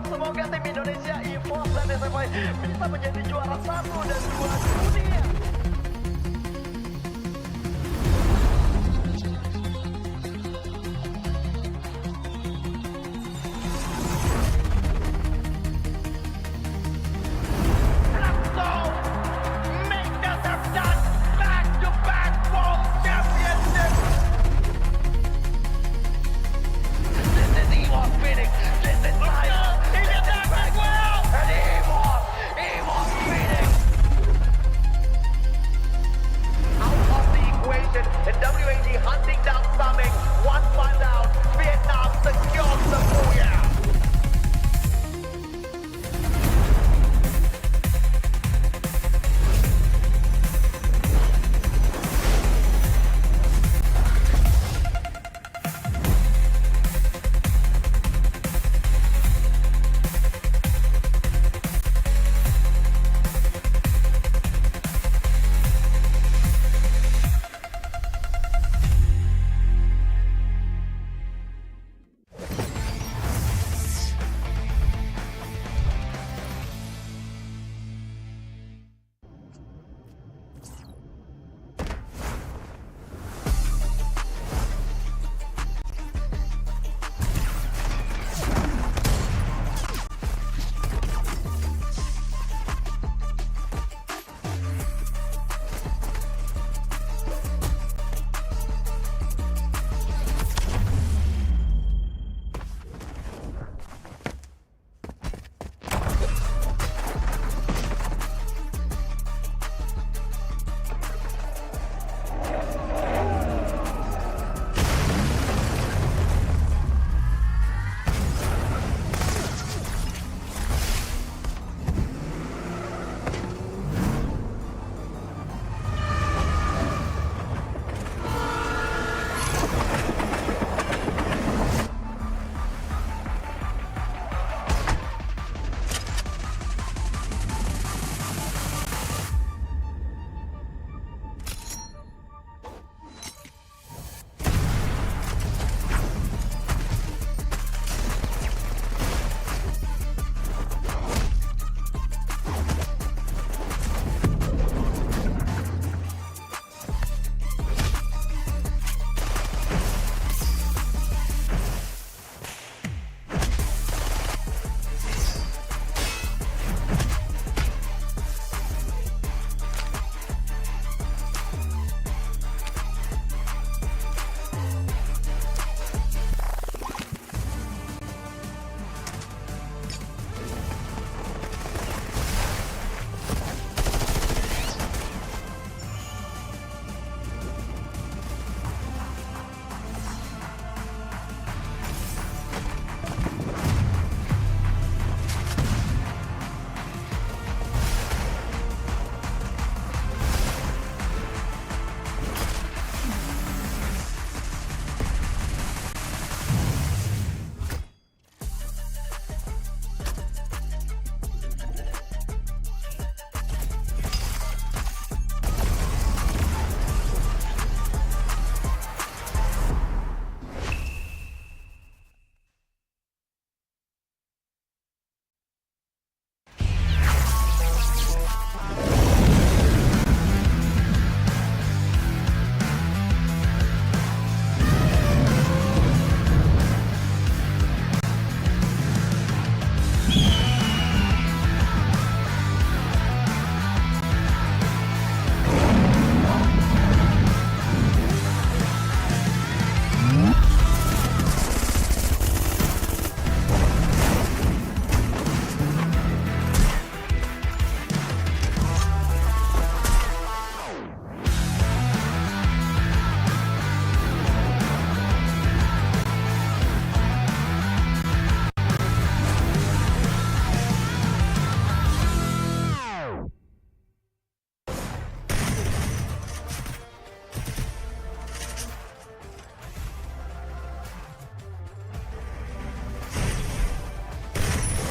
Semoga tim Indonesia EVOS dan SFW bisa menjadi juara 1 dan 2 dunia.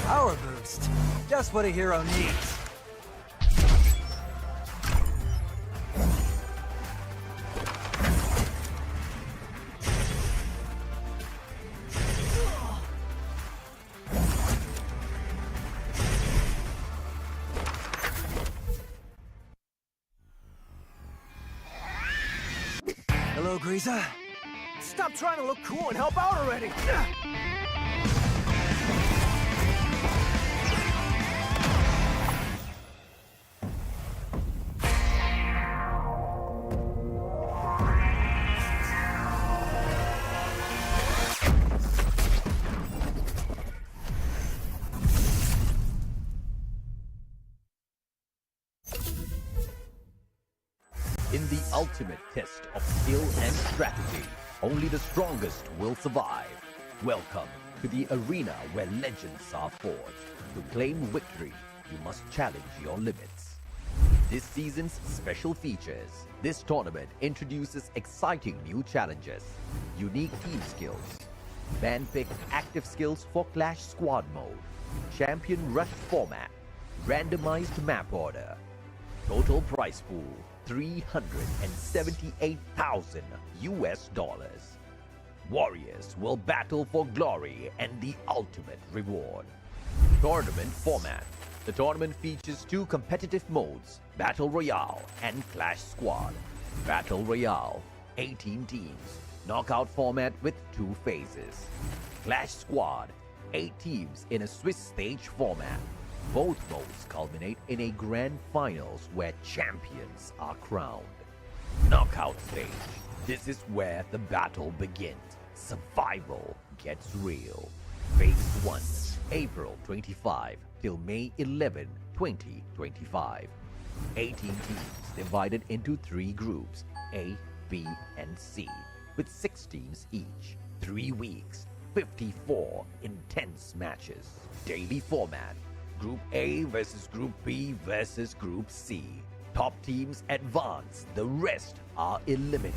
Power boost. Just what a hero needs. Hello, Greaser. Stop trying to look cool and help out already! In the ultimate test of skill and strategy, only the strongest will survive. Welcome to the arena where legends are forged. To claim victory, you must challenge your limits. This season's special features. This tournament introduces exciting new challenges, unique team skills, man-picked active skills for Clash Squad mode, champion rush format, randomized map order, total prize pool $378,000 US. Warriors will battle for glory and the ultimate reward. Tournament format. The tournament features two competitive modes, Battle Royale and Clash Squad. Battle Royale, 18 teams, knockout format with 2 phases. Clash Squad, 8 teams in a Swiss stage format. Both modes culminate in a grand finals where champions are crowned. Knockout stage. This is where the battle begins. Survival gets real. Phase 1, April 25 till May 11, 2025. 18 teams divided into 3 groups, A, B, and C, with 6 teams each. 3 weeks, 54 intense matches. Daily format. Group A versus Group B versus Group C. Top teams advance, the rest are eliminated.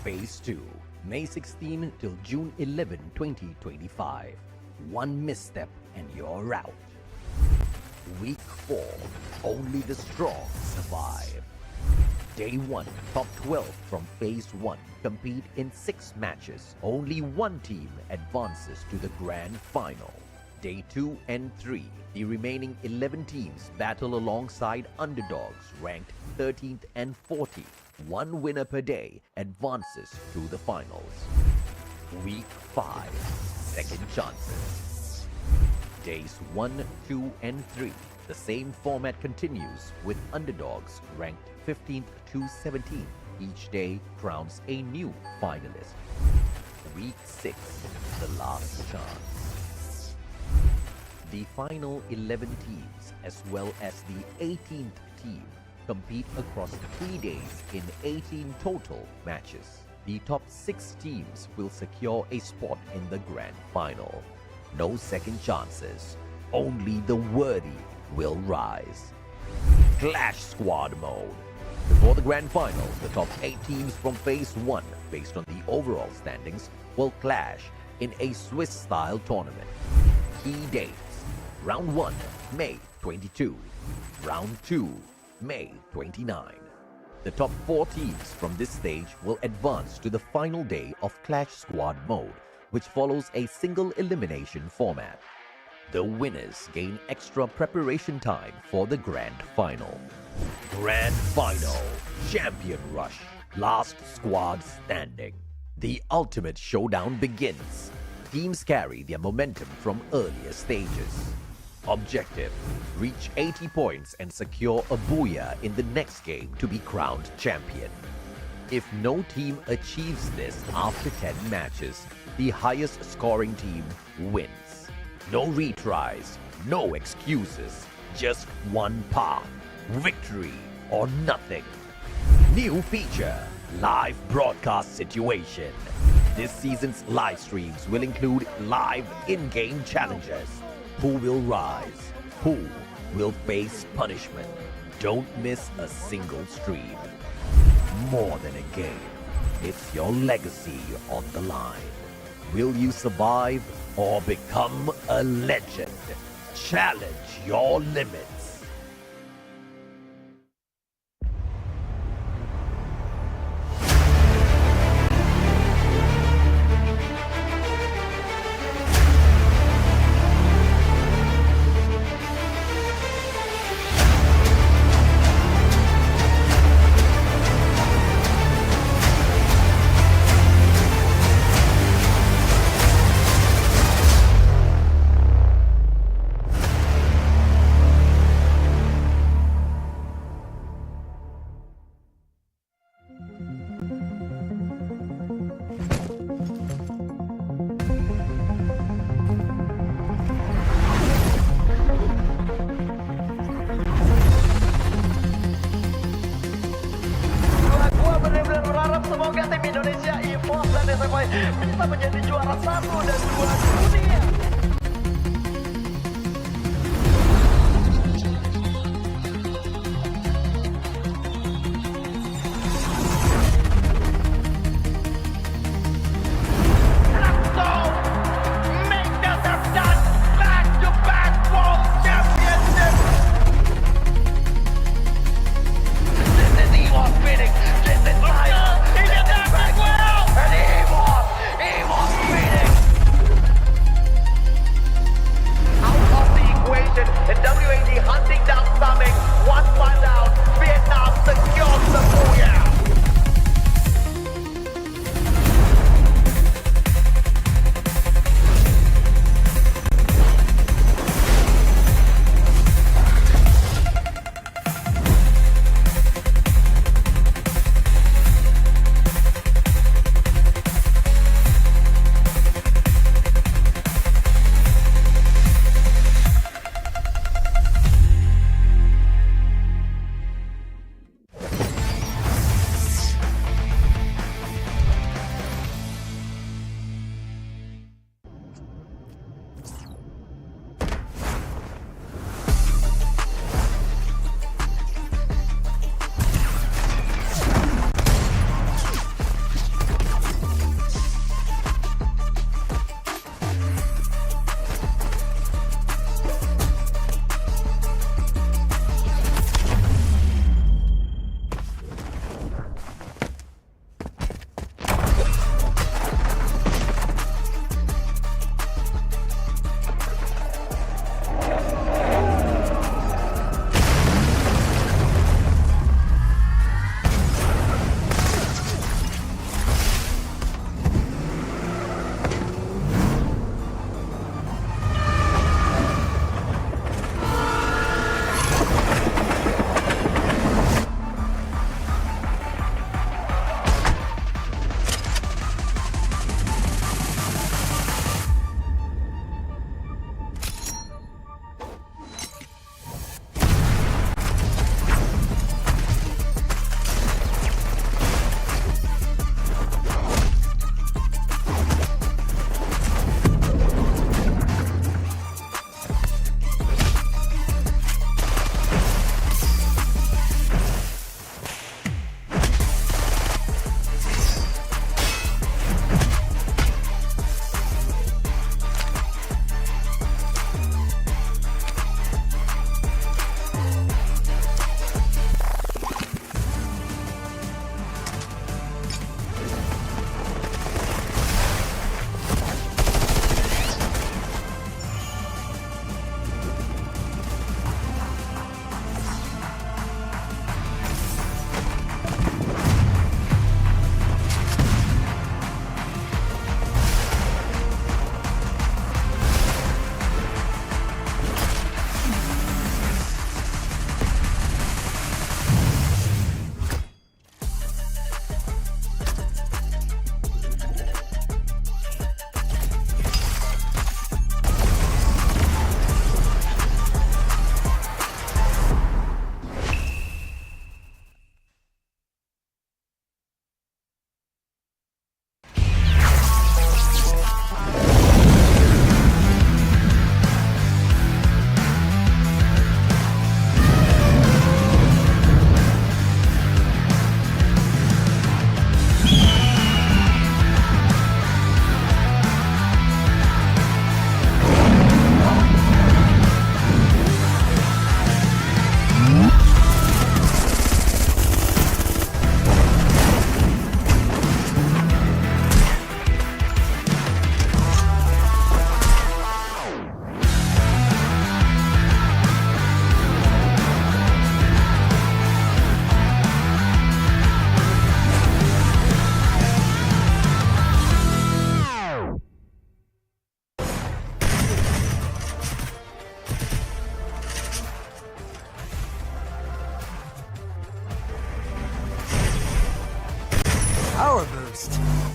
Phase 2, May 16 till June 11, 2025. 1 misstep and you're out. Week 4, only the strong survive. Day 1, top 12 from Phase 1 compete in 6 matches. Only 1 team advances to the grand final. Day 2 and 3, the remaining 11 teams battle alongside underdogs ranked 13th and 14th. 1 winner per day advances to the finals. Week 5, second chances. Days 1, 2, and 3, the same format continues with underdogs ranked 15th to 17th. Each day crowns a new finalist. Week 6, the last chance. The final 11 teams, as well as the 18th team, compete across 3 days in 18 total matches. The top 6 teams will secure a spot in the grand final. No second chances, only the worthy will rise. Clash Squad mode. Before the grand finals, the top 8 teams from Phase 1, based on the overall standings, will clash in a Swiss-style tournament. Key dates. Round 1, May 22. Round 2, May 29. The top 4 teams from this stage will advance to the final day of Clash Squad mode, which follows a single elimination format. The winners gain extra preparation time for the grand final. Grand final, Champion Rush, last squad standing. The ultimate showdown begins. Teams carry their momentum from earlier stages. Objective: reach 80 points and secure a booyah in the next game to be crowned champion. If no team achieves this after 10 matches, the highest scoring team wins. No retries, no excuses, just one path: victory or nothing. New feature: live broadcast situation. This season's live streams will include live in-game challenges. Who will rise? Who will face punishment? Don't miss a single stream. More than a game, it's your legacy on the line. Will you survive or become a legend? Challenge your limits.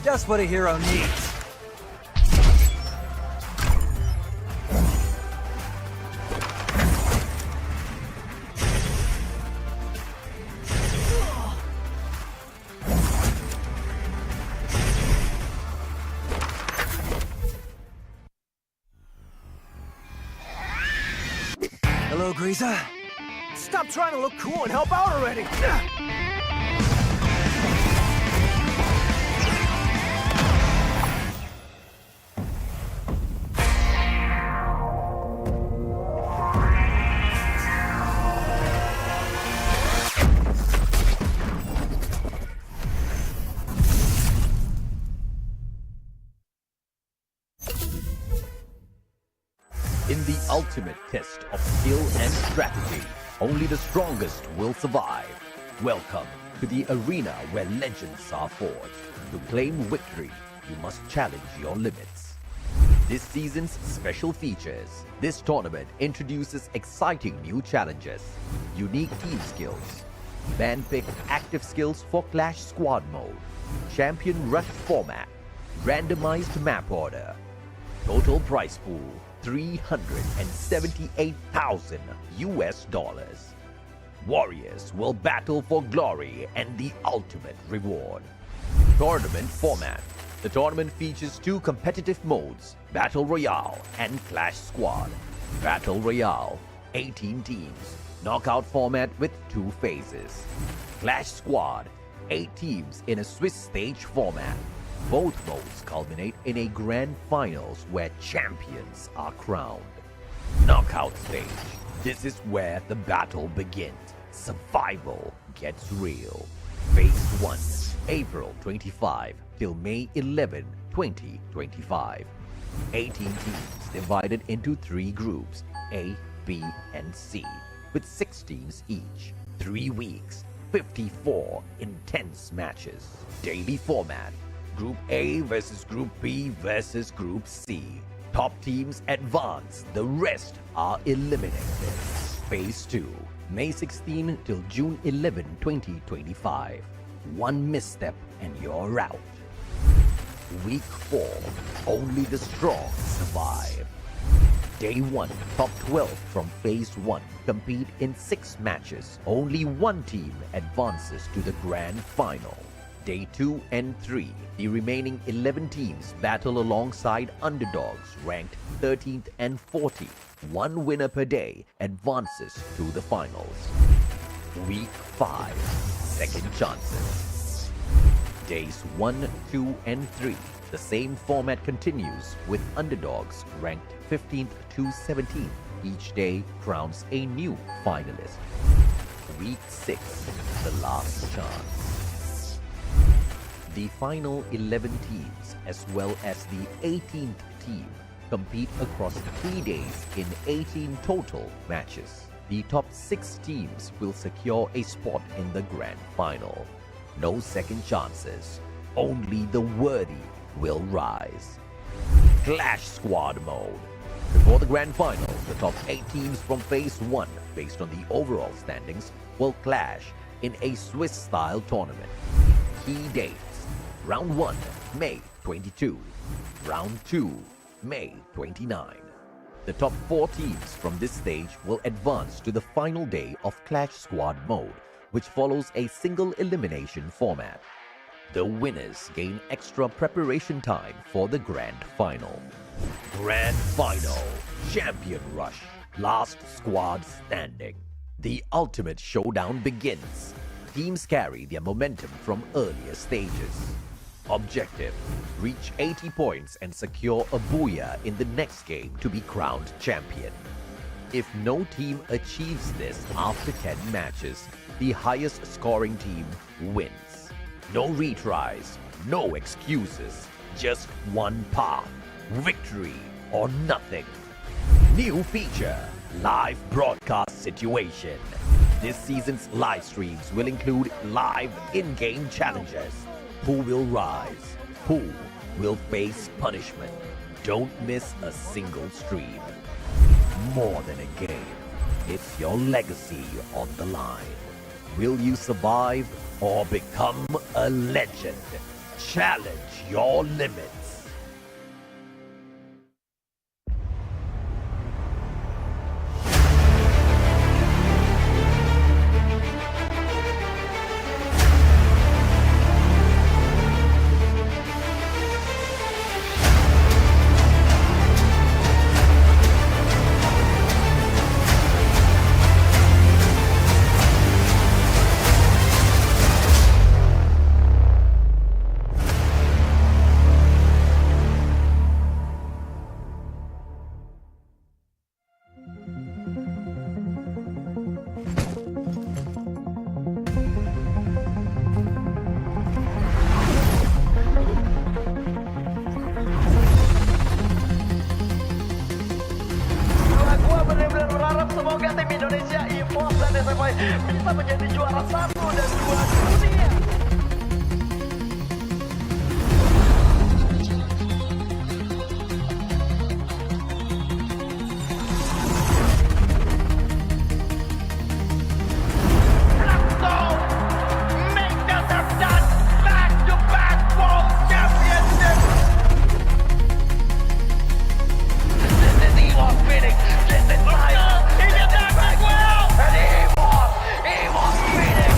Just what a hero needs. Hello, Greaser. Stop trying to look cool and help out already! In the ultimate test of skill and strategy, only the strongest will survive. Welcome to the arena where legends are forged. To claim victory, you must challenge your limits. This season's special features. This tournament introduces exciting new challenges, unique team skills, man-picked active skills for Clash Squad mode, champion rush format, randomized map order, total prize pool $378,000. Warriors will battle for glory and the ultimate reward. Tournament format. The tournament features two competitive modes, Battle Royale and Clash Squad. Battle Royale, 18 teams, knockout format with 2 phases. Clash Squad, 8 teams in a Swiss stage format. Both modes culminate in a grand finals where champions are crowned. Knockout stage. This is where the battle begins. Survival gets real. Phase 1, April 25 till May 11, 2025. 18 teams divided into 3 groups, A, B, and C, with 6 teams each. 3 weeks, 54 intense matches. Daily format. Group A versus Group B versus Group C. Top teams advance, the rest are eliminated. Phase 2, May 16 till June 11, 2025. 1 misstep and you're out. Week 4, only the strong survive. Day 1, top 12 from Phase 1 compete in 6 matches. Only 1 team advances to the grand final. Day 2 and 3, the remaining 11 teams battle alongside underdogs ranked 13th and 14th. 1 winner per day advances to the finals. Week 5, second chances. Days 1, 2, and 3, the same format continues with underdogs ranked 15th to 17th. Each day crowns a new finalist. Week 6, the last chance. The final 11 teams, as well as the 18th team, compete across 3 days in 18 total matches. The top 6 teams will secure a spot in the grand final. No second chances, only the worthy will rise. Clash Squad mode. Before the grand final, the top 8 teams from Phase 1, based on the overall standings, will clash in a Swiss-style tournament. Key dates. Round 1, May 22. Round 2, May 29. The top 4 teams from this stage will advance to the final day of Clash Squad mode, which follows a single elimination format. The winners gain extra preparation time for the grand final. Grand final, Champion Rush, last squad standing. The ultimate showdown begins. Teams carry their momentum from earlier stages. Objective: reach 80 points and secure a booyah in the next game to be crowned champion. If no team achieves this after 10 matches, the highest scoring team wins. No retries, no excuses, just one path: victory or nothing. New feature: live broadcast situation. This season's live streams will include live in-game challenges. Who will rise? Who will face punishment? Don't miss a single stream. More than a game, it's your legacy on the line. Will you survive or become a legend? challenge your limits. Gua benar-benar berharap semoga tim Indonesia EVOS dan SFI bisa menjadi juara 1 dan 2 dunia. Let's go! Make us have done back-to-back World Championship! This is EVOS Phoenix! This is Thailand! He did that as well! And EVOS Phoenix!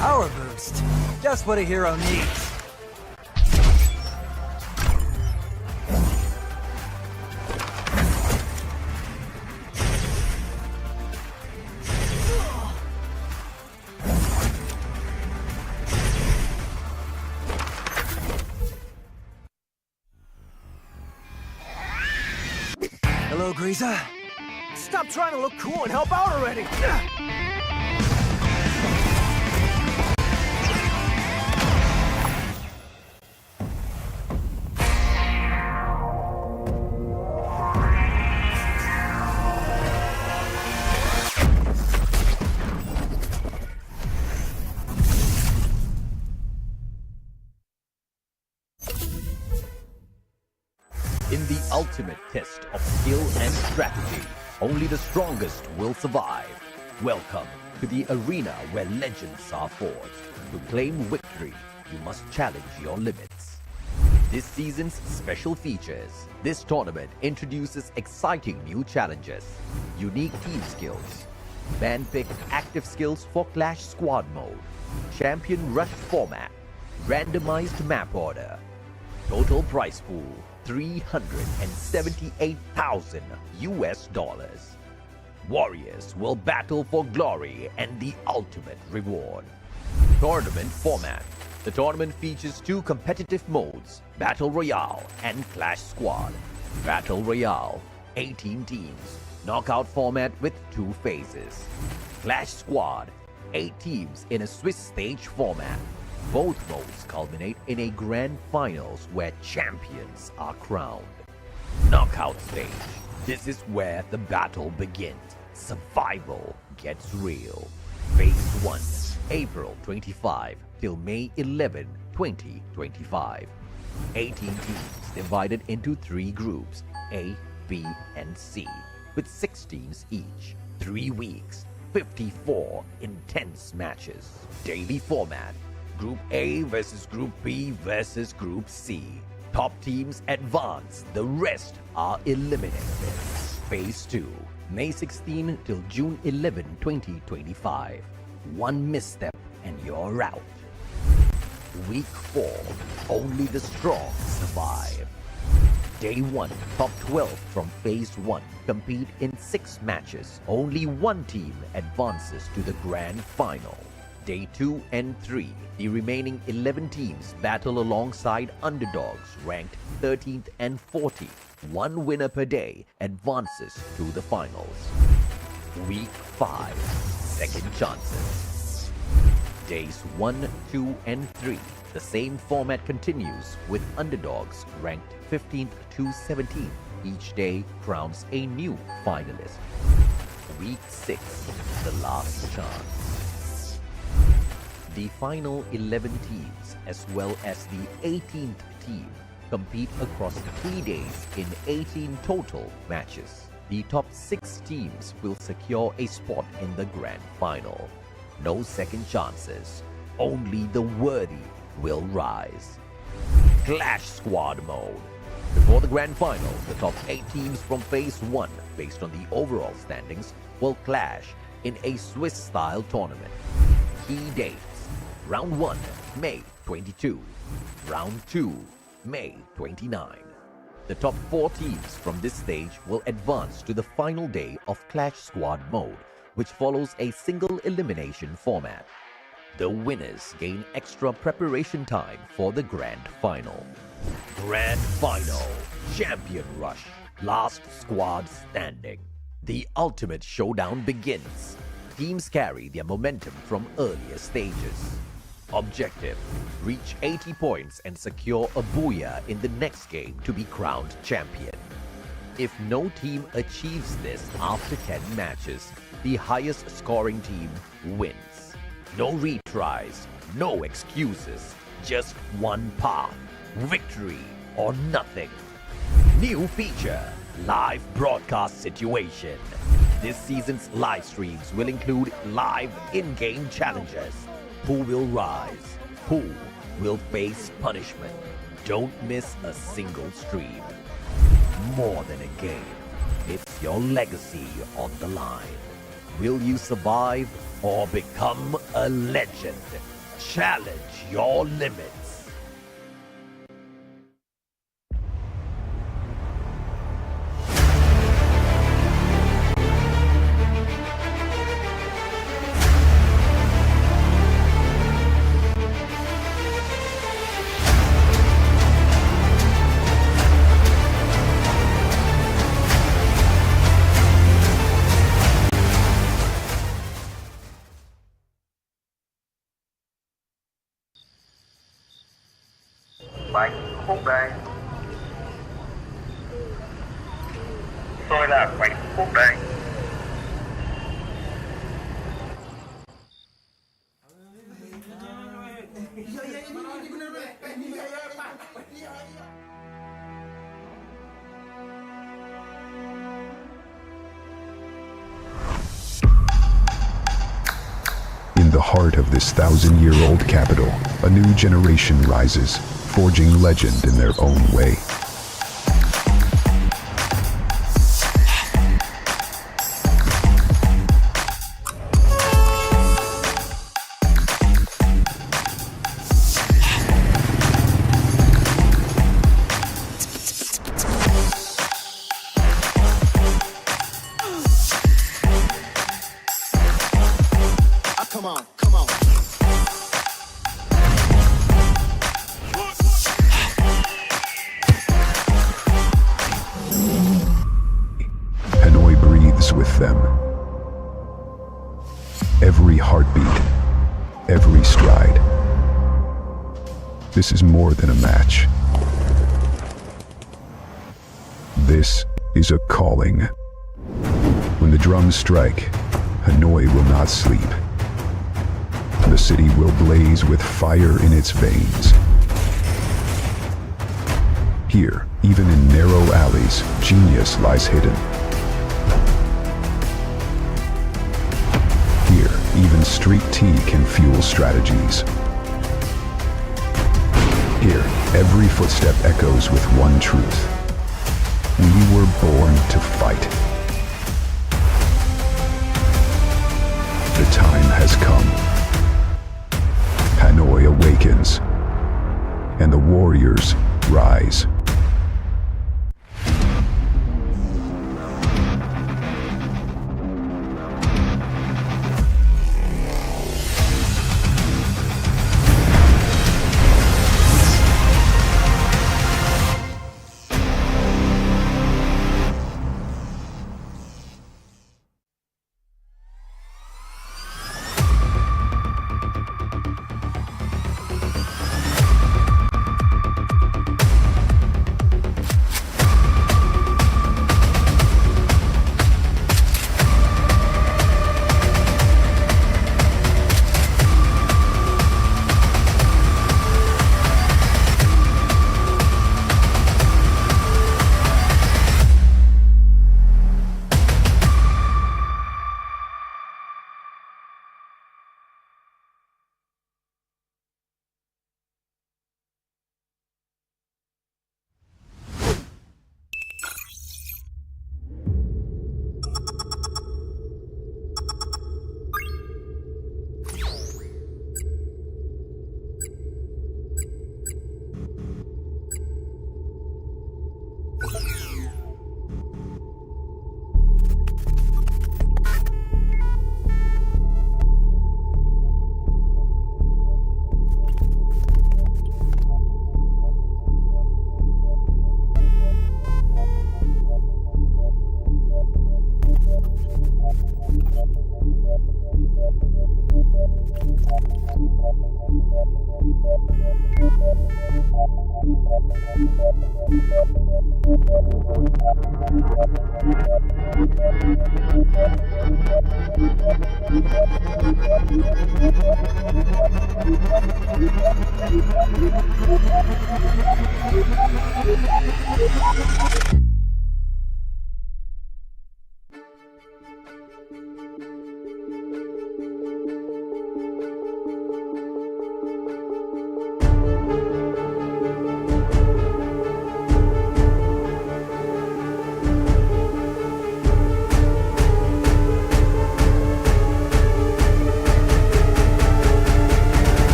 Power boost. Just what a hero needs. Hello, Griza. Stop trying to look cool and help out already! In the ultimate test of skill and strategy, only the strongest will survive. Welcome to the arena where legends are forged. To claim victory, you must challenge your limits. This season's special features. This tournament introduces exciting new challenges, unique team skills, man-picked active skills for Clash Squad mode, champion rush format, randomized map order, total prize pool $378,000. Warriors will battle for glory and the ultimate reward. Tournament format. The tournament features two competitive modes, Battle Royale and Clash Squad. Battle Royale, 18 teams, knockout format with 2 phases. Clash Squad, 8 teams in a Swiss stage format. Both modes culminate in a grand finals where champions are crowned. Knockout stage. This is where the battle begins. Survival gets real. Phase 1, April 25 till May 11, 2025. 18 teams divided into 3 groups, A, B, and C, with 6 teams each. 3 weeks, 54 intense matches. Daily format. Group A versus Group B versus Group C. Top teams advance, the rest are eliminated. Phase 2, May 16 till June 11, 2025. 1 misstep and you're out. Week 4, only the strong survive. Day 1, top 12 from Phase 1 compete in 6 matches. Only 1 team advances to the grand final. Day 2 and 3, the remaining 11 teams battle alongside underdogs ranked 13th and 14th. 1 winner per day advances to the finals. Week 5, second chances. Days 1, 2, and 3, the same format continues with underdogs ranked 15th to 17th. Each day crowns a new finalist. Week 6, the last chance. The final 11 teams, as well as the 18th team, compete across 3 days in 18 total matches. The top 6 teams will secure a spot in the grand final. No second chances, only the worthy will rise. Clash Squad mode. Before the grand final, the top 8 teams from Phase 1, based on the overall standings, will clash in a Swiss-style tournament. Key dates. Round 1, May 22. Round 2, May 29. The top 4 teams from this stage will advance to the final day of Clash Squad mode, which follows a single elimination format. The winners gain extra preparation time for the grand final. Grand final, Champion Rush, last squad standing. The ultimate showdown begins. Teams carry their momentum from earlier stages. Objective: reach 80 points and secure a booyah in the next game to be crowned champion. If no team achieves this after 10 matches, the highest scoring team wins. No retries, no excuses, just one path: victory or nothing. New feature: live broadcast situation. This season's live streams will include live in-game challenges. Who will rise? Who will face punishment? Don't miss a single stream. More than a game, it's your legacy on the line. Will you survive or become a legend? Challenge your limits. Bạn Quốc đây. Tôi là Quảng Quốc đây. In the heart of this 1,000-year-old capital, a new generation rises, forging legend in their own way. Come on. Hanoi breathes with them. Every heartbeat, every stride. This is more than a match. This is a calling. When the drums strike, Hanoi will not sleep. The city will blaze with fire in its veins. Here, even in narrow alleys, genius lies hidden. Here, even street tea can fuel strategies. Here, every footstep echoes with one truth. We were born to fight. The time has come. Hanoi awakens, and the warriors rise.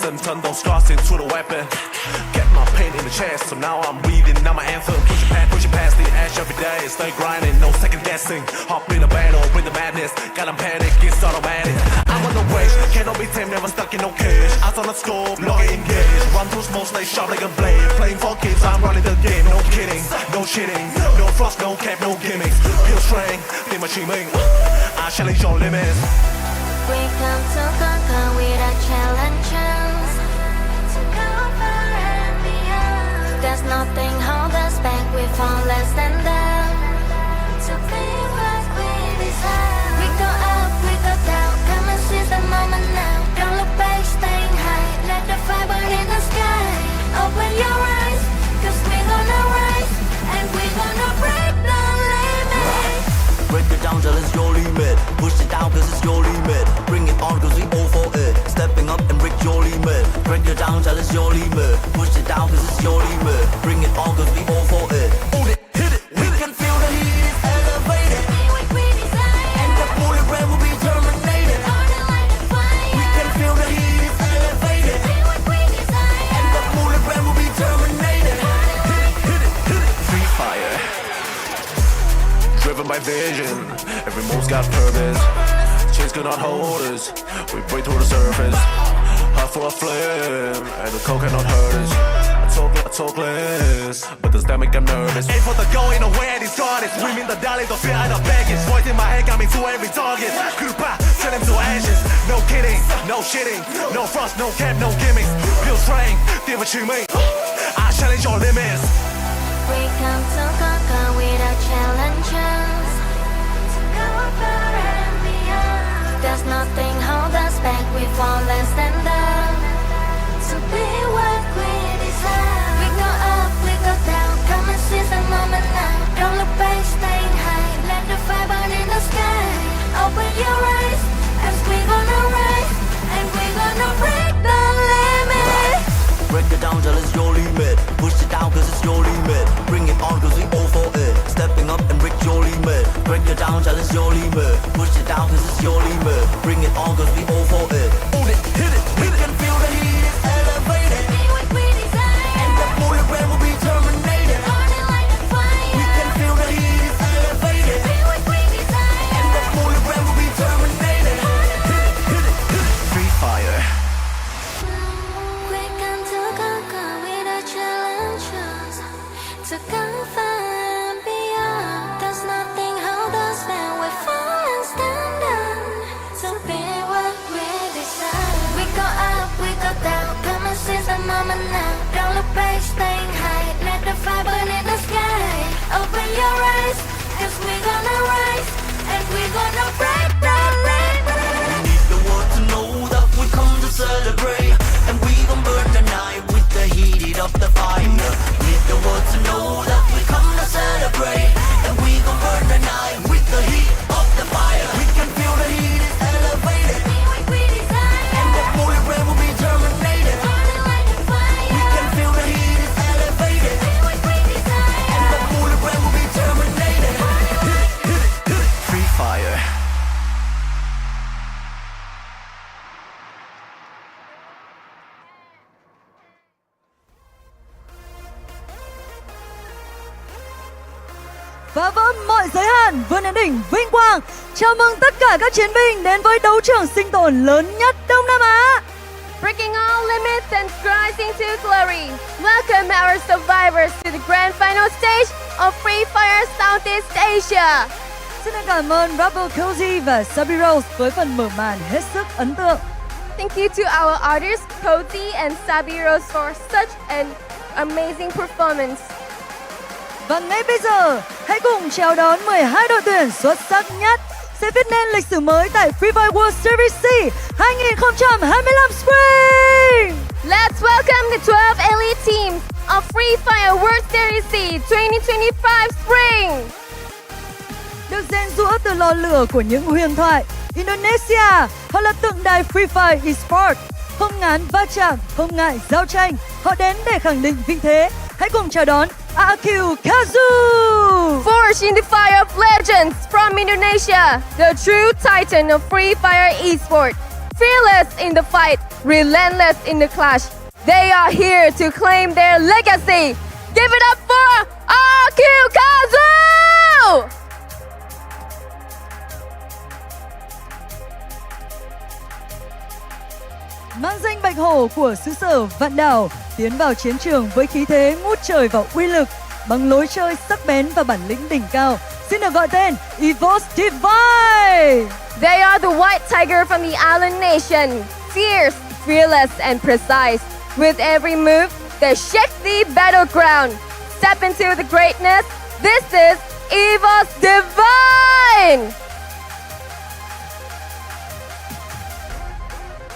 lesson. Turn those scars into the weapon. Get my pain in the chest, so now I'm reading out my anthem. Pushing past the edge every day. Stay grinding, no second guessing. Hop in a battle with the madness. Got 'em panic, it's automatic. I'm on the rage, cannot be tamed, never stuck in no cage. Eyes on the scope, not engaged. Run through smoke, stay sharp like a blade. Playing for keeps, I'm running the game. No kidding, no cheating, no frost, no cap, no gimmicks. Pure strength, team achieving. I challenge your limits. We come to conquer with our challenges. To go far and beyond. There's nothing hold us back, we fall less than down. To be what we desire. We go up, we go down. Come and seize the moment now. Don't look back, staying high. Let the fire burn in the sky. Open your eyes, cause we gonna rise. And we gonna break the limit. Break it down till it's your limit. Push it down cause it's your limit. Bring it on cause we all for it. Stepping up and break your limit. Break it down till it's your limit. Push it down cause it's your limit. Bring it on cause we all for it. Hold it, hit it, we can feel the heat is elevated. And the bullet red will be terminated. We can feel the heat is elevated. And the bullet red will be terminated. Hit it. Free fire. Driven by vision, every move's got purpose. Chains cannot hold us, we break through the surface. Heart full of flame, and the cold cannot hurt us. I talk less, but the stomach I'm nervous. Aim for the goal, ain't no way I discard it. Screaming the dolly, don't fear I don't baggage. Voice in my head got me to every target. Kupa, turn them to ashes. No kidding, no shitting, no frost, no cap, no gimmicks. Pure strength, deal with you, mate. I challenge your limits. We come to conquer with our challenges. To go far and beyond. There's nothing hold us back, we fall less than down. To be what we desire. We go up, we go down. Come and seize the moment now. Don't look back, staying high. Let the fire burn in the sky. Open your eyes, as we gonna rise. And we gonna break the limit. Break it down till it's your limit. Push it down cause it's your limit. Bring it on cause we all for it. Stepping up and break your limit. Break it down till it's your limit. Push it down cause it's your limit. Bring it on cause we all for it. Hold it, hit it, we can feel the heat is elevated. And the bullet red will be terminated. We can feel the heat is elevated. And the bullet red will be terminated. Hit it. Free fire. We come to conquer with our challenges. To go far and beyond. There's nothing hold us back. We fall and stand on. To be what we desire. We go up, we go down. Come and seize the moment now. Don't look back, staying high. Let the fire burn in the sky. Open your eyes, cause we gonna rise. And we gonna break the limit. We need the world to know that we come to celebrate. And we gon' burn the night with the heat of the fire. Need the world to know that we come to celebrate. And we gon' burn the night with the heat of the fire. We can feel the heat is elevated. And the bullet red will be terminated. We can feel the heat is elevated. And the bullet red will be terminated. Hit it. Free fire. Phá vỡ mọi giới hạn, vươn đến đỉnh vinh quang. Chào mừng tất cả các chiến binh đến với đấu trường sinh tồn lớn nhất Đông Nam Á. Breaking all limits and rising to glory. Welcome our survivors to the grand final stage of Free Fire Southeast Asia. Xin cảm ơn rapper Cozy và Sabi Rose với phần mở màn hết sức ấn tượng. Thank you to our artists Cozy and Sabi Rose for such an amazing performance. Và ngay bây giờ, hãy cùng chào đón 12 đội tuyển xuất sắc nhất sẽ viết nên lịch sử mới tại FFWS SEA 2025 Spring. Let's welcome the 12 elite teams of Free Fire World Series SEA 2025 Spring. Được rèn giũa từ lò lửa của những huyền thoại Indonesia, họ là tượng đài Free Fire Esports. Không ngán va chạm, không ngại giao tranh, họ đến để khẳng định vị thế. Hãy cùng chào đón AQ Kazu! Forged in the fire of legends from Indonesia, the true titan of Free Fire Esports. Fearless in the fight, relentless in the clash. They are here to claim their legacy. Give it up for Kazu! Mang danh Bạch Hổ của xứ sở Vạn Đảo tiến vào chiến trường với khí thế ngút trời và uy lực, bằng lối chơi sắc bén và bản lĩnh đỉnh cao. Xin được gọi tên EVOS Divine. They are the white tiger from the island nation, fierce, fearless, and precise. With every move, they shake the battleground. Step into the greatness. This is EVOS Divine.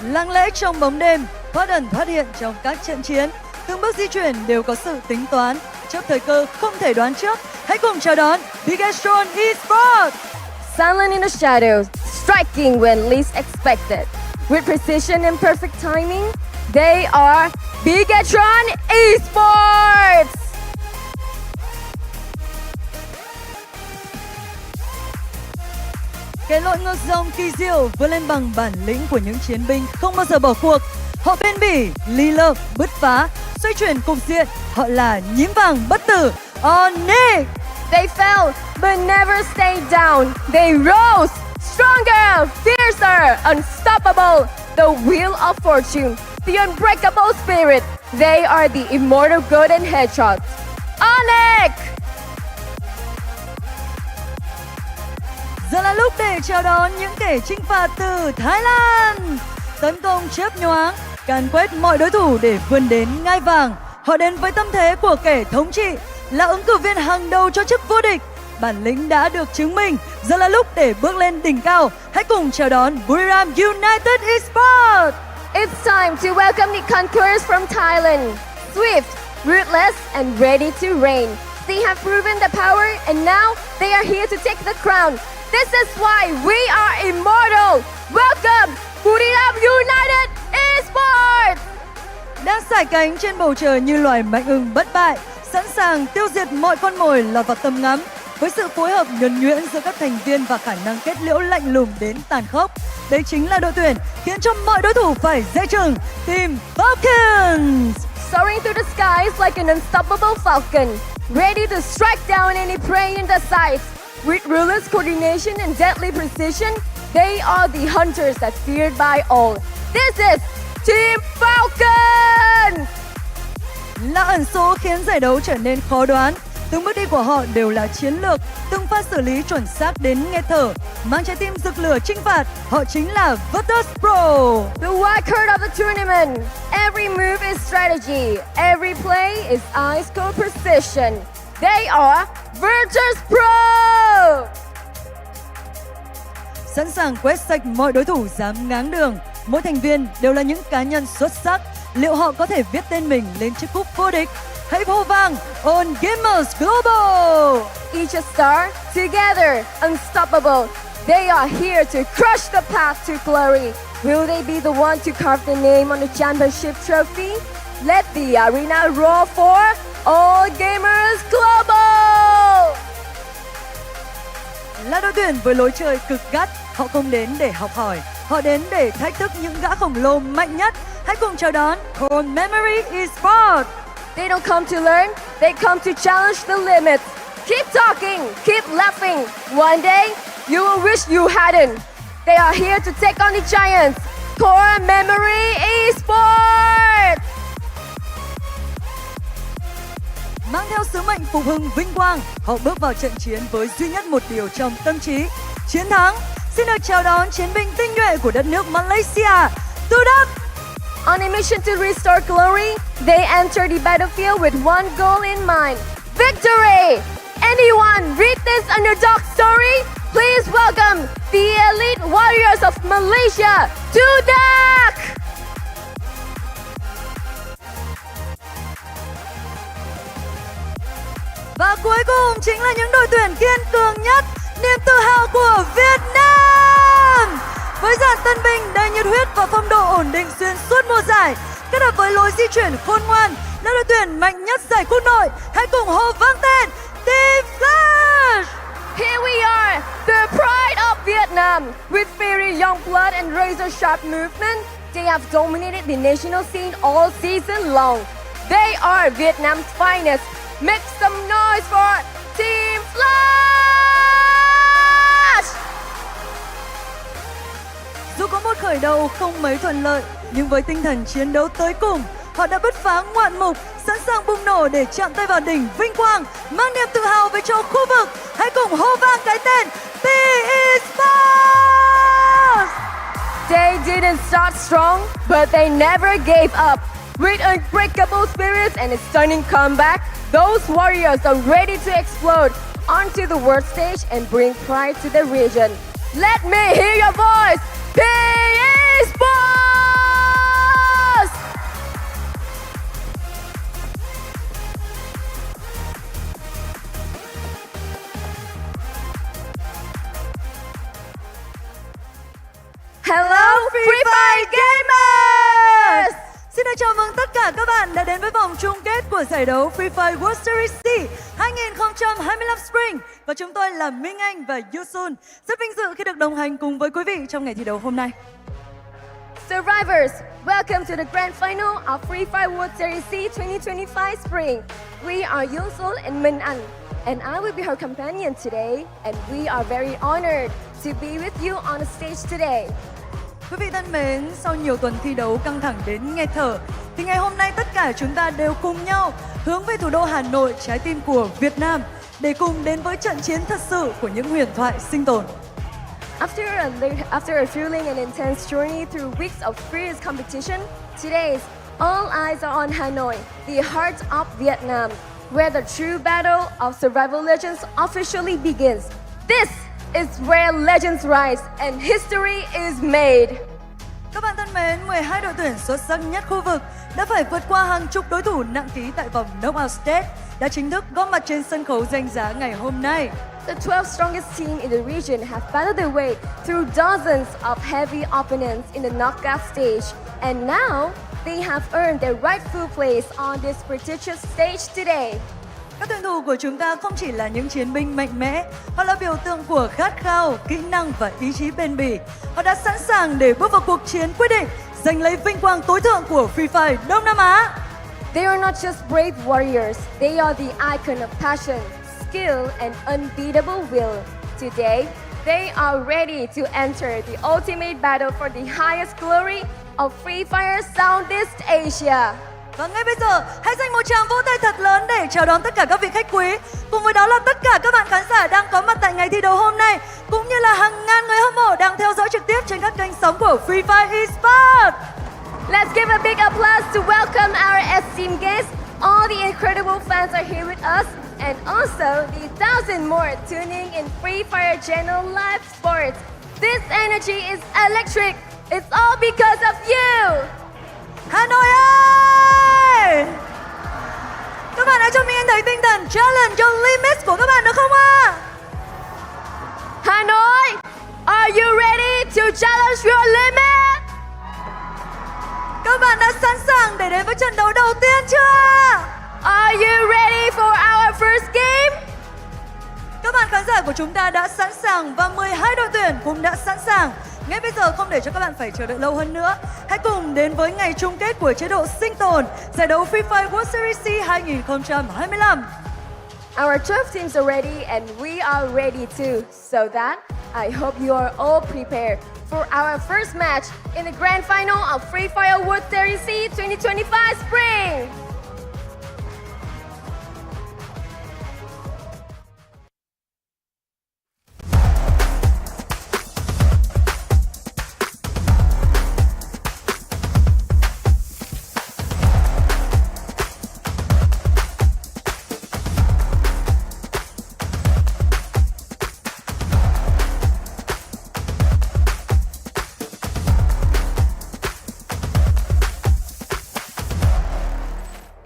Lặng lẽ trong bóng đêm, thoát ẩn thoát hiện trong các trận chiến. Từng bước di chuyển đều có sự tính toán. Trước thời cơ không thể đoán trước, hãy cùng chào đón Bigatron Esports. Silent in the shadows, striking when least expected. With precision and perfect timing, they are Bigatron Esports. Kẻ lội ngược dòng kỳ diệu vươn lên bằng bản lĩnh của những chiến binh không bao giờ bỏ cuộc. Họ bền bỉ, ly lợm, bứt phá, xoay chuyển cục diện. Họ là nhím vàng bất tử, Onyx. They fell, but never stayed down. They rose, stronger, fiercer, unstoppable. The wheel of fortune, the unbreakable spirit. They are the immortal golden hedgehog. Onyx! Giờ là lúc để chào đón những kẻ chinh phạt từ Thái Lan. Tấn công chớp nhoáng, càn quét mọi đối thủ để vươn đến ngai vàng. Họ đến với tâm thế của kẻ thống trị, là ứng cử viên hàng đầu cho chức vô địch. Bản lĩnh đã được chứng minh, giờ là lúc để bước lên đỉnh cao. Hãy cùng chào đón Buriram United Esports. It's time to welcome the conquerors from Thailand. Swift, ruthless, and ready to reign. They have proven the power, and now they are here to take the crown. This is why we are immortal. Welcome, Buriram United Esports. Đang sải cánh trên bầu trời như loài mạnh ưng bất bại, sẵn sàng tiêu diệt mọi con mồi lọt vào tầm ngắm. Với sự phối hợp nhuần nhuyễn giữa các thành viên và khả năng kết liễu lạnh lùng đến tàn khốc, đây chính là đội tuyển khiến cho mọi đối thủ phải dè chừng, Team Falcons. Soaring through the skies like an unstoppable falcon, ready to strike down any prey in the sights. With ruthless coordination and deadly precision, they are the hunters that feared by all. This is Team Falcon! Là ẩn số khiến giải đấu trở nên khó đoán. Từng bước đi của họ đều là chiến lược, từng pha xử lý chuẩn xác đến nghẹt thở. Mang trái tim rực lửa chinh phạt, họ chính là Virtus Pro. The wild card of the tournament. Every move is strategy. Every play is ice cold precision. They are Virtus Pro! Sẵn sàng quét sạch mọi đối thủ dám ngáng đường. Mỗi thành viên đều là những cá nhân xuất sắc. Liệu họ có thể viết tên mình lên chiếc cúp vô địch? Hãy hô vang On Gamers Global! Each a star, together, unstoppable. They are here to crush the path to glory. Will they be the one to carve the name on the championship trophy? Let the arena roar for All Gamers Global! Là đội tuyển với lối chơi cực gắt, họ không đến để học hỏi, họ đến để thách thức những gã khổng lồ mạnh nhất. Hãy cùng chào đón Core Memory Esports. They don't come to learn, they come to challenge the limits. Keep talking, keep laughing. One day, you will wish you hadn't. They are here to take on the giants. Core Memory Esports! Mang theo sứ mệnh phục hưng vinh quang, họ bước vào trận chiến với duy nhất một điều trong tâm trí, chiến thắng. Xin được chào đón chiến binh tinh nhuệ của đất nước Malaysia, Todak. On a mission to restore glory, they enter the battlefield with one goal in mind: victory! Anyone read this underdog story? Please welcome the elite warriors of Malaysia, Todak! Và cuối cùng chính là những đội tuyển kiên cường nhất, niềm tự hào của Việt Nam. Với dàn tân binh đầy nhiệt huyết và phong độ ổn định xuyên suốt mùa giải, kết hợp với lối di chuyển khôn ngoan, là đội tuyển mạnh nhất giải quốc nội. Hãy cùng hô vang tên Team Flash! Here we are, the pride of Vietnam. With fiery young blood and razor-sharp movement, They have dominated the national scene all season long. They are Vietnam's finest. Make some noise for Team Flash! Dù có một khởi đầu không mấy thuận lợi, nhưng với tinh thần chiến đấu tới cùng, họ đã bứt phá ngoạn mục, sẵn sàng bùng nổ để chạm tay vào đỉnh vinh quang, mang niềm tự hào về cho khu vực. Hãy cùng hô vang cái tên PE Sports! They didn't start strong, but they never gave up. With unbreakable spirits and a stunning comeback, those warriors are ready to explode onto the world stage and bring pride to the region. Let me hear your voice! PE Sports! Hello, Free Fire Gamers! Xin được chào mừng tất cả các bạn đã đến với vòng chung kết của giải đấu FFWS SEA 2025 Spring. Và chúng tôi là Minh Anh và Yusun. Rất vinh dự khi được đồng hành cùng với quý vị trong ngày thi đấu hôm nay. Survivors, welcome to the grand final of Free Fire World Series SEA 2025 Spring. We are Yusul and Minh Anh, and I will be her companion today, and we are very honored to be with you on the stage today. Quý vị thân mến, sau nhiều tuần thi đấu căng thẳng đến nghẹt thở, thì ngày hôm nay tất cả chúng ta đều cùng nhau hướng về thủ đô Hà Nội, trái tim của Việt Nam, để cùng đến với trận chiến thật sự của những huyền thoại sinh tồn. After a thrilling and intense journey through weeks of fierce competition, today all eyes are on Hanoi, the heart of Vietnam, where the true battle of survival legends officially begins. This is where legends rise and history is made. Các bạn thân mến, 12 đội tuyển xuất sắc nhất khu vực đã phải vượt qua hàng chục đối thủ nặng ký tại vòng knockout stage đã chính thức góp mặt trên sân khấu danh giá ngày hôm nay. The 12 strongest team in the region have battled their way through dozens of heavy opponents in the knockout stage, and now they have earned their rightful place on this prestigious stage today. Các tuyển thủ của chúng ta không chỉ là những chiến binh mạnh mẽ, họ là biểu tượng của khát khao, kỹ năng và ý chí bền bỉ. Họ đã sẵn sàng để bước vào cuộc chiến quyết định, giành lấy vinh quang tối thượng của Free Fire Đông Nam Á. They are not just brave warriors, they are the icon of passion, skill and unbeatable will. Today, they are ready to enter the ultimate battle for the highest glory of Free Fire Southeast Asia. Và ngay bây giờ, hãy dành một tràng vỗ tay thật lớn để chào đón tất cả các vị khách quý. Cùng với đó là tất cả các bạn khán giả đang có mặt tại ngày thi đấu hôm nay, cũng như là hàng ngàn người hâm mộ đang theo dõi trực tiếp trên các kênh sóng của Free Fire Esports. Let's give a big applause to welcome our esteemed guests. All the incredible fans are here with us, and also the 1,000 more tuning in Free Fire Channel Live Sports. This energy is electric. It's all because of you. Hà Nội ơi! Các bạn hãy cho mình thấy tinh thần challenge your limits của các bạn được không ạ? Hanoi, are you ready to challenge your limit? Các bạn đã sẵn sàng để đến với trận đấu đầu tiên chưa? Are you ready for our first game? Các bạn khán giả của chúng ta đã sẵn sàng và 12 đội tuyển cũng đã sẵn sàng. Ngay bây giờ không để cho các bạn phải chờ đợi lâu hơn nữa, hãy cùng đến với ngày chung kết của chế độ sinh tồn giải đấu Free Fire World Series SEA 2025. Our 12 teams are ready and we are ready too. So that I hope you are all prepared for our first match in the grand final of Free Fire World Series SEA 2025 Spring.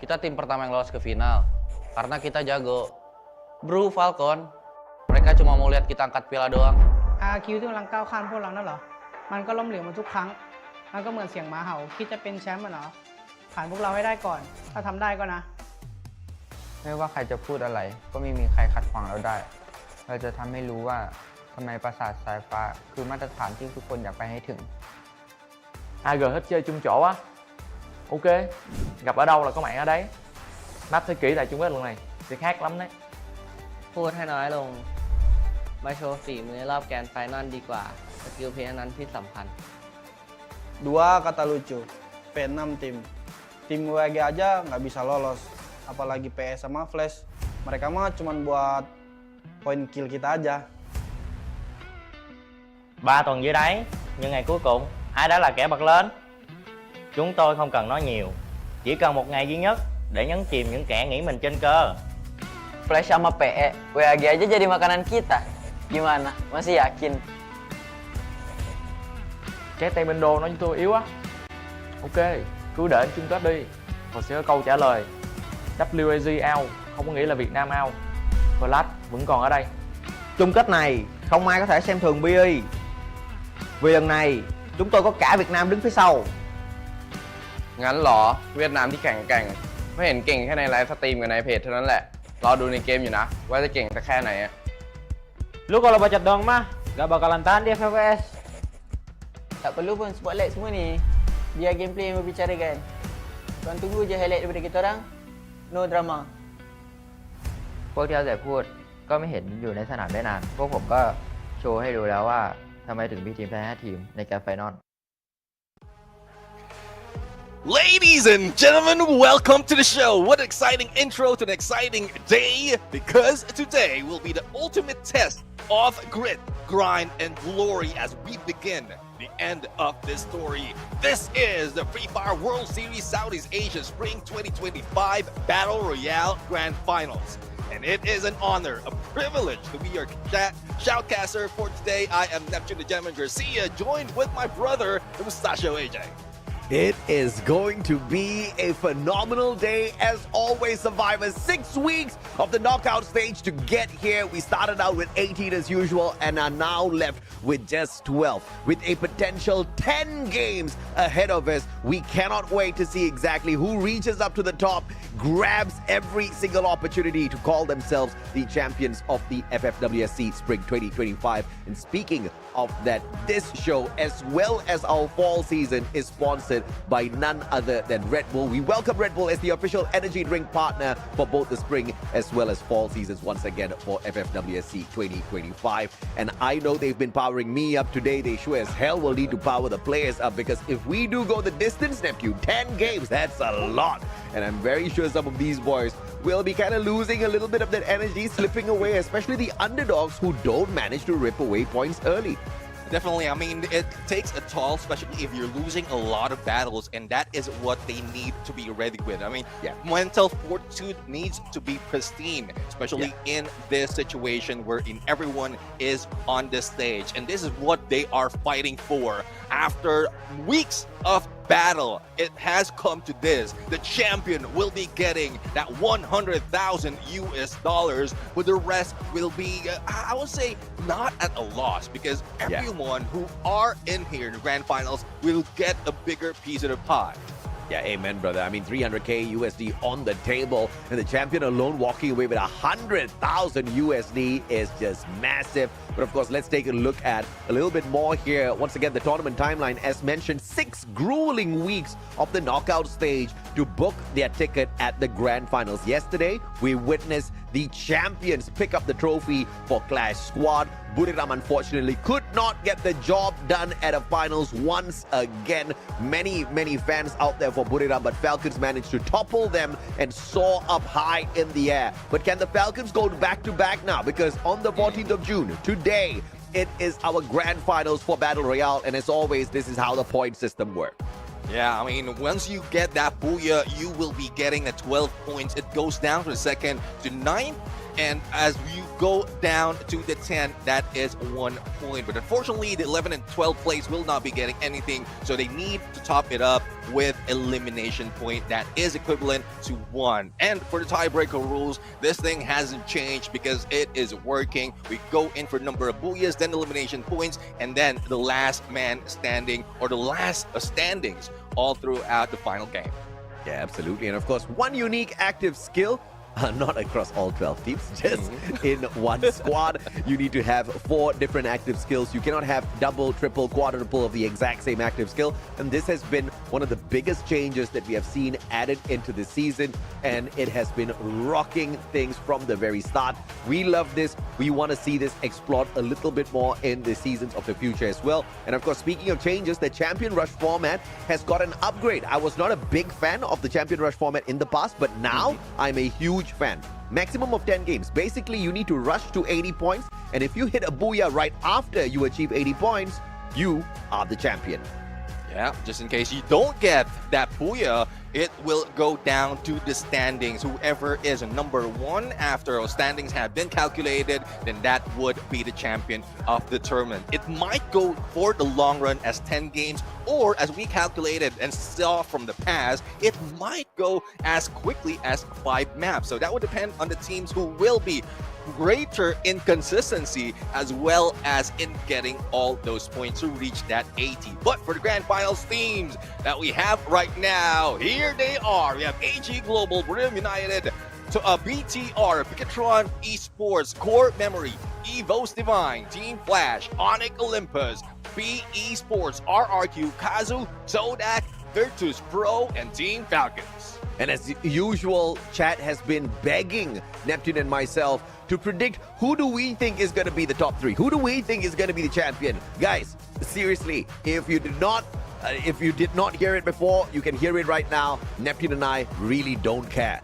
Kita tim pertama yang lolos ke final karena kita jago. Bro Falcon, mereka cuma mau lihat kita angkat piala doang. RQ ที่กำลังก้าวข้ามพวกเรานั่นเหรอมันก็ล้มเหลวมาทุกครั้งมันก็เหมือนเสียงหมาเห่าคิดจะเป็นแชมป์เหรอผ่านพวกเราให้ได้ก่อนถ้าทำได้ก็นะไม่ว่าใครจะพูดอะไรก็ไม่มีใครขัดขวางเราได้เราจะทำให้รู้ว่าทำไมปราสาทสายฟ้าคือมาตรฐานที่ทุกคนอยากไปให้ถึง 2G hết chơi chung chỗ á. Ok, gặp ở đâu là có mạng ở đấy. Map thế kỷ tại chung kết lần này sẽ khác lắm đấy. พูดให้น้อยลงมาโชว์ฝีมือรอบแกรนด์ไฟนอลดีกว่าสกิลเพลย์นั้นที่สำคัญ Dua kata lucu, V6 tim WG aja nggak bisa lolos, apalagi PS sama Flash. Mereka mah cuma buat point kill kita aja. 3 tuần dưới đáy, nhưng ngày cuối cùng ai đã là kẻ bật lên? Chúng tôi không cần nói nhiều, chỉ cần một ngày duy nhất để nhấn chìm những kẻ nghĩ mình trên cơ. Flash sama PE, WG aja jadi makanan kita. Gimana? Masih yakin? Trái tay bên đô nói với tôi yếu á. Ok, cứ để chung kết đi. Rồi sẽ có câu trả lời. WAG out, không có nghĩa là Việt Nam out. Flash vẫn còn ở đây. Chung kết này không ai có thể xem thường BE. Vì lần này chúng tôi có cả Việt Nam đứng phía sau. งั้นเหรอเวียดนามที่แข่งไม่เห็นเก่งแค่ในไลฟ์สตรีมกับในเพจเท่านั้นแหละรอดูในเกมอยู่นะว่าจะเก่งสักแค่ไหนอะ Lu kalau baca doang mah gak bakalan tahan di FFWS. Tak perlu pun spotlight semua ni. Biar gameplay yang berbicara kan. Korang tunggu je highlight daripada kita orang. No drama. พวกที่เอาแต่พูดก็ไม่เห็นอยู่ในสนามได้นาน พวกผมก็โชว์ให้ดูแล้วว่าทำไมถึงมีทีมไทย5 ทีมในแกรนด์ไฟนอล Ladies and gentlemen, welcome to the show. What an exciting intro to an exciting day, because today will be the ultimate test of grit, grind, and glory as we begin the end of this story. This is the Free Fire World Series Southeast Asia Spring 2025 Battle Royale Grand Finals. And it is an honor, a privilege to be your shoutcaster for today. I am Neptune the Gentleman Garcia, joined with my brother, the Mustachio AJ. It is going to be a phenomenal day as always, survivors. 6 weeks of the knockout stage to get here. We started out with 18 as usual and are now left with just 12. With a potential 10 games ahead of us, we cannot wait to see exactly who reaches up to the top, grabs every single opportunity to call themselves the champions of the FFWS SEA Spring 2025. And speaking of that, this show as well as our fall season is sponsored by none other than Red Bull. We welcome Red Bull as the official energy drink partner for both the spring as well as fall seasons once again for FFWS SEA 2025. And I know they've been powering me up today. They sure as hell will need to power the players up, because if we do go the distance, Neptune, 10 games, that's a lot. And I'm very sure some of these boys will be kind of losing a little bit of that energy, slipping away, especially the underdogs who don't manage to rip away points early. Definitely, I mean, it takes a toll, especially if you're losing a lot of battles, and that is what they need to be ready with. I mean, mental fortitude needs to be pristine, especially in this situation wherein everyone is on the stage. And this is what they are fighting for. After weeks of battle, it has come to this. The champion will be getting that $100,000, but the rest will be, I would say, not at a loss, because everyone who are in here in the grand finals will get a bigger piece of the pie. Yeah, amen, brother. I mean, 300K USD on the table, and the champion alone walking away with 100,000 USD is just massive. But of course, let's take a look at a little bit more here. Once again, the tournament timeline, as mentioned, 6 grueling weeks of the knockout stage to book their ticket at the grand finals. Yesterday, we witnessed the champions pick up the trophy for Clash Squad. Buriram unfortunately could not get the job done at a finals once again. Many fans out there for Buriram, but Falcons managed to topple them and soar up high in the air. But can the Falcons go back to back now? Because on the 14th of June, today, it is our grand finals for Battle Royale, and as always, this is how the point system works. Yeah, I mean, once you get that booyah, you will be getting the 12 points. It goes down to the 2nd to 9th. And as you go down to the 10, that is 1 point. But unfortunately, the 11 and 12 place will not be getting anything. So they need to top it up with elimination point that is equivalent to 1. And for the tiebreaker rules, this thing hasn't changed because it is working. We go in for number of booyahs, then elimination points, and then the last man standing, or the last standings all throughout the final game. Yeah, absolutely. And of course, one unique active skill Not across all 12 teams, just in one squad. You need to have 4 different active skills. You cannot have double, triple, quadruple of the exact same active skill. And this has been one of the biggest changes that we have seen added into the season. And it has been rocking things from the very start. We love this. We want to see this explored a little bit more in the seasons of the future as well. And of course, speaking of changes, the Champion Rush format has got an upgrade. I was not a big fan of the Champion Rush format in the past, but now I'm a huge fan. Maximum of 10 games. Basically, you need to rush to 80 points, and if you hit a booyah right after you achieve 80 points, you are the champion. Yeah, just in case you don't get that booyah, it will go down to the standings. Whoever is number 1 after our standings have been calculated, then that would be the champion of the tournament. It might go for the long run as 10 games, or as we calculated and saw from the past, it might go as quickly as 5 maps. So that would depend on the teams who will be greater in consistency as well as in getting all those points to reach that 80. But for the grand finals teams that we have right now, here they are. We have AG Global, Brim United, to BTR, Bicatron Esports, Core Memory, Evos Divine, Team Flash, Onyx Olympus, B Esports, RRQ, Kazu, Todak, Virtus Pro, and Team Falcons. And as usual, chat has been begging Neptune and myself to predict who do we think is going to be the top 3? Who do we think is going to be the champion? Guys, seriously, if you did not hear it before, you can hear it right now. Neptune and I really don't care.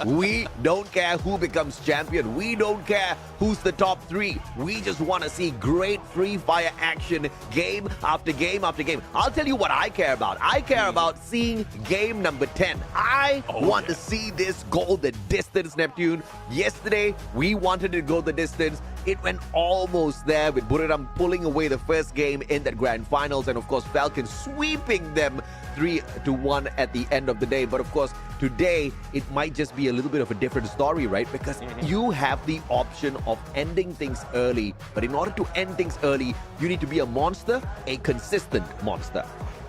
We don't care who becomes champion. We don't care who's the top 3. We just want to see great free fire action game after game after game. I'll tell you what I care about. I care about seeing game number 10. I want to see this go the distance, Neptune. Yesterday, we wanted to go the distance. It went almost there with Buriram pulling away the first game in that grand finals, and of course Falcons sweeping them 3-1 at the end of the day. But of course today it might just be a little bit of a different story, right? Because you have the option of ending things early, but in order to end things early, you need to be a monster, a consistent monster.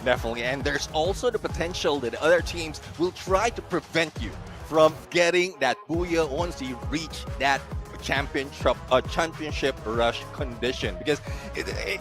Definitely, and there's also the potential that other teams will try to prevent you from getting that booyah once you reach that championship rush condition, because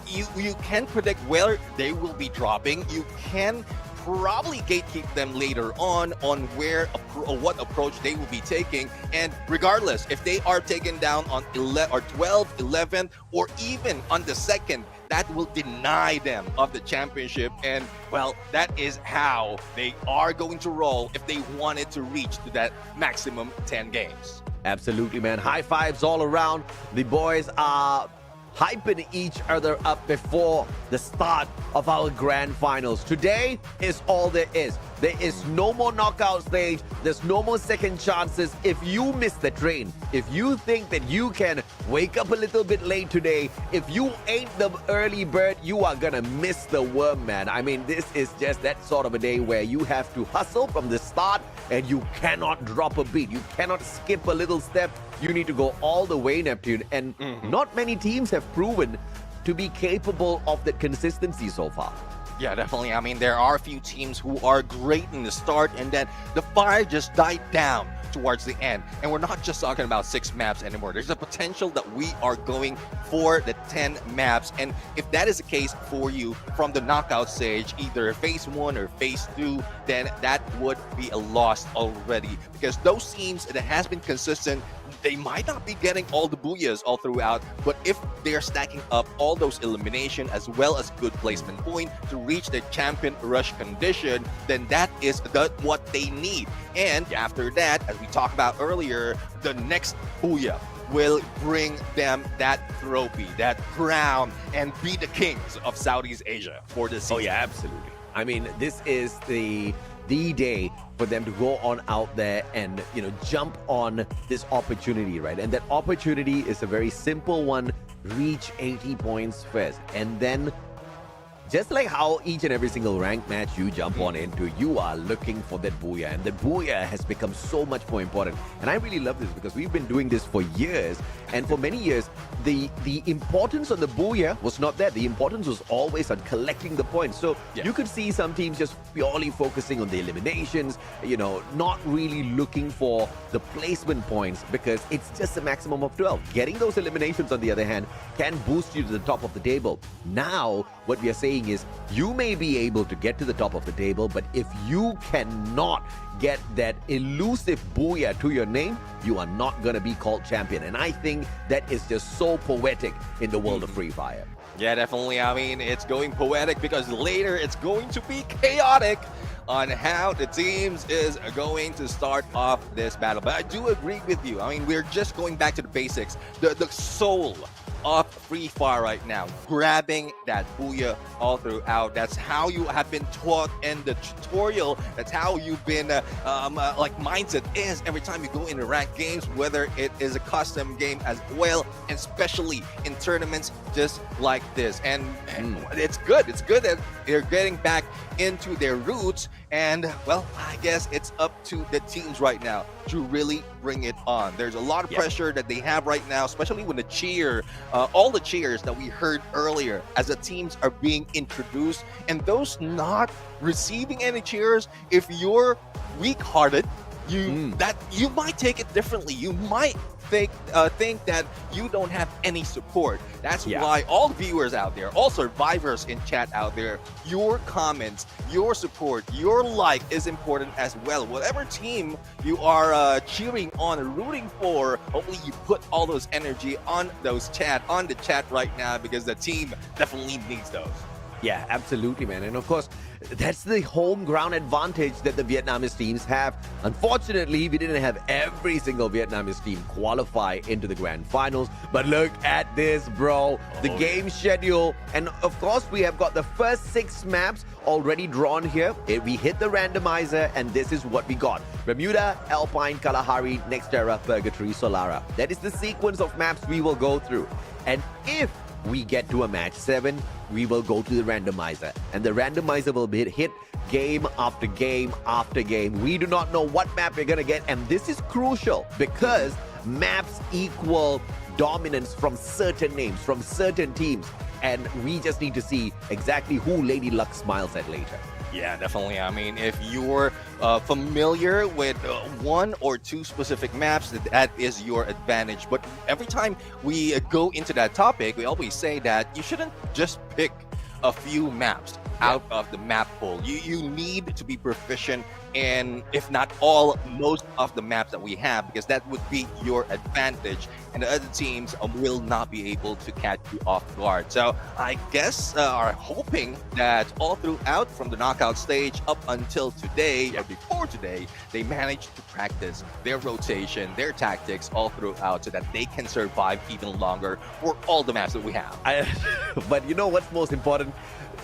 you can predict where they will be dropping. You can probably gatekeep them later on where what approach they will be taking, and regardless if they are taken down on 11 or 12, 11, or even on the second, that will deny them of the championship. And well, that is how they are going to roll if they wanted to reach to that maximum 10 games. Absolutely, man. High fives all around. The boys are hyping each other up before the start of our grand finals. Today is all there is. There is no more knockout stage. There's no more second chances. If you miss the train, if you think that you can wake up a little bit late today, if you ain't the early bird, you are gonna miss the worm, man. I mean, this is just that sort of a day where you have to hustle from the start and you cannot drop a beat. You cannot skip a little step. You need to go all the way, Neptune. And not many teams have proven to be capable of that consistency so far. Yeah, definitely. I mean, there are a few teams who are great in the start, and then the fire just died down towards the end. And we're not just talking about 6 maps anymore. There's a potential that we are going for the 10 maps. And if that is the case for you from the knockout stage, either phase 1 or phase 2, then that would be a loss already. Because those teams that has been consistent, they might not be getting all the booyahs all throughout, but if they're stacking up all those elimination as well as good placement point to reach the champion rush condition, then that is what they need. And after that, as we talked about earlier, the next booyah will bring them that trophy, that crown, and be the kings of Southeast Asia for this season. Oh yeah, absolutely. I mean, this is the day for them to go on out there and, you know, jump on this opportunity, right? And that opportunity is a very simple one. Reach 80 points first, and then just like how each and every single ranked match you jump on into, you are looking for that booyah, and the booyah has become so much more important. And I really love this because we've been doing this for years, and for many years, the importance of the booyah was not there. The importance was always on collecting the points. So you could see some teams just purely focusing on the eliminations, you know, not really looking for the placement points because it's just a maximum of 12. Getting those eliminations, on the other hand, can boost you to the top of the table. Now, what we are saying is you may be able to get to the top of the table, but if you cannot get that elusive booyah to your name, you are not going to be called champion. And I think that is just so poetic in the world of Free Fire. Yeah, definitely. I mean, it's going poetic because later it's going to be chaotic on how the teams is going to start off this battle. But I do agree with you. I mean, we're just going back to the basics. The soul of Free Fire right now, grabbing that booyah all throughout. That's how you have been taught in the tutorial. That's how you've been like mindset is every time you go into ranked games, whether it is a custom game as well, and especially in tournaments just like this. And it's good that they're getting back into their roots. And well, I guess it's up to the teams right now to really bring it on. There's a lot of pressure that they have right now, especially when the cheer, all the cheers that we heard earlier as the teams are being introduced, and those not receiving any cheers, if you're weak-hearted, you might take it differently. You might think that you don't have any support. That's why all the viewers out there, all survivors in chat out there, your comments, your support, your like is important as well. Whatever team you are cheering on and rooting for, hopefully you put all those energy on the chat right now, because the team definitely needs those. Yeah, absolutely, man. And of course, that's the home ground advantage that the Vietnamese teams have. Unfortunately, we didn't have every single Vietnamese team qualify into the grand finals. But look at this, bro. The game schedule. And of course, we have got the first 6 maps already drawn here. We hit the randomizer, and this is what we got. Bermuda, Alpine, Kalahari, Nextera, Purgatory, Solara. That is the sequence of maps we will go through. And if we get to a match 7, we will go to the randomizer, and the randomizer will be hit game after game after game. We do not know what map we're gonna get, and this is crucial because maps equal dominance from certain names, from certain teams, and we just need to see exactly who Lady Luck smiles at later. Yeah, definitely. I mean, if you're familiar with 1 or 2 specific maps, that is your advantage. But every time we go into that topic, we always say that you shouldn't just pick a few maps out of the map pool. You need to be proficient in, if not all, most of the maps that we have, because that would be your advantage, and the other teams will not be able to catch you off guard. So I guess are hoping that all throughout from the knockout stage up until today, or before today, they managed to practice their rotation, their tactics all throughout, so that they can survive even longer for all the maps that we have. But you know what's most important?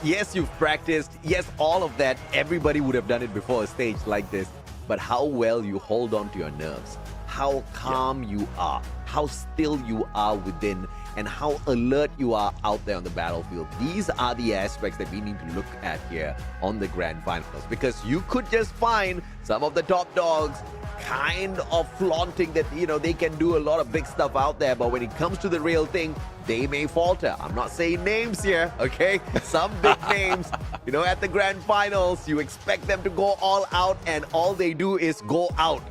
Yes, you've practiced. Yes, all of that. Everybody would have done it before a stage like this. But how well you hold on to your nerves, how calm you are, how still you are within, and how alert you are out there on the battlefield. These are the aspects that we need to look at here on the grand finals, because you could just find some of the top dogs kind of flaunting that, you know, they can do a lot of big stuff out there, but when it comes to the real thing, they may falter. I'm not saying names here, okay? Some big names, you know, at the grand finals, you expect them to go all out, and all they do is go out.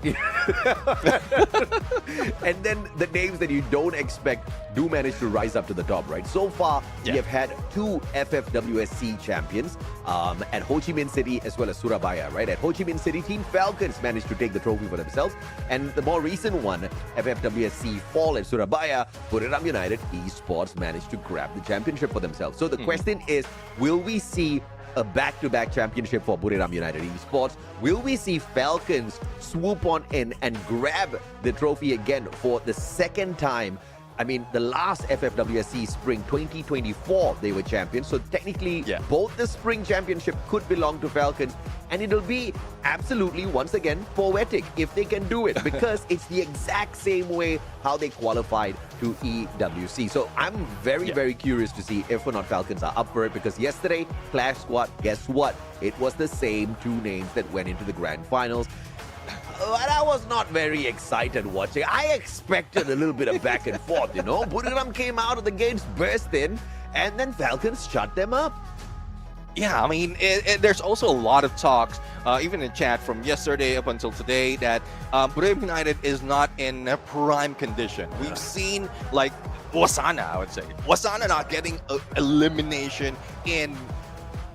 And then the names that you don't expect do manage to rise up to the top, right? So far, we have had 2 FFWS SEA champions at Ho Chi Minh City as well as Surabaya, right? At Ho Chi Minh City, Team Falcons managed to take the trophy for themselves. And the more recent one, FFWS SEA Fall at Surabaya, Buriram United Esports managed to grab the championship for themselves. So the question is, will we see a back-to-back championship for Buriram United Esports? Will we see Falcons swoop on in and grab the trophy again for the second time? I mean, the last FFWS SEA Spring 2024, they were champions. So technically, both the Spring Championship could belong to Falcons. And it'll be absolutely, once again, poetic if they can do it. Because it's the exact same way how they qualified to EWC. So I'm very, very curious to see if or not Falcons are up for it. Because yesterday, Clash Squad, guess what? It was the same two names that went into the grand finals. But I was not very excited watching. I expected a little bit of back and forth, you know. Buriram came out of the gates, burst in, and then Falcons shut them up. Yeah, I mean, there's also a lot of talks, even in chat from yesterday up until today, that Buriram United is not in a prime condition. We've seen, like, Wasana, I would say. Wasana not getting elimination in,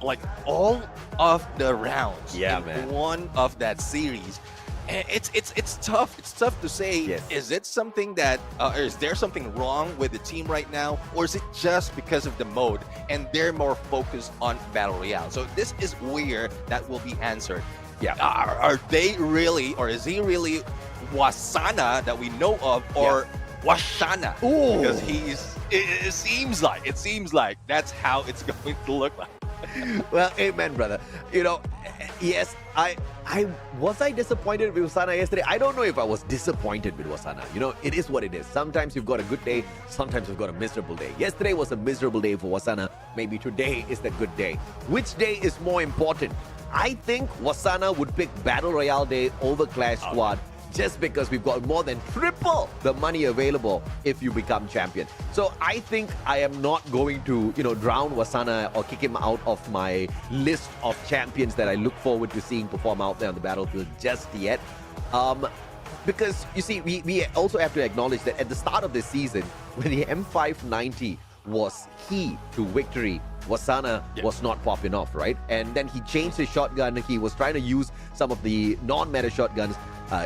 like, all of the rounds in one of that series. And it's tough. It's tough to say. Is it something that is there something wrong with the team right now, or is it just because of the mode and they're more focused on Battle Royale? So this is where that will be answered. Yeah, are they really, or is he really Wasana that we know of, or Washana? Ooh. Because it seems like that's how it's going to look like. Well, amen, brother. You know, yes, I was disappointed with Wasana yesterday. I don't know if I was disappointed with Wasana. You know, it is what it is. Sometimes you've got a good day, sometimes you've got a miserable day. Yesterday was a miserable day for Wasana. Maybe today is the good day. Which day is more important? I think Wasana would pick Battle Royale Day over Clash Squad. Just because we've got more than triple the money available if you become champion. So I think I am not going to, you know, drown Wasana or kick him out of my list of champions that I look forward to seeing perform out there on the battlefield just yet. Because, you see, we also have to acknowledge that at the start of the season, when the M590 was key to victory, Wasana was not popping off, right? And then he changed his shotgun. He was trying to use some of the non-meta shotguns.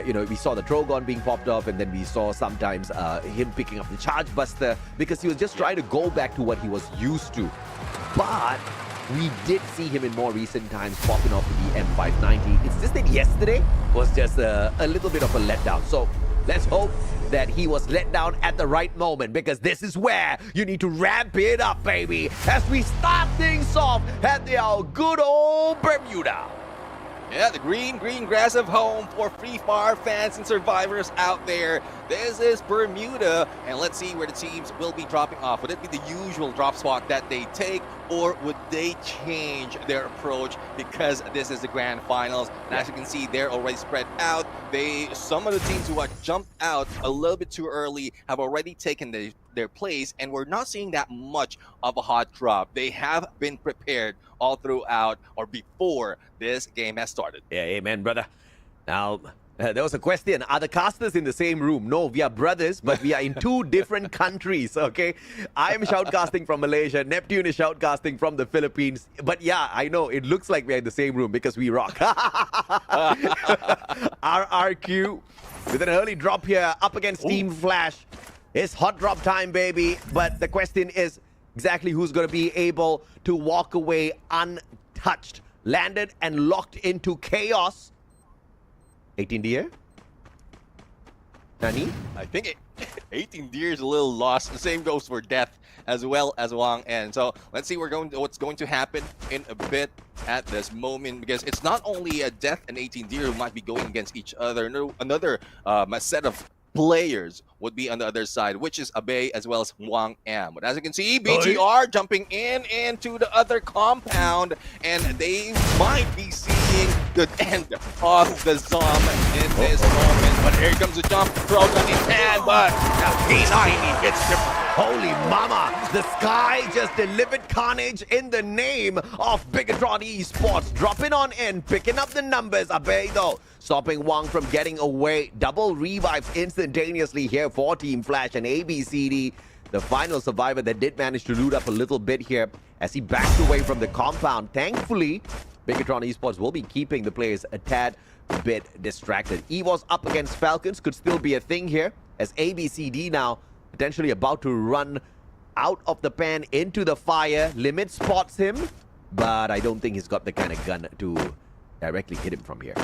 You know, we saw the Trogon being popped off, and then we saw sometimes him picking up the Charge Buster because he was just trying to go back to what he was used to. But we did see him in more recent times popping off the M590. It's just that yesterday was just a little bit of a letdown. So let's hope that he was let down at the right moment, because this is where you need to ramp it up, baby, as we start things off at the good old Bermuda. Yeah, the green grass of home for Free Fire fans and survivors out there. This is Bermuda, and let's see where the teams will be dropping off. Would it be the usual drop spot that they take, or would they change their approach because this is the grand finals? And as you can see, they're already spread out. Some of the teams who have jumped out a little bit too early have already taken their place, and we're not seeing that much of a hot drop. They have been prepared all throughout or before this game has started. Yeah, amen, brother. Now, there was a question. Are the casters in the same room? No, we are brothers, but we are in two different countries, okay? I am shoutcasting from Malaysia. Neptune is shoutcasting from the Philippines. But yeah, I know, it looks like we are in the same room because we rock. RRQ with an early drop here up against Team Flash. It's hot drop time, baby. But the question is exactly who's going to be able to walk away untouched. Landed and locked into chaos. 18 deer? Nani? I think 18 deer is a little lost. The same goes for Death as well as Wang. And so let's see what's going to happen in a bit at this moment, because it's not only a Death and 18 deer who might be going against each other. Another set of players would be on the other side, which is Abe as well as Wang Am. But as you can see, BTR jumping into the other compound, and they might be seeing the end of the Zom in this moment. But here comes the jump, throw gun in hand, but P90 hits him. Holy mama, the sky just delivered carnage in the name of Bigatron Esports. Dropping on in, picking up the numbers. Abe though, stopping Wang from getting away. Double revives instantaneously here for Team Flash, and ABCD, the final survivor that did manage to loot up a little bit here as he backed away from the compound. Thankfully, Bigatron Esports will be keeping the players a tad bit distracted. EVOS up against Falcons could still be a thing here, as ABCD now potentially about to run out of the pan into the fire. Limit spots him, but I don't think he's got the kind of gun to directly hit him from here.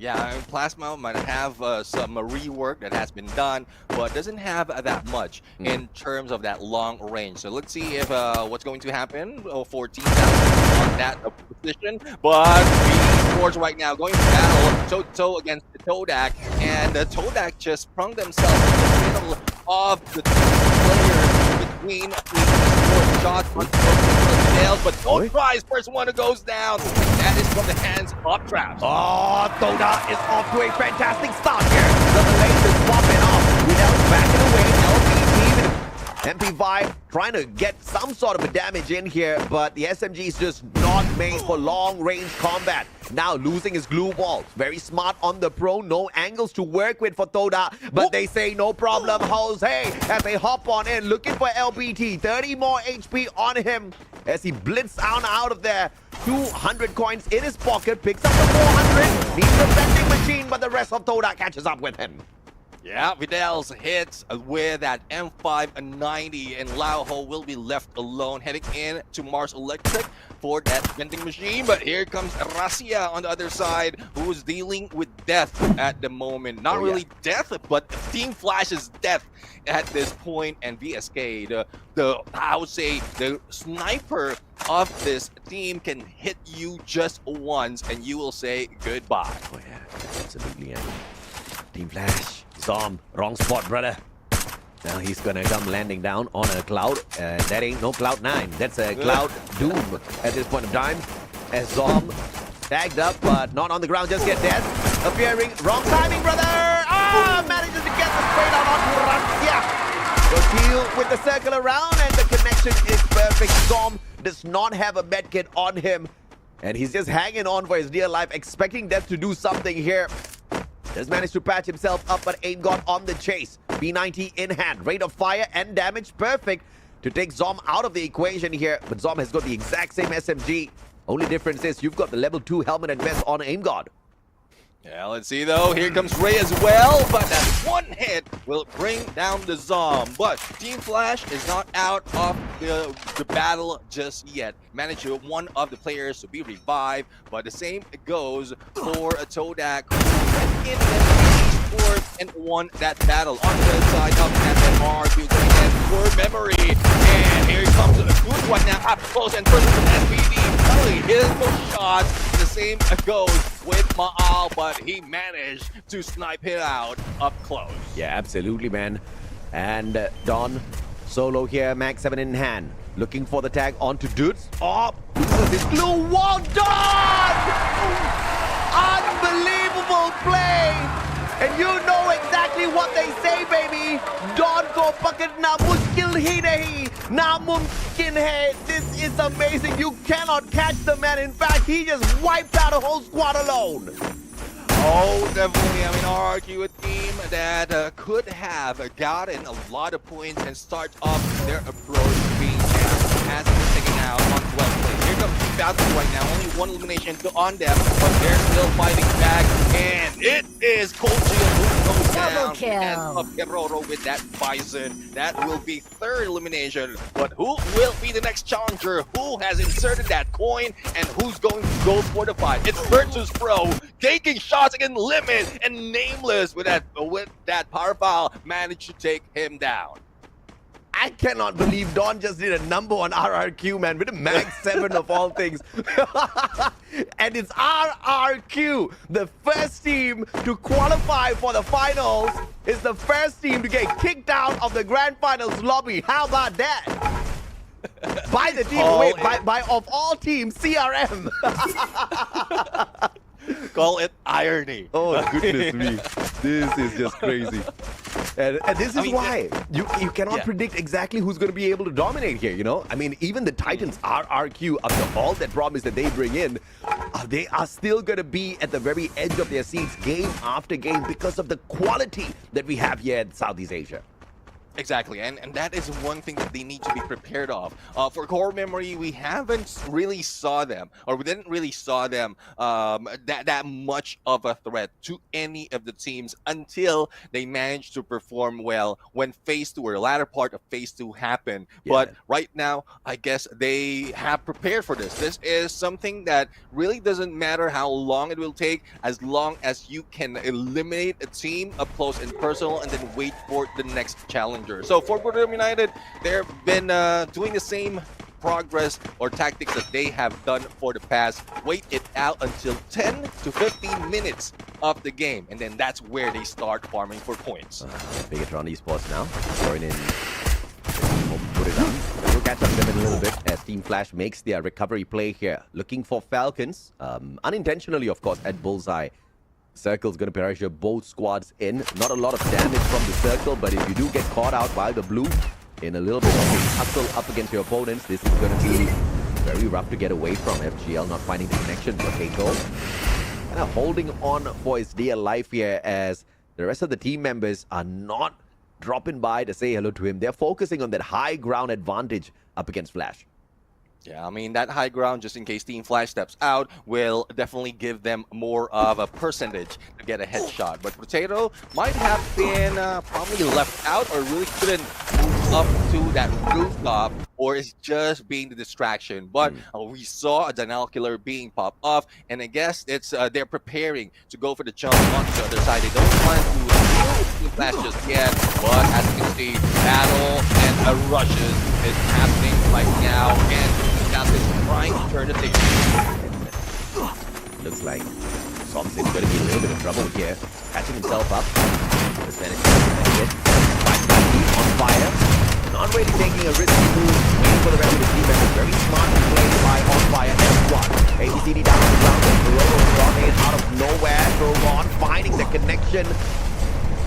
Yeah, Plasma might have some rework that has been done, but doesn't have that much in terms of that long range. So let's see if what's going to happen for Team on that position. But Sports right now going to battle toe-to-toe against the Todak, and the Todak just sprung themselves in the middle of the players between the shots on nails, but don't tries. First one goes down. That is from the hands of Traps. Oh, Todak is off to a fantastic start here. The Malays is popping off. Without backing away, MP5 trying to get some sort of a damage in here, but the SMG is just not made for long-range combat. Now losing his glue wall. Very smart on the pro. No angles to work with for Todak, but they say no problem, Jose, as they hop on in, looking for LBT. 30 more HP on him as he blitz out of there. 200 coins in his pocket, picks up the 400. Needs a vending machine, but the rest of Todak catches up with him. Yeah, Vidal's hits with that M590, and Lauho will be left alone heading in to Mars Electric for that vending machine. But here comes Rasia on the other side, who's dealing with death at the moment. Not really death, but Team Flash's death at this point. And VSK, I would say the sniper of this team can hit you just once, and you will say goodbye. Oh yeah, absolutely. Team Flash. Zom, wrong spot, brother. Now he's gonna come landing down on a cloud. That ain't no Cloud 9. That's a Cloud Doom at this point of time. As Zom tagged up, but not on the ground, just get dead. Appearing, wrong timing, brother! Ah, manages to get the straight out onto Rasia. The heal with the circle around, and the connection is perfect. Zom does not have a medkit on him, and he's just hanging on for his dear life, expecting Death to do something here. Does manage to patch himself up, but ain't got on the chase. B90 in hand. Rate of fire and damage perfect to take Zom out of the equation here. But Zom has got the exact same SMG. Only difference is you've got the level 2 helmet and vest on Aim God. Yeah, let's see though. Here comes Ray as well, but that one hit will bring down the Zom. But Team Flash is not out of the battle just yet. Managed to one of the players to be revived, but the same goes for a Todak who in the fourth and won that battle on the side of FMR for memory. And here comes a good one now up close and personal from SPD. His shots. The same goes with Maal, but he managed to snipe it out up close. Yeah, absolutely, man. And Don solo here, Mag 7 in hand, looking for the tag onto Dudes. Oh, this glue wall done! Unbelievable play! And you know exactly what they say, baby. Don ko pakat na muskil hi nahi, na mumkin hai. This is amazing. You cannot catch the man. In fact, he just wiped out a whole squad alone. Oh, definitely. I mean, RRQ, a team that could have gotten a lot of points and start off their approach being has been taken out on 12 plays. Here comes the battle right now. Only one elimination on them, but they're still fighting back. And it is Cold Shield who goes down and Keroro with that Bison. That will be third elimination. But who will be the next challenger? Who has inserted that coin? And who's going to go for the fight? It's Virtus Pro taking shots against Limit, and Nameless with that power foul managed to take him down. I cannot believe Don just did a number on RRQ, man, with a Mag 7 of all things. And it's RRQ, the first team to qualify for the finals, is the first team to get kicked out of the grand finals lobby. How about that? By the team, by of all teams, CRM. Call it irony. Oh, goodness me. This is just crazy. And this is why you cannot predict exactly who's going to be able to dominate here, you know? I mean, even the Titans RRQ, after all that promise that they bring in, they are still going to be at the very edge of their seats game after game because of the quality that we have here in Southeast Asia. Exactly, and that is one thing that they need to be prepared of. For core memory, we haven't really saw them, or we didn't really saw them that much of a threat to any of the teams until they managed to perform well when Phase 2 or latter part of Phase 2 happened. Yeah. But right now, I guess they have prepared for this. This is something that really doesn't matter how long it will take, as long as you can eliminate a team up close and personal and then wait for the next challenger. So for Buriram United, they've been doing the same progress or tactics that they have done for the past. Wait it out until 10 to 15 minutes of the game, and then that's where they start farming for points. Bigatron Esports now join in. Buriram. We'll catch up with them in a little bit as Team Flash makes their recovery play here, looking for Falcons, unintentionally of course at bullseye. Circle's going to pressure both squads in. Not a lot of damage from the circle, but if you do get caught out by the blue in a little bit of a hustle up against your opponents, this is going to be very rough to get away from. FGL not finding the connection, but Keiko kind of holding on for his dear life here as the rest of the team members are not dropping by to say hello to him. They're focusing on that high ground advantage up against Flash. Yeah, I mean, that high ground, just in case Team Flash steps out, will definitely give them more of a percentage to get a headshot. But Potato might have been probably left out or really couldn't move up to that rooftop, or is just being the distraction. But we saw a Dinocular being popped off, and I guess it's they're preparing to go for the jump onto the other side. They don't plan to deal with Team Flash just yet, but as you can see, battle and rushes is happening right now, and is trying to turn the thing. Looks like Somson's going to be in a little bit of trouble here. Catching himself up. Just managed to get on fire. Not really taking a risky move. Waiting for the rest of the team members. Very smartly played by On Fire and Squad. ABCD down on the ground. And Barolo brought in out of nowhere. Drove on, finding the connection.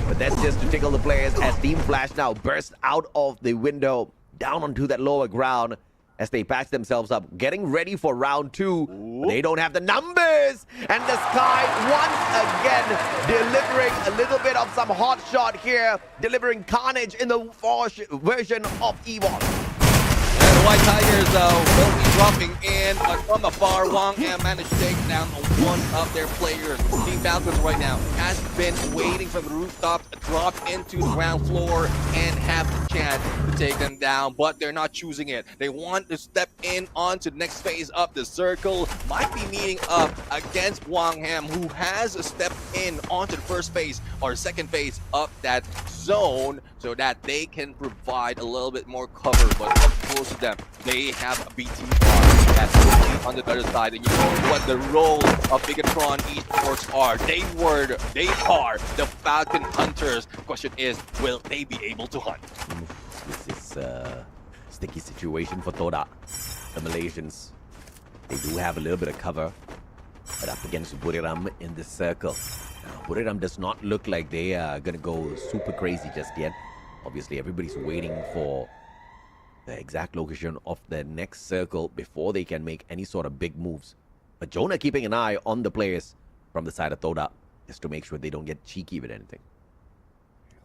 But that's just to tickle the players as Team Flash now burst out of the window down onto that lower ground as they patch themselves up, getting ready for round 2. They don't have the numbers, and the Sky once again delivering a little bit of some hot shot here, delivering carnage in the version of EVOS. And the White Tigers will be dropping in from afar. Wang Am managed to take down one of their players. Team Falcons right now has been waiting for the rooftop to drop into the ground floor and have the chance to take them down, but they're not choosing it. They want to step in onto the next phase of the circle. Might be meeting up against Wang Ham, who has stepped in onto the first phase or second phase of that zone so that they can provide a little bit more cover. But up close to them, they have a BTR that's on the other side, and you know what the role of Bigatron Esports are. They are the Falcon Hunters. Question is, will they be able to hunt? This is a sticky situation for Todak. The Malaysians, they do have a little bit of cover, but up against Buriram in the circle. Now, Buriram does not look like they are going to go super crazy just yet. Obviously, everybody's waiting for the exact location of the next circle before they can make any sort of big moves. But Jonah keeping an eye on the players from the side of Todak just to make sure they don't get cheeky with anything.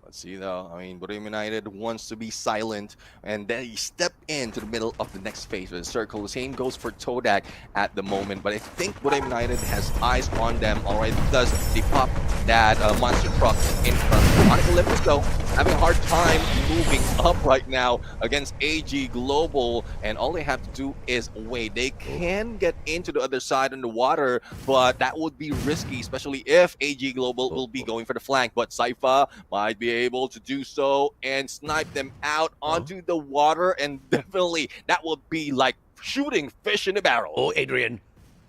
Let's see though. I mean, Buriram United wants to be silent, and then he stepped into the middle of the next phase of the circle. The same goes for Todak at the moment, but I think Buriram United has eyes on them already because they popped that monster truck in front. Monica Olympus though having a hard time moving up right now against AG Global, and all they have to do is wait. They can get into the other side in the water, but that would be risky, especially if AG Global will be going for the flank. But Saifa might be able to do so and snipe them out onto the water, and definitely that would be like shooting fish in a barrel. Oh, Adrian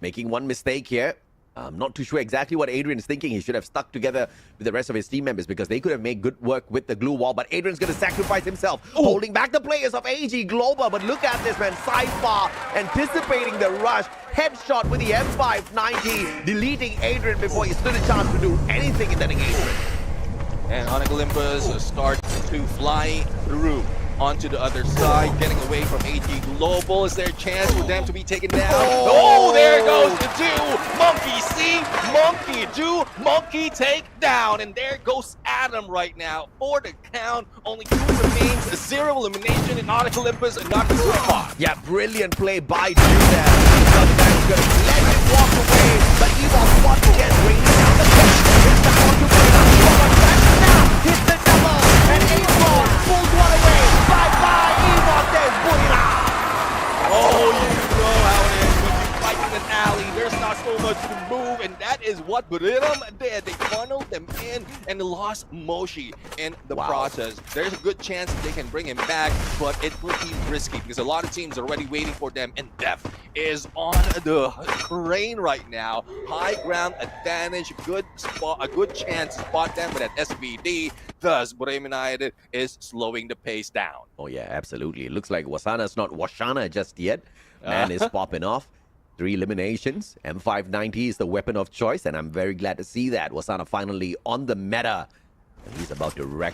making one mistake here. I'm not too sure exactly what Adrian is thinking. He should have stuck together with the rest of his team members because they could have made good work with the glue wall. But Adrian's going to sacrifice himself, holding back the players of AG Global. But look at this, man. Saifa anticipating the rush. Headshot with the M590, deleting Adrian before he stood a chance to do anything in that engagement. And Onyx Olympus starts to fly through. onto the other side, getting away from AG Global. Is there a chance for them to be taken down? Oh, there goes the two. Monkey see, Monkey do, Monkey take down. And there goes Adam right now for the count. Only 2 remains, 0 elimination in Onyx Olympus and not the spot. Yeah, brilliant play by Todak. Sometimes gonna let him walk away, but Evolve once again bringing down the pitch. It's the one to bring up. Evolve back now. Hits the double, and Evolve pulls one away. Bye-bye, Evolve then Buriram. Oh, you know how it is when you fight in an alley. There's not so much to move, and that is what Buriram did. They funneled them in and lost Moshi in the process. There's a good chance that they can bring him back, but it will be risky because a lot of teams are already waiting for them, and Def is on the train right now. High ground advantage, good spot, a good chance to spot them with that SVD. Thus, Buriram United is slowing the pace down. Oh yeah, absolutely. It looks like Wasana's not Washana just yet. Man is popping off. 3 eliminations. M590 is the weapon of choice, and I'm very glad to see that. Wasana finally on the meta. And he's about to wreck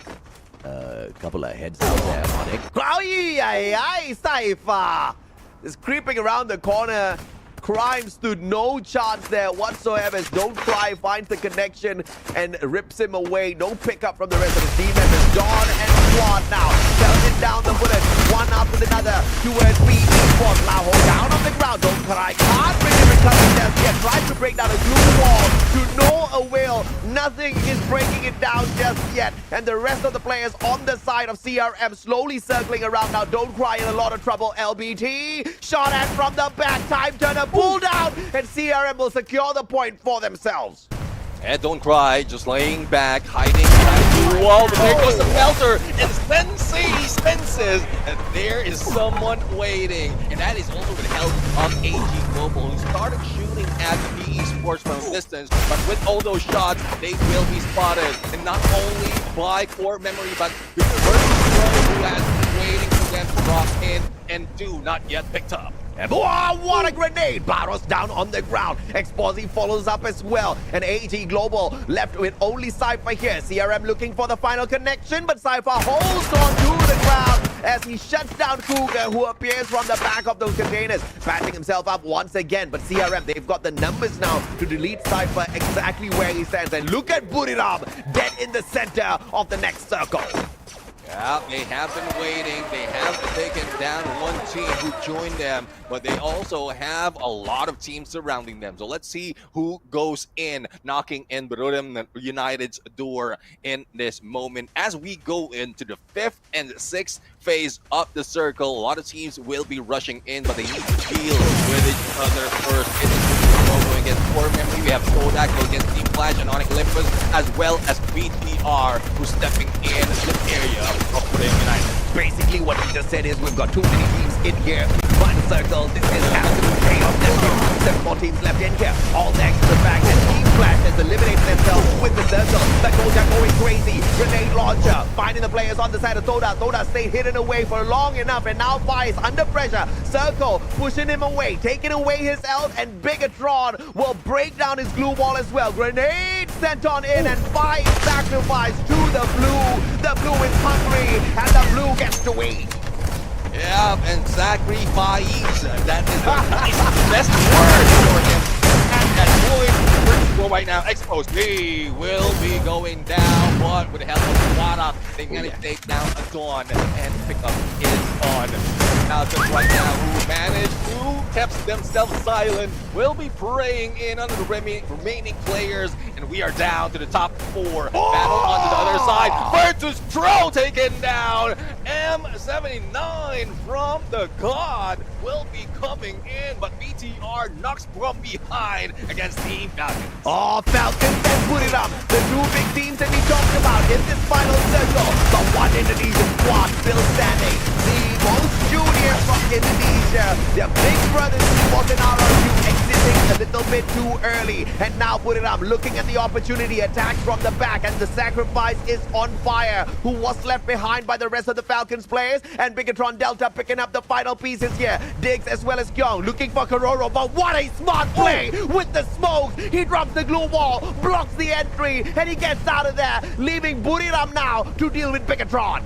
a couple of heads out there on it. Cypher is creeping around the corner. Crime stood no chance there whatsoever as Don't Cry finds the connection and rips him away. No pickup from the rest of the team members. Dawn and Squad now belting down the bullet, one after another towards B. Esports now hold down on the ground. Don't Cry can't bring him recovery just yet. Tries to break down a glue wall to no avail. Nothing is breaking it down just yet. And the rest of the players on the side of CRM slowly circling around now. Don't Cry in a lot of trouble. LBT shot at from the back. Time turner pull down, and CRM will secure the point for themselves. And Don't Cry, just laying back, hiding behind the wall. But there goes the Melter, and Spences, and there is someone waiting. And that is also with the help of AG Global, who started shooting at the PE Sports from a distance. But with all those shots, they will be spotted. And not only by Core Memory, but the first who has been waiting for them to drop in and do not yet picked up. And what a grenade! Barros down on the ground. Exposy follows up as well. And AG Global left with only Cypher here. CRM looking for the final connection, but Cypher holds on to the ground as he shuts down Cougar, who appears from the back of those containers, patching himself up once again. But CRM, they've got the numbers now to delete Cypher exactly where he stands. And look at Buriram, dead in the center of the next circle. Yeah, they have been waiting. They have taken down one team who joined them, but they also have a lot of teams surrounding them. So let's see who goes in, knocking in Buriram United's door in this moment. As we go into the 5th and 6th phase of the circle, a lot of teams will be rushing in, but they need to deal with each other first. It is going against Core Memory. We have Todak going against Team Flash and Onyx Olympus, as well as BTR, who's stepping in the area of Buriram United. Basically, what he just said is we've got too many teams in here. One circle, this is absolute chaos. There's 7 more teams left in here. All next to the back, and Team Flash has eliminated themselves with the circle. The Todak going crazy. Grenade launcher, finding the players on the side of Todak. Todak stayed hidden away for long enough, and now Vice under pressure. Circle pushing him away, taking away his health, and Bigatron will break down his glue wall as well. Grenade sent on in, and Vice sacrificed to the blue. The blue is hungry, and the blue gets to eat. Yeah, and sacrifice. That is the nice best word for him. And that point, well, right now, exposed. He will be going down, but with the help of Wada, they managed to take down a Dawn and pick up his on. Now, just right now, who managed to keep themselves silent, will be praying in under the remaining players, and we are down to the top 4. Battle on the other side. Virtus Tro taken down. M79 from the God will be coming in, but BTR knocks from behind against Team Falcons. Oh, Falcons and Buriram, the 2 big teams that we talked about in this final circle. The one Indonesian squad still standing. The most junior from Indonesia. Their big brothers was in RRQ exiting a little bit too early. And now Buriram looking at the opportunity, attack from the back, and the sacrifice is on fire. Who was left behind by the rest of the Falcons players? And Bigatron Delta picking up the final pieces here. Diggs as well as Kyung looking for Kororo, but what a smart play with the smokes. He drops the glue wall, blocks the entry, and he gets out of there, leaving Buriram now to deal with Bigatron.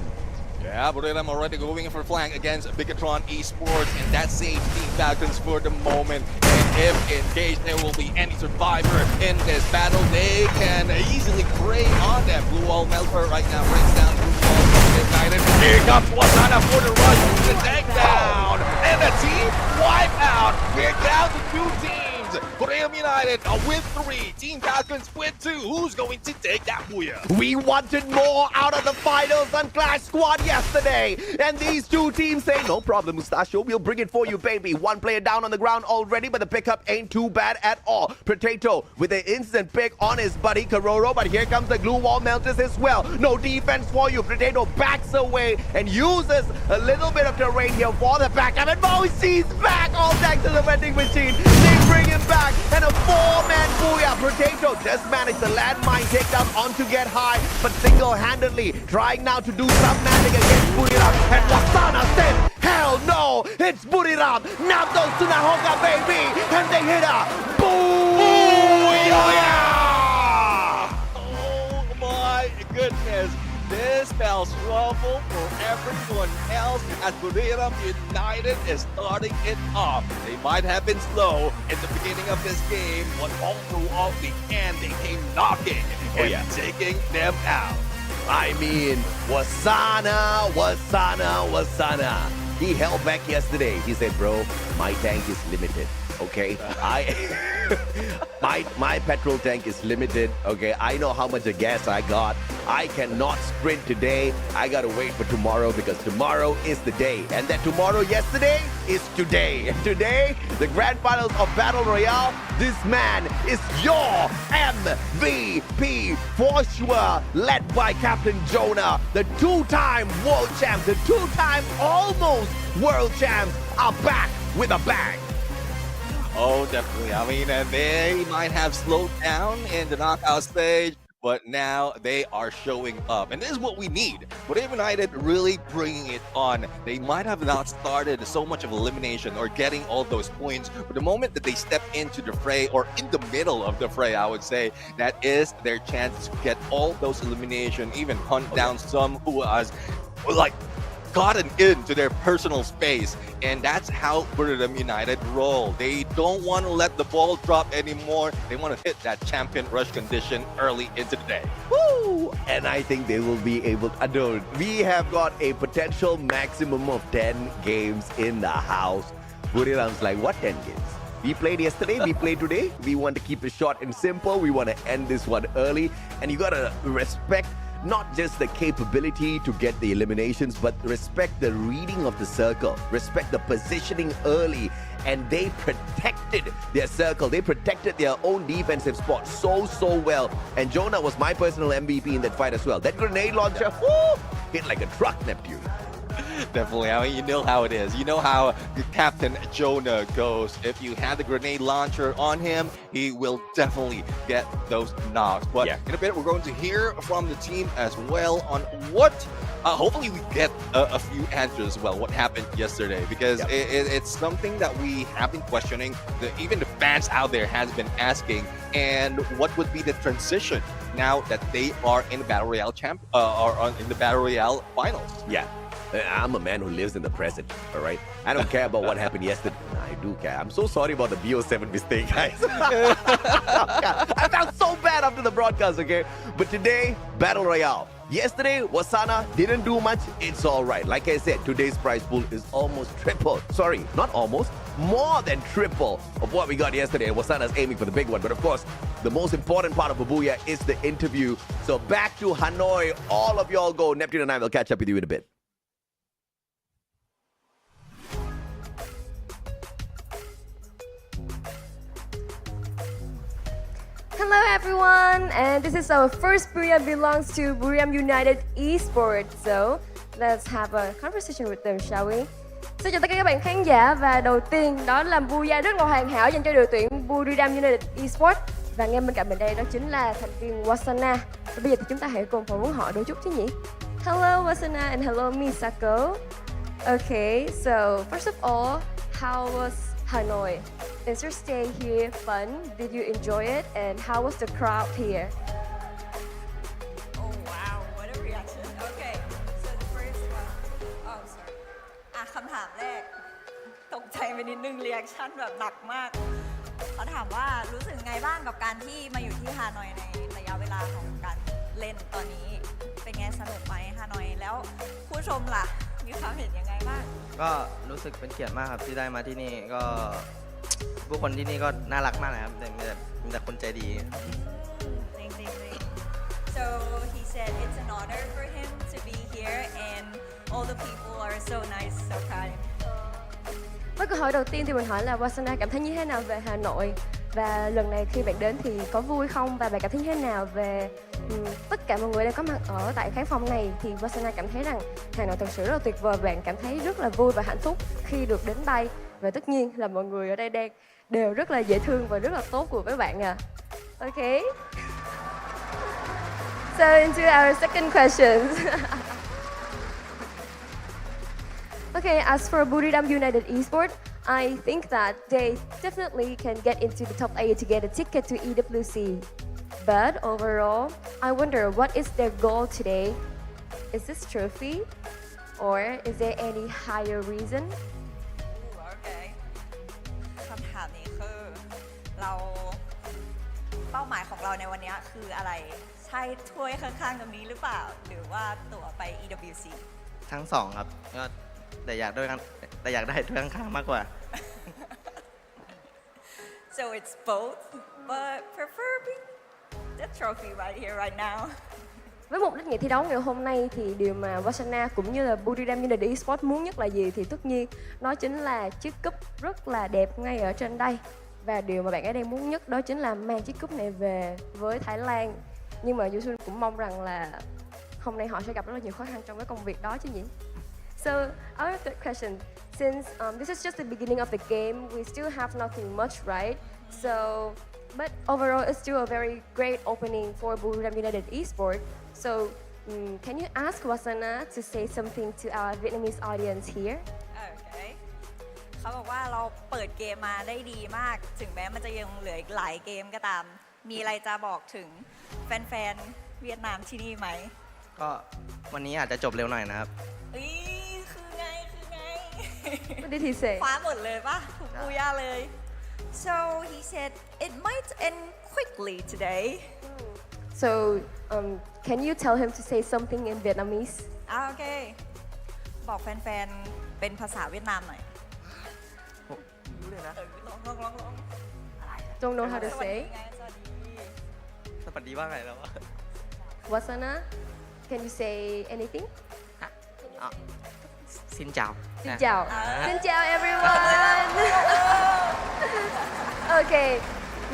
Yeah, but I'm already going for flank against Bigatron Esports, and that saves Team Falcons for the moment. And if in case there will be any survivor in this battle, they can easily prey on that Blue Wall Melter right now. Breaks down Blue Wall United. Here comes Wasana for the rush to the takedown, and the team wipe out. We're down to 2 teams. Royale United with 3, Team Falcons with 2. Who's going to take that booyah? We wanted more out of the finals on Clash Squad yesterday. And these 2 teams say, no problem, Mustachio. We'll bring it for you, baby. 1 player down on the ground already, but the pickup ain't too bad at all. Potato with an instant pick on his buddy Karoro, but here comes the glue wall melters as well. No defense for you. Potato backs away and uses a little bit of terrain here for the backup. And Moisy's back, all thanks to the vending machine. They bring him back, and a 4-man booyah. Potato just managed the landmine takedown on to get high, but single-handedly trying now to do some magic against Buriram. And Wasana said, hell no, it's Buriram. Now goes to Nahoka, baby, and they hit her. Booyah! Oh my goodness. This spells trouble for everyone else as Buriram United is starting it off. They might have been slow in the beginning of this game, but all throughout the end they came knocking and taking them out. I mean, Wasana. He held back yesterday. He said, bro, my tank is limited, okay? My petrol tank is limited, okay? I know how much of gas I got. I cannot sprint today. I gotta wait for tomorrow because tomorrow is the day. And that tomorrow yesterday is today. And today, the grand finals of Battle Royale, this man is your MVP for sure, led by Captain Jonah. The 2-time world champs, the 2-time almost world champs are back with a bang. Oh, definitely. I mean, they might have slowed down in the knockout stage, but now they are showing up. And this is what we need. Royale United really bringing it on. They might have not started so much of elimination or getting all those points, but the moment that they step into the fray, or in the middle of the fray, I would say, that is their chance to get all those elimination, even hunt down some who has, like, gotten into their personal space, and that's how Royale United roll. They don't want to let the ball drop anymore. They want to hit that champion rush condition early into the day. Woo! And I think they will be able to. We have got a potential maximum of 10 games in the house. Buriram's like, what 10 games? We played yesterday, we played today. We want to keep it short and simple. We want to end this one early. And you got to respect not just the capability to get the eliminations, but respect the reading of the circle, respect the positioning early, and they protected their circle. They protected their own defensive spot so well. And Jonah was my personal MVP in that fight as well. That grenade launcher, whoo, hit like a truck, Neptune. Definitely. I mean, you know how it is. You know how Captain Jonah goes. If you have the grenade launcher on him, he will definitely get those knocks. But in a bit, we're going to hear from the team as well on what, hopefully we get a few answers as well, what happened yesterday. Because it's something that we have been questioning. Even the fans out there has been asking. And what would be the transition now that they are in the Battle Royale in the Battle Royale finals? Yeah. I'm a man who lives in the present, all right? I don't care about what happened yesterday. I do care. I'm so sorry about the BO7 mistake, guys. I felt so bad after the broadcast, okay? But today, Battle Royale. Yesterday, Wasana didn't do much. It's all right. Like I said, today's prize pool is almost triple. Sorry, not almost. More than triple of what we got yesterday. Wasana's aiming for the big one. But of course, the most important part of Booyah is the interview. So back to Hanoi. All of y'all go. Neptune and I will catch up with you in a bit. Hello everyone, and this is our first Booyah belongs to Royale United Esports. So let's have a conversation with them, shall we? Xin chào tất cả các bạn khán giả, và đầu tiên đó là Booyah rất là hoàn hảo dành cho đội tuyển Royale United Esports. Và ngay bên cạnh mình đây đó chính là thành viên Wasana. Và bây giờ thì chúng ta hãy cùng phỏng vấn họ đôi chút chứ nhỉ? Hello Wasana and hello Misako. Okay, so first of all, how was Hanoi? Is your stay here fun? Did you enjoy it? And how was the crowd here? Oh wow, what a reaction. Okay, so the first one. ำถามแรกตกใจไปนิดนึงรีแอคชั่นแบบหนักมากเขาถามว่ารู้สึกไงบ้างกับการที่มาอยู่ที่ฮานอยในระยะเวลาของการเล่นตอนนี้เป็นไงสนุกไหมฮานอยแล้วผู้ชมล่ะมีความเห็นยังไงบ้างก็รู้สึกเป็นเกียรติมากครับที่ได้มาที่นี่ก็ผู้คนที่นี่ก็น่ารักมากนะครับมีแต่คนใจดี So he said it's an honor for him to be here and all the people are so nice, so kind. Với câu hỏi đầu tiên thì mình hỏi là Wasana cảm thấy như thế nào về Hà Nội và lần này khi bạn đến thì có vui không và bạn cảm thấy như thế nào về tất cả mọi người đang có mặt ở tại khán phòng này thì Wasana cảm thấy rằng Hà Nội thật sự rất là tuyệt vời, bạn cảm thấy rất là vui và hạnh phúc khi được đến đây và tất nhiên là mọi người ở đây đều rất là dễ thương và rất là tốt của với bạn à. Okay. So into our second question. Okay, as for Buriram United Esports, I think that they definitely can get into the top 8 to get a ticket to EWC. But overall, I wonder what is their goal today? Is this trophy? Or is there any higher reason? Okay. คำถามนี้คือเราเป้าหมายของเราในวันนี้คืออะไรใช่ถ้วยข้างๆตรงนี้หรือเปล่าหรือว่าตั๋วไป EWC ทั้งสองครับก็แต่อยากได้ถ้วยข้างๆมากกว่า So it's both, but preferably the trophy right here, right now. Với mục đích ngày thi đấu ngày hôm nay thì điều mà Wasana cũng như là Buriram United Esports muốn nhất là gì thì tất nhiên đó chính là chiếc cúp rất là đẹp ngay ở trên đây. Và điều mà bạn ấy đang muốn nhất đó chính là mang chiếc cúp này về với Thái Lan. Nhưng mà Yusun cũng mong rằng là hôm nay họ sẽ gặp rất là nhiều khó khăn trong cái công việc đó chứ nhỉ? So, our third question, since this is just the beginning of the game, we still have nothing much, right? So, but overall, it's still a very great opening for Buriram United Esports. So, can you ask Wasana to say something to our Vietnamese audience here? Okay. เขาบอกว่าเราเปิดเกมมาได้ดีมากถึงแม้มันจะยังเหลืออีกหลายเกมก็ตามมีอะไรจะบอกถึงแฟนๆเวียดนามที่นี่ไหมก็วันนี้อาจจะจบเร็วหน่อยนะครับ คือไง What did he say? คว้าหมดเลยปะถูกปูย่าเลย So he said it might end quickly today. So can you tell him to say something in Vietnamese? โอเคบอกแฟนๆเป็นภาษาเวียดนามหน่อยรู้เลยนะลอง Don't know how to สวัส say. ดีไงสวัสดี สวัสดีว่าไงแล้ว Wasana, can you say anything? Xin chào. Xin chào. Xin chào everyone. Ok.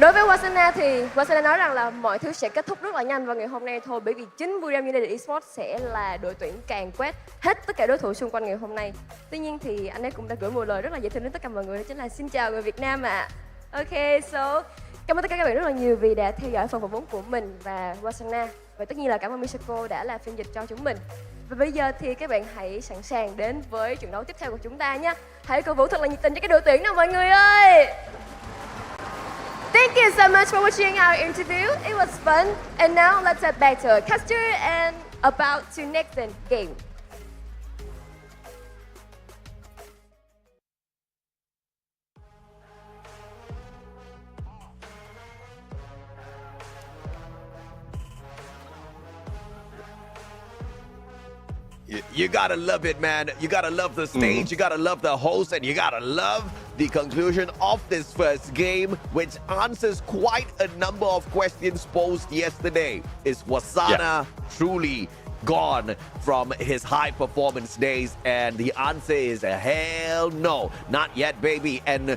Đối với Wasana thì Wasana nói rằng là mọi thứ sẽ kết thúc rất là nhanh vào ngày hôm nay thôi, bởi vì chính Buriram United Esports sẽ là đội tuyển càn quét hết tất cả đối thủ xung quanh ngày hôm nay. Tuy nhiên thì anh ấy cũng đã gửi một lời rất là dễ thương đến tất cả mọi người, đó chính là xin chào người Việt Nam ạ. Ok, so cảm ơn tất cả các bạn rất là nhiều vì đã theo dõi phần phỏng vấn của mình và Wasana. Và tất nhiên là cảm ơn Misako đã là phiên dịch cho chúng mình. Và bây giờ thì các bạn hãy sẵn sàng đến với trận đấu tiếp theo của chúng ta nhé. Hãy cổ vũ thật là nhiệt tình cho cái đội tuyển nào mọi người ơi. Thank you so much for watching our interview. It was fun. And now let's head back to our caster and about to next game. You gotta love it, man. You gotta love the stage, you gotta love the host, and you gotta love the conclusion of this first game, which answers quite a number of questions posed yesterday. Is Wasana truly gone from his high performance days? And the answer is hell no, not yet, baby. And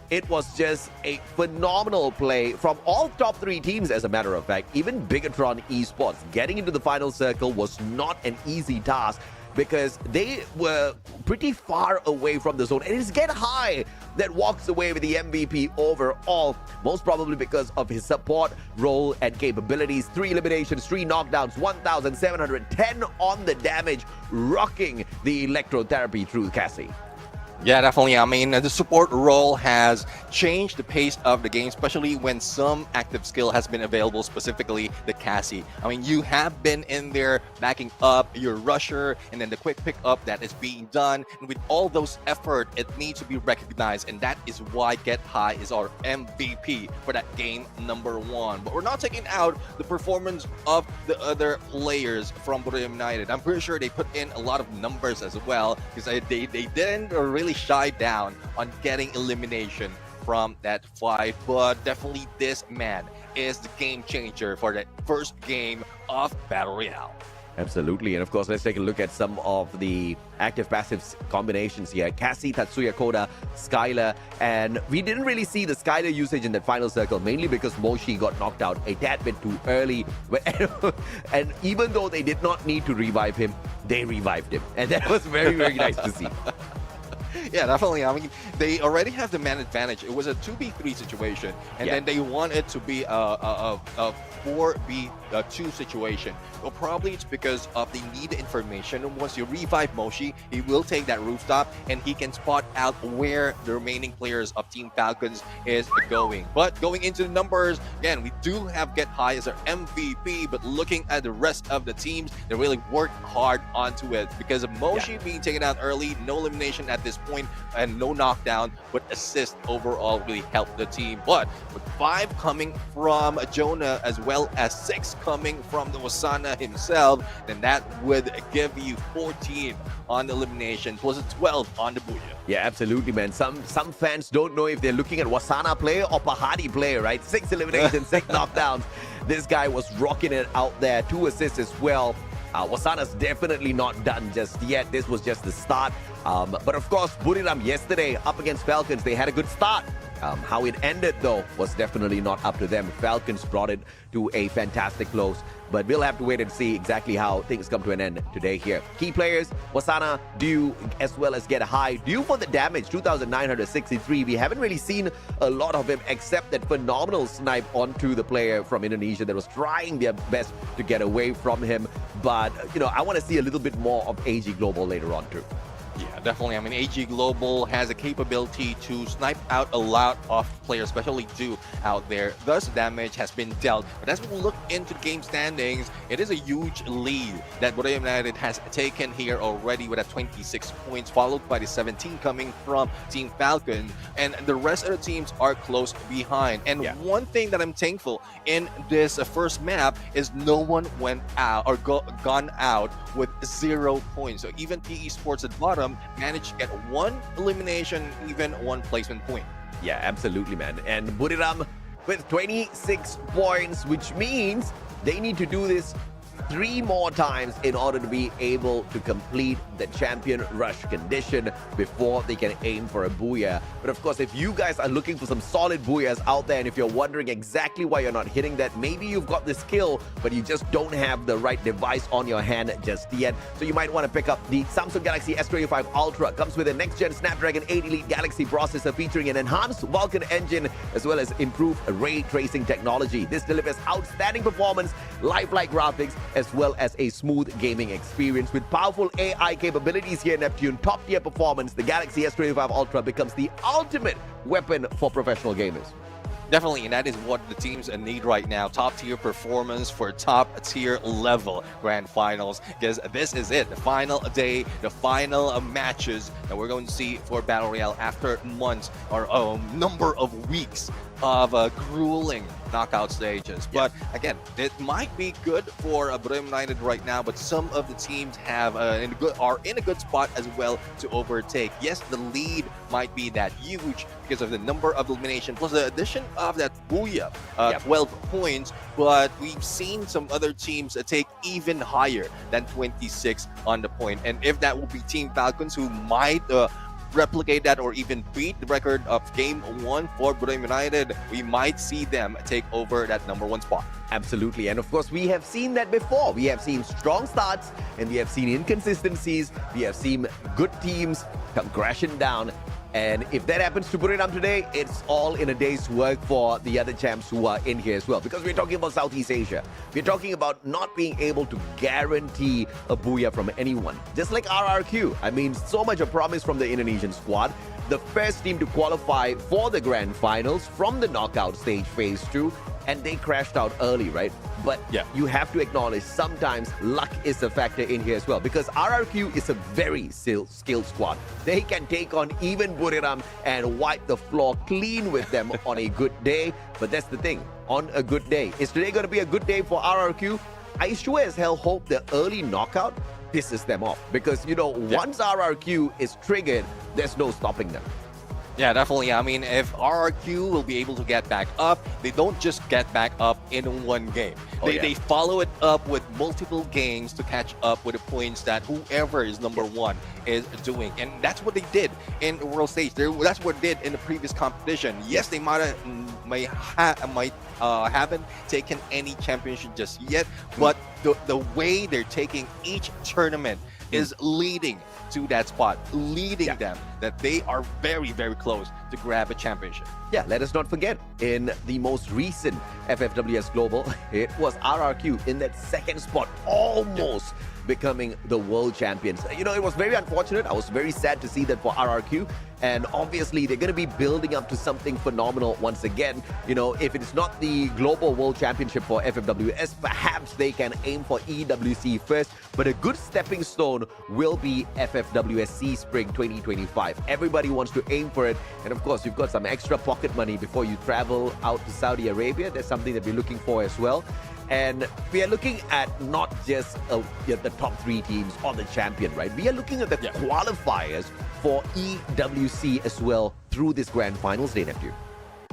it was just a phenomenal play from all top 3 teams, as a matter of fact. Even Bigatron Esports getting into the final circle was not an easy task because they were pretty far away from the zone. And it's Get High that walks away with the MVP overall, most probably because of his support role and capabilities. 3 eliminations, 3 knockdowns, 1,710 on the damage, rocking the electrotherapy through Cassie. Yeah, definitely. I mean, the support role has changed the pace of the game, especially when some active skill has been available, specifically the Cassie. I mean, you have been in there backing up your rusher and then the quick pickup that is being done. And with all those effort, it needs to be recognized. And that is why Get High is our MVP for that game number 1. But we're not taking out the performance of the other players from Borneo United. I'm pretty sure they put in a lot of numbers as well, because they didn't really shy down on getting elimination from that fight. But definitely this man is the game changer for that first game of Battle Royale. Absolutely. And of course, let's take a look at some of the active passive combinations here. Cassie, Tatsuya Koda, Skylar, and we didn't really see the Skylar usage in that final circle, mainly because Moshi got knocked out a tad bit too early. And even though they did not need to revive him, they revived him. And that was very, very nice to see. Yeah, definitely. I mean, they already have the man advantage. It was a 2v3 situation, and then they want it to be a 4v2 situation. Well, probably it's because of the needed information. Once you revive Moshi, he will take that rooftop, and he can spot out where the remaining players of Team Falcons is going. But going into the numbers, again, we do have Get High as our MVP, but looking at the rest of the teams, they really worked hard onto it. Because of Moshi being taken out early, no elimination at this point, and no knockdown, but assist overall really helped the team. But with 5 coming from Jonah, as well as 6 coming from the Wasana himself, then that would give you 14 on the elimination, plus a 12 on the Booyah. Yeah, absolutely, man. Some fans don't know if they're looking at Wasana play or Pahadi play, right? 6 eliminations, 6 knockdowns. This guy was rocking it out there. 2 assists as well. Wasana's definitely not done just yet. This was just the start. But of course, Buriram yesterday up against Falcons, they had a good start. How it ended, though, was definitely not up to them. Falcons brought it to a fantastic close. But we'll have to wait and see exactly how things come to an end today here. Key players, Wasana, Dew, as well as Get High. Dew for the damage, 2,963. We haven't really seen a lot of him, except that phenomenal snipe onto the player from Indonesia that was trying their best to get away from him. But, you know, I want to see a little bit more of AG Global later on, too. Yeah, definitely. I mean, AG Global has a capability to snipe out a lot of players, especially Dew out there. Thus, damage has been dealt. But as we look into the game standings, it is a huge lead that Borneo United has taken here already with 26 points, followed by the 17 coming from Team Falcon. And the rest of the teams are close behind. And one thing that I'm thankful in this first map is no one went out or gone out with 0 points. So even PE Sports at bottom managed to get 1 elimination, even 1 placement point. Yeah, absolutely, man. And Buriram with 26 points, which means they need to do this 3 more times in order to be able to complete the champion rush condition before they can aim for a booyah. But of course, if you guys are looking for some solid booyahs out there, and if you're wondering exactly why you're not hitting that, maybe you've got the skill, but you just don't have the right device on your hand just yet. So you might want to pick up the Samsung Galaxy S25 Ultra. Comes with a next-gen Snapdragon 8 Elite Galaxy processor featuring an enhanced Vulkan engine, as well as improved ray tracing technology. This delivers outstanding performance, lifelike graphics, as well as a smooth gaming experience. With powerful AI capabilities here, Neptune, top-tier performance, the Galaxy S25 Ultra becomes the ultimate weapon for professional gamers. Definitely, and that is what the teams need right now. Top-tier performance for top-tier level grand finals, because this is it, the final day, the final matches that we're going to see for Battle Royale after months or a number of weeks of grueling knockout stages. But again, it might be good for Borneo United right now, but some of the teams have are in a good spot as well to overtake. Yes, the lead might be that huge because of the number of elimination plus the addition of that booyah, 12 points, but we've seen some other teams take even higher than 26 on the point. And if that will be Team Falcons, who might replicate that or even beat the record of Game 1 for Borneo United, we might see them take over that #1 spot. Absolutely. And of course, we have seen that before. We have seen strong starts and we have seen inconsistencies. We have seen good teams come crashing down. And if that happens to Buriram today, it's all in a day's work for the other champs who are in here as well. Because we're talking about Southeast Asia. We're talking about not being able to guarantee a booyah from anyone. Just like RRQ. I mean, so much of promise from the Indonesian squad. The first team to qualify for the grand finals from the knockout stage phase 2. And they crashed out early, right? But you have to acknowledge sometimes luck is a factor in here as well, because RRQ is a very skilled squad. They can take on even Buriram and wipe the floor clean with them on a good day. But that's the thing, on a good day. Is today going to be a good day for RRQ? I sure as hell hope the early knockout pisses them off, because, you know, once RRQ is triggered, there's no stopping them. Yeah, definitely. I mean, if RRQ will be able to get back up, they don't just get back up in one game. They follow it up with multiple games to catch up with the points that whoever is number one is doing. And that's what they did in the world stage. That's what they did in the previous competition. Yes, they might haven't taken any championship just yet, but the way they're taking each tournament is leading to that spot, leading them that they are very, very close to grab a championship. Yeah, let us not forget, in the most recent FFWS Global, it was RRQ in that second spot, almost becoming the world champions. You know, it was very unfortunate. I was very sad to see that for RRQ. And obviously, they're going to be building up to something phenomenal once again. You know, if it's not the Global World Championship for FFWS, perhaps they can aim for EWC first. But a good stepping stone will be FFWS SEA Spring 2025. Everybody wants to aim for it. And of course, you've got some extra pocket money before you travel out to Saudi Arabia. That's something that we're looking for as well. And we are looking at not just the top 3 teams or the champion, right? We are looking at the qualifiers for EWC as well through this grand finals day, Neptune.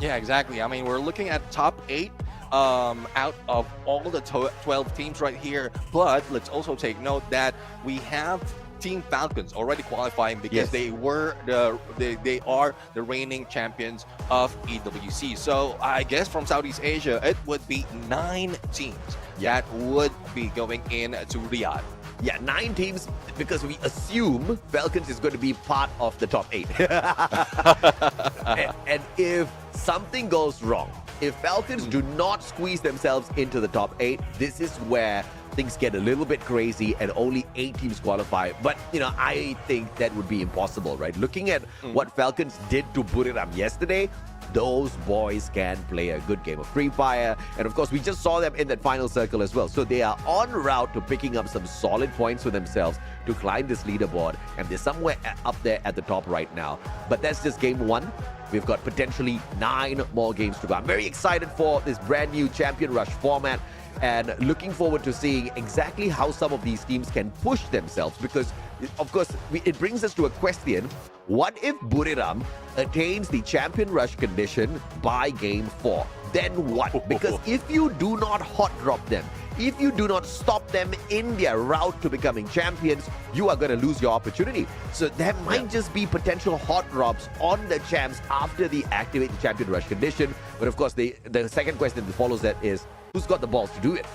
Yeah, exactly. I mean, we're looking at top 8 out of all the 12 teams right here. But let's also take note that we have Team Falcons already qualifying because they are the reigning champions of EWC. So I guess from Southeast Asia, it would be 9 teams that would be going into Riyadh. Yeah, 9 teams, because we assume Falcons is going to be part of the top 8. and if something goes wrong, if Falcons do not squeeze themselves into the top 8, this is where things get a little bit crazy and only 8 teams qualify. But, you know, I think that would be impossible, right? Looking at what Falcons did to Buriram yesterday, those boys can play a good game of Free Fire. And of course, we just saw them in that final circle as well. So they are en route to picking up some solid points for themselves to climb this leaderboard. And they're somewhere up there at the top right now. But that's just game 1. We've got potentially 9 more games to go. I'm very excited for this brand new Champion Rush format and looking forward to seeing exactly how some of these teams can push themselves, because of course it brings us to a question. What if Buriram attains the Champion Rush condition by game 4? Then what? Because if you do not hot drop them, if you do not stop them in their route to becoming champions, you are going to lose your opportunity. So there might just be potential hot drops on the champs after they activate the Champion Rush condition. But of course, the second question that follows that is, who's got the balls to do it?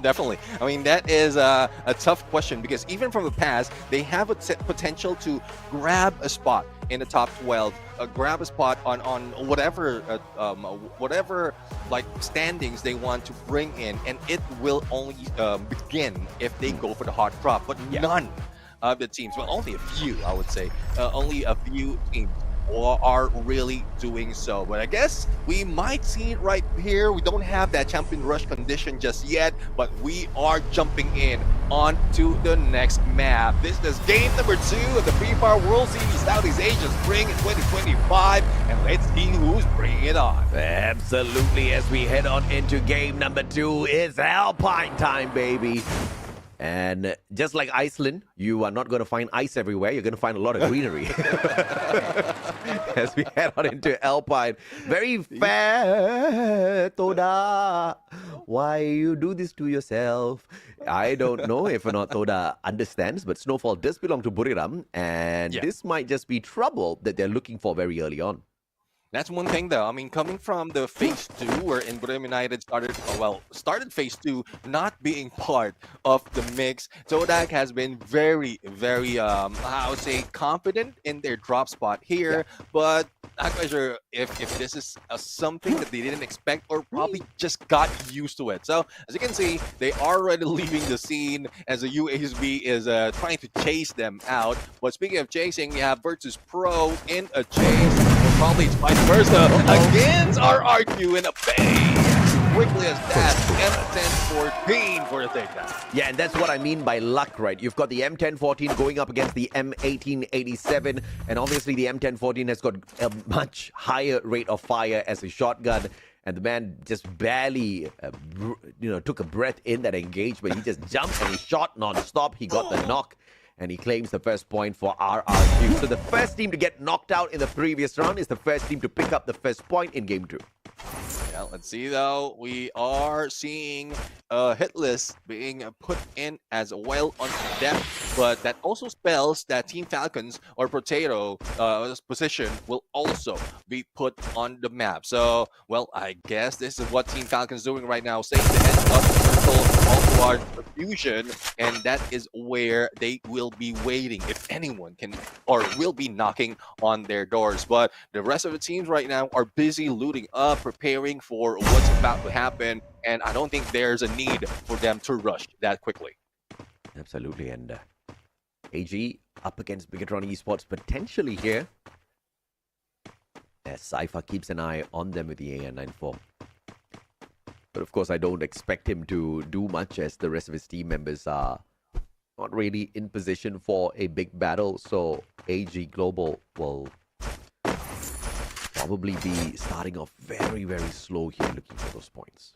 Definitely. I mean, that is a tough question, because even from the past, they have a potential to grab a spot in the top 12, grab a spot on whatever like standings they want to bring in, and it will only begin if they go for the hot drop. But none of the teams, well, only a few, I would say, only a few teams are really doing so. But I guess we might see it right here. We don't have that Champion Rush condition just yet, but we are jumping in on to the next map. This is game number 2 of the Free Fire World Series Southeast Asia Spring 2025, and let's see who's bringing it on. Absolutely. As we head on into game number 2, it's Alpine time, baby. And just like Iceland, you are not going to find ice everywhere. You're going to find a lot of greenery. As we head on into Alpine. Very fair, Todak. Why you do this to yourself? I don't know if or not Todak understands, but Snowfall does belong to Buriram. And this might just be trouble that they're looking for very early on. That's one thing, though. I mean, coming from the phase 2, where Indonesia United started phase 2 not being part of the mix, Todak has been very, very, I would say, confident in their drop spot here. But I'm not quite sure if this is something that they didn't expect or probably just got used to it. So, as you can see, they are already leaving the scene as the UASB is trying to chase them out. But speaking of chasing, we have Virtus Pro in a chase. Or probably it's vice versa. Against RRQ in a bang. As quickly as that, M1014 for the takedown. Yeah, and that's what I mean by luck, right? You've got the M1014 going up against the M1887, and obviously the M1014 has got a much higher rate of fire as a shotgun, and the man just barely, took a breath in that engagement. He just jumped and he shot non-stop. He got the knock, and he claims the first point for RRQ. So the first team to get knocked out in the previous round is the first team to pick up the first point in Game 2. Yeah, let's see though. We are seeing a hit list being put in as well on depth, but that also spells that Team Falcons or Potato position will also be put on the map. So, well, I guess this is what Team Falcons is doing right now, staying the edge of the circle all towards fusion, and that is where they will be waiting if anyone can or will be knocking on their doors. But the rest of the teams right now are busy looting up, preparing for what's about to happen, and I don't think there's a need for them to rush that quickly. Absolutely, and AG up against Bigatron Esports potentially here, as Cypher keeps an eye on them with the AN94. But of course, I don't expect him to do much, as the rest of his team members are not really in position for a big battle. So AG Global will probably be starting off very, very slow here, looking for those points.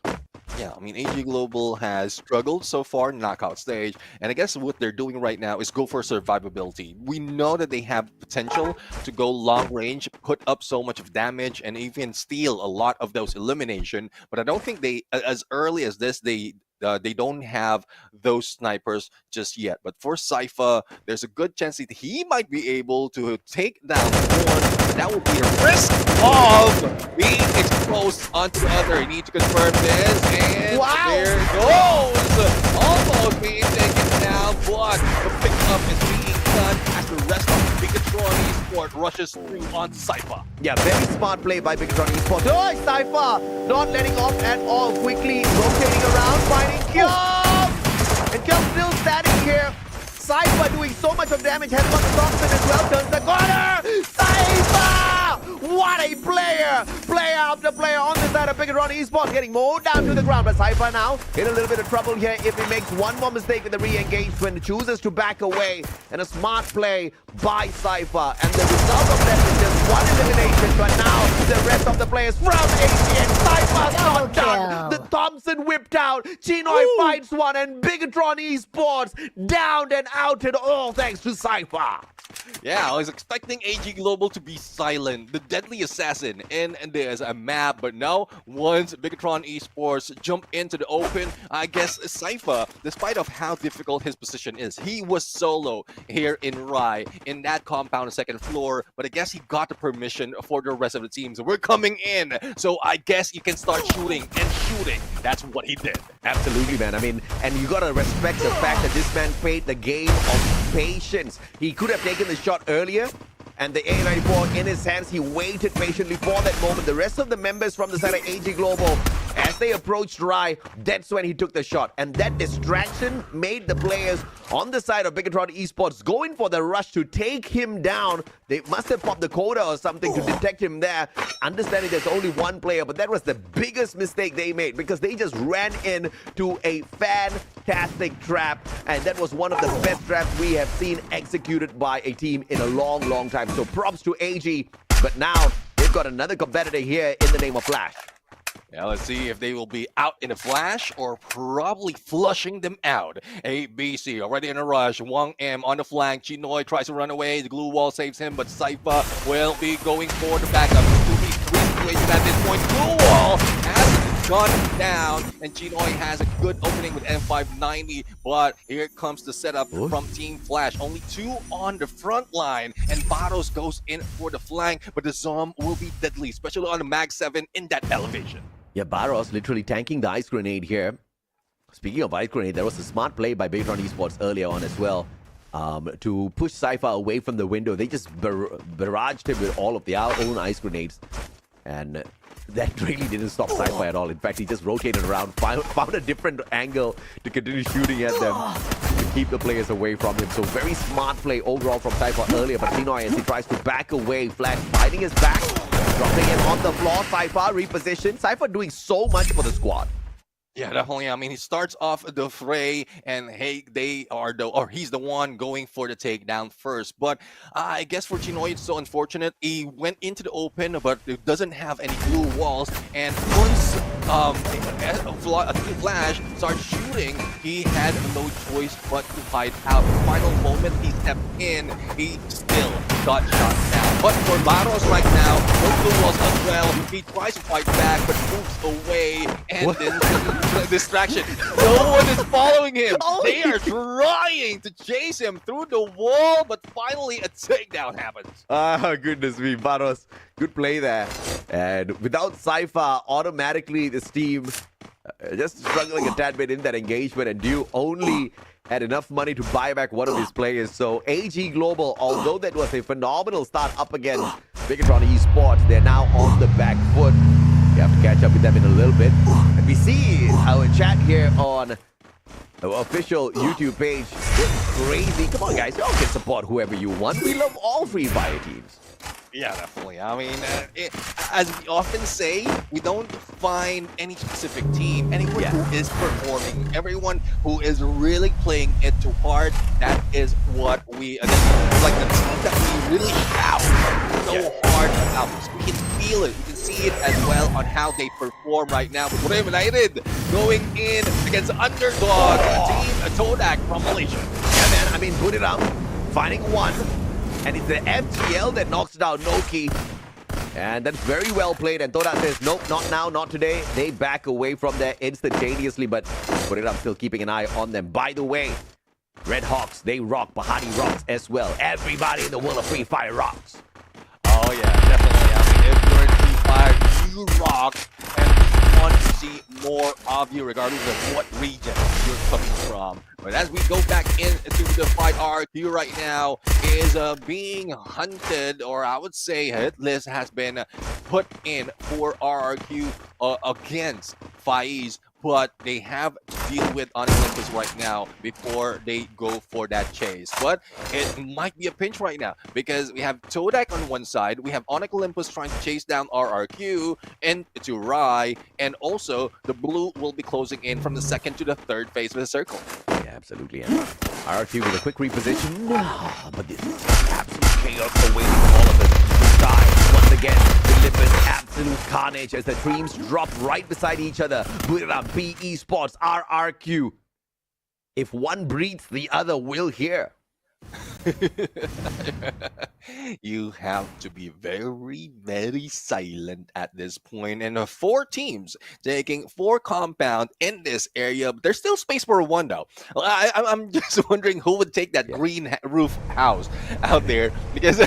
Yeah, I mean, AG Global has struggled so far in knockout stage, and I guess what they're doing right now is go for survivability. We know that they have potential to go long range, put up so much of damage, and even steal a lot of those elimination, but I don't think they, as early as this, they don't have those snipers just yet. But for Cypher, there's a good chance that he might be able to take down one. That would be a risk of being exposed onto the other. You need to confirm this, and there it goes. Almost being taken down, but the pickup is being done as the rest of the Bigatron Esports rushes through on Cypher. Yeah, very smart play by Bigatron Esports. Oh, Cypher not letting off at all. Quickly rotating around, finding Kyum. And Kyum still standing here. Cypher doing so much of damage. Has got Thompson as well. Turns the corner. Cypher! What a player! Player after player on the side of Bigatron Esports, getting mowed down to the ground. But Cypher now in a little bit of trouble here if he makes one more mistake with the re-engage when chooses to back away. And a smart play by Cypher. And the result of that is just one elimination. But now the rest of the players from ACN, Cypher's not done. The Thompson whipped out. Chinoy finds one, and Bigatron Esports downed and outed, all thanks to Cypher. Yeah, I was expecting AG Global to be silent, the deadly assassin in this map, but no, once Bigatron Esports jump into the open, I guess Cypher, despite of how difficult his position is, he was solo here in Rai, in that compound on second floor, but I guess he got the permission for the rest of the teams. We're coming in, so I guess you can start shooting and shooting. That's what he did. Absolutely, man. I mean, and you gotta respect the fact that this man played the game of patience. He could have taken the shot earlier, and the A94 in his hands, he waited patiently for that moment. The rest of the members from the side of AG Global, as they approached Rai, that's when he took the shot. And that distraction made the players on the side of Bigatron Esports go in for the rush to take him down. They must have popped the coda or something to detect him there. Understanding there's only one player, but that was the biggest mistake they made, because they just ran in to a fantastic trap. And that was one of the best traps we have seen executed by a team in a long, long time. So props to AG, but now they've got another competitor here in the name of Flash. Yeah, let's see if they will be out in a flash or probably flushing them out. ABC already in a rush. Wang M on the flank. Chinoy tries to run away. The glue wall saves him, but Cypher will be going for the backup. 2v3 situation at this point. Glue wall has gone down, and Hanoi has a good opening with M590, but here comes the setup from Team Flash. Only 2 on the front line, and Barros goes in for the flank, but the Zom will be deadly, especially on the Mag 7 in that elevation. Yeah, Barros literally tanking the ice grenade here. Speaking of ice grenade, there was a smart play by Baytron Esports earlier on as well. To push Cypher away from the window. They just barraged him with all of their own ice grenades. And that really didn't stop Cypher at all. In fact, he just rotated around, found a different angle to continue shooting at them to keep the players away from him. So very smart play overall from Cypher earlier. But Hanoi, as he tries to back away, Flash fighting his back, dropping it on the floor. Cypher reposition. Cypher doing so much for the squad. Yeah, definitely. I mean, he starts off the fray, and hey, he's the one going for the takedown first. But I guess for Hanoi, it's so unfortunate. He went into the open, but it doesn't have any blue walls. And once Flash starts shooting, he had no choice but to hide out. Final moment, he stepped in. He still got shot down. But for Barros right now, no blue walls as well. He tries to fight back, but moves away, and then distraction. No one is following him. They are trying to chase him through the wall, but finally a takedown happens. Ah, goodness me, Barros. Good play there. And without Cypher, automatically this team just struggling a tad bit in that engagement, and Dew only had enough money to buy back one of his players. So AG Global, although that was a phenomenal start up against Bigatron Esports, they're now on the back foot. You have to catch up with them in a little bit. And we see our chat here on our official YouTube page. Crazy. Come on, guys. Y'all can support whoever you want. We love all Free Fire teams. Yeah, definitely. I mean, as we often say, we don't find any specific team, anyone who is performing, everyone who is really playing it too hard. That is what we, like the team that we really shout so hard about. So we can feel it, we can see it as well on how they perform right now. But Royale United going in against underdog team Todak from Malaysia. Yeah, man. I mean, put it up, finding one. And it's the FGL that knocks down Noki. And that's very well played. And Todak says, nope, not now, not today. They back away from there instantaneously. But put it up, still keeping an eye on them. By the way, Red Hawks, they rock. Bahati rocks as well. Everybody in the world of Free Fire rocks. Oh, yeah, definitely. I mean, if you're in Free Fire, you rock. And we want to see more of you, regardless of what region you're coming from. But as we go back into the fight, RRQ right now is being hunted, or I would say hit list has been put in for RRQ against Faiz, but they have to deal with on Olympus right now before they go for that chase. But it might be a pinch right now because we have Todak on one side, we have Onyx Olympus trying to chase down RRQ into Rai, and also the blue will be closing in from the second to the third phase of the circle. Yeah, absolutely. And RRQ with a quick reposition, but this is absolute chaos awaiting all of us. Sky once again delivers absolute carnage as the teams drop right beside each other. Put it up, B Esports, RRQ. If one breathes, the other will hear. You have to be very, very silent at this point. And 4 teams taking 4 compound in this area. But there's still space for one, though. I'm just wondering who would take that green roof house out there, because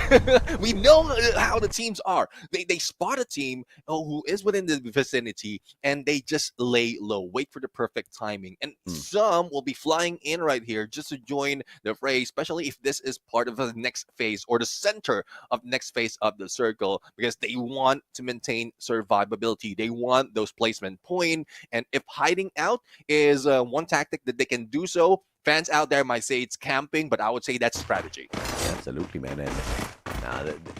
we know how the teams are. They spot a team who is within the vicinity, and they just lay low, wait for the perfect timing. And some will be flying in right here just to join the fray, especially if this is part of the next phase or the center of next phase of the circle, because they want to maintain survivability. They want those placement point, and if hiding out is one tactic that they can do so, fans out there might say it's camping, but I would say that's strategy. Absolutely, man. And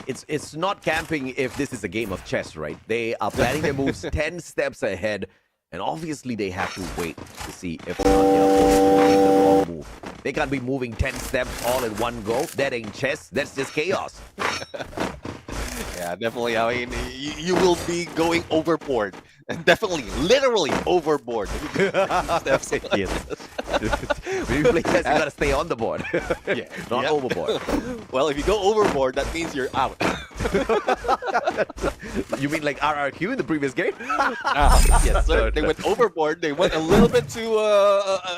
it's not camping if this is a game of chess, right? They are planning their moves 10 steps ahead. And obviously, they have to wait to see if or not their opponent will make the wrong move. They can't be moving 10 steps all in one go. That ain't chess. That's just chaos. Yeah, definitely. I mean, you will be going overboard. Definitely, literally overboard. Yes. When you play chess, you gotta stay on the board. Yeah, not overboard. Well, if you go overboard, that means you're out. You mean like RRQ in the previous game? Yes, sir. They went overboard. They went a little bit too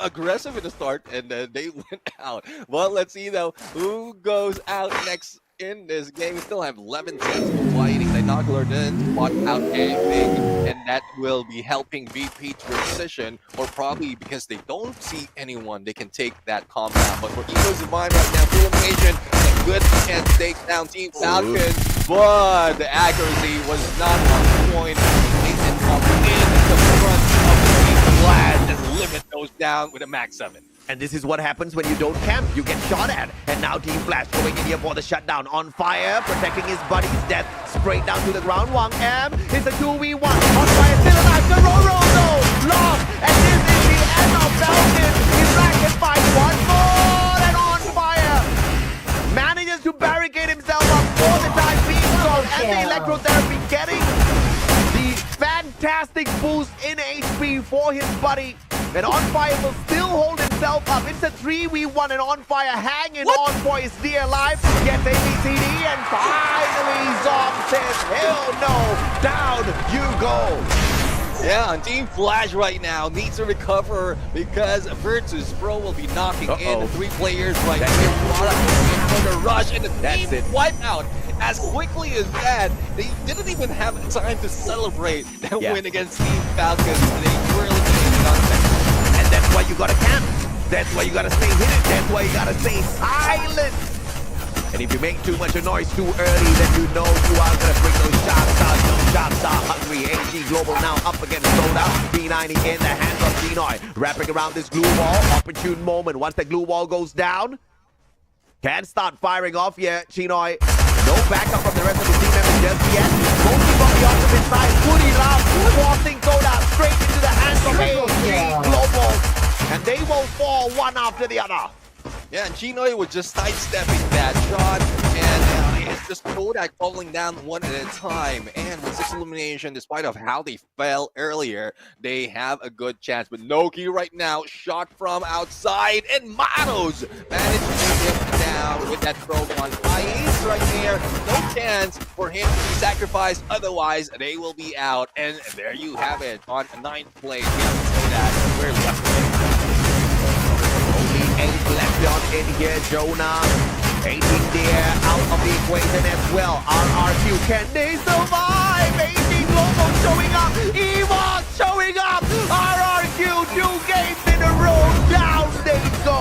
aggressive in the start, and then they went out. Well, let's see though who goes out next in this game. We still have 11 seconds of fighting. Binocular didn't spot out anything, and that will be helping VP to precision, or probably because they don't see anyone, they can take that compound. But for Evo's Divine right now, full elimination, a good chance to take down Team Falcon, but the accuracy was not on point. They can come in the front of the Team Flash and limit those down with a max 7. And this is what happens when you don't camp. You get shot at. And now Team Flash going in here for the shutdown. On fire, protecting his buddy's death. Sprayed down to the ground. Wang M. It's a 2v1. On fire, still alive. The roll though. Lost. And this is the end of Falcon. He's back and fight one more. And on fire. Manages to barricade himself up for the time being. And the electrotherapy getting the fantastic boost in HP for his buddy. And On Fire will still hold himself up. It's a 3v1 and On Fire hanging on for his dear life. Gets ABCD and finally Zom says, hell no, down you go. Yeah, and Team Flash right now needs to recover because Virtus Pro will be knocking in 3 players right here. For the rush and the team wipe out. As quickly as that, they didn't even have time to celebrate that win against Team Falcon. They really needed it on that. And that's why you gotta camp. That's why you gotta stay hidden. That's why you gotta stay silent. And if you make too much noise too early, then you know you are gonna bring those shots out. Those shots are hungry. AG Global now up against Todak. P90 in the hands of Hanoi. Wrapping around this glue wall. Opportune moment. Once the glue wall goes down, can start firing off yet. Hanoi. No backup from the rest of the team members just yet. Mostly from the opposite side. Woody Lam forcing Todak straight into the hands of AG Global. And they will fall one after the other. Yeah, and Hanoi was just sidestepping that shot, and it's just Todak falling down one at a time. And with 6 elimination, despite of how they fell earlier, they have a good chance. But Noki right now, shot from outside, and Manos managed to take him down with that throw on ice right there. No chance for him to be sacrificed, otherwise they will be out. And there you have it on 9th place. Todak, we're left. 8 left on in here, Jonah. 18 there, out of the equation as well. RRQ, can they survive? 18 Global showing up. EVOS showing up. RRQ, 2 games in a row. Down they go.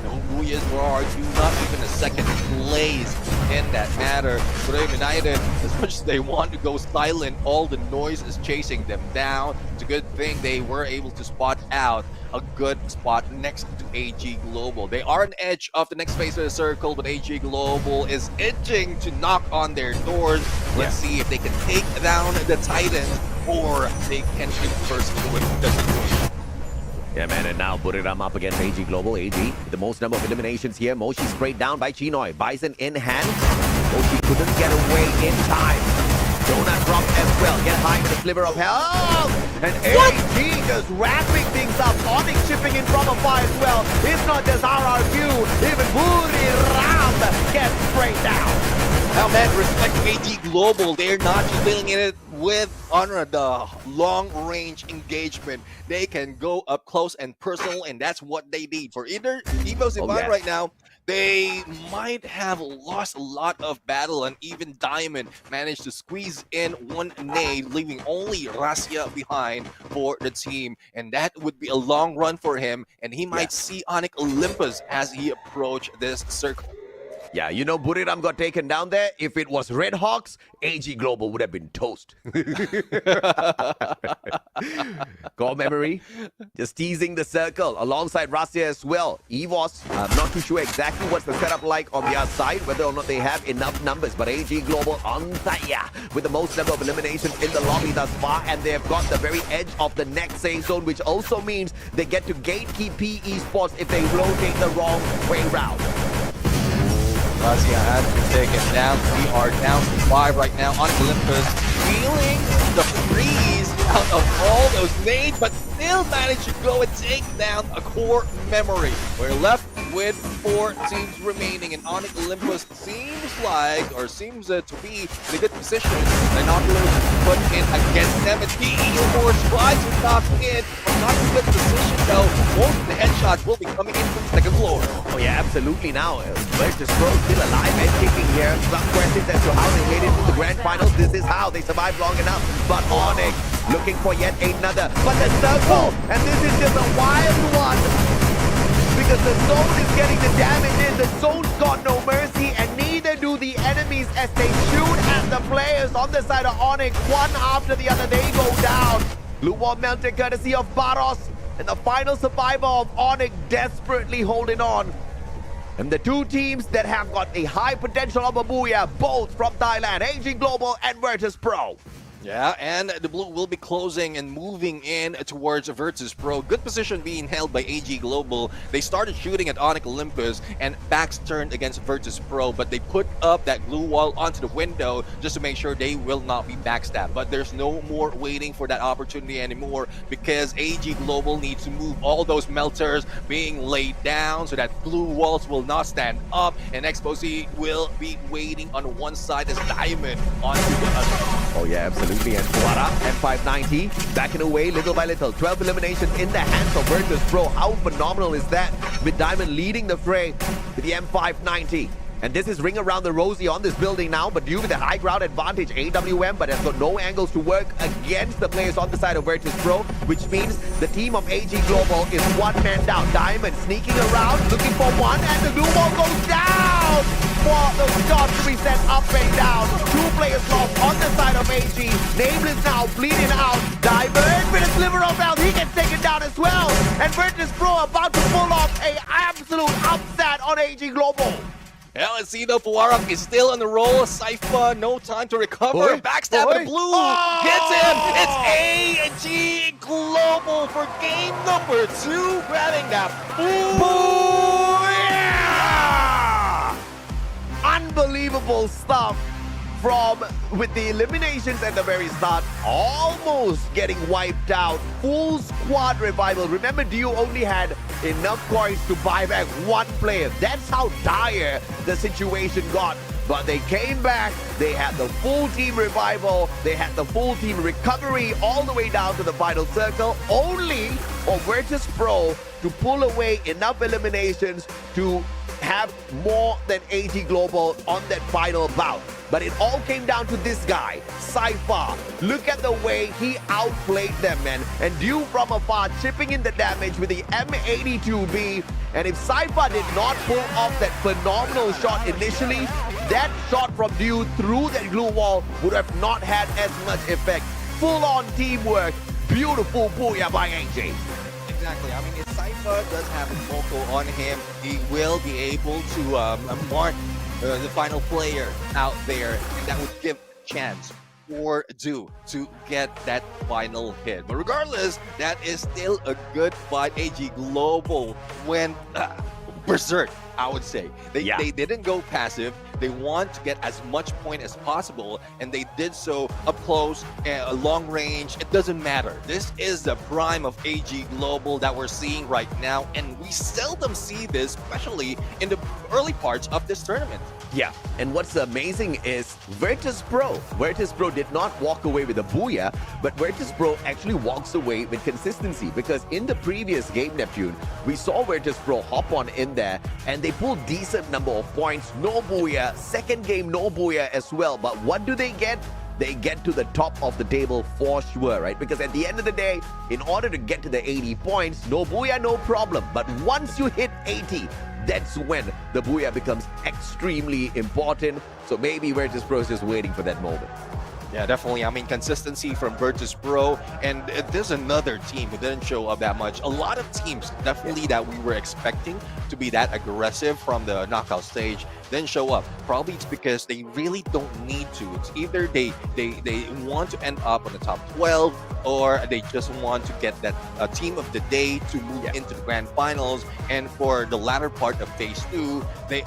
No Booyahs for RRQ, not even a second place in that matter. But United, as much as they want to go silent, all the noise is chasing them down. It's a good thing they were able to spot out a good spot next to AG Global. They are an edge of the next phase of the circle, but AG Global is itching to knock on their doors. Let's see if they can take down the Titans, or they can first with the situation. Yeah, man, and now Buriram up against AG Global. AG, the most number of eliminations here. Moshi sprayed down by Hanoi. Bison in hand. Moshi couldn't get away in time. Jonah dropped as well. Get high with a sliver of health. And AG just wrapping things up. Onyx chipping in from afar as well. It's not just RRQ. Even Buriram gets sprayed down. Now, man, respect AG Global. They're not just dealing in it with honor the long-range engagement. They can go up close and personal, and that's what they need. For either Evo's Divine right now, they might have lost a lot of battle, and even Diamond managed to squeeze in one nade, leaving only Rasia behind for the team. And that would be a long run for him, and he might see Onyx Olympus as he approached this circle. Yeah, you know, Buriram got taken down there. If it was Red Hawks, AG Global would have been toast. Core memory, just teasing the circle alongside Rasia as well. EVOS, I'm not too sure exactly what's the setup like on the other side, whether or not they have enough numbers, but AG Global on fire with the most number of eliminations in the lobby thus far, and they've got the very edge of the next safe zone, which also means they get to gatekeep PE Sports if they rotate the wrong way round. Rasia has been taken down. We are down to 5 right now on Olympus. Feeling the freeze out of all those nades, but still managed to go and take down a core memory. We're left with 4 teams remaining, and Onyx Olympus seems to be in a good position. Binoculars put in against them, and the Eagle Force tries to knock in, but not in a good position though. Most of the headshots will be coming in from the second floor. Oh yeah, absolutely now. Virtus Pro still alive and kicking here. Some questions as to how they made it to the grand finals. This is how they survived long enough. But Onyx looking for yet another. But the circle, and this is just a wild one. Because the zone is getting the damage in. The zone's got no mercy, and neither do the enemies as they shoot at the players on the side of Onyx. One after the other, they go down. Blue wall melted courtesy of Baros. And the final survivor of Onyx desperately holding on. And the two teams that have got a high potential of a booyah, both from Thailand, AG Global and Virtus Pro. Yeah, and the blue will be closing and moving in towards Virtus Pro. Good position being held by AG Global. They started shooting at Onyx Olympus and backs turned against Virtus Pro, but they put up that glue wall onto the window just to make sure they will not be backstabbed. But there's no more waiting for that opportunity anymore because AG Global needs to move all those melters being laid down so that glue walls will not stand up, and Exposé will be waiting on one side as Diamond onto the other. Oh yeah, absolutely. And Fuara, M590, backing away little by little. 12 eliminations in the hands of Virtus Pro. How phenomenal is that? With Diamond leading the fray with the M590. And this is ring around the rosy on this building now, but due to the high ground advantage, AWM, but has got no angles to work against the players on the side of Virtus Pro, which means the team of AG Global is one man down. Diamond sneaking around, looking for one, and the glue wall goes down for the shot to be sent up and down. 2 players lost on the side of AG. Nameless now bleeding out. Diamond with a sliver of health, he gets taken down as well. And Virtus Pro about to pull off an absolute upset on AG Global. Well, let's see though, Fuarak is still on the roll. Sypha, no time to recover. Backstab the blue. Gets him. It's AG Global for game number 2, grabbing that Unbelievable stuff with the eliminations at the very start, almost getting wiped out. Full squad revival. Remember, Dio only had enough coins to buy back 1 player. That's how dire the situation got. But they came back, they had the full team revival, they had the full team recovery all the way down to the final circle, only for Virtus Pro to pull away enough eliminations to have more than AG Global on that final bout. But it all came down to this guy, Sypha. Look at the way he outplayed them, man. And Dew from afar chipping in the damage with the M82B. And if Sypha did not pull off that phenomenal shot initially, that shot from Dew through that glue wall would have not had as much effect. Full-on teamwork. Beautiful booyah by AJ. Exactly. I mean, if Sypha does have a vocal on him, he will be able to mark the final player out there, and that would give a chance for Dew to get that final hit. But regardless, that is still a good fight. AG Global went berserk, I would say. They didn't go passive. They want to get as much point as possible, and they did so up close and long range. It doesn't matter. This is the prime of AG Global that we're seeing right now, and we seldom see this, especially in the early parts of this tournament. Yeah, and what's amazing is Virtus Pro. Virtus Pro did not walk away with a booyah, but Virtus Pro actually walks away with consistency, because in the previous game, Neptune, we saw Virtus Pro hop on in there, and they pulled decent number of points. No booyah. Second game, no booyah as well. But what do they get? They get to the top of the table for sure, right? Because at the end of the day, in order to get to the 80 points, no booyah, no problem. But once you hit 80, that's when the booyah becomes extremely important. So maybe Virtus Pro is just waiting for that moment. Yeah, definitely. I mean, consistency from Virtus Pro, and there's another team who didn't show up that much. A lot of teams, definitely, that we were expecting to be that aggressive from the knockout stage, didn't show up. Probably it's because they really don't need to. It's either they want to end up on the top 12, or they just want to get that team of the day to move into the grand finals. And for the latter part of phase 2,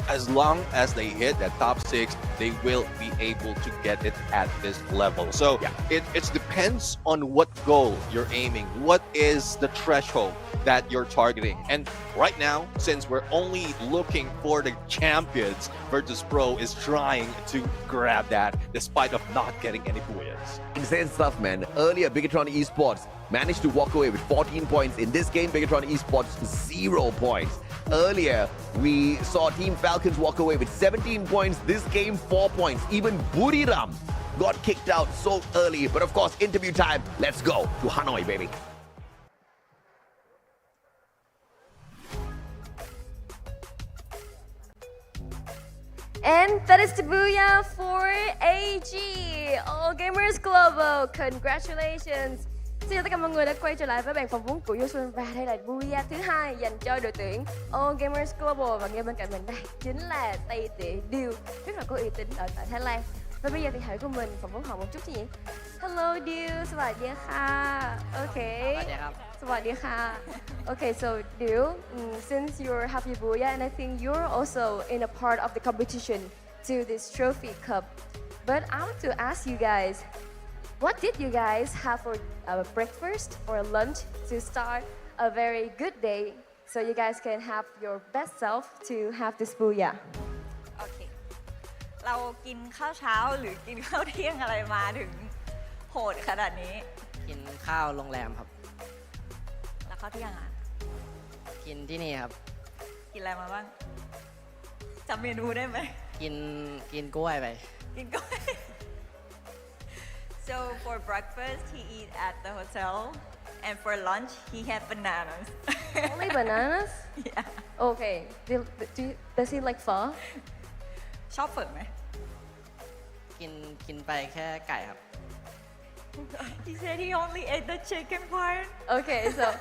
as long as they hit that top 6, they will be able to get it at this level. So it depends on what goal you're aiming, what is the threshold that you're targeting. And right now, since we're only looking for the champions, Virtus Pro is trying to grab that despite of not getting any booyahs. Insane stuff, man. Earlier, Bigatron Esports managed to walk away with 14 points. In this game, Bigatron Esports, 0 points. Earlier, we saw Team Falcons walk away with 17 points. This game, 4 points. Even Buriram got kicked out so early. But of course, interview time. Let's go to Hanoi, baby. And that is the booyah for AG, All Gamers Global. Congratulations. Xin chào tất cả mọi người đã quay trở lại với bàn phỏng vấn của Xuân, và đây là booyah thứ 2 dành cho đội tuyển All Gamers Global, và ngay bên cạnh mình đây chính là Tây Tỉa Điêu, rất là có uy tín ở tại Thái Lan. Và bây giờ thì hãy của mình phỏng vấn họ một chút chứ nhỉ. Hello Điêu, สวัสดีค่ะ Okay. สวัสดีค่ะ Okay, so Điêu, since you're happy booyah, and I think you're also in a part of the competition to this trophy cup. But I want to ask you guys, what did you guys have for breakfast or lunch to start a very good day so you guys can have your best self to have this booyah? โอเค เรากินข้าวเช้าหรือกินข้าวเที่ยงอะไรมาถึงโหดขนาดนี้ กินข้าวโรงแรมครับ แล้วข้าวเที่ยงอ่ะ กินที่นี่ครับ กินอะไรมาบ้างจำเมนูได้ไหม กินกล้วยไป กินกล้วย So for breakfast he eat at the hotel, and for lunch he had bananas. Only bananas? Yeah. Okay. Does he like pho? ชอบเปิดไหม กินไปแค่ไก่ครับ He said he only ate the chicken part. Okay, so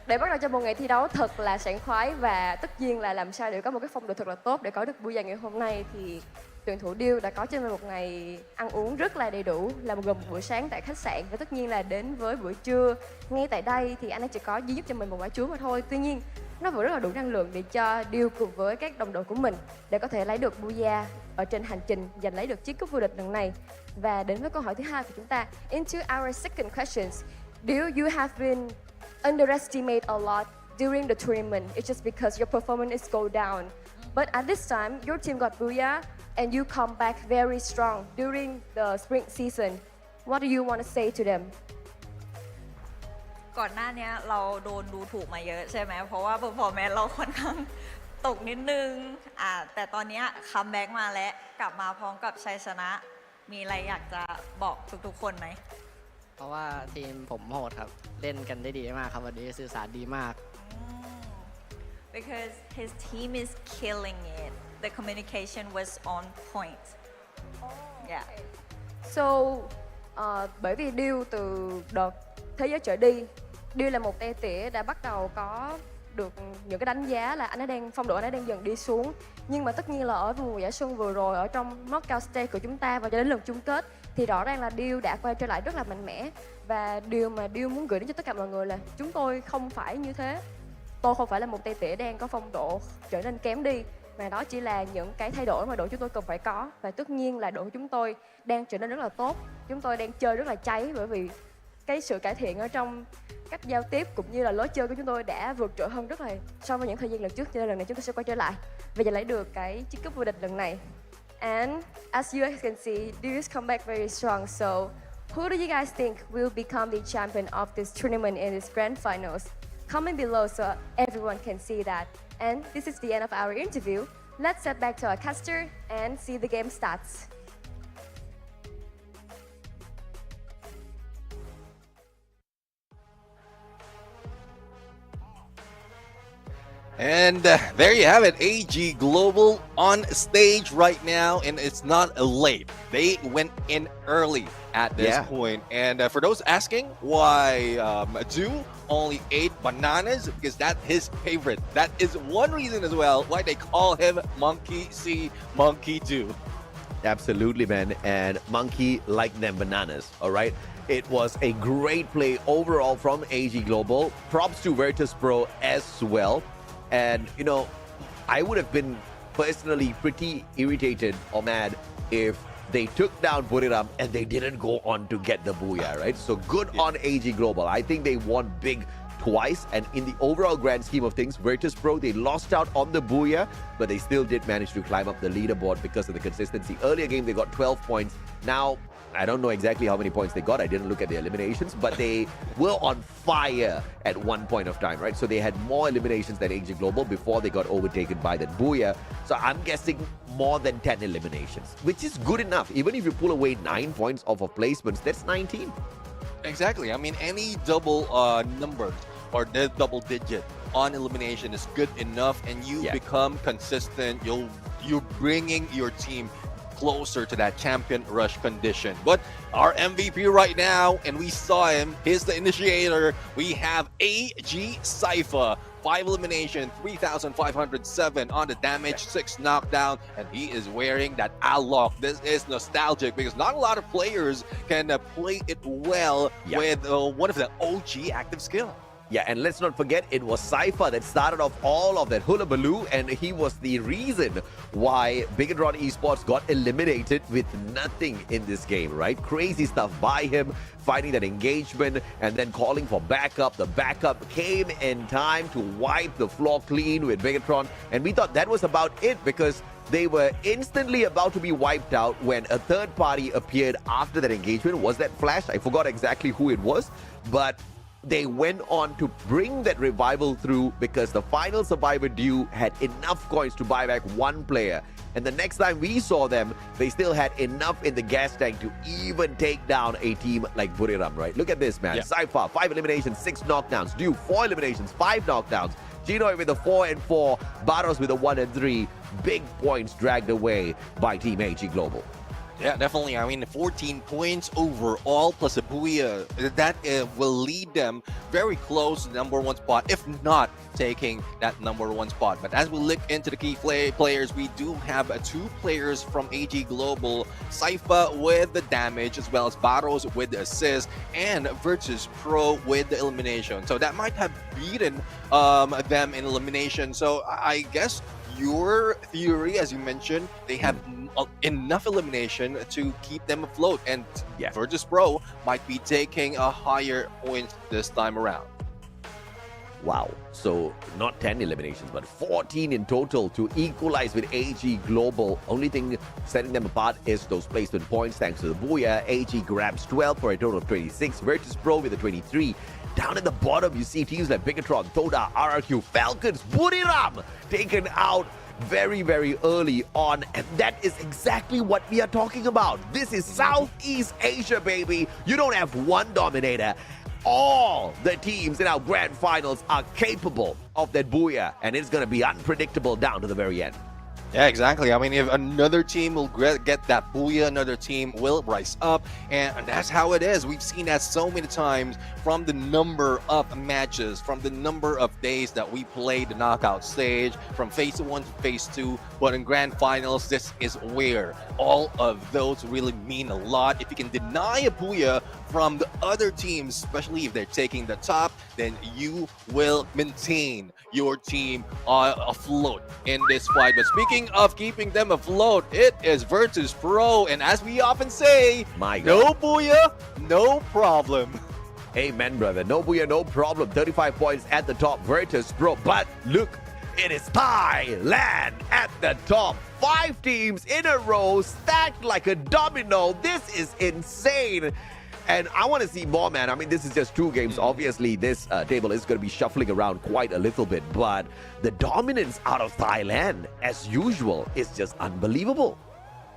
để bắt đầu cho một ngày thi đấu thật là sảng khoái, và tất nhiên là làm sao để có một cái phong độ thật là tốt để có được booyah ngày hôm nay, thì tuyển thủ Điêu đã có cho mình một ngày ăn uống rất là đầy đủ, là gồm một bữa sáng tại khách sạn, và tất nhiên là đến với bữa trưa ngay tại đây thì anh ấy chỉ có duy nhất cho mình một quả chuối mà thôi. Tuy nhiên nó vẫn rất là đủ năng lượng để cho Điêu cùng với các đồng đội của mình để có thể lấy được booyah ở trên hành trình giành lấy được chiếc cúp vô địch lần này. Và đến với câu hỏi thứ hai của chúng ta, into our second questions. Điêu, you have been underestimated a lot during the tournament. It's just because your performance is go down. But at this time, your team got booyah and you come back very strong during the spring season. What do you want to say to them? ก่อนหน้านี้เราโดนดูถูกมาเยอะใช่ไหมเพราะว่า performance เราค่อนข้างตกนิดนึงแต่ตอนนี้คัมแบ็กมาแล้วกลับมาพร้อมกับชัยชนะ มีอะไรอยากจะบอกทุกๆคนไหม เพราะว่าทีมผมโหดครับ เล่นกันได้ดีมากครับวันนี้สื่อสารดีมาก Because his team is killing it. The communication was on point. Yeah. So, bởi vì Điêu từ đợt thế giới trở đi, Điêu là một Tây Tỉa đã bắt đầu có được những cái đánh giá là phong độ anh ấy đang dần đi xuống. Nhưng mà tất nhiên là ở mùa giải xuân vừa rồi, ở trong knockout stage của chúng ta và cho đến lần chung kết, thì rõ ràng là Điêu đã quay trở lại rất là mạnh mẽ. Và điều mà Điêu muốn gửi đến cho tất cả mọi người là chúng tôi không phải như thế. Tôi không phải là một Tây Tỉa đang có phong độ trở nên kém đi, mà đó chỉ là những cái thay đổi mà đội chúng tôi cần phải có. Và tất nhiên là đội chúng tôi đang trở nên rất là tốt. Chúng tôi đang chơi rất là cháy, bởi vì cái sự cải thiện ở trong cách giao tiếp cũng như là lối chơi của chúng tôi đã vượt trội hơn rất là so với những thời gian lần trước, cho nên lần này chúng tôi sẽ quay trở lại và giành lấy được cái chiếc cúp vô địch lần này. And as you guys can see, Dew come back very strong. So who do you guys think will become the champion of this tournament in this grand finals? Comment below so everyone can see that. And this is the end of our interview. Let's head back to our caster and see the game starts. And there you have it, AG Global on stage right now, and it's not late. They went in early at this point. And for those asking why Dew only ate bananas, because that's his favorite. That is one reason as well why they call him Monkey C, Monkey Dew. Absolutely, man. And Monkey liked them bananas, all right? It was a great play overall from AG Global. Props to Virtus Pro as well. And, you know, I would have been personally pretty irritated or mad if They took down Buriram and they didn't go on to get the booyah, right? So good on AG Global. I think they won big twice, and in the overall grand scheme of things, Virtus.pro, they lost out on the booyah, but they still did manage to climb up the leaderboard because of the consistency. Earlier game, they got 12 points. Now, I don't know exactly how many points they got. I didn't look at the eliminations, but they were on fire at one point of time, right? So they had more eliminations than AG Global before they got overtaken by that booyah. So I'm guessing more than 10 eliminations, which is good enough. Even if you pull away 9 points off of placements, that's 19. Exactly. I mean, any double numbers or the double digit on elimination is good enough, and you become consistent. You're bringing your team closer to that champion rush condition. But our MVP right now, and we saw him, he's the initiator. We have AG Cypher. 5 elimination, 3,507 on the damage, 6 knockdown, and he is wearing that Alok. This is nostalgic because not a lot of players can play it well with one of the OG active skill. Yeah, and let's not forget, it was Cypher that started off all of that hullabaloo, and he was the reason why Bigatron Esports got eliminated with nothing in this game, right? Crazy stuff by him, finding that engagement, and then calling for backup. The backup came in time to wipe the floor clean with Bigatron, and we thought that was about it because they were instantly about to be wiped out when a third party appeared after that engagement. Was that Flash? I forgot exactly who it was, but they went on to bring that revival through because the final survivor due had enough coins to buy back one player. And the next time we saw them, they still had enough in the gas tank to even take down a team like Buriram, right? Look at this, man. Cypher, 5 eliminations, 6 knockdowns. Due, 4 eliminations, 5 knockdowns. Ginoy with a 4 and 4. Barros with a 1 and 3. Big points dragged away by Team AG Global. Yeah, definitely. I mean, 14 points overall plus a booyah. That will lead them very close to the #1 spot, if not taking that #1 spot. But as we look into the key players, we do have 2 players from AG Global, Cypher with the damage, as well as Barros with the assist, and Virtus.pro with the elimination. So that might have beaten them in elimination. So I guess your theory, as you mentioned, they have enough elimination to keep them afloat, and Virtus.pro might be taking a higher point this time around. Wow. So not 10 eliminations, but 14 in total to equalize with AG Global. Only thing setting them apart is those placement points. Thanks to the booyah, AG grabs 12 for a total of 26. Virtus.pro with a 23. Down at the bottom, you see teams like Bigatron, Todak, RRQ, Falcons, Buriram taken out very, very early on. And that is exactly what we are talking about. This is Southeast Asia, baby. You don't have one dominator. All the teams in our grand finals are capable of that booyah, and it's going to be unpredictable down to the very end. Yeah, exactly. I mean, if another team will get that booyah, another team will rise up, and that's how it is. We've seen that so many times from the number of matches, from the number of days that we played the knockout stage, from phase 1 to phase 2. But in grand finals, this is where all of those really mean a lot. If you can deny a booyah from the other teams, especially if they're taking the top, then you will maintain your team afloat in this fight. But speaking of keeping them afloat, it is Virtus.pro, and as we often say, no booyah, no problem. Amen, brother. No booyah, no problem. 35 points at the top, Virtus.pro. But look, it is Thailand at the top. 5 teams in a row, stacked like a domino. This is insane. And I want to see more, man. I mean, this is just 2 games. Obviously, this table is going to be shuffling around quite a little bit. But the dominance out of Thailand, as usual, is just unbelievable.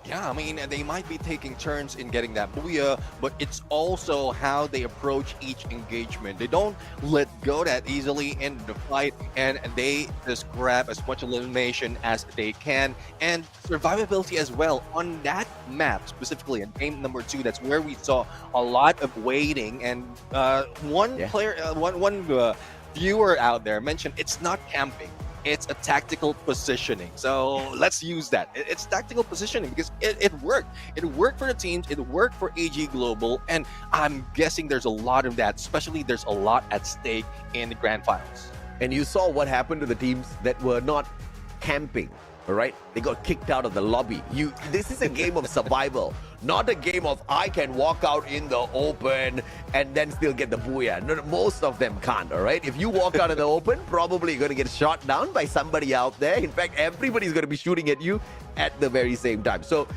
Yeah, I mean, they might be taking turns in getting that booyah, but it's also how they approach each engagement. They don't let go that easily in the fight, and they just grab as much elimination as they can. And survivability as well on that map, specifically in game number 2. That's where we saw a lot of waiting. And one viewer out there mentioned it's not camping. It's a tactical positioning. So let's use that. It's tactical positioning because it worked. It worked for the teams. It worked for AG Global. And I'm guessing there's a lot of that, especially there's a lot at stake in the grand finals. And you saw what happened to the teams that were not camping. all right? They got kicked out of the lobby. This is a game of survival, not a game of I can walk out in the open and then still get the booyah. No, most of them can't, all right? If you walk out in the open, probably you're going to get shot down by somebody out there. In fact, everybody's going to be shooting at you at the very same time. So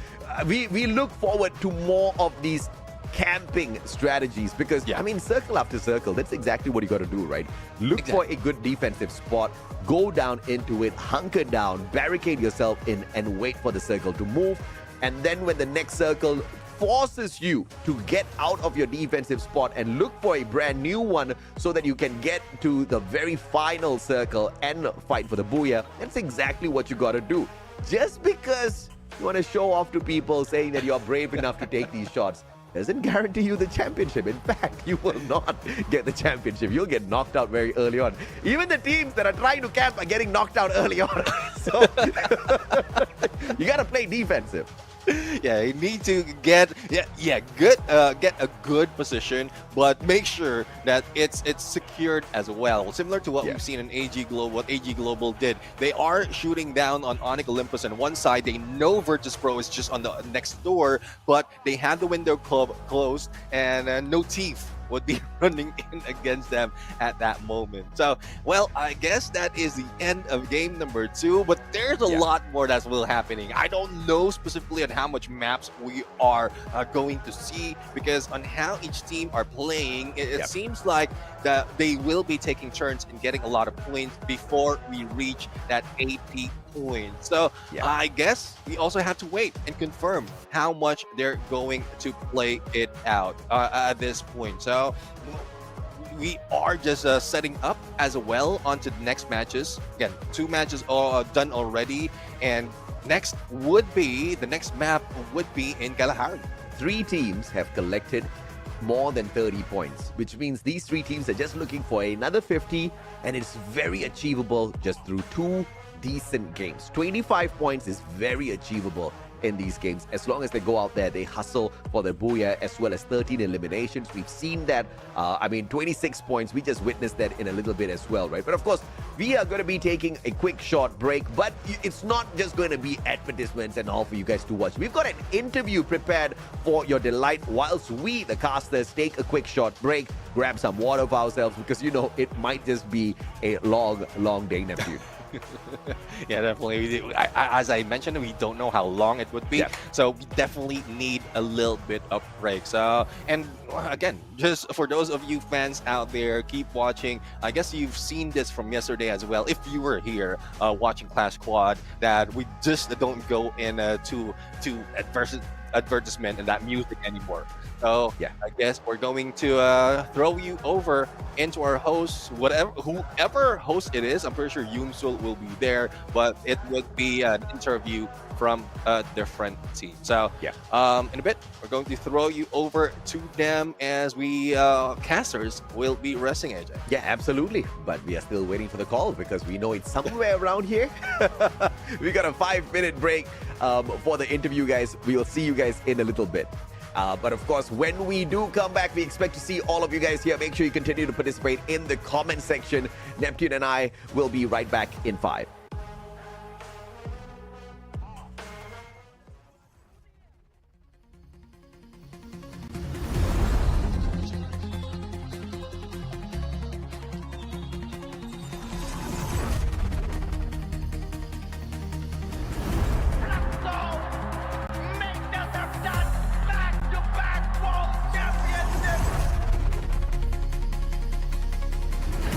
we look forward to more of these camping strategies because, I mean, circle after circle, that's exactly what you got to do, right? Look for a good defensive spot, go down into it, hunker down, barricade yourself in, and wait for the circle to move. And then when the next circle forces you to get out of your defensive spot and look for a brand new one so that you can get to the very final circle and fight for the booyah, that's exactly what you got to do. Just because you want to show off to people saying that you're brave enough to take these shots doesn't guarantee you the championship. In fact, you will not get the championship. You'll get knocked out very early on. Even the teams that are trying to camp are getting knocked out early on. So you got to play defensive. Yeah, you need to get get a good position, but make sure that it's secured as well. Similar to what we've seen in AG Global, what AG Global did. They are shooting down on Onyx Olympus on one side. They know Virtus Pro is just on the next door, but they had the window closed and no teeth would be running in against them at that moment. So, well, I guess that is the end of game number 2, but there's a lot more that's still happening. I don't know specifically on how much maps we are going to see, because on how each team are playing, it seems like that they will be taking turns in getting a lot of points before we reach that 80 points. So I guess we also have to wait and confirm how much they're going to play it out at this point. So we are just setting up as well onto the next matches. Again, 2 matches are done already, and the next map would be in Kalahari. 3 teams have collected more than 30 points, which means these 3 teams are just looking for another 50, and it's very achievable just through 2 decent games. 25 points is very achievable in these games as long as they go out there, they hustle for the booyah, as well as 13 eliminations. We've seen that. 26 points, we just witnessed that in a little bit as well, right? But of course, we are going to be taking a quick short break, but it's not just going to be advertisements and all for you guys to watch. We've got an interview prepared for your delight whilst we, the casters, take a quick short break, grab some water for ourselves, because you know it might just be a long day, Neptune. Yeah, definitely. As I mentioned, we don't know how long it would be, so we definitely need a little bit of break. So, and again, just for those of you fans out there, keep watching. I guess you've seen this from yesterday as well, if you were here watching Clash Squad, that we just don't go in to advertisement and that music anymore. So I guess we're going to throw you over into our host, whoever host it is. I'm pretty sure Yumsul will be there, but it would be an interview from a different team. So in a bit, we're going to throw you over to them as we casters will be resting, AJ. Yeah, absolutely. But we are still waiting for the call because we know it's somewhere around here. We got a 5-minute break for the interview, guys. We'll see you guys in a little bit. But of course, when we do come back, we expect to see all of you guys here. Make sure you continue to participate in the comment section. Neptune and I will be right back in 5.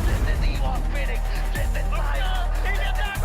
This is Ewok Phoenix. This is life. He did not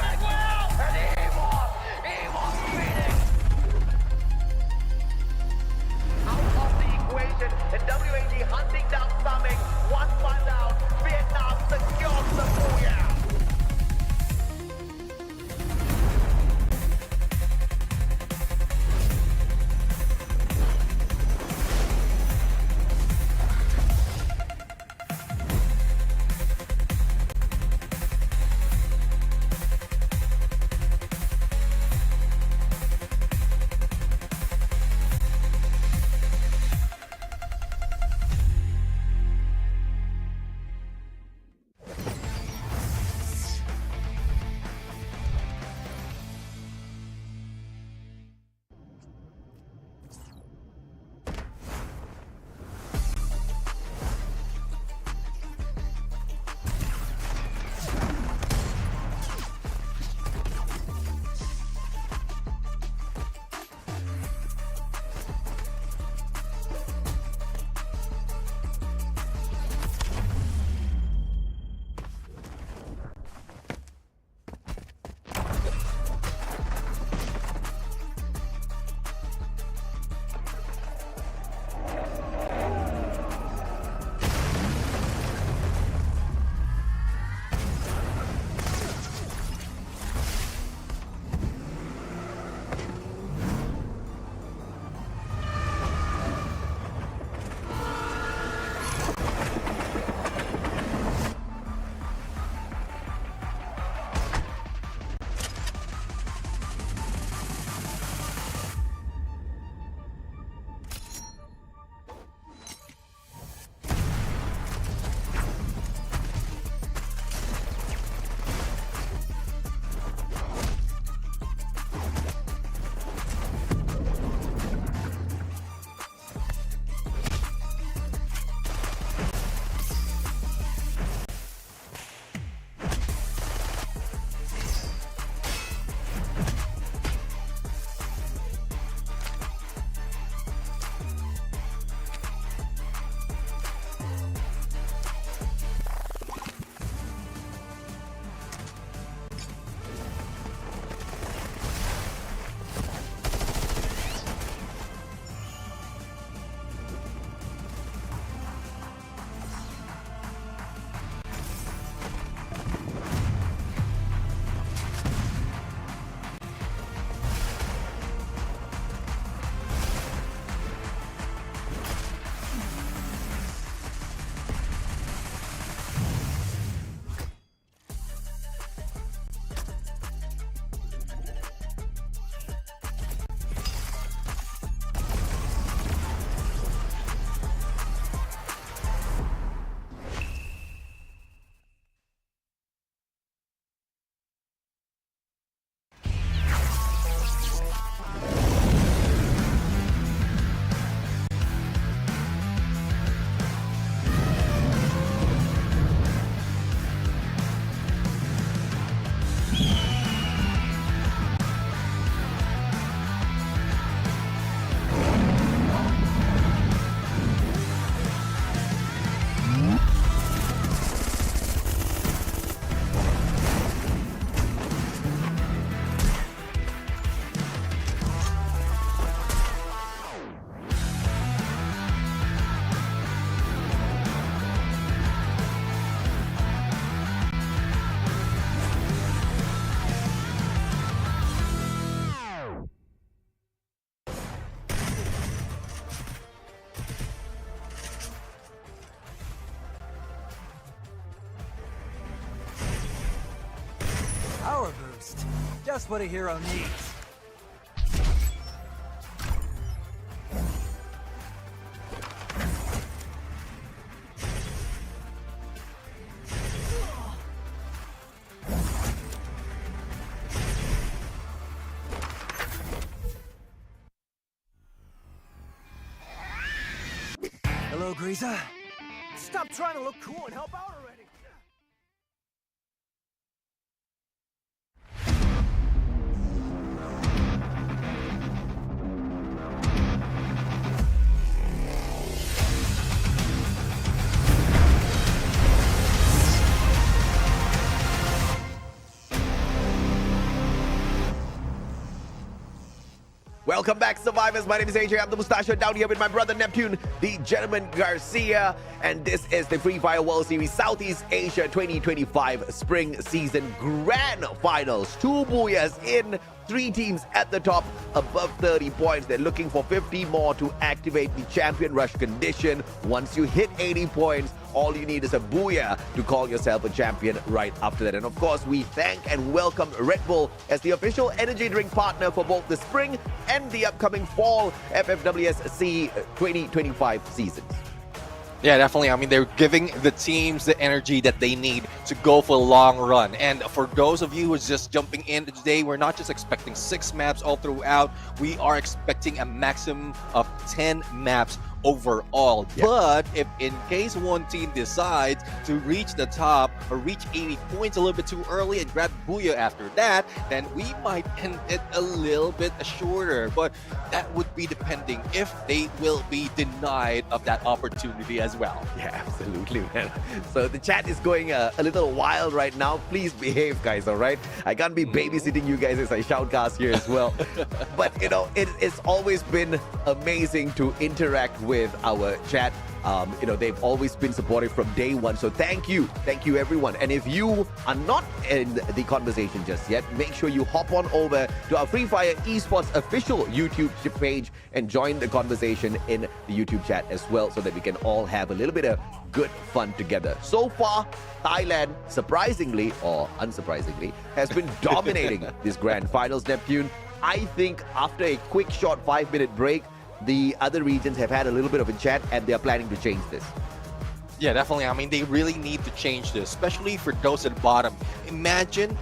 Just what a hero needs. Hello, Greaser. Stop trying to look cool and help out already. Welcome back, survivors. My name is AJ. I'm the Mustachio, down here with my brother Neptune, the gentleman Garcia, and this is the Free Fire World Series Southeast Asia 2025 Spring Season Grand Finals. 2 booyahs in, 3 teams at the top, above 30 points. They're looking for 50 more to activate the champion rush condition. Once you hit 80 points, all you need is a booyah to call yourself a champion right after that. And of course, we thank and welcome Red Bull as the official energy drink partner for both the spring and the upcoming fall FFWS SEA 2025 seasons. Yeah, definitely. I mean, they're giving the teams the energy that they need to go for a long run. And for those of you who's just jumping in today, we're not just expecting 6 maps all throughout. We are expecting a maximum of 10 maps overall. Yep. But if in case one team decides to reach the top or reach 80 points a little bit too early and grab booyah after that, then we might end it a little bit shorter. But that would be depending if they will be denied of that opportunity as well. Yeah, absolutely, man. So the chat is going a little wild right now. Please behave, guys, all right? I can't be babysitting you guys as I shoutcast here as well. But, you know, it's always been amazing to interact with our chat. You know, they've always been supportive from day one. So thank you everyone. And if you are not in the conversation just yet, make sure you hop on over to our Free Fire Esports official YouTube page and join the conversation in the YouTube chat as well, so that we can all have a little bit of good fun together. So far, Thailand, surprisingly or unsurprisingly, has been dominating this grand finals, Neptune. I think after a quick short 5-minute break, the other regions have had a little bit of a chat and they are planning to change this. Yeah, definitely. I mean, they really need to change this, especially for those at the bottom. Imagine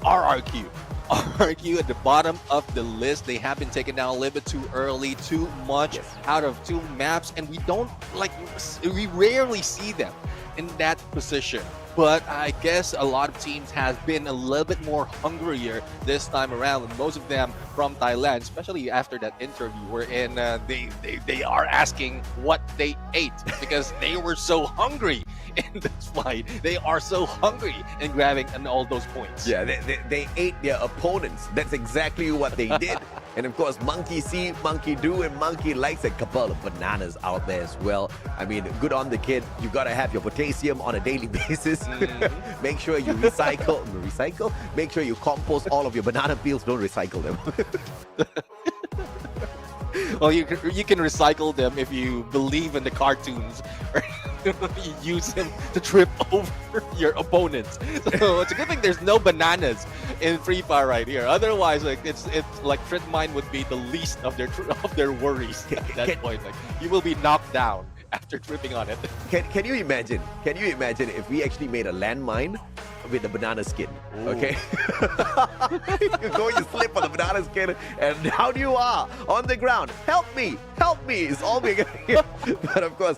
RRQ. RRQ at the bottom of the list. They have been taken down a little bit too early, too much out of 2 maps, and we rarely see them in that position. But I guess a lot of teams have been a little bit more hungrier this time around, and most of them from Thailand, especially after that interview wherein they are asking what they ate because they were so hungry in this fight. They are so hungry in grabbing all those points. Yeah, they ate their opponents. That's exactly what they did. And of course, monkey see, monkey do, and monkey likes a couple of bananas out there as well. I mean, good on the kid. You gotta have your potassium on a daily basis. Make sure you recycle. Make sure you compost all of your banana peels. Don't recycle them. Well, you can recycle them if you believe in the cartoons. You use them to trip over your opponents. So it's a good thing there's no bananas in Free Fire right here. Otherwise, like it's like Trip Mine would be the least of their worries at that point. Like you will be knocked down after tripping on it. Can you imagine? If we actually made a landmine with a banana skin? Ooh. Okay. You go, you slip on the banana skin, and down you are on the ground. Help me! It's all being. But of course,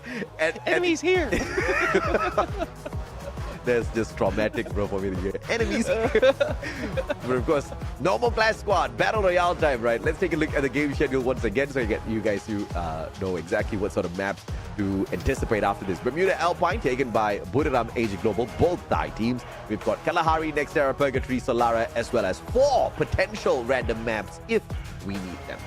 enemies here. That's just traumatic, bro, for me to hear. Enemies. But of course, normal class squad, battle royale time, right? Let's take a look at the game schedule once again, so you guys know exactly what sort of maps to anticipate after this. Bermuda Alpine taken by Buriram AG Global, both Thai teams. We've got Kalahari, Nextera, Purgatory, Solara, as well as 4 potential random maps if we need them.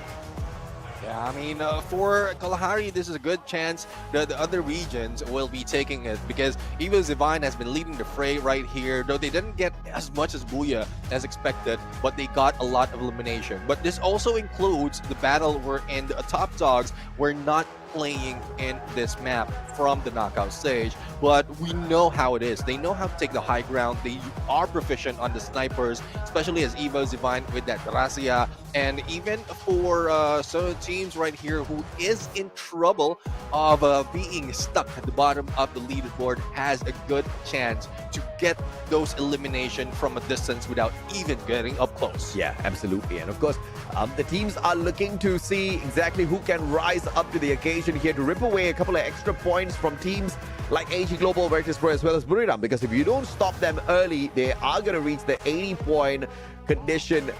Yeah, I mean, for Kalahari, this is a good chance that the other regions will be taking it, because Evo Zivine has been leading the fray right here, though they didn't get as much as Booyah as expected, but they got a lot of elimination. But this also includes the battle wherein the top dogs were not playing in this map from the knockout stage, but we know how it is. They know how to take the high ground. They are proficient on the snipers, especially as Evo Divine with that Gracia. And even for certain teams right here who is in trouble of being stuck at the bottom of the leaderboard has a good chance to get those elimination from a distance without even getting up close. Yeah, absolutely. And of course, the teams are looking to see exactly who can rise up to the occasion here to rip away a couple of extra points from teams like AG Global, Virtus Pro, as well as Buriram. Because if you don't stop them early, they are going to reach the 80-point condition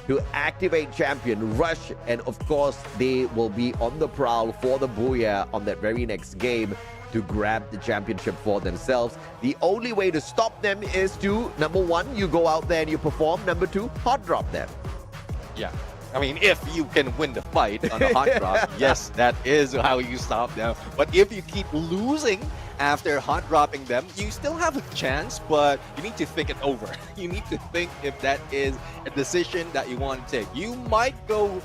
to activate champion rush, and of course they will be on the prowl for the Booyah on that very next game to grab the championship for themselves. The only way to stop them is to, number one, you go out there and you perform. Number two, hot drop them. Yeah. I mean, if you can win the fight on a hot drop, yes, that is how you stop them. But if you keep losing after hot dropping them, you still have a chance, but you need to think it over. You need to think if that is a decision that you want to take. You might go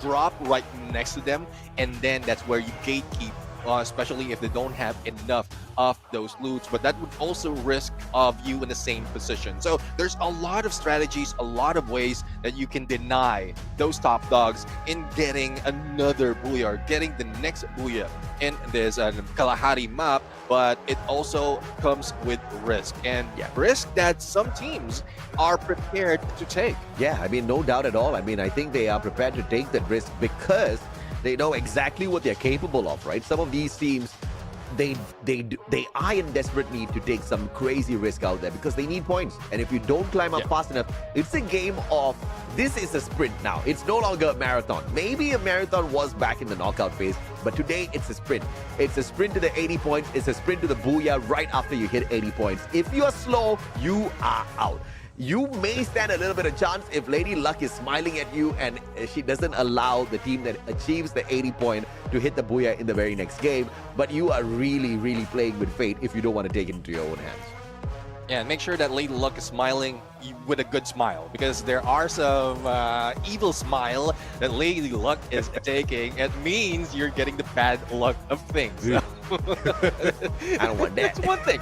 drop right next to them, and then that's where you gatekeep, especially if they don't have enough of those loots, but that would also risk of you in the same position. So there's a lot of strategies, a lot of ways that you can deny those top dogs in getting another Booyah or getting the next Booyah in this Kalahari map, but it also comes with risk, and risk that some teams are prepared to take. Yeah, I mean, no doubt at all. I mean, I think they are prepared to take that risk because they know exactly what they're capable of, right? Some of these teams, they are in desperate need to take some crazy risk out there because they need points. And if you don't climb up fast enough, it's a game of, this is a sprint now. It's no longer a marathon. Maybe a marathon was back in the knockout phase, but today it's a sprint. It's a sprint to the 80 points. It's a sprint to the Booyah right after you hit 80 points. If you're slow, you are out. You may stand a little bit of chance if Lady Luck is smiling at you and she doesn't allow the team that achieves the 80 point to hit the Booyah in the very next game. But you are really, really playing with fate if you don't want to take it into your own hands. Yeah, make sure that Lady Luck is smiling with a good smile, because there are some evil smile that Lady Luck is taking. It means you're getting the bad luck of things. I don't want that. That's one thing.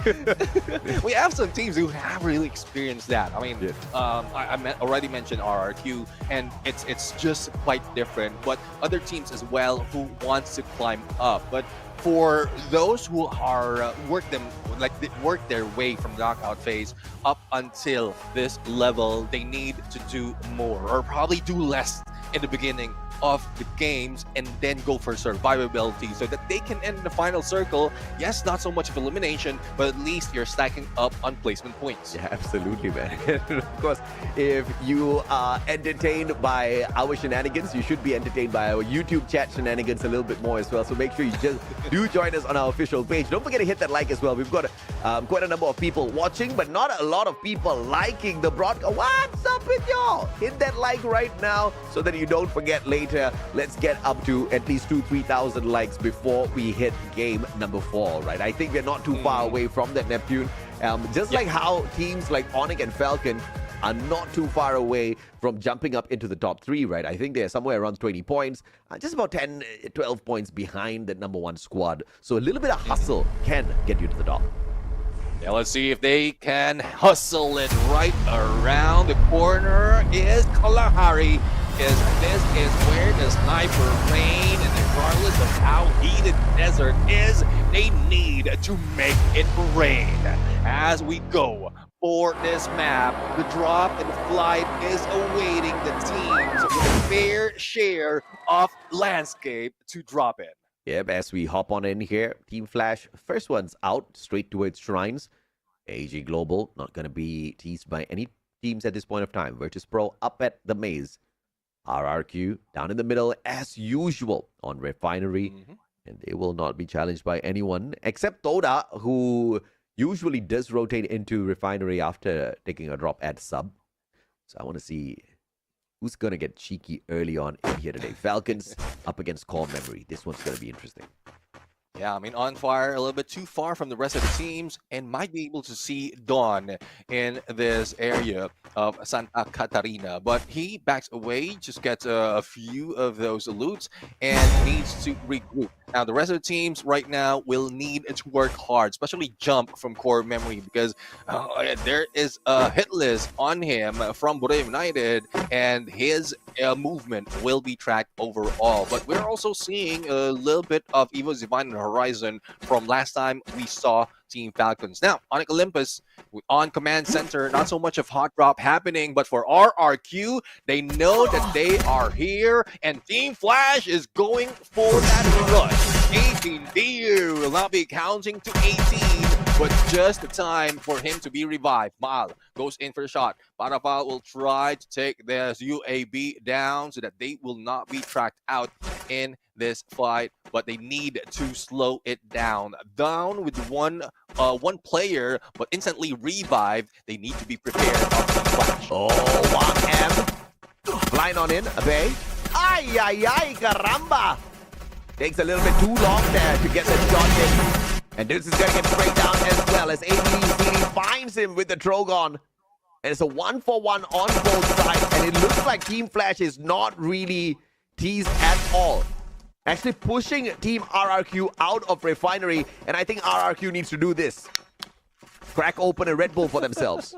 We have some teams who have really experienced that. I mean, I already mentioned RRQ, and it's just quite different. But other teams as well who wants to climb up. But for those who are work their way from knockout phase up until this level, they need to do more, or probably do less in the beginning of the games, and then go for survivability so that they can end the final circle. Yes, not so much of elimination, but at least you're stacking up on placement points. Yeah, absolutely, man. Of course, if you are entertained by our shenanigans, you should be entertained by our YouTube chat shenanigans a little bit more as well. So make sure you just do join us on our official page. Don't forget to hit that like as well. We've got quite a number of people watching, but not a lot of people liking the broadcast. What's up with y'all? Hit that like right now so that you don't forget later. Let's get up to at least 2,000-3,000 likes before we hit game number 4, right? I think we're not too far away from that, Neptune. Just like how teams like Onyx and Falcon are not too far away from jumping up into the top 3, right? I think they're somewhere around 20 points, just about 10, 12 points behind the number 1 squad. So a little bit of hustle can get you to the top. Yeah, let's see if they can hustle it. Right around the corner is Kalahari, because this is where the sniper rain, and regardless of how heated the desert is, they need to make it rain. As we go for this map, the drop and flight is awaiting the teams with a fair share of landscape to drop in. Yep, as we hop on in here, Team Flash, first one's out, straight towards Shrines. AG Global, not going to be teased by any teams at this point of time. Virtus Pro up at the maze. RRQ down in the middle as usual on Refinery. And they will not be challenged by anyone except Todak, who usually does rotate into Refinery after taking a drop at sub. So I want to see who's going to get cheeky early on in here today. Falcons up against Core Memory. This one's going to be interesting. Yeah, I mean, on fire, a little bit too far from the rest of the teams, and might be able to see Dawn in this area of Santa Catarina. But he backs away, just gets a few of those loots, and needs to regroup. Now, the rest of the teams right now will need to work hard, especially Jump from core memory, because there is a hit list on him from Boreo United, and his movement will be tracked overall. But we're also seeing a little bit of Evo Divine on the horizon from last time we saw Team Falcons. Now, Onyx Olympus on command center, not so much of hot drop happening, but for RRQ, they know that they are here, and Team Flash is going for that rush. 18 Deer will not be counting to 18, but just the time for him to be revived. Mal goes in for the shot. Barafal will try to take this UAB down so that they will not be tracked out in this fight, but they need to slow it down. Down with one player, but instantly revived. They need to be prepared on the flash. Oh, Wang M. Blind on in, Abe. Ay, ay, ay, caramba. Takes a little bit too long there to get the shot in. And this is going to get sprayed down as well as ABCD finds him with the Trogon. And it's a 1-for-1 on both sides. And it looks like Team Flash is not really teased at all. Actually pushing Team RRQ out of Refinery. And I think RRQ needs to do this. Crack open a Red Bull for themselves.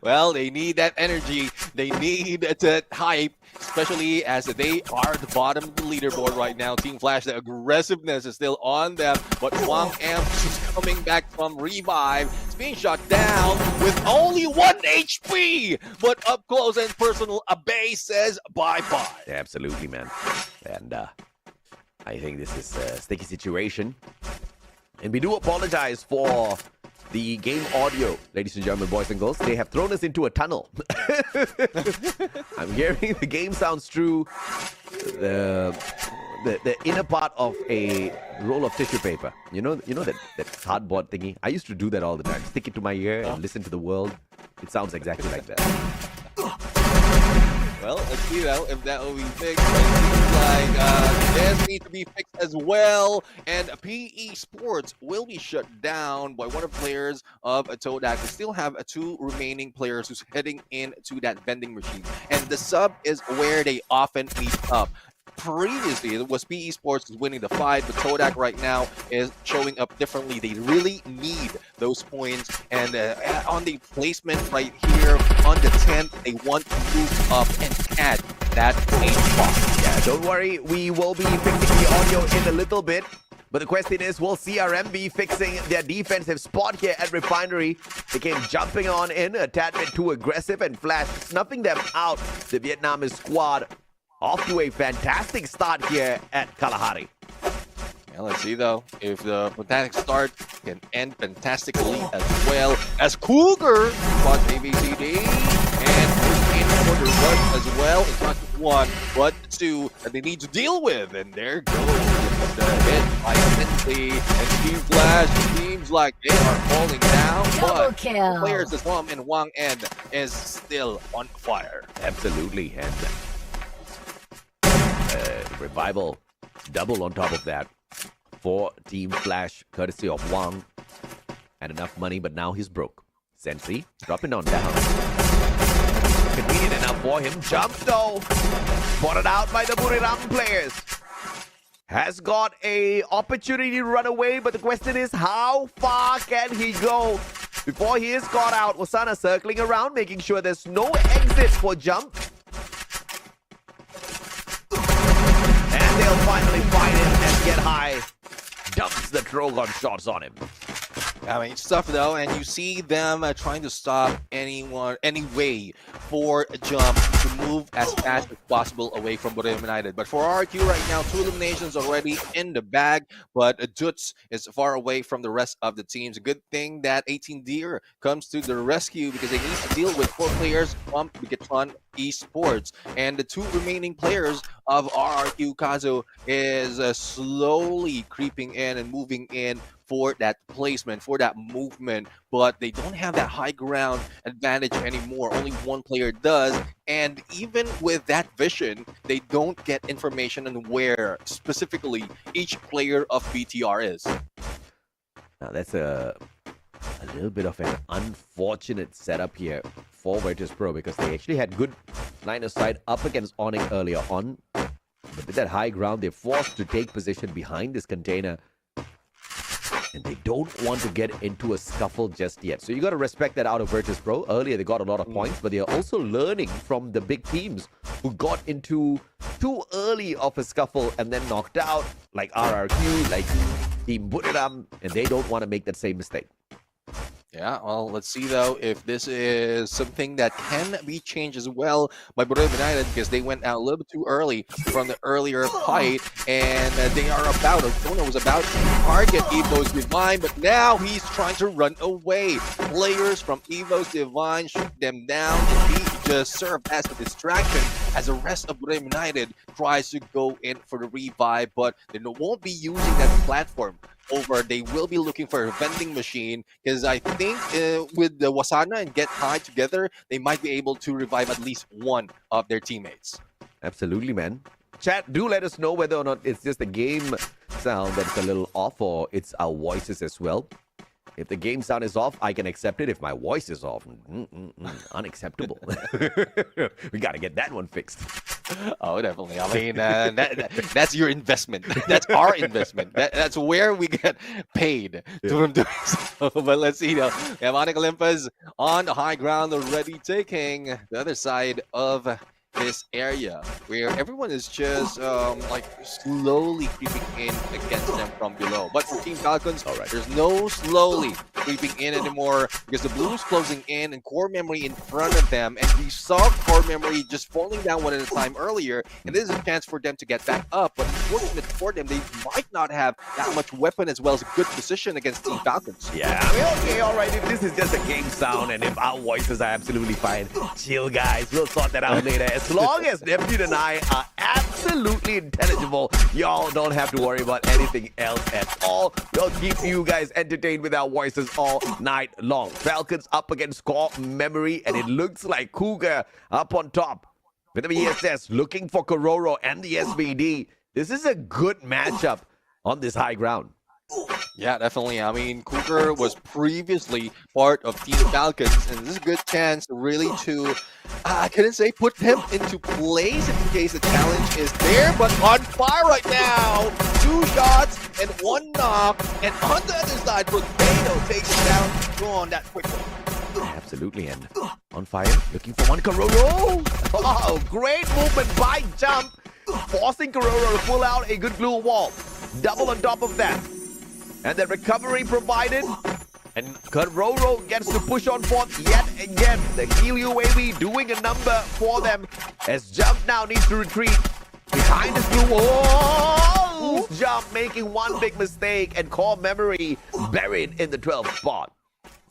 Well, they need that energy. They need that hype, especially as they are at the bottom of the leaderboard right now. Team Flash, the aggressiveness is still on them, but Wang M is coming back from revive. It's being shot down with only 1 HP, but up close and personal, Abe says bye-bye. Absolutely, man. And I think this is a sticky situation. And we do apologize for the game audio, ladies and gentlemen, boys and girls. They have thrown us into a tunnel. I'm hearing the game sounds through the inner part of a roll of tissue paper. You know that cardboard thingy? I used to do that all the time. Stick it to my ear and listen to the world. It sounds exactly like that. Well, let's see though if that will be fixed. It seems like this needs to be fixed as well. And PE Sports will be shut down by one of the players of Todak. We still have 2 remaining players who's heading into that vending machine. And the sub is where they often meet up. Previously, it was PE Sports winning the fight, but Todak right now is showing up differently. They really need those points, and on the placement right here on the 10th, they want to move up and add that 8 spot. Yeah, don't worry, we will be fixing the audio in a little bit. But the question is, will CRM be fixing their defensive spot here at Refinery? They came jumping on in, a tad bit too aggressive, and Flash snuffing them out. The Vietnamese squad off to a fantastic start here at Kalahari. Yeah, let's see though if the fantastic start can end fantastically as well as Cougar spot ABCD and in for the run as well. It's not just 1 but 2 that they need to deal with, and there goes the hit by Sensei and Team Flash. Seems like they are falling down, but the players as well, and Wang N is still on fire. Absolutely, and revival double on top of that for Team Flash, courtesy of Wang. And enough money, but now he's broke. Sensei dropping on down. Convenient enough for him. Jump though. Spotted out by the Buriram players. Has got a opportunity to run away, but the question is, how far can he go before he is caught out? Wasana circling around, making sure there's no exit for Jump. They'll finally find him and get high. Dumps the Trogon shots on him. I mean, it's tough though, and you see them trying to stop any way for Jump to move as fast as possible away from Boreo United. But for RQ right now, 2 eliminations already in the bag, but Jutz is far away from the rest of the teams. A good thing that 18 Deer comes to the rescue, because they need to deal with 4 players from Bigatron Esports, and the 2 remaining players of RRQ Kazo is slowly creeping in and moving in for that placement, for that movement, but they don't have that high ground advantage anymore. Only one player does, and even with that vision, they don't get information on where specifically each player of BTR is. Now that's a little bit of an unfortunate setup here for Virtus Pro, because they actually had good line of sight up against Onyx earlier on. But with that high ground, they're forced to take position behind this container. And they don't want to get into a scuffle just yet. So you got to respect that out of Virtus Pro. Earlier, they got a lot of points, but they are also learning from the big teams who got into too early of a scuffle and then knocked out, like RRQ, like Team Buriram, and they don't want to make that same mistake. Yeah, well, let's see though if this is something that can be changed as well by Buriram United, because they went out a little bit too early from the earlier fight, and they are about, Todak was about to target Evo's Divine, but now he's trying to run away. Players from Evo's Divine shoot them down, and he just served as a distraction as the rest of Buriram United tries to go in for the revive, but they won't be using that platform over. They will be looking for a vending machine, because I think with the Wasana and Get High together, they might be able to revive at least one of their teammates. Absolutely, man. Chat, do let us know whether or not it's just the game sound that's a little off, or it's our voices as well. If the game sound is off, I can accept it. If my voice is off, unacceptable. We got to get that one fixed. Oh, definitely. I mean, that's your investment. That's our investment. That's where we get paid from doing so. But let's see now. We have Onyx Olympus on the high ground already, taking the other side of this area where everyone is just like slowly creeping in against them from below. But for Team Falcons, there's no slowly creeping in anymore, because the blue is closing in and Core Memory in front of them, and we saw Core Memory just falling down one at a time earlier, and this is a chance for them to get back up. But unfortunately for them, they might not have that much weapon as well as a good position against Team Falcons. Yeah, I mean, okay, all right, if this is just a game sound and if our voices are absolutely fine, chill, guys, we'll sort that out later. As long as Neptune and I are absolutely intelligible, y'all don't have to worry about anything else at all. We'll keep you guys entertained with our voices all night long. Falcons up against Core Memory, and it looks like Cougar up on top with the VSS looking for Kororo and the SBD. This is a good matchup on this high ground. Yeah, definitely. I mean, Cougar was previously part of Team Falcons, and this is a good chance really to, I couldn't say put them into place in case the challenge is there, but on fire right now. 2 shots and 1 knock, and on the other side, Potato takes it down. Go on that quickly. Absolutely, and on fire, looking for one Kororo. Oh, great movement by Jump, forcing Kororo to pull out a good blue wall. Double on top of that. And the recovery provided, and Kororo gets to push on forth yet again. The heal UAV doing a number for them, as Jump now needs to retreat behind his blue wall. Jump making one big mistake, and Core Memory buried in the 12th spot.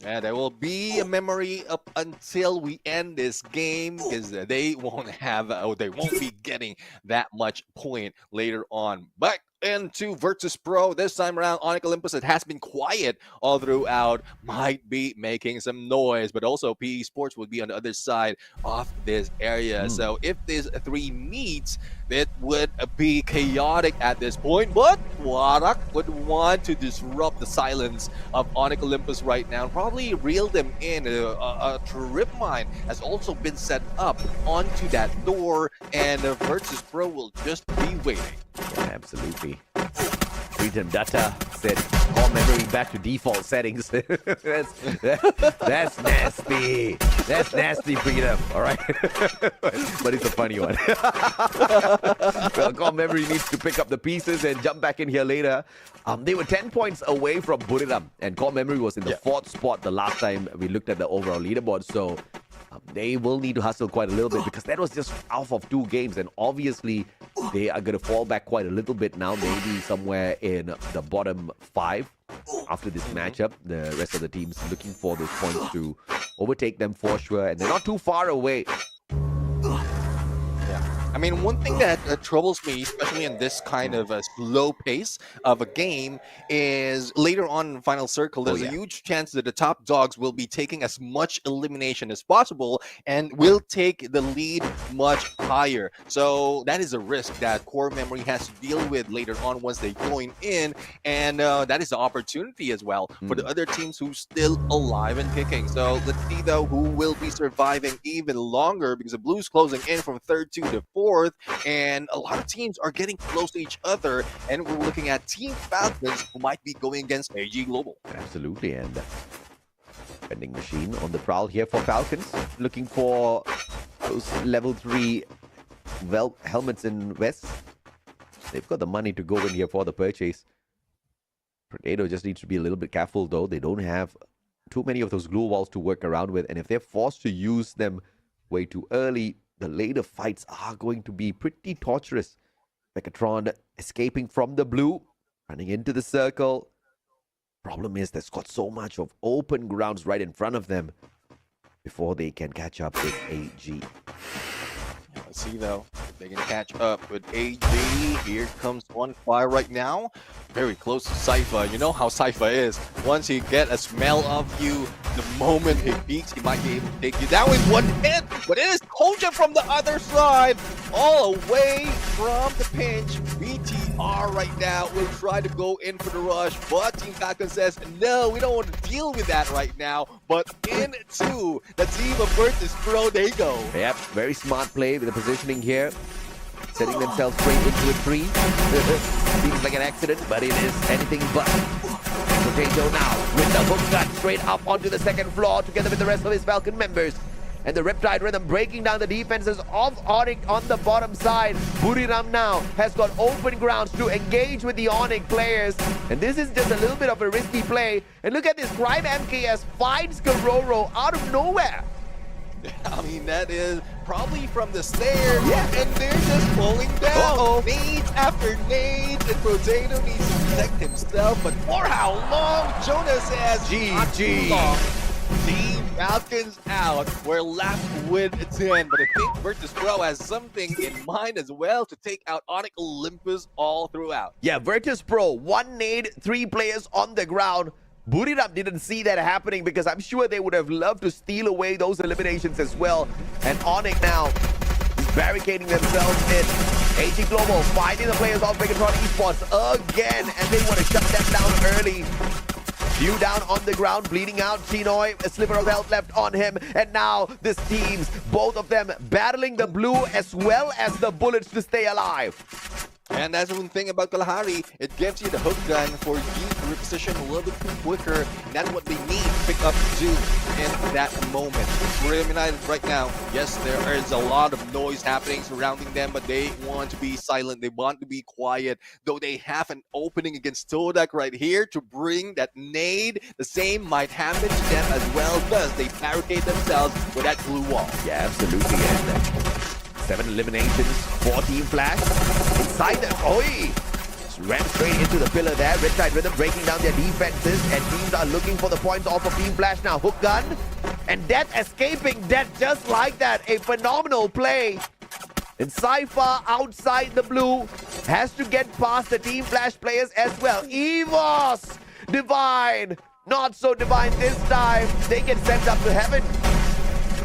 Yeah, there will be a memory up until we end this game, because they won't have, or they won't be getting that much point later on. But into Virtus Pro this time around, Onyx Olympus, it has been quiet all throughout, might be making some noise, but also PE Sports would be on the other side of this area. So if these 3 meets, it would be chaotic at this point, but Todak would want to disrupt the silence of Onyx Olympus right now, probably reel them in. A trip mine has also been set up onto that door, and Virtus Pro will just be waiting. Yeah, absolutely. Freedom Data said Core Memory back to default settings. That's nasty. That's nasty, Freedom. All right. But it's a funny one. Well, Core Memory needs to pick up the pieces and jump back in here later. They were 10 points away from Buriram, and Core Memory was in the 4th spot the last time we looked at the overall leaderboard. So they will need to hustle quite a little bit, because that was just off of 2 games, and obviously they are going to fall back quite a little bit now, maybe somewhere in the bottom 5 after this matchup. The rest of the teams looking for those points to overtake them for sure, and they're not too far away. I mean, one thing that troubles me, especially in this kind of a slow pace of a game, is later on in Final Circle, there's a huge chance that the top dogs will be taking as much elimination as possible and will take the lead much higher. So that is a risk that Core Memory has to deal with later on once they join in, and that is the opportunity as well for the other teams who's still alive and kicking. So let's see though who will be surviving even longer, because the Blues closing in from 3rd to the 4th, and a lot of teams are getting close to each other, and we're looking at Team Falcons who might be going against AG Global. Absolutely, and vending machine on the prowl here for Falcons, looking for those level 3 helmets in West. They've got the money to go in here for the purchase. Predator just needs to be a little bit careful though. They don't have too many of those glue walls to work around with, and if they're forced to use them way too early, the later fights are going to be pretty torturous. Megatron escaping from the blue, running into the circle. Problem is, there's got so much of open grounds right in front of them before they can catch up with AG. Let's see though if they can catch up with AG. Here comes one fire right now, very close to Cypher. You know how Cypher is. Once he get a smell of you, the moment he peeks, he might be able to take you down with one hit. But it is Koja from the other side, all away from the pinch. BTR right now will try to go in for the rush, but Team Falcon says, no, we don't want to deal with that right now. But into the team of Virtus Pro, they go. Yep, very smart play with the positioning here. Setting themselves straight into a tree. Seems like an accident, but it is anything but. Potato now with the hook gun straight up onto the 2nd floor together with the rest of his Falcon members. And the Riptide Rhythm breaking down the defenses of Onyx on the bottom side. Buriram now has got open grounds to engage with the Onyx players. And this is just a little bit of a risky play. And look at this, Crime MKS finds Garoro out of nowhere. I mean, that is probably from the stairs, and they're just falling down. Nades after nades, and Potato needs to protect himself, but for how long? Jonas says, GG. Team Falcons out. We're left with 10, but I think Virtus Pro has something in mind as well to take out Onyx Olympus all throughout. Yeah, Virtus Pro, 1 nade, 3 players on the ground. Buriram didn't see that happening because I'm sure they would have loved to steal away those eliminations as well. And Onyx now is barricading themselves in. AG Global finding the players of Megatron Esports again, and they want to shut them down early. Few down on the ground, bleeding out. Chinoy, a sliver of health left on him. And now this teams, both of them battling the blue as well as the bullets to stay alive. And that's one thing about Kalahari, it gives you the hook gun for you to reposition a little bit quicker. And that's what they need to pick up to in that moment. Buriram United right now, yes, there is a lot of noise happening surrounding them, but they want to be silent. They want to be quiet, though they have an opening against Todak right here to bring that nade. The same might happen to them as well, because they barricade themselves with that blue wall. Yeah, absolutely. And 7 eliminations for Team Flash. Inside the... Oi! Ran straight into the pillar there. Riptide Rhythm breaking down their defenses. And teams are looking for the points off of Team Flash now. Hook gun. And Death escaping. Death just like that. A phenomenal play. And Cypher outside the blue has to get past the Team Flash players as well. EVOS! Divine! Not so divine this time. They get sent up to heaven.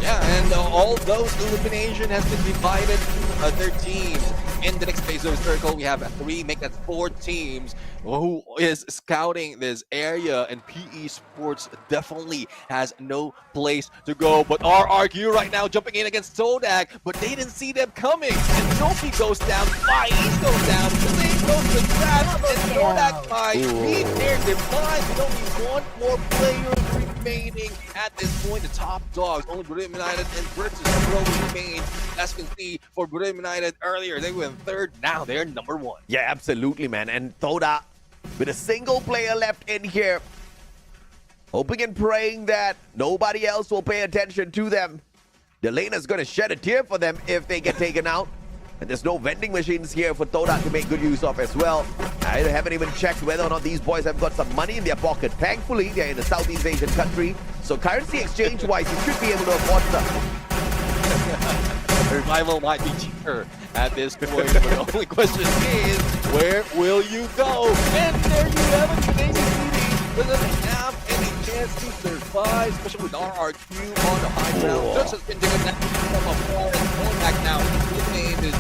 Yeah, and all those elimination has been divided to other teams. In the next phase of the circle, we have 3, make that 4 teams who is scouting this area, and PE Sports definitely has no place to go. But RRQ right now jumping in against Todak, but they didn't see them coming. And Jofi goes down, Faiz goes down, Sling goes to grab, and Todak might be their demise with only 1 more player remaining at this point. The top dogs, only Buriram United and Virtus Pro remain. As you can see, for Buriram United earlier, they were in 3rd, now they're number 1. Yeah, absolutely, man. And Todak, with a single player left in here, hoping and praying that nobody else will pay attention to them. Delena's gonna shed a tear for them if they get taken out. And there's no vending machines here for Todak to make good use of as well. I haven't even checked whether or not these boys have got some money in their pocket. Thankfully, they're in a Southeast Asian country, so currency exchange-wise, you should be able to afford stuff. Survival might be cheaper at this point. But the only question is, where will you go? And there you have it, today's meeting. Doesn't have any chance to survive, especially with RRQ on the high ground. Just has been doing that from afar and going back now. His name is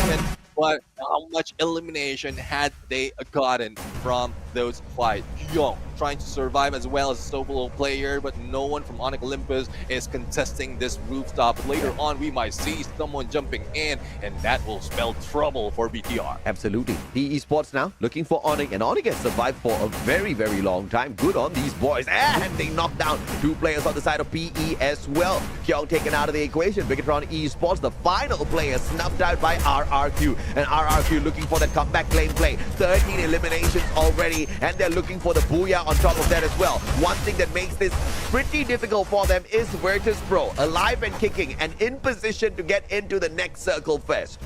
7. But how much elimination had they gotten from those fights? Young trying to survive as well as a solo player, but no one from Onyx Olympus is contesting this rooftop. Later on, we might see someone jumping in, and that will spell trouble for BTR. Absolutely. PE Sports now looking for Onyx, and Onyx has survived for a very, very long time. Good on these boys, and they knocked down 2 players on the side of PE as well. Kyung taken out of the equation. Bigatron Esports, the final player, snuffed out by RRQ, and RRQ looking for that comeback claim play. 13 eliminations already, and they're looking for the booyah on top of that as well. One thing that makes this pretty difficult for them is Virtus Pro, alive and kicking and in position to get into the next circle first.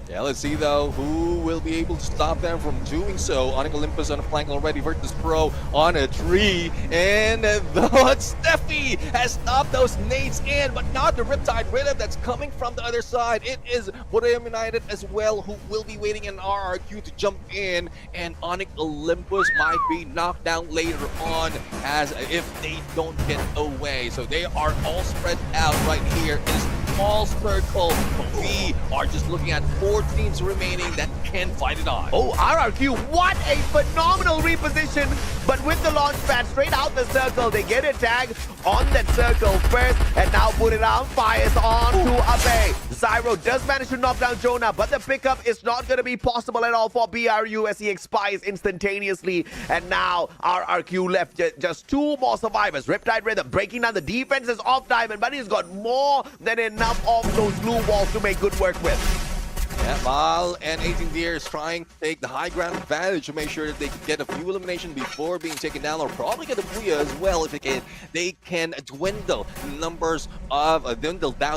Yeah, let's see though who will be able to stop them from doing so. Onyx Olympus on a flank already, Virtus Pro on a tree, and Steffi has stopped those nades in, but not the Riptide Rhythm that's coming from the other side. It is Bordeaux United as well who will be waiting in RRQ to jump in, and Onyx Olympus might be knocked down later on as if they don't get away. So they are all spread out right here in a small circle, but we are just looking at 4 teams remaining that can fight it on. Oh, RRQ, what a phenomenal reposition, but with the launch pad straight out the circle, they get a tag on that circle first, and now put it on, fires on to Abe. Zyro does manage to knock down Jonah, but the pickup is not going to be possible at all for BRU as he expires instantaneously, and now RRQ left just 2 more survivors. Riptide Rhythm breaking down the defenses of Diamond, but he's got more than enough of those blue walls to make good work with. Yeah, Val and 18 Deers trying to take the high ground advantage to make sure that they can get a few eliminations before being taken down, or probably get a booyah as well if they can dwindle down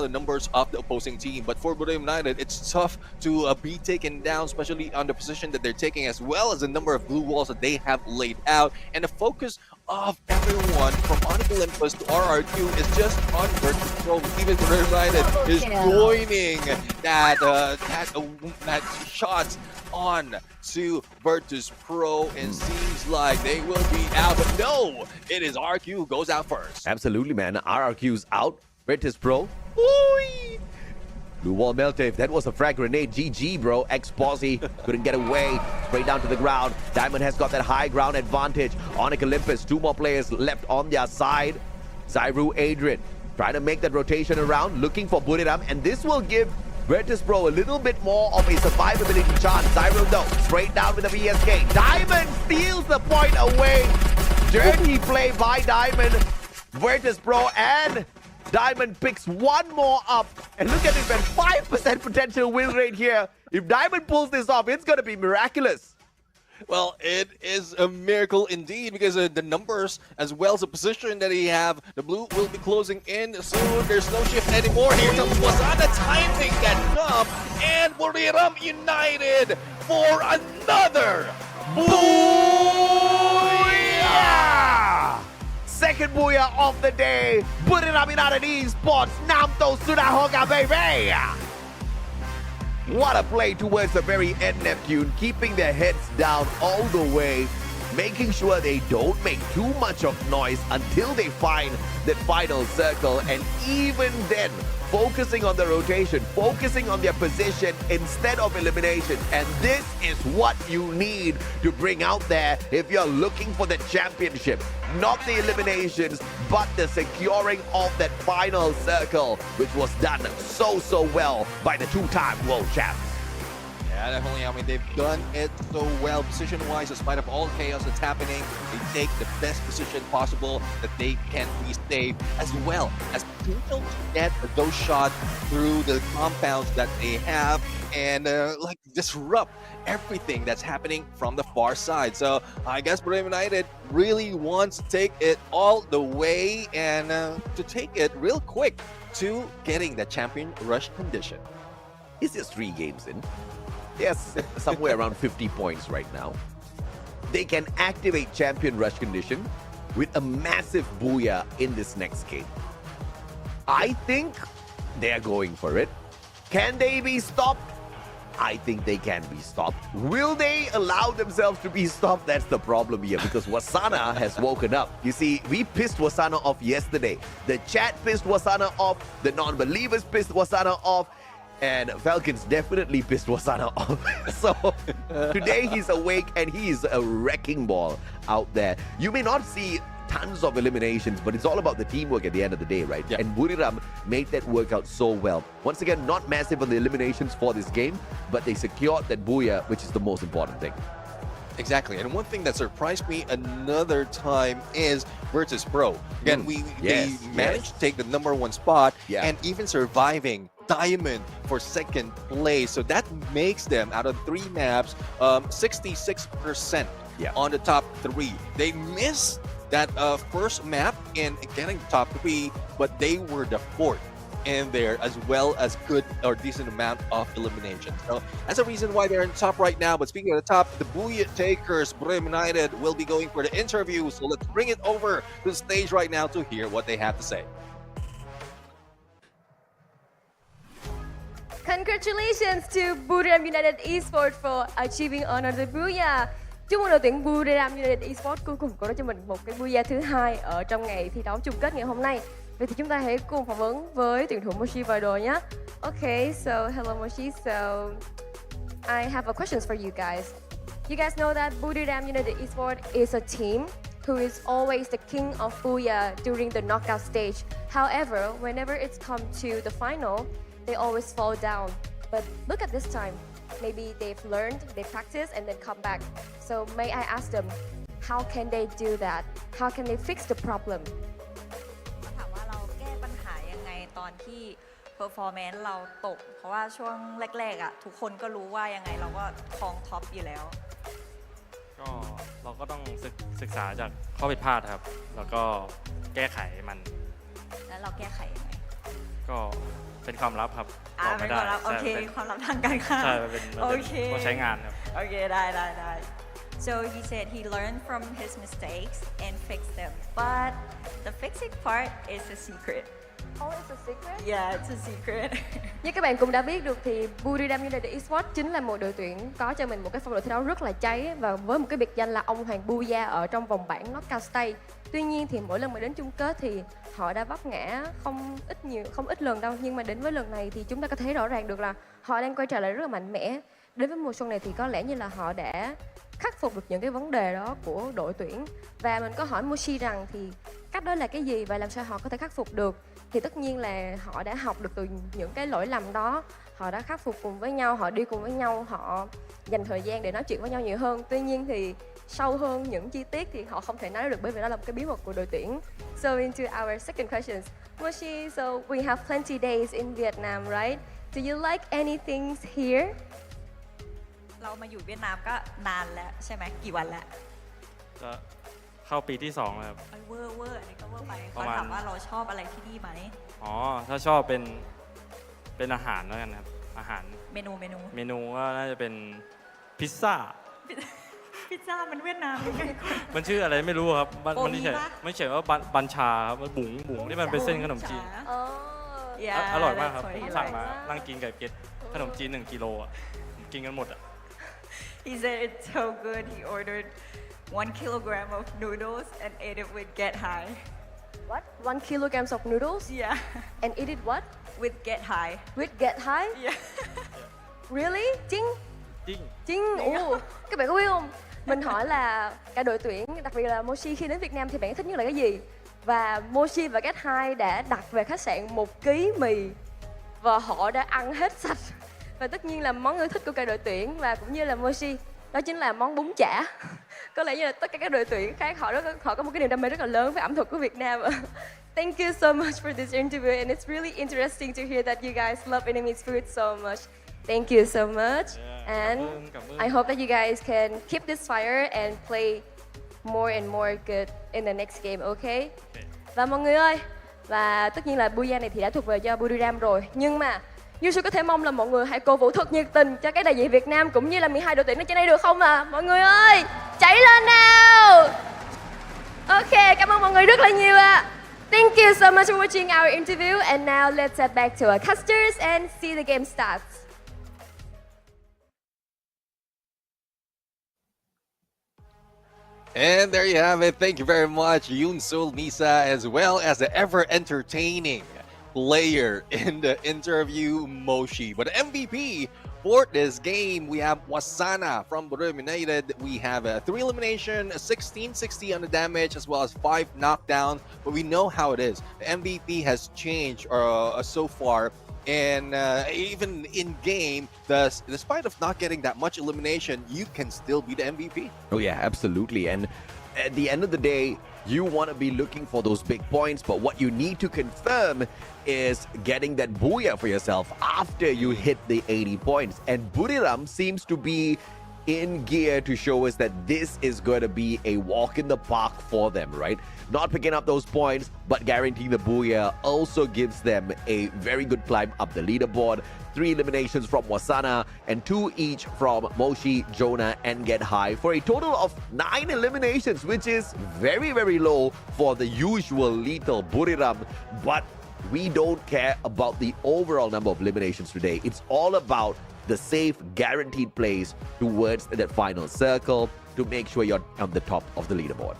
the numbers of the opposing team. But for Bordeaux United, it's tough to be taken down, especially on the position that they're taking, as well as the number of blue walls that they have laid out, and the focus of everyone from Onyx Olympus to RRQ is just on Virtus Pro. Even Bordeaux United is joining that shots on to Virtus Pro, and seems like they will be out, but no, it is RRQ who goes out first. Absolutely, man. RRQ's out. Virtus Pro. Ooh. Blue wall melted. That was a frag grenade. GG, bro. Ex-Posse couldn't get away. Straight down to the ground. Diamond has got that high ground advantage. Onyx Olympus, 2 more players left on their side. Zyru, Adrian trying to make that rotation around, looking for Buriram, and this will give Virtus Pro a little bit more of a survivability chance. Zyru though, straight down with the VSK. Diamond steals the point away. Dirty play by Diamond. Virtus Pro and Diamond picks 1 more up. And look at it, man, 5% potential win rate here. If Diamond pulls this off, it's going to be miraculous. Well, it is a miracle indeed, because the numbers as well as the position that he have, the blue will be closing in soon. There's no shift anymore. Here comes Wasana timing that jump, and Buriram United for another booyah! Second booyah of the day. Buriram United Esports. Namto Sudahoga, baby. What a play towards the very end, Neptune, keeping their heads down all the way, making sure they don't make too much of noise until they find that final circle, and even then, focusing on the rotation, focusing on their position instead of elimination. And this is what you need to bring out there if you're looking for the championship. Not the eliminations, but the securing of that final circle, which was done so well by the 2-time world champs. Yeah, definitely. I mean, they've done it so well position-wise, in spite of all chaos that's happening. They take the best position possible that they can be safe, as well as potential to get those shots through the compounds that they have, and like disrupt everything that's happening from the far side. So I guess Bordeaux United really wants to take it all the way, and to take it real quick to getting the champion rush condition. It's just 3 games in. Yes, somewhere around 50 points right now. They can activate champion rush condition with a massive booyah in this next game. I think they're going for it. Can they be stopped? I think they can be stopped. Will they allow themselves to be stopped? That's the problem here, because Wasana has woken up. You see, we pissed Wasana off yesterday. The chat pissed Wasana off. The non-believers pissed Wasana off. And Falcons definitely pissed Wasana off. So today he's awake and he is a wrecking ball out there. You may not see tons of eliminations, but it's all about the teamwork at the end of the day, right? Yeah. And Buriram made that work out so well. Once again, not massive on the eliminations for this game, but they secured that booyah, which is the most important thing. Exactly, and one thing that surprised me another time is Virtus Pro. Again, they managed to take the #1 spot and even surviving Diamond for 2nd place. So that makes them, out of 3 maps, 66% on the top 3. They missed that first map in getting top 3, but they were the 4th in there, as well as good or decent amount of elimination. So that's the reason why they're in top right now. But speaking of the top, the Booyah Takers, Brim United, will be going for the interview. So let's bring it over to the stage right now to hear what they have to say. Congratulations to Buriram United Esports for achieving another Booyah. Chúc mừng đội tuyển Buriram United Esports cuối cùng có cho mình một cái Booyah thứ 2 ở trong ngày thi đấu chung kết ngày hôm nay. Vậy thì chúng ta hãy cùng phỏng vấn với tuyển thủ Moshi vào đồ nhé. Okay, so hello Moshi. So I have a questions for you guys. You guys know that Buriram United Esports is a team who is always the king of Booyah during the knockout stage. However, whenever it's come to the final, they always fall down. But look at this time. Maybe they've learned, they practice, and then come back. So may I ask them, how can they do that? How can they fix the problem? ถามว่าเราแก้ปัญหายังไงตอนที่ performance เราตก เพราะว่าช่วงแรกๆอ่ะทุกคนก็รู้ว่ายังไงเราก็ครองท็อปอยู่แล้ว ก็เราก็ต้องศึกษาจากข้อผิดพลาดครับ แล้วก็แก้ไขมัน แล้วเราแก้ไขยังไง ก็เป็นความลับครับบอก เป็ ไม่ น ได้ ความลับโอเคความลับทางการค้า ใช่มันเป็น โอเค ต้องใช้งานครับ โอเคได้ So he said he learned from his mistakes and fixed them, but the fixing part is a secret. Oh, it's a secret? Yeah, it's a secret. Như các bạn cũng đã biết được thì Buriram United Esports chính là một đội tuyển có cho mình một cái phong độ thi đấu rất là cháy và với một cái biệt danh là ông hoàng Booyah ở trong vòng bảng knockout stage. Tuy nhiên thì mỗi lần mà đến chung kết thì họ đã vấp ngã không ít lần đâu, nhưng mà đến với lần này thì chúng ta có thấy rõ ràng được là họ đang quay trở lại rất là mạnh mẽ. Đến với mùa xuân này thì có lẽ như là họ đã khắc phục được những cái vấn đề đó của đội tuyển. Và mình có hỏi Moshi rằng thì cách đó là cái gì và làm sao họ có thể khắc phục được. Thì tất nhiên là họ đã học được từ những cái lỗi lầm đó, họ đã khắc phục cùng với nhau, họ đi cùng với nhau, họ dành thời gian để nói chuyện với nhau nhiều hơn. Tuy nhiên thì sâu hơn những chi tiết thì họ không thể nói được, bởi vì đó là một cái bí mật của đội tuyển. So into our second questions, Moshi, so we have plenty days in Vietnam, right? Do you like anything here? เรามาอยู่เวียดนามก็นานแล้วใช่ไหมกี่วันแล้ว ก็เข้าปีที่2แล้วครับ เวอร์อันนี้ก็เวอร์ไปเขาถามว่าเราชอบอะไรที่นี่ไหม อ๋อถ้าชอบเป็นอาหารแล้วกันครับอาหารเมนูก็น่าจะเป็นพิซซ่า พิซซ่ามันเวียดนาม มันชื่ออะไรไม่รู้ครับมันไม่เขียนว่าบัญชาครับมันบุ๋งที่มันเป็นเส้นขนมจีนอร่อยมากครับสั่งมานั่งกินกับเก็ตขนมจีน1 กิโลอ่ะกินกันหมดอ่ะ He said it's so good. He ordered 1 kilogram of noodles and ate it with Get High. What? 1 kilogram of noodles? Yeah. And eat it what? With Get High. With Get High? Yeah. Really? Chinh. Ồ, các bạn có biết không? Mình hỏi là cả đội tuyển, đặc biệt là Moshi khi đến Việt Nam thì bạn thích nhất là cái gì? Và Moshi và Get High đã đặt về khách sạn 1 kg mì và họ đã ăn hết sạch. Và tất nhiên là món yêu thích của cả đội tuyển và cũng như là Moshi, đó chính là món bún chả. Có lẽ như là tất cả các đội tuyển khác họ có một cái niềm đam mê rất là lớn với ẩm thực của Việt Nam. Thank you so much for this interview and it's really interesting to hear that you guys love Vietnamese food so much. Thank you so much. And I hope that you guys can keep this fire and play more and more good in the next game, okay? Và mọi người ơi, và tất nhiên là Booyah này thì đã thuộc về cho Buriram rồi, nhưng mà Yusu có thể mong là mọi người hãy cổ vũ thật nhiệt tình cho cái đại diện Việt Nam cũng như là 12 đội tuyển ở trên đây được không ạ? Mọi người ơi, cháy lên nào! Ok, cảm ơn mọi người rất là nhiều ạ. Thank you so much for watching our interview, and now let's head back to our casters and see the game starts. And there you have it. Thank you very much, Yunsul Misa, as well as the ever entertaining player in the interview, Moshi. But MVP for this game, we have Wasana from Borneo United. We have a 3 elimination, 1660 on the damage, as well as 5 knockdown. But we know how it is. The MVP has changed so far. And even in game, despite of not getting that much elimination, you can still be the MVP. Oh yeah, absolutely. And at the end of the day, you want to be looking for those big points, but what you need to confirm is getting that booyah for yourself after you hit the 80 points. And Buriram seems to be in gear to show us that this is going to be a walk in the park for them, right? Not picking up those points, but guaranteeing the booyah also gives them a very good climb up the leaderboard. 3 eliminations from Wasana and 2 each from Moshi, Jonah, and Get High for a total of 9 eliminations, which is very, very low for the usual lethal Buriram. But we don't care about the overall number of eliminations today. It's all about the safe, guaranteed place towards that final circle to make sure you're on the top of the leaderboard.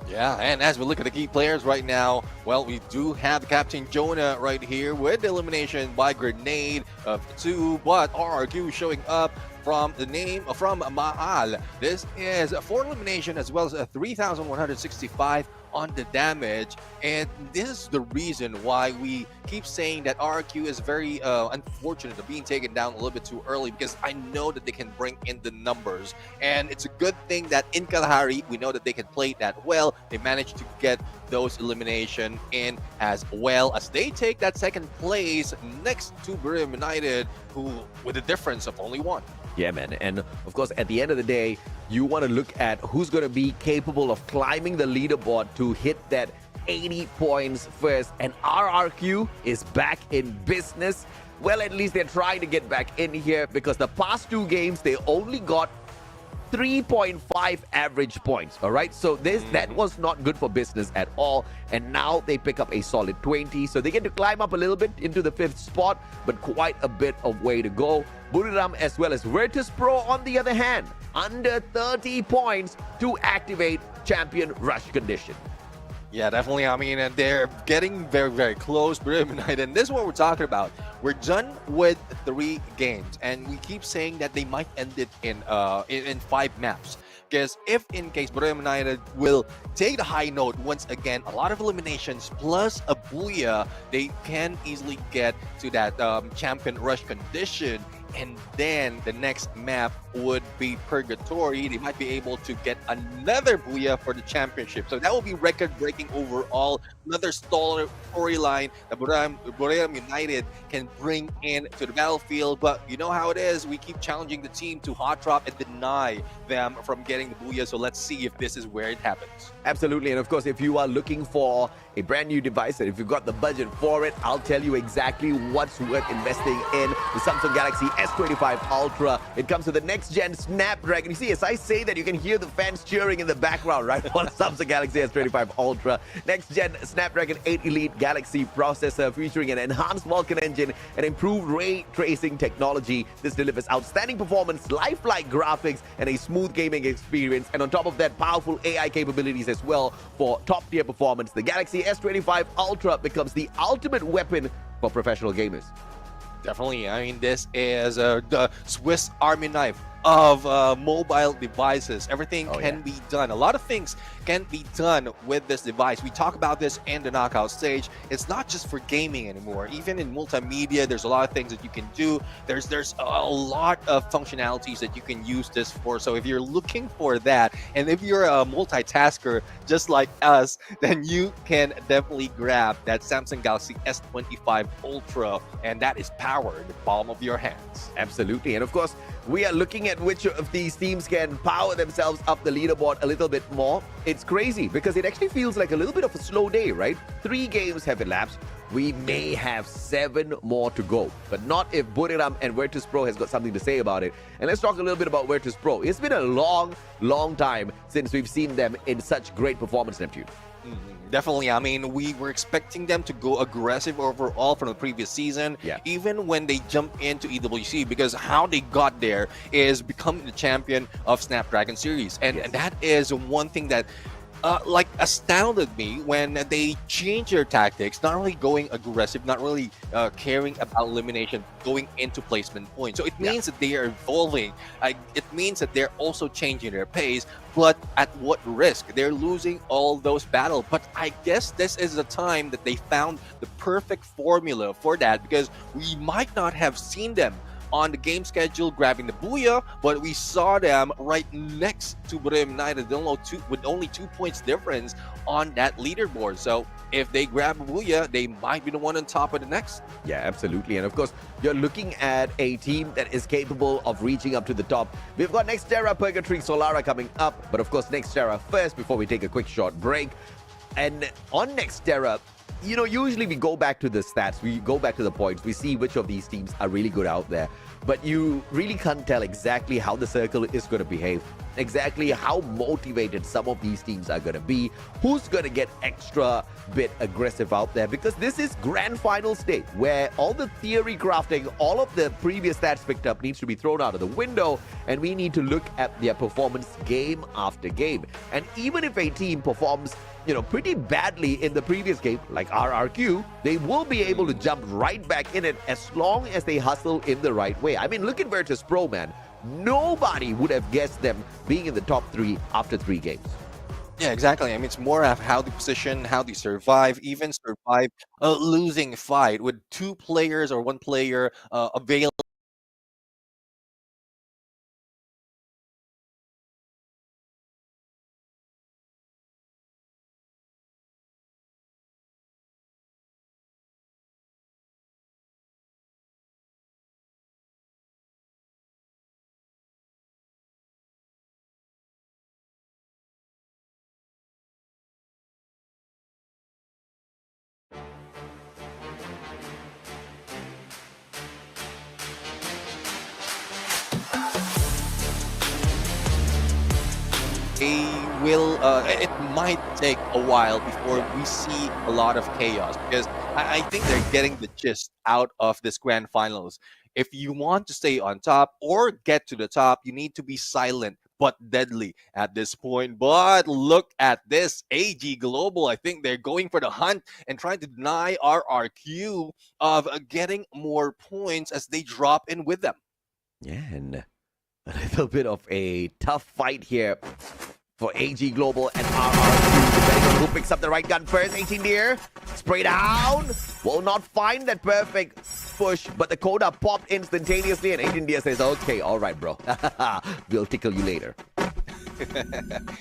Yeah, and as we look at the key players right now, well, we do have the Captain Jonah right here with the elimination by grenade of 2, but RRQ showing up from the name from Maal. This is 4 elimination as well as a 3,165 on the damage, and this is the reason why we keep saying that RRQ is very unfortunate of being taken down a little bit too early, because I know that they can bring in the numbers, and it's a good thing that in Kalahari we know that they can play that well. They managed to get those elimination in as well as they take that second place next to Borneo United, who with a difference of only 1. Yeah, man. And of course, at the end of the day, you want to look at who's going to be capable of climbing the leaderboard to hit that 80 points first. And RRQ is back in business. Well, at least they're trying to get back in here, because the past 2 games, they only got 3.5 average points. All right, so that was not good for business at all, and now they pick up a solid 20, so they get to climb up a little bit into the 5th spot, but quite a bit of way to go. Buriram as well as Virtus Pro, on the other hand, under 30 points to activate champion rush condition. Yeah, definitely. I mean, they're getting very, very close, Borneo United, and this is what we're talking about. We're done with 3 games, and we keep saying that they might end it in 5 maps. Because if in case Borneo United will take the high note once again, a lot of eliminations plus a booyah, they can easily get to that champion rush condition. And then the next map would be Purgatory. They might be able to get another booyah for the championship. So that will be record-breaking overall. Another storyline that Borneo United can bring in to the battlefield. But you know how it is. We keep challenging the team to hot drop and deny them from getting the booyah. So let's see if this is where it happens. Absolutely. And of course, if you are looking for a brand new device, and if you've got the budget for it, I'll tell you exactly what's worth investing in. The Samsung Galaxy S25 Ultra. It comes with the next-gen Snapdragon. You see, as I say that, you can hear the fans cheering in the background, right? On the Samsung Galaxy S25 Ultra. Next-gen Snapdragon 8 Elite Galaxy processor featuring an enhanced Vulkan engine and improved ray tracing technology. This delivers outstanding performance, lifelike graphics, and a smooth gaming experience. And on top of that, powerful AI capabilities as well for top-tier performance. The Galaxy S25 Ultra becomes the ultimate weapon for professional gamers. Definitely. I mean, this is the Swiss Army knife of mobile devices. Everything can be done. A lot of things can be done with this device. We talk about this in the knockout stage. It's not just for gaming anymore. Even in multimedia, there's a lot of things that you can do. There's a lot of functionalities that you can use this for. So if you're looking for that, and if you're a multitasker just like us, then you can definitely grab that Samsung Galaxy S25 Ultra, and that is powered in the palm of your hands. Absolutely. And of course, we are looking at which of these teams can power themselves up the leaderboard a little bit more. It's crazy because it actually feels like a little bit of a slow day, right? 3 games have elapsed. We may have 7 more to go, but not if Buriram and Virtus Pro has got something to say about it. And let's talk a little bit about Virtus Pro. It's been a long, long time since we've seen them in such great performance, Neptune. definitely. I mean, we were expecting them to go aggressive overall from the previous season, even when they jumped into EWC, because how they got there is becoming the champion of Snapdragon Series. And that is one thing that like astounded me when they changed their tactics, not really going aggressive, not really caring about elimination, going into placement points. So it means that they are evolving. It means that they're also changing their pace, but at what risk? They're losing all those battles. But I guess this is the time that they found the perfect formula for that, because we might not have seen them on the game schedule grabbing the Booyah, but we saw them right next to Brim United with only 2 points difference on that leaderboard. So if they grab a Booyah, they might be the one on top of the next. Yeah, absolutely. And of course, you're looking at a team that is capable of reaching up to the top. We've got Nextera, Purgatory, Solara coming up. But of course, Nextera first before we take a quick short break. And on Nextera, you know, usually we go back to the stats, we go back to the points, we see which of these teams are really good out there. But you really can't tell exactly how the circle is going to behave, exactly how motivated some of these teams are going to be, who's going to get extra bit aggressive out there, because this is grand final state where all the theory crafting, all of the previous stats picked up needs to be thrown out of the window, and we need to look at their performance game after game. And even if a team performs, you know, pretty badly in the previous game, like RRQ, they will be able to jump right back in it as long as they hustle in the right way. I mean, look at Virtus Pro, man. Nobody would have guessed them being in the top 3 after 3 games. Yeah, exactly. I mean, it's more of how they position, how they survive, even survive a losing fight with 2 players or 1 player available. It might take a while before we see a lot of chaos, because I think they're getting the gist out of this grand finals. If you want to stay on top or get to the top, you need to be silent but deadly at this point. But look at this, AG Global. I think they're going for the hunt and trying to deny RRQ of getting more points as they drop in with them. Yeah, and a little bit of a tough fight here for AG Global and RRQ, depending on who picks up the right gun first. 18 Deer, spray down, will not find that perfect push, but the Coda popped instantaneously, and 18 Deer says, okay, all right, bro, we'll tickle you later.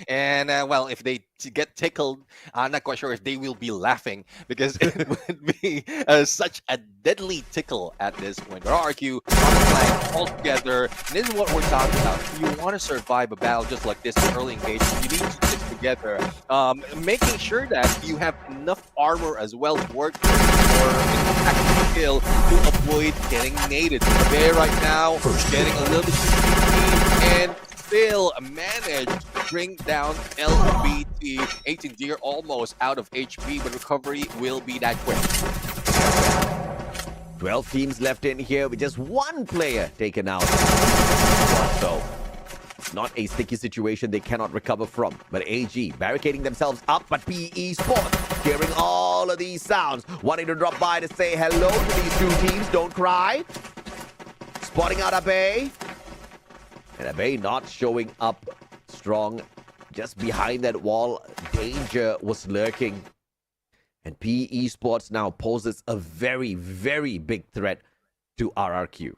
And well, if they get tickled, I'm not quite sure if they will be laughing, because it would be such a deadly tickle at this point. But RRQ on the flank all together. And this is what we're talking about. If you want to survive a battle just like this in early engagement, you need to stick together, making sure that you have enough armor as well to work or tactical skill to avoid getting naded. There right now, getting a little bit too and still managed to bring down LBT. 18 Deer almost out of HP, but recovery will be that quick. 12 teams left in here with just 1 player taken out. So, not a sticky situation they cannot recover from. But AG barricading themselves up, but PE Sports hearing all of these sounds, wanting to drop by to say hello to these 2 teams. Don't cry. Spotting out Abe. And Abe not showing up strong. Just behind that wall, danger was lurking. And PE Sports now poses a very, very big threat to RRQ.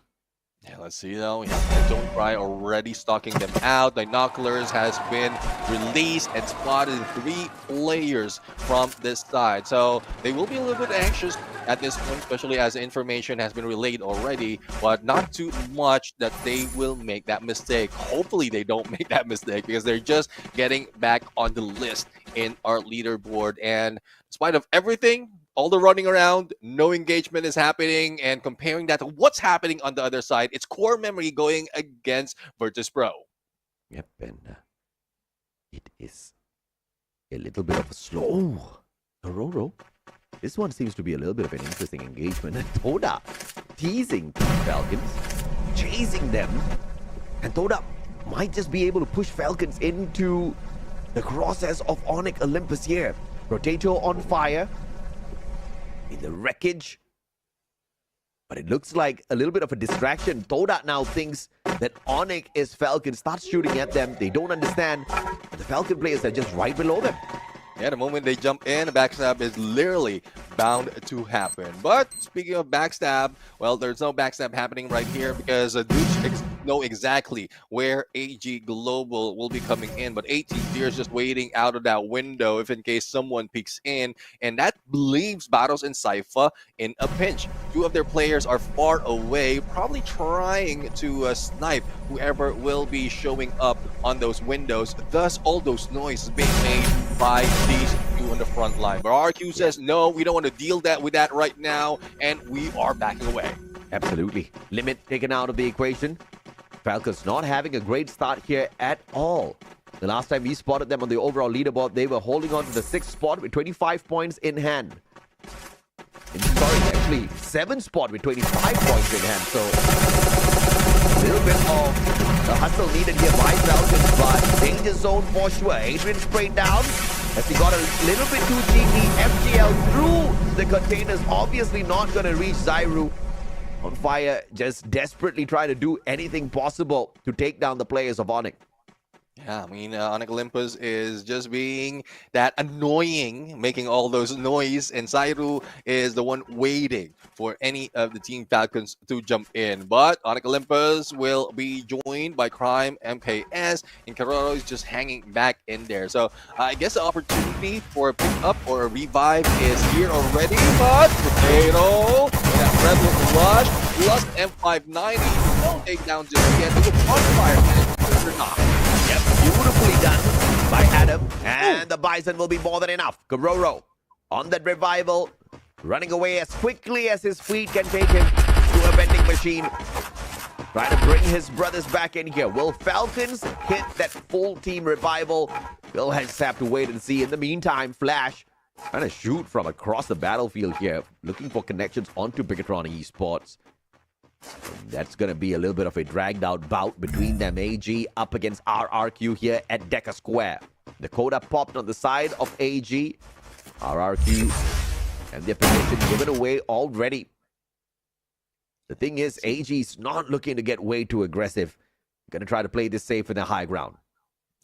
Yeah, let's see though. We have Don't Cry already stalking them out. Binoculars has been released and spotted 3 players from this side. So they will be a little bit anxious at this point, especially as the information has been relayed already, but not too much that they will make that mistake. Hopefully they don't make that mistake, because they're just getting back on the list in our leaderboard. And in spite of everything, all the running around, no engagement is happening, and comparing that to what's happening on the other side, it's core memory going against Virtus Pro. Yep, and it is a little bit of a slow. Aurora. This one seems to be a little bit of an interesting engagement. Todak teasing Falcons, chasing them, and Todak might just be able to push Falcons into the crosshairs of Onyx Olympus here. Rotato on fire in the wreckage, but it looks like a little bit of a distraction. Todak now thinks that Onyx is Falcon, starts shooting at them. They don't understand, but the Falcon players are just right below them. Yeah, the moment they jump in, a backstab is literally bound to happen. But speaking of backstab, well, there's no backstab happening right here because Dudes know exactly where AG Global will be coming in. But ATG is just waiting out of that window if in case someone peeks in. And that leaves Battles and Sypha in a pinch. Two of their players are far away, probably trying to snipe whoever will be showing up on those windows. Thus, all those noises being made by these two on the front line. But RQ says, no, we don't want to deal with that right now, and we are backing away. Absolutely. Limit taken out of the equation. Falcons not having a great start here at all. The last time we spotted them on the overall leaderboard, they were holding on to the 6th spot with 25 points in hand. Actually, 7th spot with 25 points in hand. So, a little bit of the hustle needed here by Falcons, but danger zone for sure. Adrian sprayed down as he got a little bit too cheeky. FGL through the containers, obviously not going to reach Zyru. On fire, just desperately trying to do anything possible to take down the players of Onyx. Yeah, I mean, Onyx Olympus is just being that annoying, making all those noise, and Zyru is the one waiting for any of the Team Falcons to jump in. But Onyx Olympus will be joined by Crime, MKS, and Carrero is just hanging back in there. So I guess the opportunity for a pick-up or a revive is here already, but Potato, that Rebel Rush, plus M590, no takedown just yet. Look at Bonfire, and they're not. Yep, beautifully done by Adam. And the Bison will be more than enough. Gororo on that revival, running away as quickly as his feet can take him to a vending machine. Trying to bring his brothers back in here. Will Falcons hit that full team revival? We'll just have to wait and see. In the meantime, Flash trying to shoot from across the battlefield here, looking for connections onto Bigatron Esports. And that's going to be a little bit of a dragged out bout between them. AG up against RRQ here at Deca Square. The Coda popped on the side of AG. RRQ and their position given away already. The thing is, AG is not looking to get way too aggressive. Going to try to play this safe in the high ground.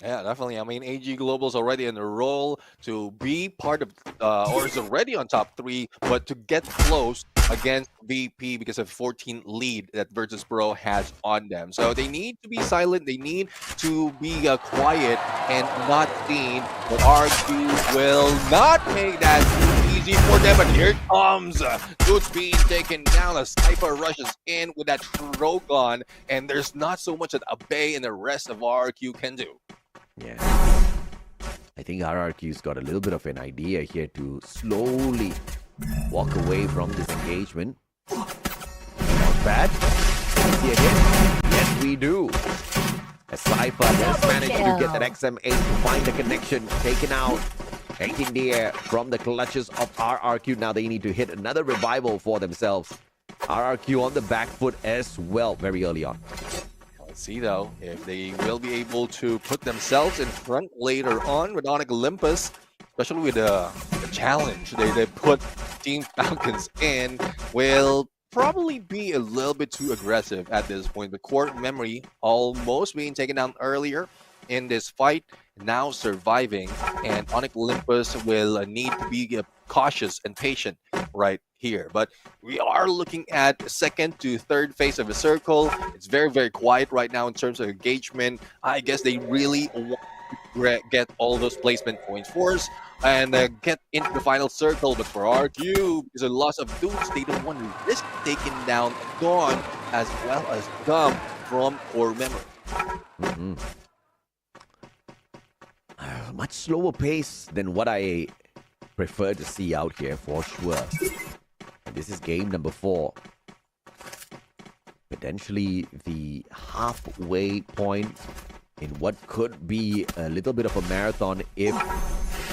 Yeah, definitely. I mean, AG Global's already in the role to be part of, or is already on top 3, but to get close against VP because of 14 lead that Virtus Pro has on them. So they need to be silent. They need to be quiet and not seen. But RQ will not make that too easy for them. But here it comes. Goods being taken down. A Sniper rushes in with that Trogon. And there's not so much that Abe and the rest of RQ can do. Yeah. I think RRQ's got a little bit of an idea here to slowly walk away from this engagement. Not bad. See again? Yes, we do. As Sypha has managed to get that XM8 to find the connection, taken out, taking the air from the clutches of RRQ. Now they need to hit another revival for themselves. RRQ on the back foot as well, very early on. Let's see, though, if they will be able to put themselves in front later on with Onyx Olympus, especially with the challenge they put Team Falcons in, will probably be a little bit too aggressive at this point. The core memory almost being taken down earlier in this fight, now surviving, and Onyx Olympus will need to be cautious and patient right here. But we are looking at second to third phase of a circle. It's very, very quiet right now in terms of engagement. I guess they really want to get all those placement points first and get into the final circle. But for RQ, because of the loss of Dudes, they don't want to risk taking down Dawn as well as Gum from core memory. Much slower pace than what I prefer to see out here for sure. And this is game number 4. Potentially the halfway point in what could be a little bit of a marathon if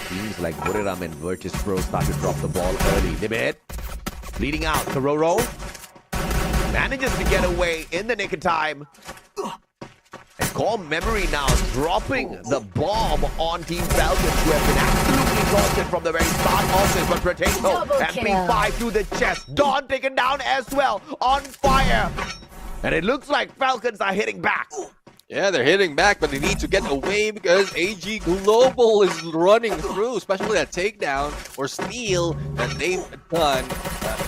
Teams like Buriram and Virtus Pro start to drop the ball early. Nimit leading out. Kororo manages to get away in the nick of time. And Core Memory now dropping the bomb on Team Falcons, who have been absolutely exhausted from the very start of this. But Potato MP5 through the chest. Dawn taken down as well, on fire. And it looks like Falcons are hitting back. Yeah, they're hitting back, but they need to get away because AG Global is running through, especially that takedown or steal that they've done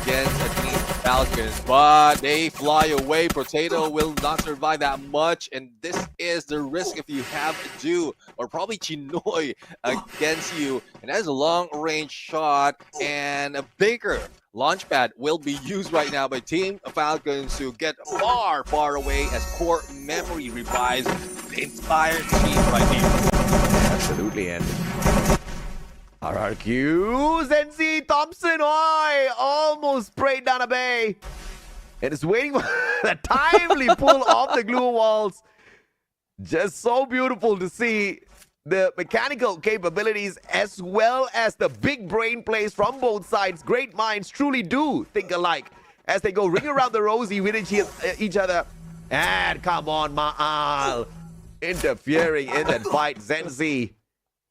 against Team Falcons. But they fly away. Potato will not survive that much, and this is the risk if you have to do, or probably Chinoy against you. And that is a long-range shot, and a bigger launchpad will be used right now by Team Falcons to get far, far away as Core Memory revives the entire team right here. Absolutely, and RRQ, Zenzi, Thompson, almost sprayed down a bay. And it's waiting for the timely pull off the glue walls. Just so beautiful to see the mechanical capabilities as well as the big brain plays from both sides. Great minds truly do think alike as they go ring around the rosy with each other. And come on, Ma'al interfering in that fight. Zenzi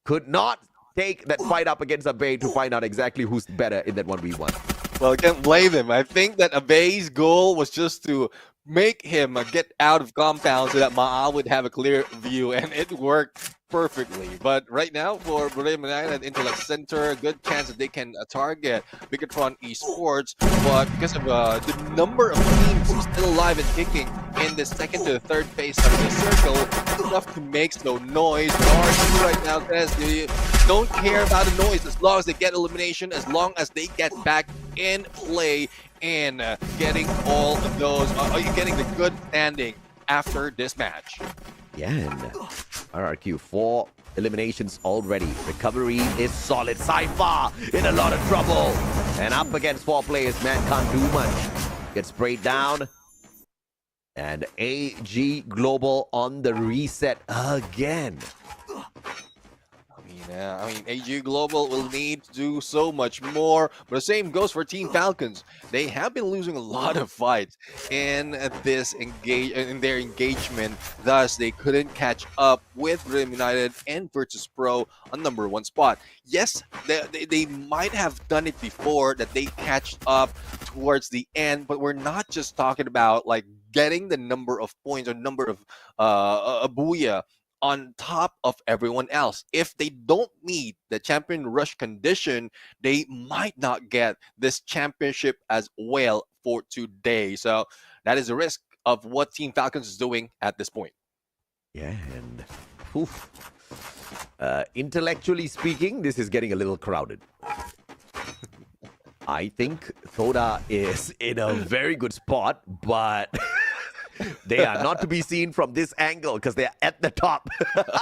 could not take that fight up against Abe to find out exactly who's better in that 1v1. Well, I can't blame him. I think that Abe's goal was just to make him get out of compound so that Ma'al would have a clear view, and it worked perfectly. But right now for Buriram and Intellect Center, a good chance that they can target Bigatron Esports, but because of the number of teams who's still alive and kicking in the second to the third phase of the circle, enough to make no noise. RRQ right now says they don't care about the noise as long as they get elimination, as long as they get back in play and getting all of those, getting the good standing after this match. Yeah, and RRQ 4 eliminations already. Recovery is solid. Cypher in a lot of trouble. And up against 4 players, man can't do much. Gets sprayed down. And AG Global on the reset again. Yeah, I mean, AG Global will need to do so much more, but the same goes for Team Falcons. They have been losing a lot of fights in their engagement, thus they couldn't catch up with Buriram United and Virtus Pro on #1 spot. Yes, they might have done it before, that they catch up towards the end, but we're not just talking about like getting the number of points or number of booyah on top of everyone else. If they don't meet the champion rush condition, they might not get this championship as well for today. So that is a risk of what Team Falcons is doing at this point. Yeah, and intellectually speaking, this is getting a little crowded. I think Todak is in a very good spot, but they are not to be seen from this angle because they are at the top.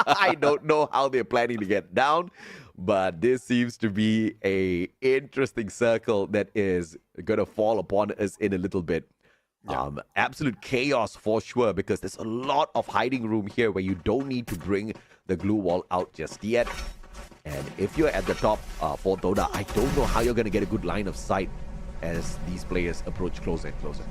I don't know how they're planning to get down, but this seems to be a interesting circle that is going to fall upon us in a little bit. Yeah. Absolute chaos for sure, because there's a lot of hiding room here where you don't need to bring the glue wall out just yet. And if you're at the top for Todak, I don't know how you're going to get a good line of sight as these players approach closer and closer.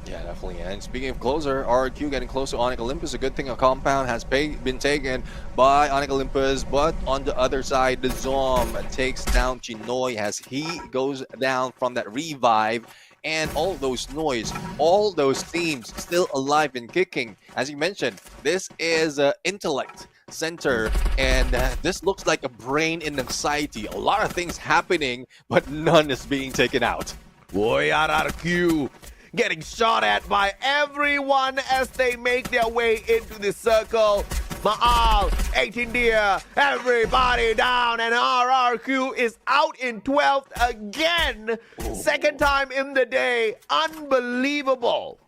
Yeah, definitely. And speaking of closer, RRQ getting close to Onyx Olympus. A good thing a compound has been taken by Onyx Olympus, but on the other side, the Zom takes down Chinoy as he goes down from that revive. And all those noise, all those teams still alive and kicking. As you mentioned, this is Intellect Center, and this looks like a brain in anxiety. A lot of things happening, but none is being taken out. Boy, RRQ getting shot at by everyone as they make their way into the circle. Ma'al, 18 Deer, everybody down, and RRQ is out in 12th again. Second time in the day. Unbelievable.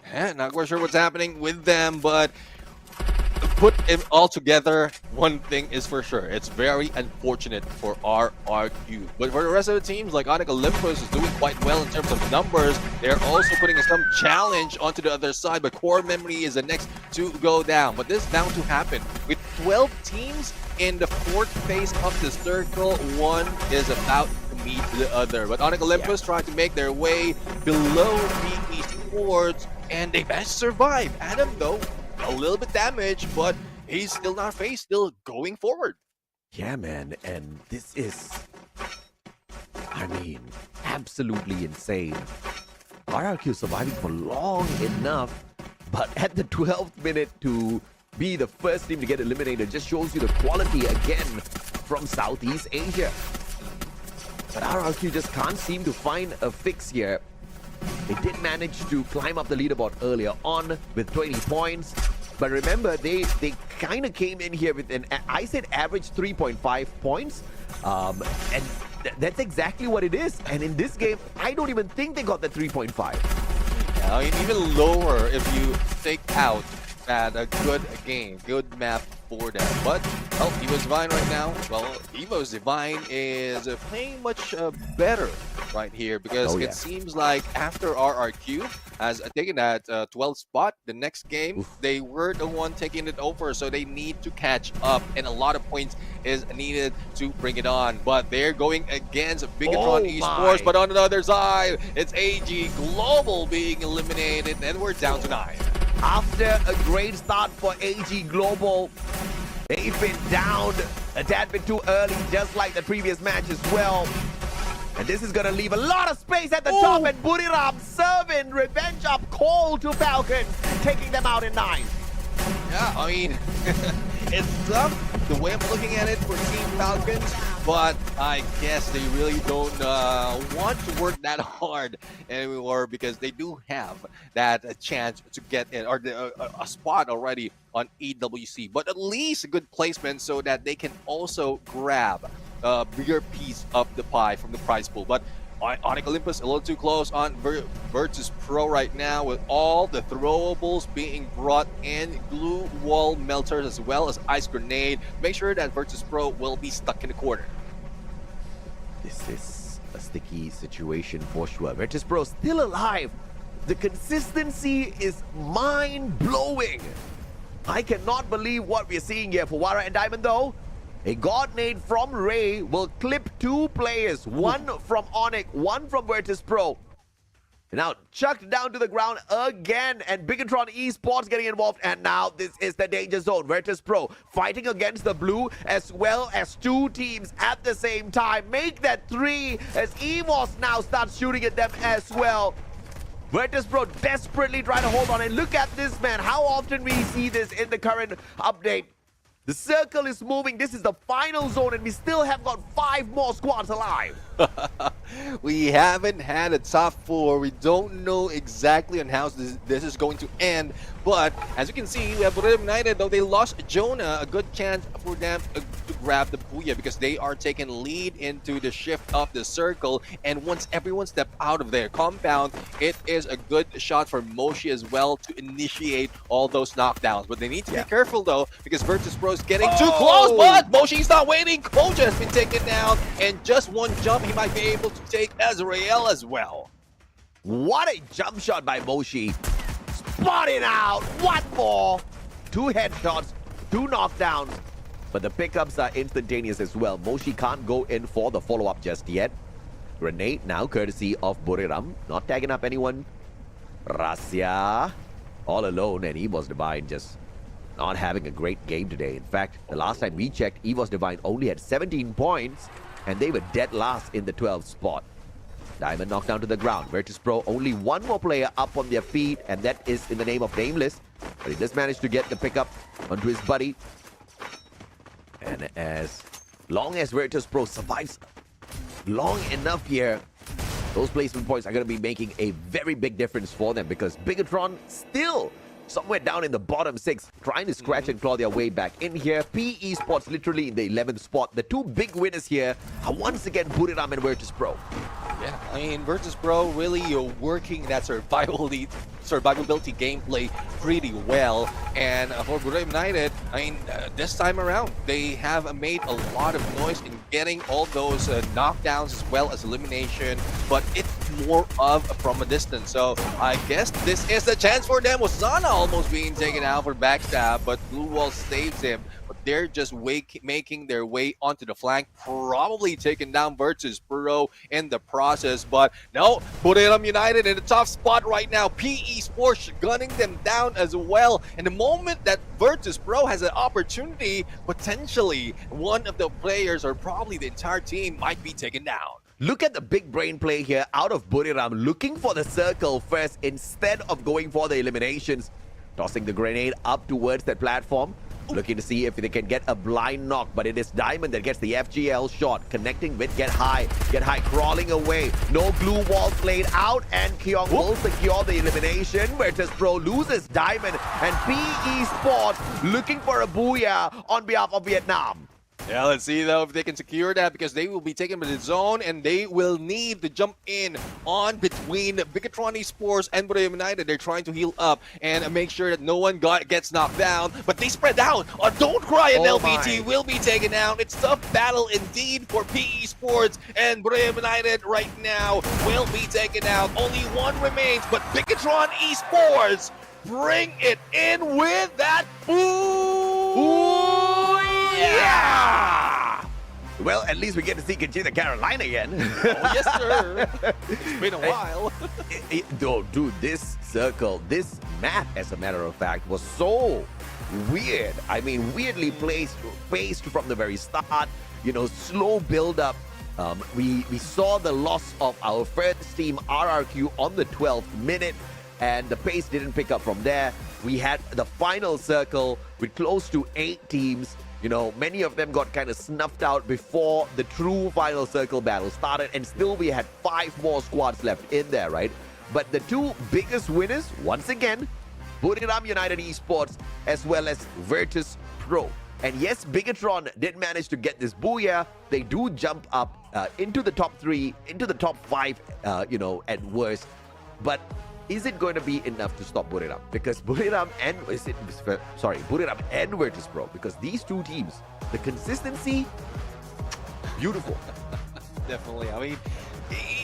Yeah, not quite sure what's happening with them, but put it all together, one thing is for sure. It's very unfortunate for RRQ. But for the rest of the teams, like Onyx Olympus is doing quite well in terms of numbers. They're also putting some challenge onto the other side, but Core Memory is the next to go down. But this is bound to happen. With 12 teams in the fourth phase of the circle, one is about to meet the other. But Onyx Olympus trying to make their way below BE Sports, and they managed to survive. Adam, though, a little bit damaged, but he's still not faced, still going forward. Yeah, man, and this is, I mean, absolutely insane. RRQ surviving for long enough, but at the 12th minute to be the first team to get eliminated just shows you the quality again from Southeast Asia. But RRQ just can't seem to find a fix here. They did manage to climb up the leaderboard earlier on with 20 points. But remember, they kind of came in here with I said average 3.5 points. And that's exactly what it is. And in this game, I don't even think they got the 3.5. Yeah, I mean, even lower if you take out that a good game, good map for them. But, well, Evo's Divine right now, well, Evo's Divine is playing much better right here because it seems like after RRQ has taken that 12th spot, the next game, they were the one taking it over, so they need to catch up, and a lot of points is needed to bring it on. But they're going against Bigatron Esports, but on the other side, it's AG Global being eliminated, and we're down to 9. After a great start for AG Global, they've been down a tad bit too early, just like the previous match as well. And this is going to leave a lot of space at the top, and Buriram serving revenge up call to Falcons, taking them out in 9. Yeah, I mean, it's tough the way I'm looking at it for Team Falcons, but I guess they really don't want to work that hard anymore because they do have that chance to get in, or a spot already on EWC, but at least a good placement so that they can also grab a bigger piece of the pie from the prize pool. But Onyx Olympus a little too close on Virtus Pro right now, with all the throwables being brought in, glue wall melters as well as ice grenade. Make sure that Virtus Pro will be stuck in the corner. This is a sticky situation for sure. Virtus Pro still alive. The consistency is mind-blowing. I cannot believe what we're seeing here for Wara and Diamond though. A God Nade from Ray will clip 2 players, one from Onyx, one from Virtus Pro. Now chucked down to the ground again, and Bigatron Esports getting involved, and now this is the danger zone. Virtus Pro fighting against the blue as well as 2 teams at the same time. Make that 3 as EVOS now starts shooting at them as well. Virtus Pro desperately trying to hold on, and look at this, man. How often we see this in the current update. The circle is moving. This is the final zone, and we still have got 5 more squads alive. We haven't had a top 4. We don't know exactly on how this is going to end. But as you can see, we have Buriram United, though they lost Jonah, a good chance for them to grab the Booyah because they are taking lead into the shift of the circle. And once everyone steps out of their compound, it is a good shot for Moshi as well to initiate all those knockdowns. But they need to be careful though, because Virtus Pro is getting too close, but Moshi's not waiting. Koja has been taken down, and just one jump, he might be able to take Royale as well. What a jump shot by Moshi. Spotting out, one more. 2 headshots, 2 knockdowns, but the pickups are instantaneous as well. Moshi can't go in for the follow-up just yet. Grenade now courtesy of Buriram, not tagging up anyone. Rasya all alone, and Evo's Divine just not having a great game today. In fact, the last time we checked, Evo's Divine only had 17 points, and they were dead last in the 12th spot. Diamond knocked down to the ground. Virtus Pro only 1 more player up on their feet, and that is in the name of Nameless. But he just managed to get the pickup onto his buddy. And as long as Virtus Pro survives long enough here, those placement points are going to be making a very big difference for them, because Bigatron still somewhere down in the bottom 6, trying to scratch and claw their way back in here. PE Sports literally in the 11th spot. The 2 big winners here are once again Buriram and Virtus Pro. Yeah, I mean, Virtus Pro really working that survival lead survivability gameplay pretty well. And for Buriram United, I mean, this time around, they have made a lot of noise in getting all those knockdowns as well as elimination, but it's more of from a distance. So I guess this is the chance for them. Wasana almost being taken out for backstab, but Blue Wall saves him. But they're just making their way onto the flank, probably taking down Virtus Pro in the process. But no, Buriram United in a tough spot right now. PE Sports gunning them down as well. And the moment that Virtus Pro has an opportunity, potentially one of the players or probably the entire team might be taken down. Look at the big brain play here out of Buriram, looking for the circle first instead of going for the eliminations. Tossing the grenade up towards that platform, looking to see if they can get a blind knock, but it is Diamond that gets the FGL shot, connecting with Get High crawling away. No glue wall played out, and Kyong will secure the elimination. Virtus Pro loses Diamond, and PE Sport looking for a booyah on behalf of Vietnam. Yeah, let's see though if they can secure that, because they will be taken by the zone and they will need to jump in on between Bigatron Esports and Buriram United. They're trying to heal up and make sure that no one gets knocked down, but they spread out. Don't Cry and LBT will be taken out. It's tough battle indeed for PE Sports, and Buriram United right now will be taken out. Only one remains, but Bigatron Esports bring it in with that Yeah! Well, at least we get to see Conchita Carolina again. Oh, yes, sir. It's been a while. Dude, this circle, this map, as a matter of fact, was so weird. I mean, weirdly paced from the very start. You know, slow build-up. We saw the loss of our first team, RRQ, on the 12th minute, and the pace didn't pick up from there. We had the final circle with close to 8 teams. You know, many of them got kind of snuffed out before the true final circle battle started, and still we had 5 more squads left in there, right? But the 2 biggest winners, once again, Buriram United Esports as well as Virtus Pro. And yes, Bigatron did manage to get this booyah. They do jump up into the top 3, into the top 5, you know, at worst. But is it going to be enough to stop Buriram? Because Buriram and Virtus Pro, because these 2 teams, the consistency, beautiful. Definitely. I mean,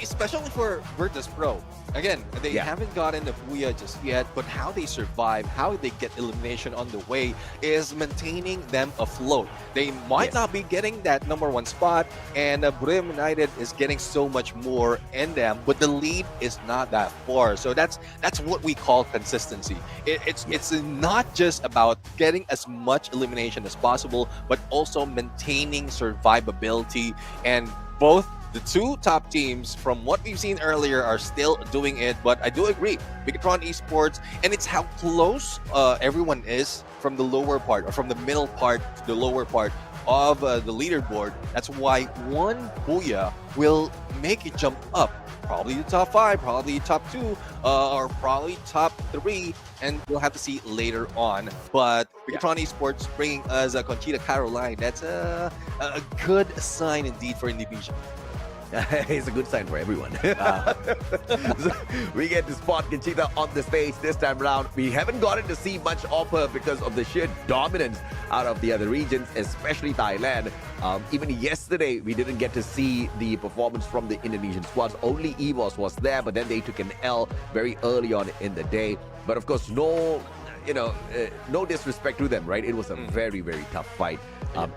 especially for Virtus Pro. Again, they haven't gotten the booyah just yet, but how they survive, how they get elimination on the way is maintaining them afloat. They might not be getting that #1 spot, and Buriram United is getting so much more in them, but the lead is not that far. So that's what we call consistency. It's not just about getting as much elimination as possible, but also maintaining survivability. And both the 2 top teams, from what we've seen earlier, are still doing it. But I do agree, Bigatron Esports, and it's how close everyone is from the lower part, or from the middle part to the lower part of the leaderboard. That's why one booyah will make it jump up. Probably the top 5, probably top 2, or probably top 3, and we'll have to see later on. But Bigatron Esports bringing us Conchita Caroline. That's a good sign indeed for Indonesia. It's a good sign for everyone. So we get to spot Conchita on the stage this time around. We haven't gotten to see much of her because of the sheer dominance out of the other regions, especially Thailand. Even yesterday, we didn't get to see the performance from the Indonesian squads. Only EVOS was there, but then they took an L very early on in the day. But of course, no disrespect to them, right? It was a very, very tough fight.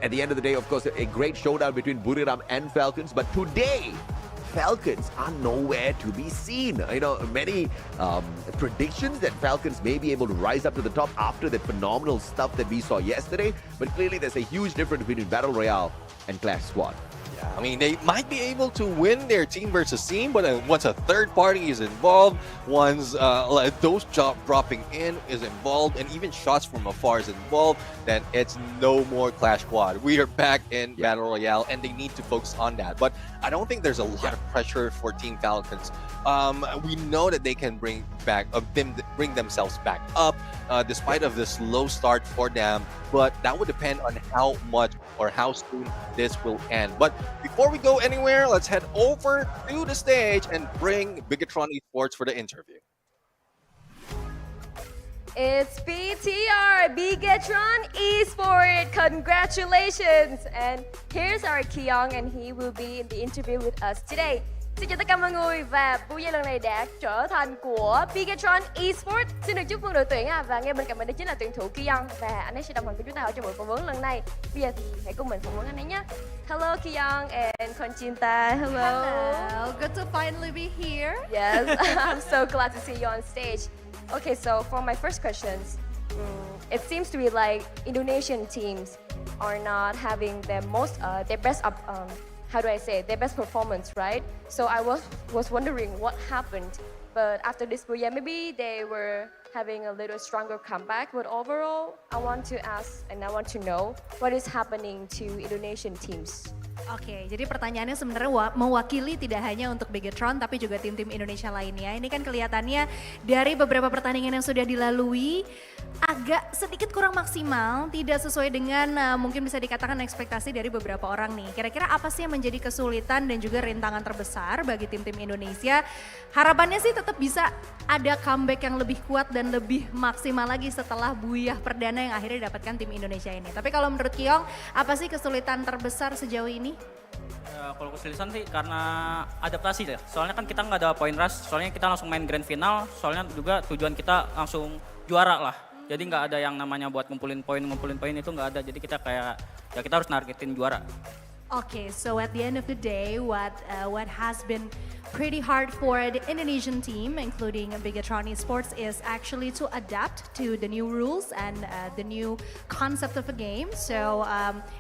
At the end of the day, of course, a great showdown between Buriram and Falcons. But today, Falcons are nowhere to be seen. You know, many predictions that Falcons may be able to rise up to the top after the phenomenal stuff that we saw yesterday. But clearly, there's a huge difference between Battle Royale and Clash Squad. I mean, they might be able to win their team versus team, but once a third party is involved, once those dropping in is involved, and even shots from afar is involved, then it's no more Clash Squad. We are back in Battle Royale, and they need to focus on that. But I don't think there's a lot of pressure for Team Falcons. We know that they can bring themselves back up, despite of the slow start for them. But that would depend on how much or how soon this will end. But before we go anywhere, let's head over to the stage and bring Bigatron Esports for the interview. It's BTR, Bigatron Esport. Congratulations! And here's our Kyung, and he will be in the interview with us today. Xin chào tất cả mọi người, và Booyah lần này đã trở thành của Bigatron Esport. Xin được chúc mừng đội tuyển và ngay bên cạnh mình đó chính là tuyển thủ Kyung, và anh ấy sẽ đồng hành với chúng ta ở trong buổi phỏng vấn lần này. Bây giờ thì hãy cùng mình phỏng vấn anh ấy nhé. Hello Kyung and Konchinta. Hello. Hello. Good to finally be here. Yes, I'm so glad to see you on stage. Okay, so for my first questions, it seems to be like Indonesian teams are not having their best how do I say it? Their best performance, right? So I was wondering what happened. But after this Booyah, maybe they were having a little stronger comeback. But overall, I want to ask and I want to know what is happening to Indonesian teams. Oke, jadi pertanyaannya sebenarnya mewakili tidak hanya untuk Bigatron tapi juga tim-tim Indonesia lainnya. Ini kan kelihatannya dari beberapa pertandingan yang sudah dilalui agak sedikit kurang maksimal, tidak sesuai dengan mungkin bisa dikatakan ekspektasi dari beberapa orang nih. Kira-kira apa sih yang menjadi kesulitan dan juga rintangan terbesar bagi tim-tim Indonesia? Harapannya sih tetap bisa ada comeback yang lebih kuat dan lebih maksimal lagi setelah Booyah perdana yang akhirnya didapatkan tim Indonesia ini. Tapi kalau menurut Kyung, apa sih kesulitan terbesar sejauh ini? Ya, kalau kesulitan sih karena adaptasi ya. Soalnya kan kita nggak ada point rush, soalnya kita langsung main grand final, soalnya juga tujuan kita langsung juara lah. Jadi nggak ada yang namanya buat ngumpulin poin itu nggak ada. Jadi kita kayak ya kita harus nargetin juara. Okay, so at the end of the day, what has been pretty hard for the Indonesian team, including Bigatron Esports, is actually to adapt to the new rules and the new concept of a game. So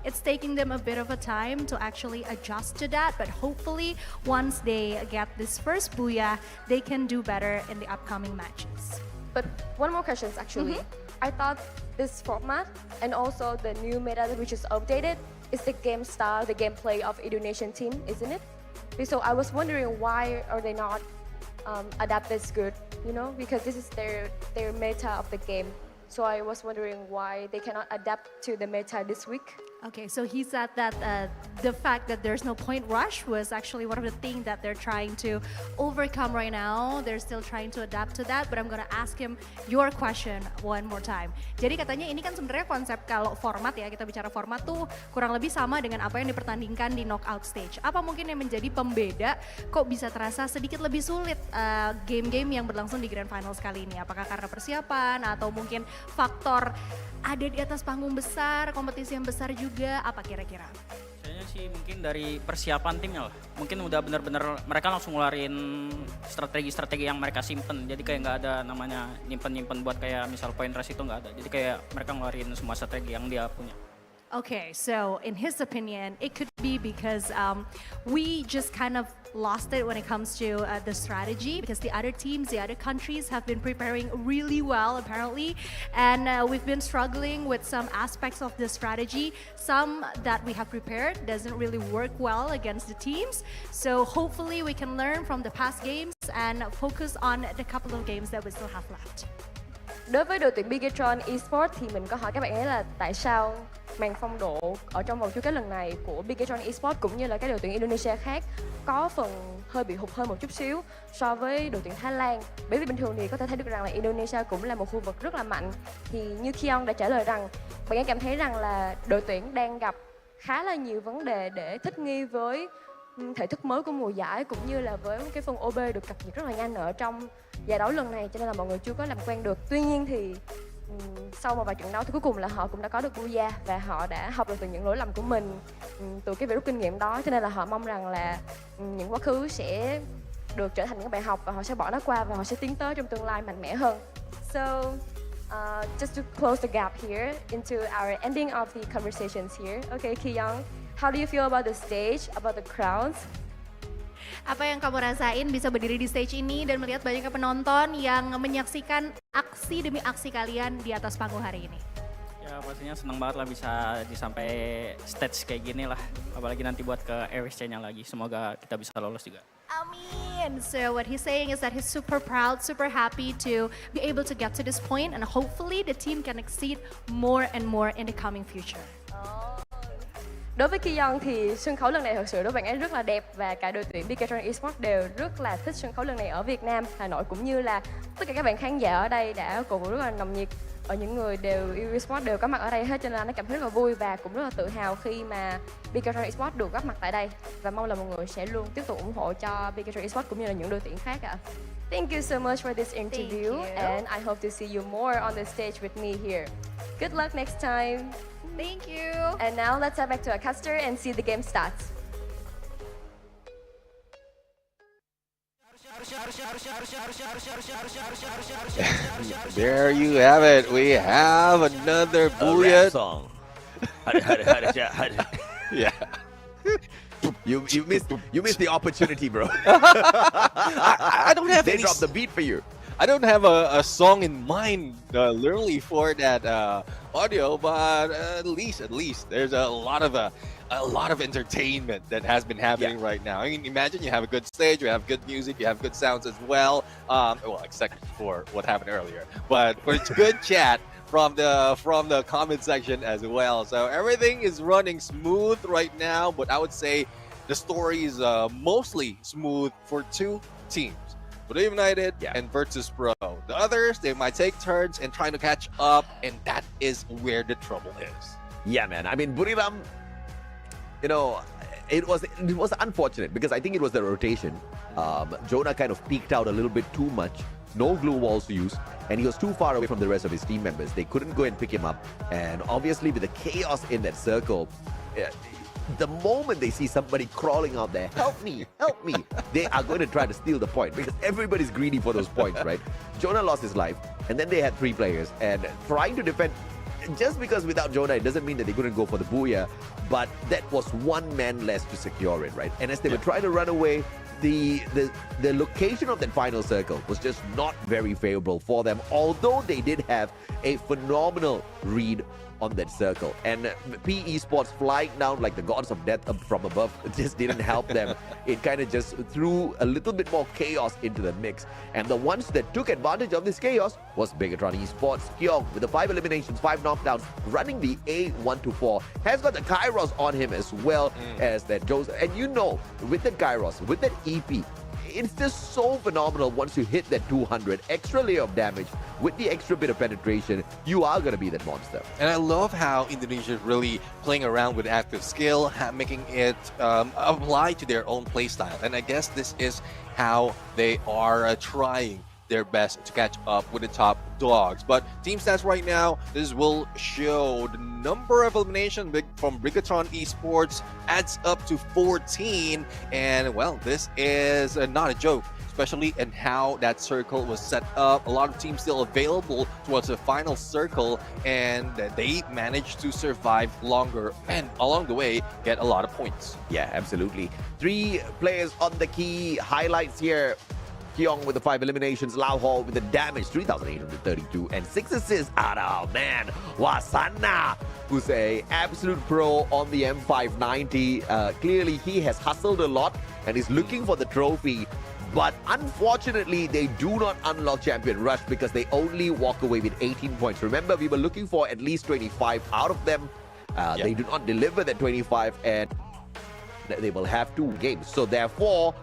it's taking them a bit of a time to actually adjust to that, but hopefully once they get this first Booyah, they can do better in the upcoming matches. But one more question actually. I thought this format and also the new meta which is updated is the game style, the gameplay of Indonesian team, isn't it? So I was wondering why are they not adapt this good, you know, because this is their meta of the game. So I was wondering why they cannot adapt to the meta this week. Okay, so he said that the fact that there's no point rush was actually one of the things that they're trying to overcome right now. They're still trying to adapt to that, but I'm gonna ask him your question one more time. Jadi katanya ini kan sebenarnya konsep kalau format ya, kita bicara format tuh kurang lebih sama dengan apa yang dipertandingkan di knockout stage. Apa mungkin yang menjadi pembeda kok bisa terasa sedikit lebih sulit game-game yang berlangsung di Grand Finals kali ini? Apakah karena persiapan atau mungkin faktor ada di atas panggung besar, kompetisi yang besar juga, apa kira-kira? Kayaknya sih mungkin dari persiapan timnya lah. Mungkin udah bener-bener mereka langsung ngeluarin strategi-strategi yang mereka simpen. Jadi kayak nggak ada namanya nyimpen-nyimpen buat kayak misal point rush itu nggak ada. Jadi kayak mereka ngeluarin semua strategi yang dia punya. Okay, so in his opinion, it could be because we just kind of lost it when it comes to the strategy, because the other teams, the other countries have been preparing really well apparently, and we've been struggling with some aspects of the strategy. Some that we have prepared doesn't really work well against the teams, so hopefully we can learn from the past games and focus on the couple of games that we still have left. Đối với đội tuyển Bigatron Esports thì mình có hỏi các bạn ấy là tại sao màn phong độ ở trong vòng chung kết lần này của Bigatron Esports cũng như là các đội tuyển Indonesia khác có phần hơi bị hụt hơi một chút xíu so với đội tuyển Thái Lan. Bởi vì bình thường thì có thể thấy được rằng là Indonesia cũng là một khu vực rất là mạnh. Thì như Kyung đã trả lời rằng bạn ấy cảm thấy rằng là đội tuyển đang gặp khá là nhiều vấn đề để thích nghi với thể thức mới của mùa giải cũng như là với cái phần OB được cập nhật rất là nhanh ở trong giải đấu lần này, cho nên là mọi người chưa có làm quen được. Tuy nhiên thì sau một vài trận đấu thì cuối cùng là họ cũng đã có được Booyah và họ đã học được từ những lỗi lầm của mình, từ cái việc rút kinh nghiệm đó, cho nên là họ mong rằng là những quá khứ sẽ được trở thành những bài học và họ sẽ bỏ nó qua và họ sẽ tiến tới trong tương lai mạnh mẽ hơn. So just to close the gap here into our ending of the conversations here. Okay, Kyung, how do you feel about the stage, about the crowds? Apa yang kamu rasain bisa berdiri di stage ini dan melihat banyaknya penonton yang menyaksikan aksi demi aksi kalian di atas panggung hari ini? Ya pastinya senang banget lah bisa sampai stage kayak gini lah. Apalagi nanti buat ke AWSC-nya lagi. Semoga kita bisa lolos juga. Amin. So what he's saying is that he's super proud, super happy to be able to get to this point, and hopefully the team can exceed more and more in the coming future. Đối với Kiyoung thì sân khấu lần này thật sự đối với bạn ấy rất là đẹp và cả đội tuyển Bigatron Esports đều rất là thích sân khấu lần này ở Việt Nam, Hà Nội cũng như là tất cả các bạn khán giả ở đây đã cổ vũ rất là nồng nhiệt. Ở những người đều yêu esports đều có mặt ở đây hết, cho nên là nó cảm thấy rất là vui và cũng rất là tự hào khi mà Bigatron Esports được góp mặt tại đây và mong là mọi người sẽ luôn tiếp tục ủng hộ cho Bigatron Esports cũng như là những đội tuyển khác ạ. Thank you so much for this interview and I hope to see you more on the stage with me here. Good luck next time. Thank you. And now let's head back to our caster and see the game starts. There you have it. We have another Booyah song. Yeah. You missed the opportunity, bro. I don't have They any dropped the beat for you. I don't have a song in mind literally for that audio, but at least there's a lot of entertainment that has been happening right now. I mean, imagine you have a good stage, you have good music, you have good sounds as well. Well, except for what happened earlier, but it's good chat from the comment section as well. So everything is running smooth right now, but I would say the story is mostly smooth for two teams. Todak United and Virtus Pro. The others, they might take turns and trying to catch up, and that is where the trouble is. Yeah, man. I mean, Buriram, you know, it was unfortunate because I think it was the rotation. Jonah kind of peaked out a little bit too much. No glue walls used, and he was too far away from the rest of his team members. They couldn't go and pick him up. And obviously, with the chaos in that circle, the moment they see somebody crawling out there, help me, they are going to try to steal the point because everybody's greedy for those points, right? Jonah lost his life, and then they had 3 players, and trying to defend, just because without Jonah, it doesn't mean that they couldn't go for the Booyah, but that was 1 man less to secure it, right? And as they were trying to run away, the location of that final circle was just not very favorable for them, although they did have a phenomenal read on that circle. And PE Sports flying down like the gods of death from above just didn't help them. It kind of just threw a little bit more chaos into the mix. And the ones that took advantage of this chaos was Bigatron Esports. Kiyoung with the 5 eliminations, 5 knockdowns, running the A1-4. Has got the Kairos on him as well as that Joseph. And you know, with that Kairos, with that EP, it's just so phenomenal once you hit that 200 extra layer of damage with the extra bit of penetration, you are going to be that monster. And I love how Indonesia is really playing around with active skill, making it apply to their own playstyle. And I guess this is how they are trying their best to catch up with the top dogs. But team stats right now, this will show the number of eliminations from Bigatron Esports adds up to 14. And well, this is not a joke, especially in how that circle was set up. A lot of teams still available towards the final circle, and they managed to survive longer and along the way get a lot of points. Yeah, absolutely. 3 players on the key highlights here. Kiyoung with the 5 eliminations, Lau Hall with the damage, 3,832, and 6 assists. Oh man, Wasana, who's a absolute pro on the M590. Clearly, he has hustled a lot and is looking for the trophy. But unfortunately, they do not unlock Champion Rush because they only walk away with 18 points. Remember, we were looking for at least 25 out of them. They do not deliver that 25, and they will have 2 games. So therefore,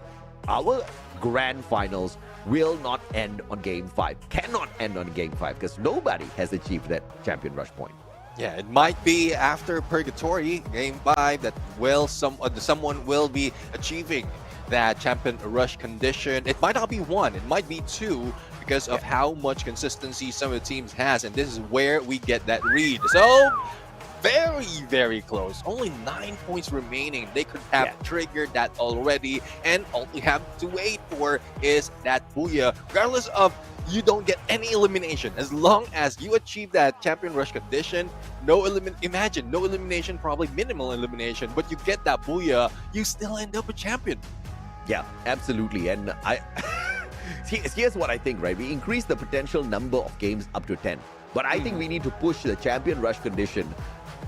our grand finals will not end on game 5. Cannot end on game 5 because nobody has achieved that Champion Rush point. Yeah, it might be after Purgatory, game 5, that someone will be achieving that Champion Rush condition. It might not be 1, it might be 2 because of how much consistency some of the teams has, and this is where we get that read. So very, very close. Only 9 points remaining. They could have triggered that already, and all we have to wait for is that Booyah. Regardless of you don't get any elimination, as long as you achieve that Champion Rush condition, imagine no elimination, probably minimal elimination, but you get that Booyah, you still end up a champion. Yeah, absolutely. And here's what I think, right? We increase the potential number of games up to 10. But I think we need to push the Champion Rush condition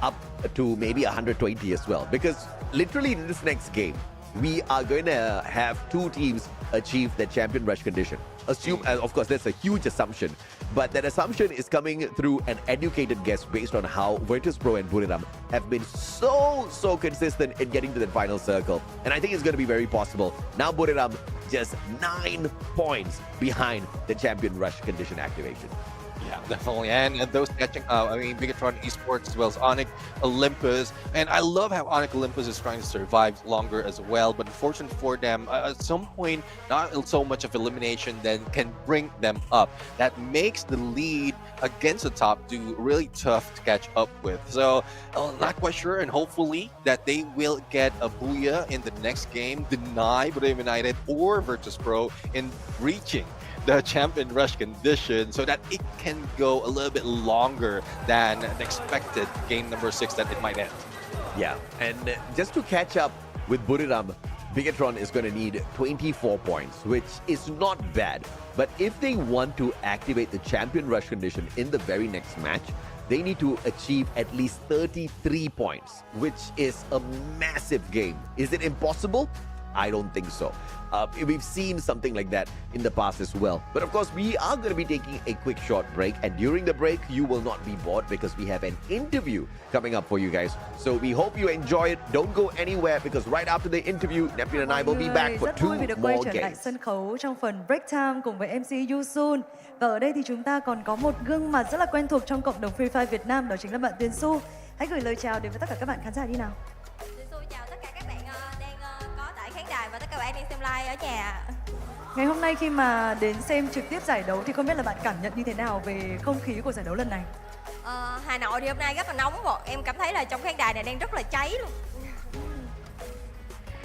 up to maybe 120 as well. Because literally in this next game, we are going to have two teams achieve the champion rush condition. Assume, of course, that's a huge assumption, but that assumption is coming through an educated guess based on how Virtus.pro and Buriram have been so consistent in getting to the final circle. And I think it's going to be very possible. Now Buriram just 9 points behind the champion rush condition activation. Yeah, definitely. And those catching up, I mean, Bigatron Esports as well as Onyx Olympus. And I love how Onyx Olympus is trying to survive longer as well. But unfortunately for them, at some point, not so much of elimination then can bring them up. That makes the lead against the top two really tough to catch up with. So, not quite sure. And hopefully that they will get a booyah in the next game, deny Buriram United or Virtus.pro in reaching the champion rush condition so that it can go a little bit longer than the expected game number 6 that it might end. Yeah, and just to catch up with Buriram, Bigatron is going to need 24 points, which is not bad. But if they want to activate the champion rush condition in the very next match, they need to achieve at least 33 points, which is a massive game. Is it impossible? I don't think so. We've seen something like that in the past as well. But of course, we are going to be taking a quick short break. And during the break, you will not be bored because we have an interview coming up for you guys. So we hope you enjoy it. Don't go anywhere because right after the interview, Neptune and I will be back for rất 2 vui vì được quay more trở lại games. sân khấu trong phần break time cùng với MC Yusun. Và ở đây thì chúng ta còn có một gương mặt rất là quen thuộc trong cộng đồng Free Fire Việt Nam, đó chính là bạn Tuyền Xu. Hãy gửi lời chào đến với tất cả các bạn khán giả đi nào. Chào tất cả các bạn đang có tại khán đài và tất cả các bạn đang xem live ở nhà. Ngày hôm nay khi mà đến xem trực tiếp giải đấu thì không biết là bạn cảm nhận như thế nào về không khí của giải đấu lần này? Hà Nội thì hôm nay rất là nóng rồi. Em cảm thấy là trong khán đài này đang rất là cháy luôn.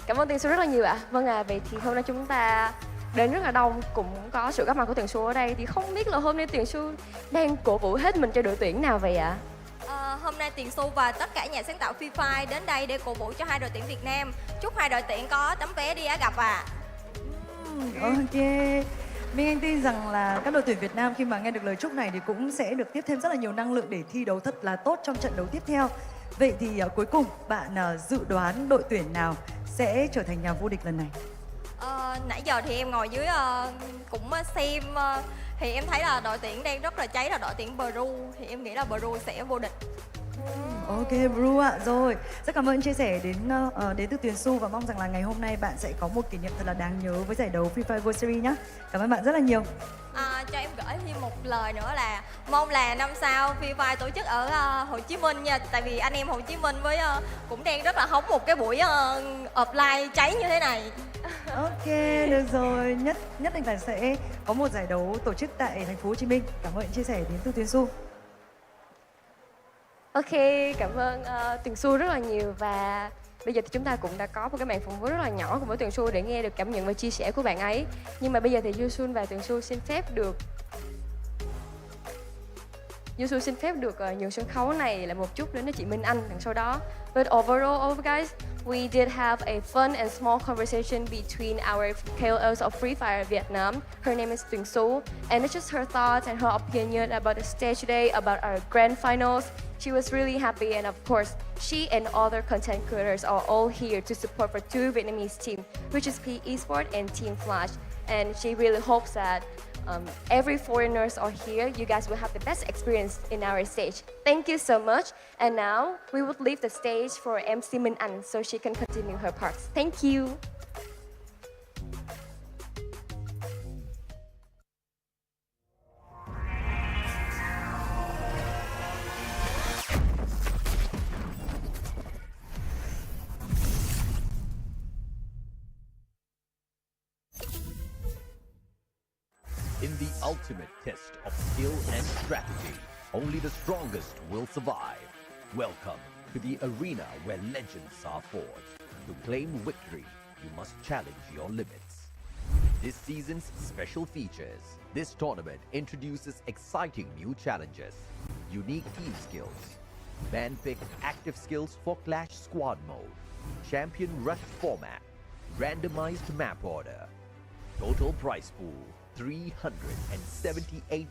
Cảm ơn Tuyền Xu rất là nhiều ạ. Vâng vậy thì hôm nay chúng ta đến rất là đông, cũng có sự góp mặt của Tuyền Xu ở đây. Thì không biết là hôm nay Tuyền Xu đang cổ vũ hết mình cho đội tuyển nào vậy ạ? Hôm nay Tuyền Xu và tất cả nhà sáng tạo Free Fire đến đây để cổ vũ cho hai đội tuyển Việt Nam. Chúc hai đội tuyển có tấm vé đi Á gặp Ok. Minh Anh tin rằng là các đội tuyển Việt Nam khi mà nghe được lời chúc này thì cũng sẽ được tiếp thêm rất là nhiều năng lượng để thi đấu thật là tốt trong trận đấu tiếp theo. Vậy thì cuối cùng bạn dự đoán đội tuyển nào sẽ trở thành nhà vô địch lần này? Nãy giờ thì em ngồi dưới cũng xem thì em thấy là đội tuyển đang rất là cháy là đội tuyển Peru, thì em nghĩ là Peru sẽ vô địch. Ok Bru ạ. Rồi, rất cảm ơn chia sẻ đến từ Tuyền Xu và mong rằng là ngày hôm nay bạn sẽ có một kỷ niệm thật là đáng nhớ với giải đấu FFWS SEA nhé. Cảm ơn bạn rất là nhiều. Cho em gửi thêm một lời nữa là mong là năm sau Free Fire tổ chức ở Hồ Chí Minh nha. Tại vì anh em Hồ Chí Minh với cũng đang rất là hóng một cái buổi offline cháy như thế này. Ok, được rồi. Nhất định là sẽ có một giải đấu tổ chức tại thành phố Hồ Chí Minh. Cảm ơn chia sẻ đến từ Tuyền Xu. Ok, cảm ơn Tuyền Xu rất là nhiều. Và bây giờ thì chúng ta cũng đã có một cái màn phỏng vấn rất là nhỏ cùng với Tuyền Xu để nghe được cảm nhận và chia sẻ của bạn ấy. Nhưng mà bây giờ thì Yusun và Tuyền Xu xin phép được nhường sân khấu này lại một chút đến với chị Minh Anh đằng sau đó. But overall, guys, we did have a fun and small conversation between our KOLs of Free Fire Vietnam. Her name is Tuyền Xu, and it's just her thoughts and her opinion about the stage today, about our grand finals. She was really happy, and of course, she and other content creators are all here to support for two Vietnamese teams, which is P Esports and Team Flash. And she really hopes that every foreigners are here. You guys will have the best experience in our stage. Thank you so much. And now we would leave the stage for MC Minh Anh so she can continue her parts. Thank you. In the ultimate test of skill and strategy, only the strongest will survive. Welcome to the arena where legends are forged. To claim victory, you must challenge your limits. This season's special features. This tournament introduces exciting new challenges, unique team skills, man-picked active skills for Clash Squad mode, champion rush format, randomized map order, total prize pool $378,000.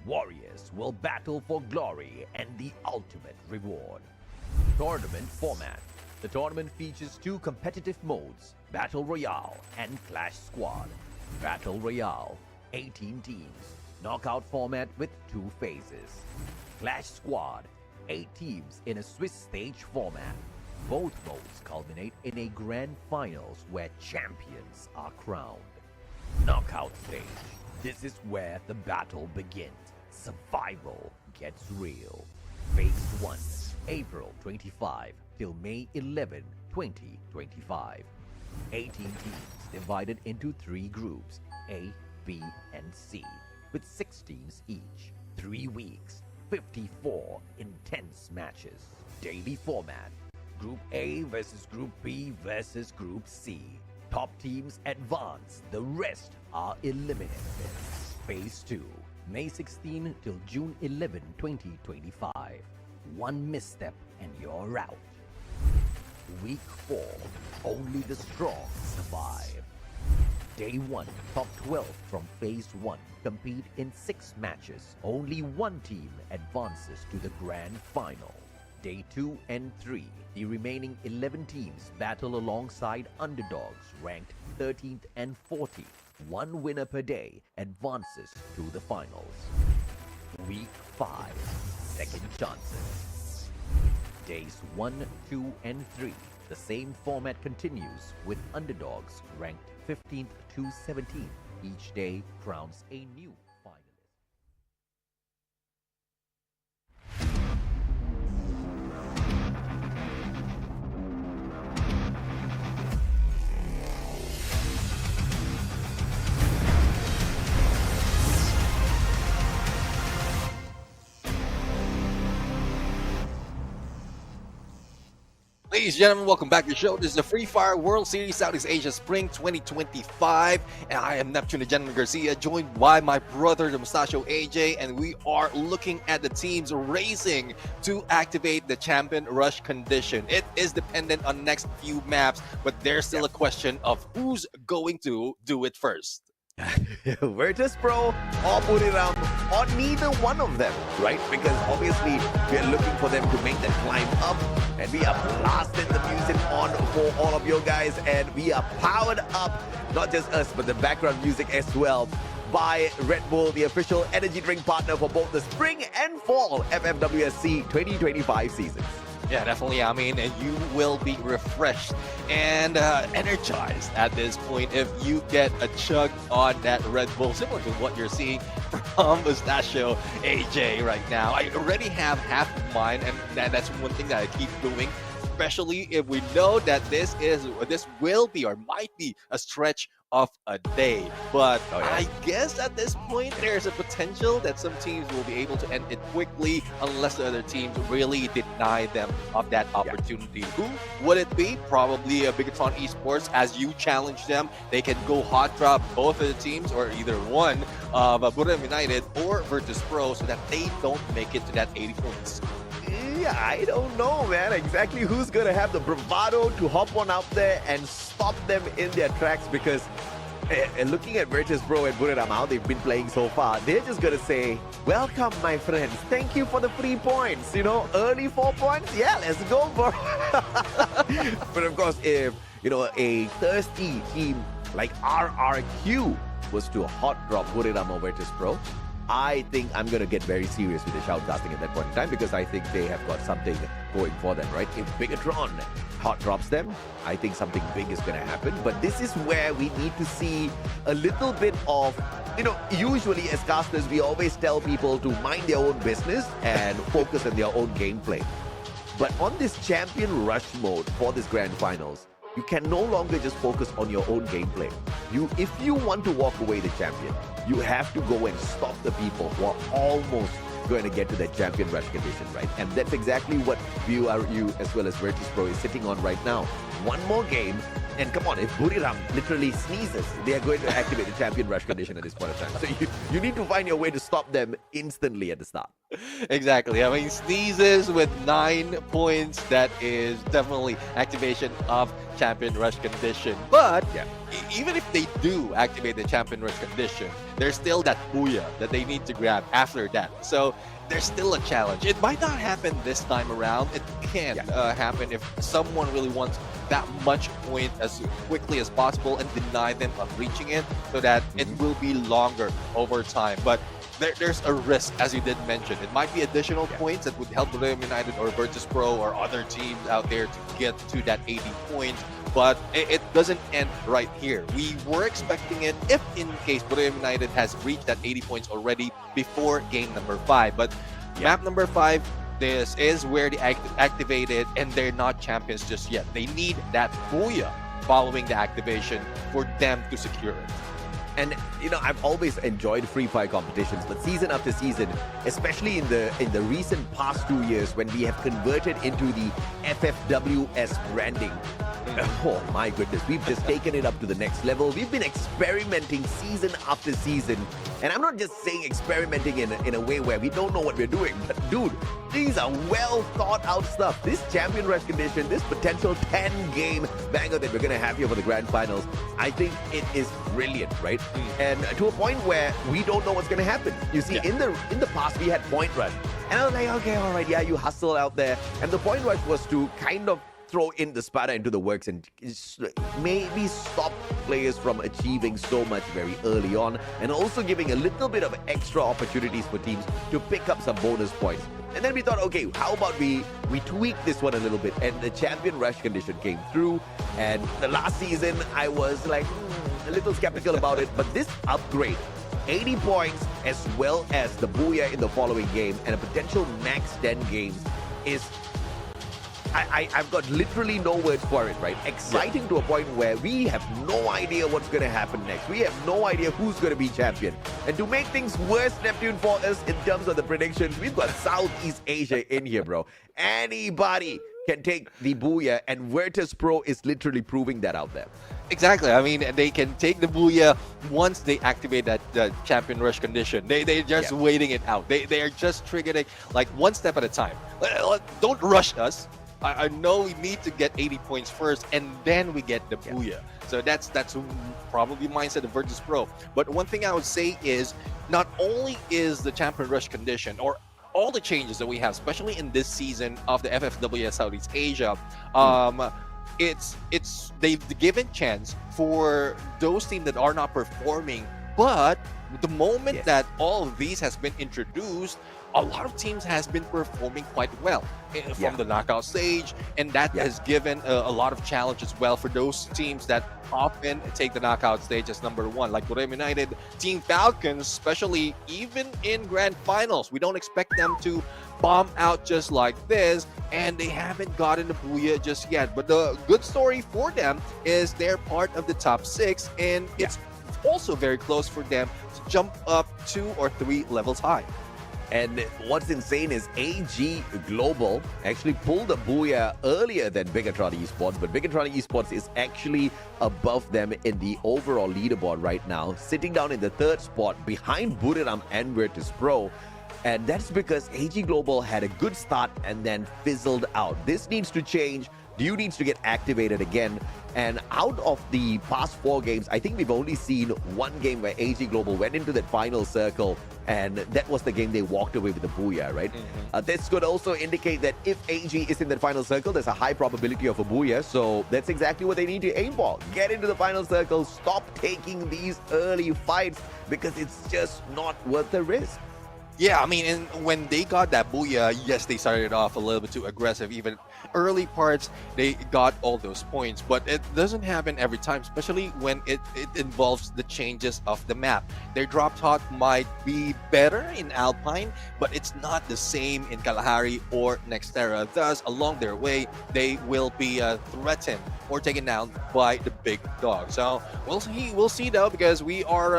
Warriors will battle for glory and the ultimate reward. Tournament format. The tournament features two competitive modes, Battle Royale and Clash Squad. Battle Royale, 18 teams, knockout format with 2 phases. Clash Squad, 8 teams in a Swiss stage format. Both modes culminate in a grand finals where champions are crowned. Knockout stage. This is where the battle begins. Survival gets real. Phase 1, April 25 till May 11, 2025. 18 teams divided into 3 groups, A, B, and C, with 6 teams each. 3 weeks, 54 intense matches. Daily format. Group A versus Group B versus Group C. Top teams advance, the rest are eliminated. Phase 2, May 16 till June 11, 2025. 1 misstep and you're out. Week 4, only the strong survive. Day 1, top 12 from Phase 1 compete in 6 matches. Only 1 team advances to the grand final. Day 2 and 3, the remaining 11 teams battle alongside underdogs ranked 13th and 14th. 1 winner per day advances to the finals. Week 5, second chances. Days 1, 2, and 3, the same format continues with underdogs ranked 15th to 17th. Each day crowns a new finalist. Ladies and gentlemen, welcome back to the show. This is the Free Fire World Series Southeast Asia Spring 2025. And I am Neptune the Gentleman Garcia, joined by my brother, the Mustachio AJ. And we are looking at the teams racing to activate the champion rush condition. It is dependent on next few maps, but there's still a question of who's going to do it first. Virtus Pro or Buriram, or neither one of them, right? Because obviously we are looking for them to make that climb up, and we are blasting the music on for all of you guys, and we are powered up, not just us, but the background music as well, by Red Bull, the official energy drink partner for both the spring and fall FFWSC 2025 seasons. Yeah, definitely. I mean, you will be refreshed and energized at this point if you get a chug on that Red Bull, similar to what you're seeing from Mustachio AJ right now. I already have half of mine, and that's one thing that I keep doing, especially if we know that this will be or might be a stretch of a day. But I guess at this point there's a potential that some teams will be able to end it quickly unless the other teams really deny them of that opportunity. Who would it be? Probably a Bigatron Esports. As you challenge them, they can go hot drop both of the teams, or either one of Buriram United or Virtus Pro, so that they don't make it to that 80 points. Yeah, I don't know, man, exactly who's going to have the bravado to hop on out there and stop them in their tracks, because looking at Virtus Pro and Buriram, how they've been playing so far, they're just going to say, welcome, my friends. Thank you for the 3 points. You know, early 4 points. Yeah, let's go for it. But of course, if, you know, a thirsty team like RRQ was to hot drop Buriram or Virtus Pro, I think I'm going to get very serious with the shoutcasting at that point in time, because I think they have got something going for them, right? If Bigatron hot drops them, I think something big is going to happen. But this is where we need to see a little bit of, you know, usually as casters, we always tell people to mind their own business and focus on their own gameplay. But on this champion rush mode for this grand finals, you can no longer just focus on your own gameplay. If you want to walk away the champion, you have to go and stop the people who are almost going to get to that champion rush condition, right? And that's exactly what VRU as well as Virtus Pro is sitting on right now. One more game, and come on, if Buriram literally sneezes, they are going to activate the champion rush condition at this point of time. So you need to find your way to stop them instantly at the start. Exactly. I mean, sneezes with 9 points. That is definitely activation of champion rush condition. But even if they do activate the champion rush condition, there's still that booyah that they need to grab after that. So there's still a challenge. It might not happen this time around. It can happen if someone really wants that much point as quickly as possible and deny them of reaching it, so that it will be longer over time. But there's a risk, as you did mention. It might be additional points that would help Royale United or Virtus Pro or other teams out there to get to that 80 points. But it doesn't end right here. We were expecting it if in case Royale United has reached that 80 points already before game number 5. But map number 5, this is where they activated, and they're not champions just yet. They need that booyah following the activation for them to secure it. And I've always enjoyed free fire competitions, but season after season, especially in the recent past 2 years when we have converted into the FFWS branding, oh my goodness, we've just taken it up to the next level. We've been experimenting season after season, and I'm not just saying experimenting in a way where we don't know what we're doing, but dude, these are well thought out stuff. This champion rush condition, this potential 10-game banger that we're going to have here for the grand finals, I think it is brilliant, right? And to a point where we don't know what's going to happen. You see, in the past, we had point rush. And I was like, okay, all right, you hustle out there. And the point rush was to kind of throw in the spanner into the works and maybe stop players from achieving so much very early on, and also giving a little bit of extra opportunities for teams to pick up some bonus points. And then we thought, okay, how about we tweak this one a little bit, and the champion rush condition came through. And the last season, I was like a little skeptical about it, but this upgrade, 80 points as well as the booyah in the following game and a potential max 10 games is, I've got literally no words for it, right? Exciting to a point where we have no idea what's going to happen next. We have no idea who's going to be champion. And to make things worse, Neptune, for us in terms of the predictions, we've got Southeast Asia in here, bro. Anybody can take the booyah, and Virtus Pro is literally proving that out there. Exactly. I mean, they can take the booyah once they activate that champion rush condition. They're just waiting it out. They are just triggering like one step at a time. Don't rush us. I know we need to get 80 points first, and then we get the booyah. So that's probably mindset of Virtus Pro. But one thing I would say is, not only is the champion rush condition or all the changes that we have, especially in this season of the FFWS Southeast Asia, they've given chance for those teams that are not performing. But the moment that all of these has been introduced, a lot of teams has been performing quite well from the knockout stage, and that has given a lot of challenge as well for those teams that often take the knockout stage as number 1, like Royale United, Team Falcons, especially even in grand finals. We don't expect them to bomb out just like this, and they haven't gotten the booyah just yet. But the good story for them is they're part of the top 6, and it's also very close for them to jump up 2 or 3 levels high. And what's insane is AG Global actually pulled a booyah earlier than Bigatron Esports, but Bigatron Esports is actually above them in the overall leaderboard right now, sitting down in the 3rd spot behind Buriram and Virtus Pro. And that's because AG Global had a good start and then fizzled out. This needs to change. Dew needs to get activated again. And out of the past 4 games, I think we've only seen 1 game where AG Global went into that final circle, and that was the game they walked away with the booyah, right? This could also indicate that if AG is in that final circle, there's a high probability of a booyah. So that's exactly what they need to aim for. Get into the final circle, stop taking these early fights, because it's just not worth the risk. Yeah, I mean, and when they got that booyah, yes, they started off a little bit too aggressive. Even early parts, they got all those points. But it doesn't happen every time, especially when it involves the changes of the map. Their drop tot might be better in Alpine, but it's not the same in Kalahari or Nextera. Thus, along their way, they will be threatened or taken down by the big dog. So we'll see though, because we are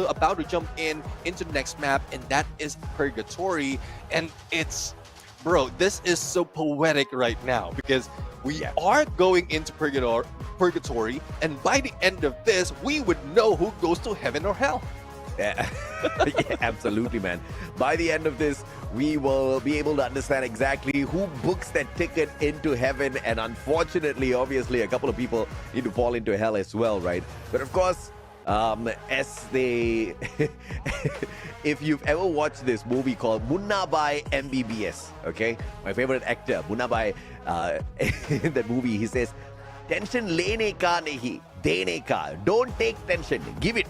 about to jump into the next map, and that is Purgatory. And it's, bro, this is so poetic right now, because we are going into Purgatory, and by the end of this, we would know who goes to heaven or hell. Yeah, yeah, absolutely, man. By the end of this, we will be able to understand exactly who books that ticket into heaven. And unfortunately, obviously, a couple of people need to fall into hell as well, right? But of course, as they... if you've ever watched this movie called Munna by MBBS, okay? My favorite actor, Munna by, in that movie, he says, tension lene ka nahi, dene ka. Don't take tension, give it.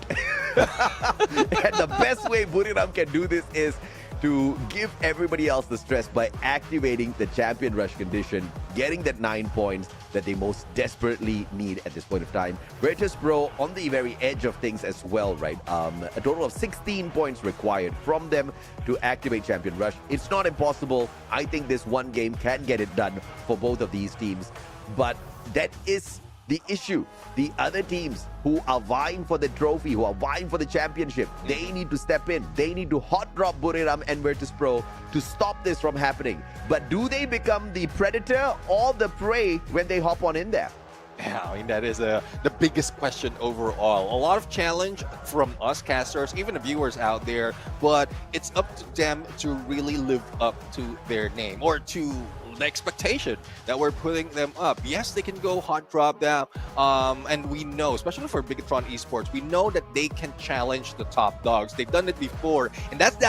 And the best way Buriram can do this is to give everybody else the stress by activating the champion rush condition, getting that 9 points that they most desperately need at this point of time. Virtus Pro on the very edge of things as well, right? A total of 16 points required from them to activate champion rush. It's not impossible. I think this one game can get it done for both of these teams, but that is the issue. The other teams who are vying for the trophy, who are vying for the championship, they need to step in. They need to hot drop Buriram and Virtus Pro to stop this from happening. But do they become the predator or the prey when they hop on in there? Yeah, I mean, that is the biggest question overall. A lot of challenge from us casters, even the viewers out there, but it's up to them to really live up to their name or to the expectation that we're putting them up. Yes, they can go hot drop down, and we know, especially for Bigatron Esports, we know that they can challenge the top dogs. They've done it before, and that's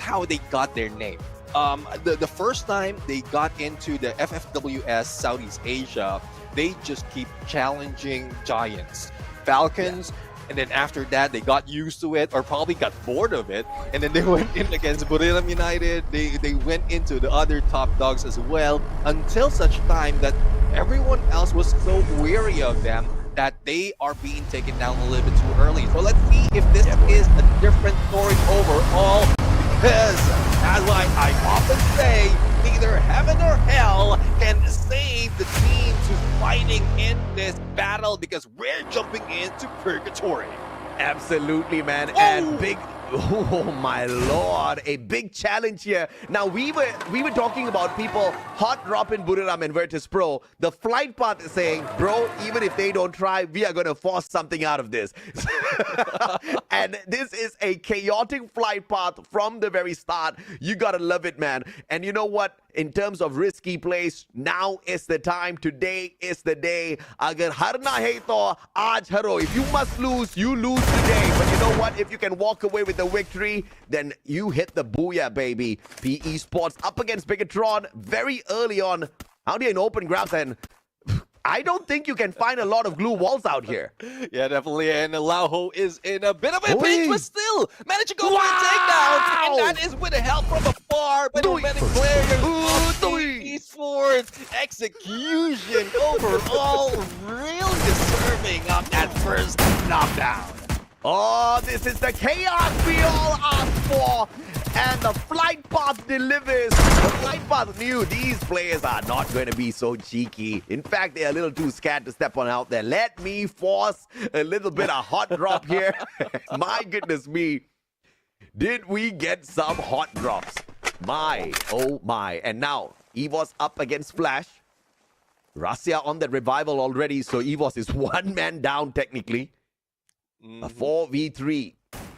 how they got their name. The first time they got into the FFWS Southeast Asia, they just keep challenging giants, Falcons. Yeah. And then after that, they got used to it or probably got bored of it. And then they went in against Buriram United. They went into the other top dogs as well until such time that everyone else was so weary of them that they are being taken down a little bit too early. So let's see if this is a different story overall, because that's why I often say neither heaven or hell can save the teams who's fighting in this battle, because we're jumping into purgatory. Absolutely, man. And big, oh my lord, a big challenge here. Now we were talking about people hot dropping Buriram and Virtus Pro. The flight path is saying, bro, even if they don't try, we are going to force something out of this. And this is a chaotic flight path from the very start. You gotta love it, man. And you know what? In terms of risky plays, now is the time. Today is the day. Agar harna hai to aaj haro. If you must lose, you lose today. But you know what? If you can walk away with the victory, then you hit the booyah, baby. PE Sports up against Bigatron very early on. Out here in open grounds, and I don't think you can find a lot of glue walls out here. Yeah, definitely. And Lauho is in a bit of a pinch, but still managed to go for a takedown. And that is with the help from afar by the many players. Esports execution overall really deserving of that first knockdown. Oh, this is the chaos we all asked for. And the flight path delivers. The flight path knew these players are not going to be so cheeky. In fact, they're a little too scared to step on out there. Let me force a little bit of hot drop here. My goodness me. Did we get some hot drops? My, oh my. And now, EVOS up against Flash. Russia on the revival already, so EVOS is one man down technically. A 4v3.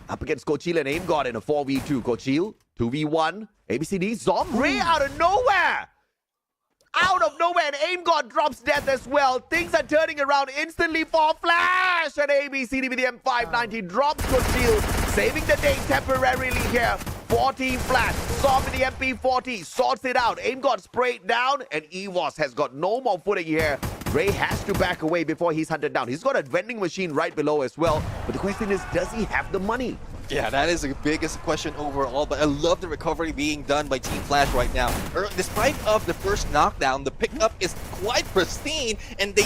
Up against Kochil and AimGod in a 4v2. Kochil, 2v1. ABCD, Zombre out of nowhere! Out of nowhere, and AimGod drops death as well. Things are turning around instantly for Flash! And ABCD with the M590 drops Kochil, saving the day temporarily here. 14 Flash, Zom with the MP40, sorts it out. AimGod sprayed down, and EVOS has got no more footing here. Ray has to back away before he's hunted down. He's got a vending machine right below as well. But the question is, does he have the money? Yeah, that is the biggest question overall, but I love the recovery being done by Team Flash right now. Despite of the first knockdown, the pickup is quite pristine, and they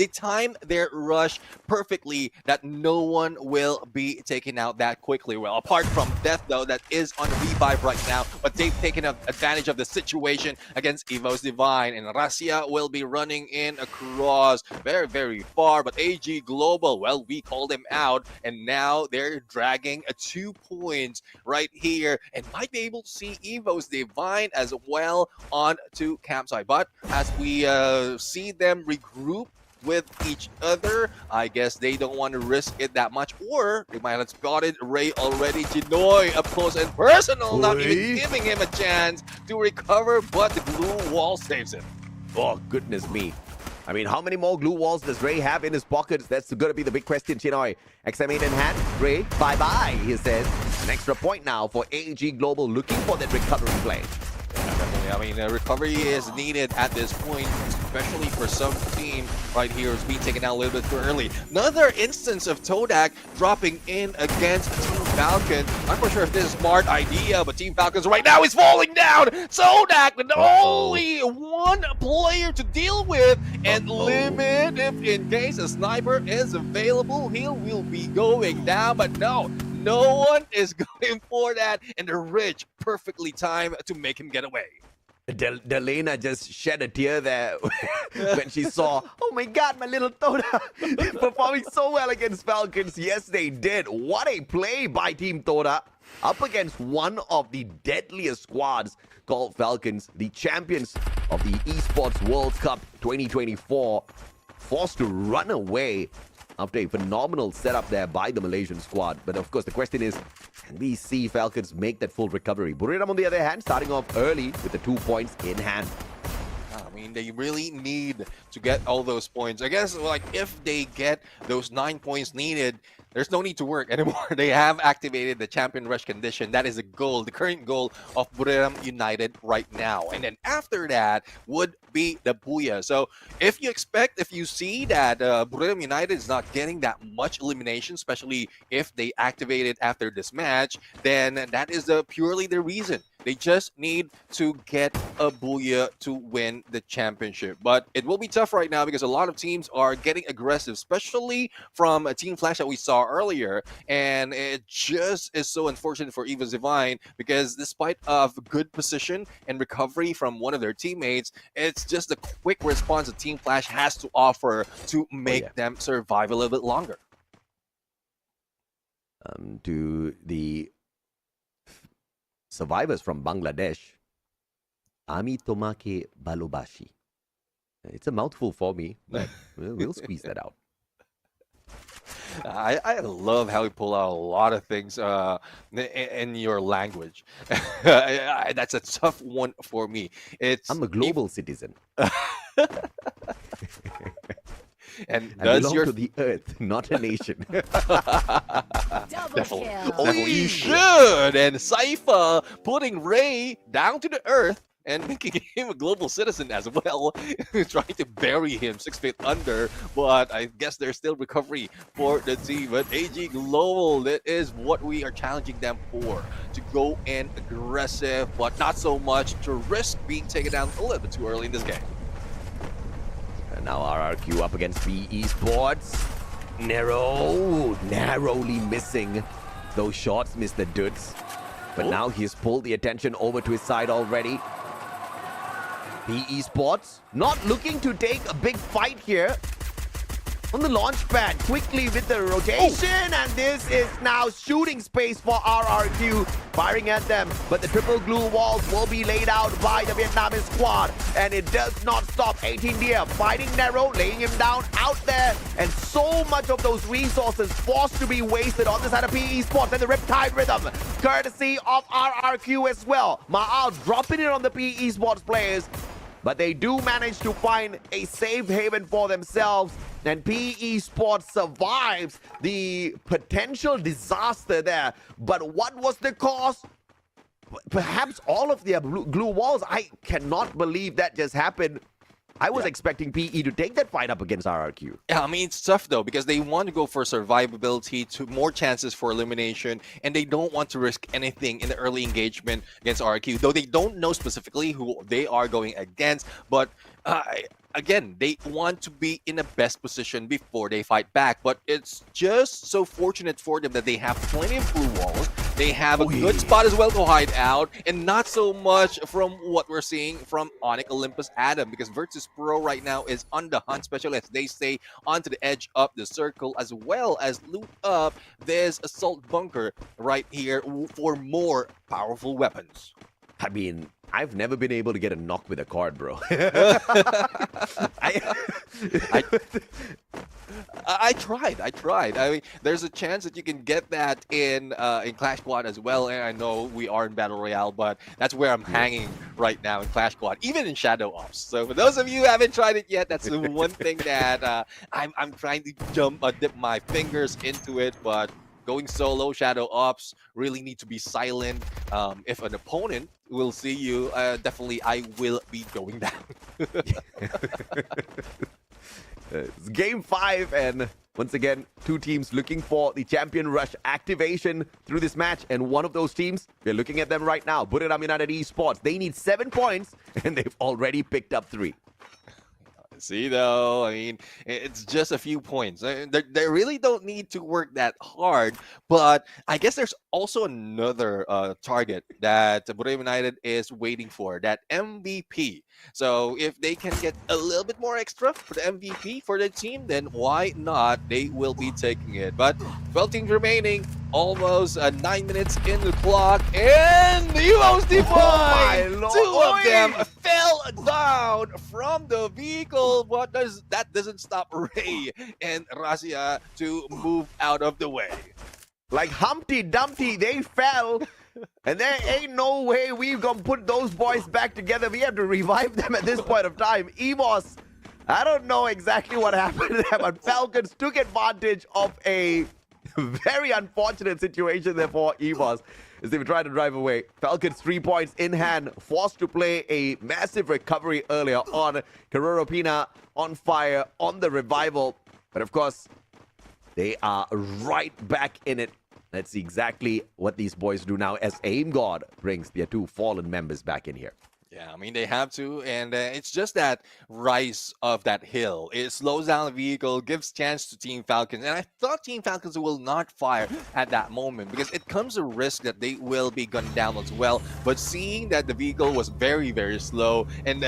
time their rush perfectly that no one will be taken out that quickly. Well, apart from Death, though, that is on revive right now, but they've taken advantage of the situation against Evo's Divine, and Russia will be running in across very, very far, but AG Global, well, we called him out, and now they're dragging 2 points right here and might be able to see Evo's Divine as well on to campsite. But as we see them regroup with each other. I guess they don't want to risk it that much, or they might have spotted Ray already. Jinoy up close and personal, not even giving him a chance to recover, but the glue wall saves him. Oh, goodness me. I mean, how many more glue walls does Ray have in his pockets? That's going to be the big question, Chinoy. XM8 in hand. Ray, bye-bye, he says. An extra point now for AEG Global looking for that recovery play. Yeah, definitely. I mean, a recovery is needed at this point, especially for some team right here who's being taken out a little bit too early. Another instance of Todak dropping in against Team Falcon. I'm not sure if this is a smart idea, but Team Falcons right now is falling down. Todak with only one player to deal with and limit if in case a sniper is available, he will be going down, but no one is going for that, and the Rich perfectly timed to make him get away. Delena just shed a tear there when she saw, oh my god, my little Toda performing so well against Falcons. Yes, they did. What a play by Team Toda up against one of the deadliest squads called Falcons, the champions of the Esports World Cup 2024, forced to run away after a phenomenal setup there by the Malaysian squad. But of course, the question is, can we see Falcons make that full recovery? Buriram, on the other hand, starting off early with the 2 points in hand. I mean, they really need to get all those points. I guess, like, if they get those 9 points needed, there's no need to work anymore. They have activated the champion rush condition. That is the goal, the current goal of Buriram United right now. And then after that would be the Booyah. So if you see that Buriram United is not getting that much elimination, especially if they activate it after this match, then that is purely the reason. They just need to get a Booyah to win the championship. But it will be tough right now because a lot of teams are getting aggressive, especially from a Team Flash that we saw earlier. And it just is so unfortunate for Eva Zivine because despite of good position and recovery from one of their teammates, it's just the quick response that Team Flash has to offer to make them survive a little bit longer. To the survivors from Bangladesh, Ami Tomake Balobashi. It's a mouthful for me, but we'll squeeze that out. I love how you pull out a lot of things in your language. That's a tough one for me. I'm a global citizen. And I belong to the earth, not a nation. Definitely you should. And Saifa putting Ray down to the earth and making him a global citizen as well, trying to bury him 6 feet under. But I guess there's still recovery for the team. But AG Global, that is what we are challenging them for, to go in aggressive, but not so much to risk being taken down a little bit too early in this game. And now RRQ up against BE Sports. Narrowly missing those shots, Mr. Dudes. But now he's pulled the attention over to his side already. BE Sports not looking to take a big fight here. On the launch pad, quickly with the rotation, and this is now shooting space for RRQ, firing at them, but the triple glue walls will be laid out by the Vietnamese squad, and it does not stop 18 fighting narrow, laying him down out there, and so much of those resources forced to be wasted on the side of PE Sports, and the Riptide Rhythm, courtesy of RRQ as well. Ma'al dropping it on the PE Sports players, but they do manage to find a safe haven for themselves, and PE Sports survives the potential disaster there. But what was the cause? Perhaps all of their glue walls. I cannot believe that just happened. I was expecting PE to take that fight up against RRQ. Yeah, I mean, it's tough though, because they want to go for survivability, to more chances for elimination, and they don't want to risk anything in the early engagement against RRQ, though they don't know specifically who they are going against. But again, they want to be in the best position before they fight back. But it's just so fortunate for them that they have plenty of blue walls. They have a good spot as well to hide out, and not so much from what we're seeing from Onyx Olympus Adam, because Virtus Pro right now is on the hunt, especially as they stay onto the edge of the circle, as well as loot up this assault bunker right here for more powerful weapons. I mean, I've never been able to get a knock with a card, bro. I tried. I mean, there's a chance that you can get that in Clash Squad as well. And I know we are in Battle Royale, but that's where I'm hanging right now in Clash Squad, even in Shadow Ops. So for those of you who haven't tried it yet, that's the one thing that I'm trying to dip my fingers into it. But going solo, Shadow Ops, really need to be silent. If an opponent will see you, definitely I will be going down. It's game 5, and once again, two teams looking for the Champion Rush activation through this match, and one of those teams, we're looking at them right now, Buriram United Esports. They need 7 points, and they've already picked up 3. See, though, I mean, it's just a few points. They really don't need to work that hard, but I guess there's also another target that Buriram United is waiting for, that MVP. So if they can get a little bit more extra for the MVP for the team, then why not? They will be taking it. But 12 teams remaining, almost 9 minutes in the clock, and the Evo's defined! 2 of them fell down from the vehicle, but that doesn't stop Ray and Razia to move out of the way. Like Humpty Dumpty, they fell. And there ain't no way we're going to put those boys back together. We have to revive them at this point of time. Evos, I don't know exactly what happened to them, but Falcons took advantage of a very unfortunate situation there for Evos as they were trying to drive away. Falcons 3 points in hand, forced to play a massive recovery earlier on. Karoro Pina on fire on the revival. But of course, they are right back in it. Let's see exactly what these boys do now as Aim God brings their 2 fallen members back in here. Yeah, I mean, they have to, and it's just that rise of that hill. It slows down the vehicle, gives chance to Team Falcons, and I thought Team Falcons will not fire at that moment because it comes a risk that they will be gunned down as well. But seeing that the vehicle was very, very slow, and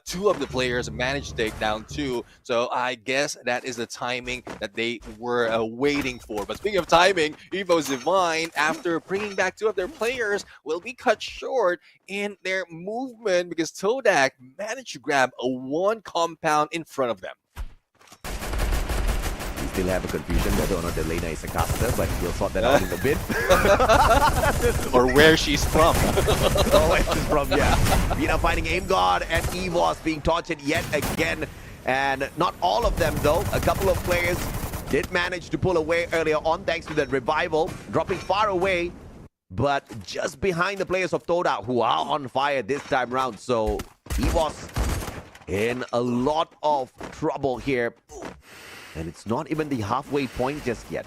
2 of the players managed to take down 2, so I guess that is the timing that they were waiting for. But speaking of timing, Evo's Divine, after bringing back 2 of their players, will be cut short in their movement because Todak managed to grab a 1 compound in front of them. We still have a confusion whether or not Elena is a caster, but we'll sort that out in a bit. Or where she's from. Oh, where she's from, yeah. Pina finding Aim God and Evos being tortured yet again. And not all of them, though. A couple of players did manage to pull away earlier on thanks to that revival, dropping far away. But just behind the players of Todak, who are on fire this time round. So Evos in a lot of trouble here. And it's not even the halfway point just yet.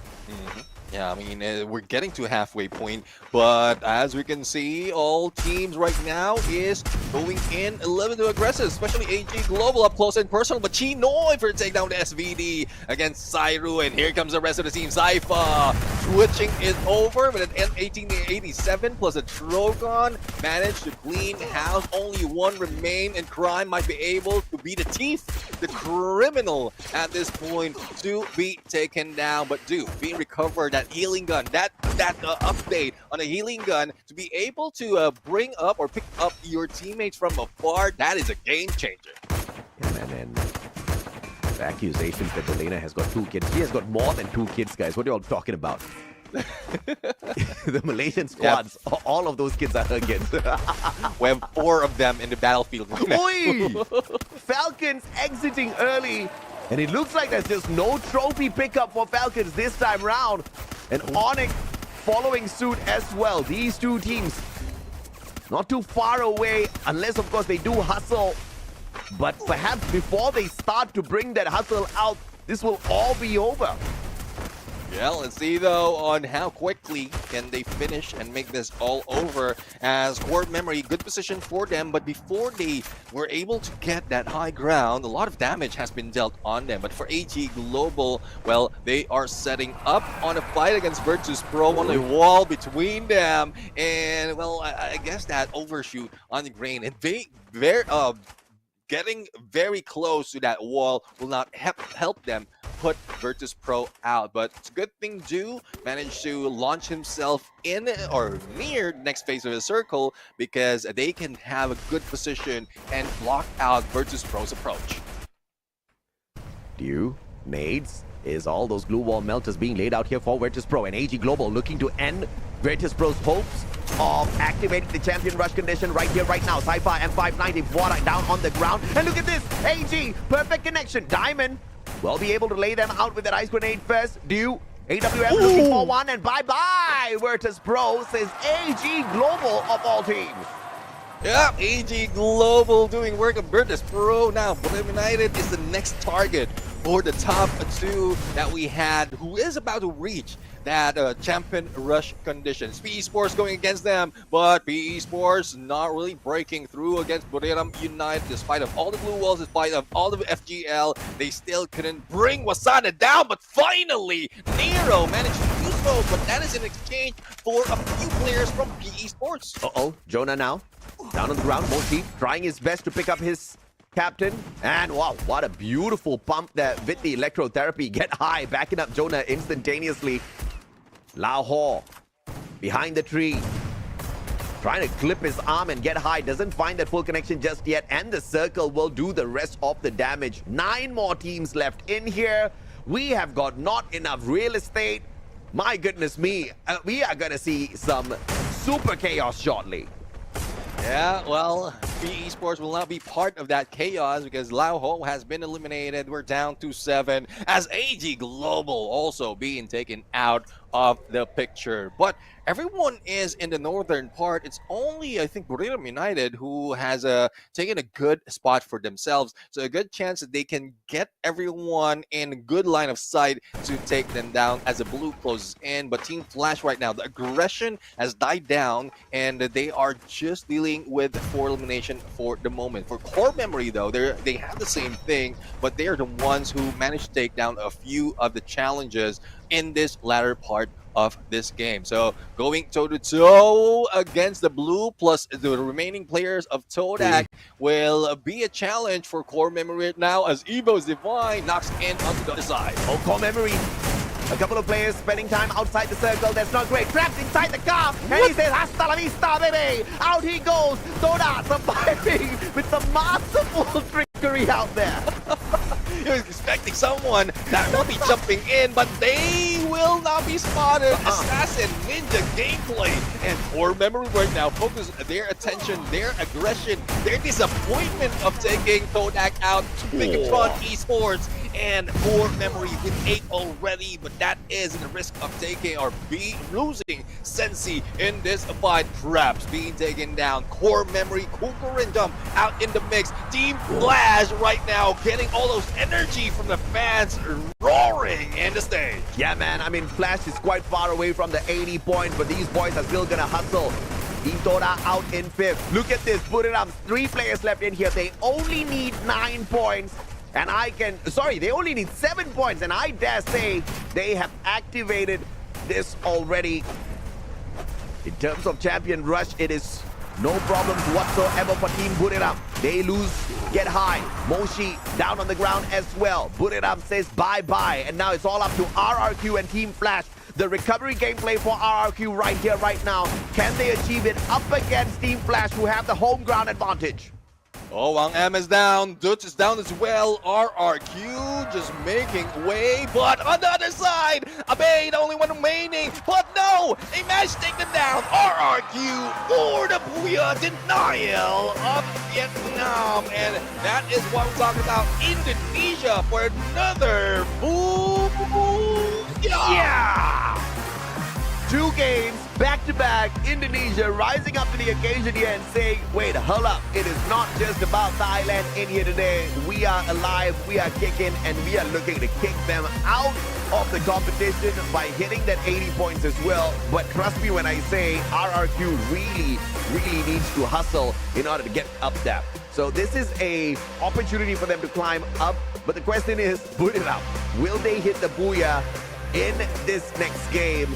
Yeah, I mean, we're getting to a halfway point, but as we can see, all teams right now is going in a little bit too aggressive, especially AG Global up close and personal, but Chinoy for take down the SVD against Sairu, and here comes the rest of the team. Saifa switching it over with an M1887 plus a Trogon, managed to clean house. Only 1 remain, and Crime might be able to be the thief, the criminal at this point, to be taken down, but do be recovered. That healing gun, that update on a healing gun to be able to bring up or pick up your teammates from afar, that is a game changer. Yeah, man, and the accusations that Elena has got 2 kids. She has got more than 2 kids, guys. What are you all talking about? The Malaysian squads, all of those kids are her kids. We have 4 of them in the battlefield right now. Oi! Falcons exiting early. And it looks like there's just no trophy pickup for Falcons this time round. And Onyx following suit as well. These 2 teams not too far away, unless of course they do hustle. But perhaps before they start to bring that hustle out, this will all be over. Yeah, let's see though on how quickly can they finish and make this all over, as Core Memory, good position for them, but before they were able to get that high ground, a lot of damage has been dealt on them. But for AG Global, well, they are setting up on a fight against Virtus Pro on the wall between them, and well, I guess that overshoot on the grain, and getting very close to that wall will not help them put Virtus Pro out. But it's a good thing Ju managed to launch himself in or near the next phase of the circle, because they can have a good position and block out Virtus Pro's approach. Dew, nades, is all those glue wall melters being laid out here for Virtus Pro, and AG Global looking to end Virtus Pro's hopes of activating the champion rush condition right here, right now. Sci-Fi and 590 water down on the ground, and look at this, AG, perfect connection. Diamond will be able to lay them out with that ice grenade first. Dew, AWM looking for one, and bye-bye Virtus Pro, says AG Global of all teams. Yeah, AG Global doing work of Virtus Pro. Now, Borneo United is the next target for the top two that we had, who is about to reach that champion rush condition. PE Sports going against them, but PE Sports not really breaking through against Borneo United. Despite of all the blue walls, despite of all the FGL, they still couldn't bring Wasana down, but finally, Nero managed to do so, but that is in exchange for a few players from PE Sports. Uh-oh, Jonah now down on the ground. Mochi trying his best to pick up his captain, and wow, what a beautiful pump there with the electrotherapy. Get high, backing up Jonah instantaneously. Lao Ho behind the tree, trying to clip his arm and get high, doesn't find that full connection just yet, and the circle will do the rest of the damage. 9 more teams left in here. We have got not enough real estate. My goodness me, we are gonna see some super chaos shortly. Yeah, well, PE Sports will not be part of that chaos because Lao Ho has been eliminated. We're down to 7 as AG Global also being taken out of the picture. But everyone is in the northern part. It's only, I think, Borneo United who has taken a good spot for themselves. So a good chance that they can get everyone in a good line of sight to take them down as the blue closes in. But Team Flash right now, the aggression has died down and they are just dealing with 4 elimination for the moment. For Core Memory though, they have the same thing, but they are the ones who managed to take down a few of the challenges in this latter part of this game. So going toe-to-toe against the blue plus the remaining players of Todak will be a challenge for Core Memory right now as Evo's Divine knocks in onto the other side. Oh, Core Memory. A couple of players spending time outside the circle. That's not great. Trapped inside the car. And he says, hasta la vista, baby. Out he goes. Toda surviving with some masterful trickery out there. He was expecting someone that will be jumping in, but they will not be spotted. Assassin Ninja gameplay and Core Memory right now focus their attention, their aggression, their disappointment of taking Todak out to Megatron Esports. And Core Memory with 8 already, but that is the risk of taking or losing Sensi in this fight. Traps being taken down. Core Memory, Cooper and Jump out in the mix. Team Flash right now getting all those energy from the fans roaring in the stage. Yeah, man, I mean, Flash is quite far away from the 80 points, but these boys are still gonna hustle. Team Toda out in 5th. Look at this, put it up. 3 players left in here. They only need 9 points. And they only need 7 points, and I dare say they have activated this already. In terms of champion rush, it is no problems whatsoever for Team Put It Up. They lose, get high. Moshi down on the ground as well. Put It Up says bye-bye, and now it's all up to RRQ and Team Flash. The recovery gameplay for RRQ right here, right now. Can they achieve it up against Team Flash, who have the home ground advantage? Oh, Wang M is down. Dutch is down as well. RRQ just making way. But on the other side, Abe, the only one remaining. But no, they managed to take them down. RRQ for the Booyah denial of Vietnam. And that is what we're talking about. Indonesia for another Booyah. Yeah! 2 games back-to-back, Indonesia rising up to the occasion here and saying, wait, hold up, it is not just about Thailand in here today. We are alive, we are kicking, and we are looking to kick them out of the competition by hitting that 80 points as well. But trust me when I say RRQ really needs to hustle in order to get up there. So this is a opportunity for them to climb up, but the question is, put it up. Will they hit the Booyah in this next game?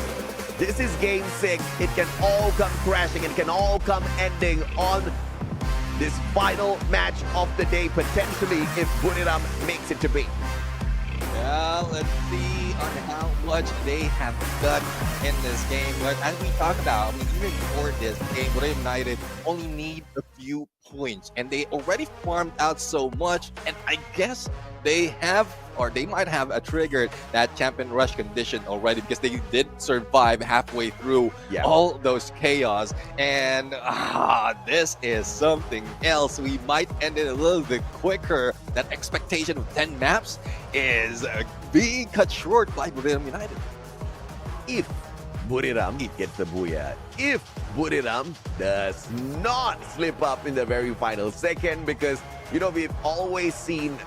This is game 6. It can all come crashing. It can all come ending on this final match of the day potentially if Buriram makes it to B. Well, let's see on how much they have done in this game. But as we talk about, even before this game, Royale United only need a few points, and they already farmed out so much. And I guess they have, or they might have triggered that champion rush condition already, because they did survive halfway through all those chaos. And this is something else. We might end it a little bit quicker. That expectation of 10 maps is being cut short by Royale United. If Buriram gets the booyah, if Buriram does not slip up in the very final second, because we've always seen,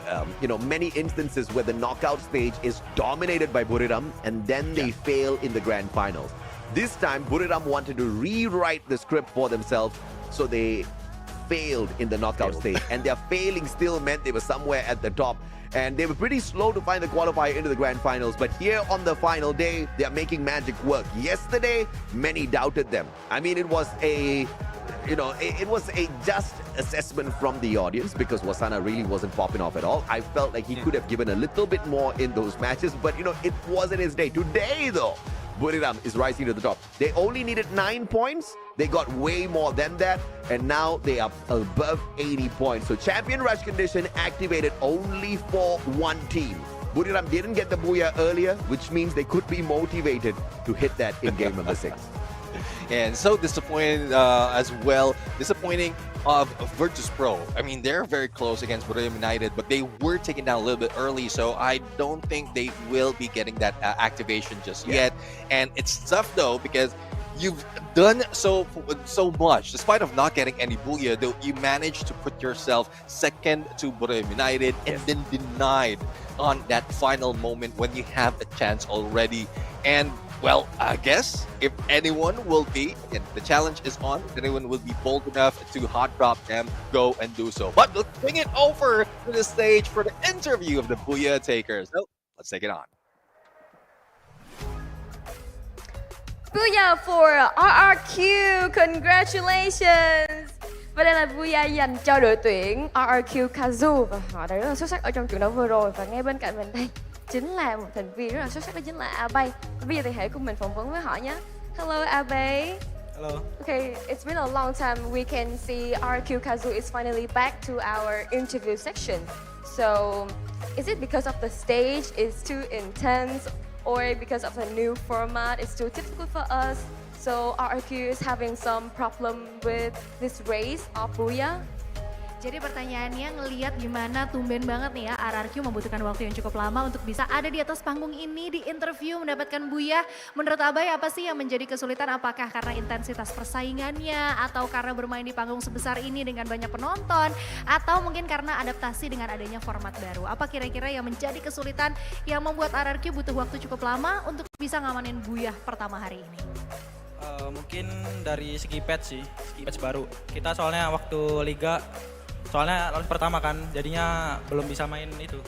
many instances where the knockout stage is dominated by Buriram and then they fail in the grand finals. This time, Buriram wanted to rewrite the script for themselves, so they failed in the knockout stage. And their failing still meant they were somewhere at the top. And they were pretty slow to find the qualifier into the grand finals. But here on the final day, they are making magic work. Yesterday, many doubted them. I mean, it was a just assessment from the audience, because Wasana really wasn't popping off at all. I felt like he could have given a little bit more in those matches, but it wasn't his day. Today though, Buriram is rising to the top. They only needed 9 points. They got way more than that, and now they are above 80 points. So champion rush condition activated only for one team. Buriram didn't get the booyah earlier, which means they could be motivated to hit that in game number 6. And so disappointed as well. Disappointing of Virtus Pro. I mean, they're very close against Royale United, but they were taken down a little bit early, so I don't think they will be getting that activation just yet. And it's tough though, because you've done so much. Despite of not getting any booyah, though, you managed to put yourself second to Royale United and then denied on that final moment when you have a chance already. And well, I guess if anyone will be, and the challenge is on, if anyone will be bold enough to hot drop them, go and do so. But let's bring it over to the stage for the interview of the Booyah Takers. So let's take it on. Booyah for RRQ, congratulations! Và đây là booyah dành cho đội tuyển RRQ Kazu, và họ đã rất là xuất sắc ở trong trận đấu vừa rồi. Và ngay bên cạnh mình đây chính là một thành viên rất là xuất sắc, đó chính là Abay. Bây giờ thì hãy cùng mình phỏng vấn với họ nhé. Hello Abay. Hello. Okay, it's been a long time. We can see RRQ Kazu is finally back to our interview section. So, is it because of the stage is too intense, or because of the new format is too difficult for us? So RRQ is having some problem with this race of booyah. Jadi pertanyaannya, ngelihat gimana tumben banget nih ya RRQ membutuhkan waktu yang cukup lama untuk bisa ada di atas panggung ini, di interview, mendapatkan booyah. Menurut Abay apa sih yang menjadi kesulitan? Apakah karena intensitas persaingannya, atau karena bermain di panggung sebesar ini dengan banyak penonton, atau mungkin karena adaptasi dengan adanya format baru? Apa kira-kira yang menjadi kesulitan yang membuat RRQ butuh waktu cukup lama untuk bisa ngamanin booyah pertama hari ini? Mungkin dari segi patch sih, segi patch baru. Kita soalnya waktu liga, soalnya lalu pertama kan, jadinya belum bisa main itu,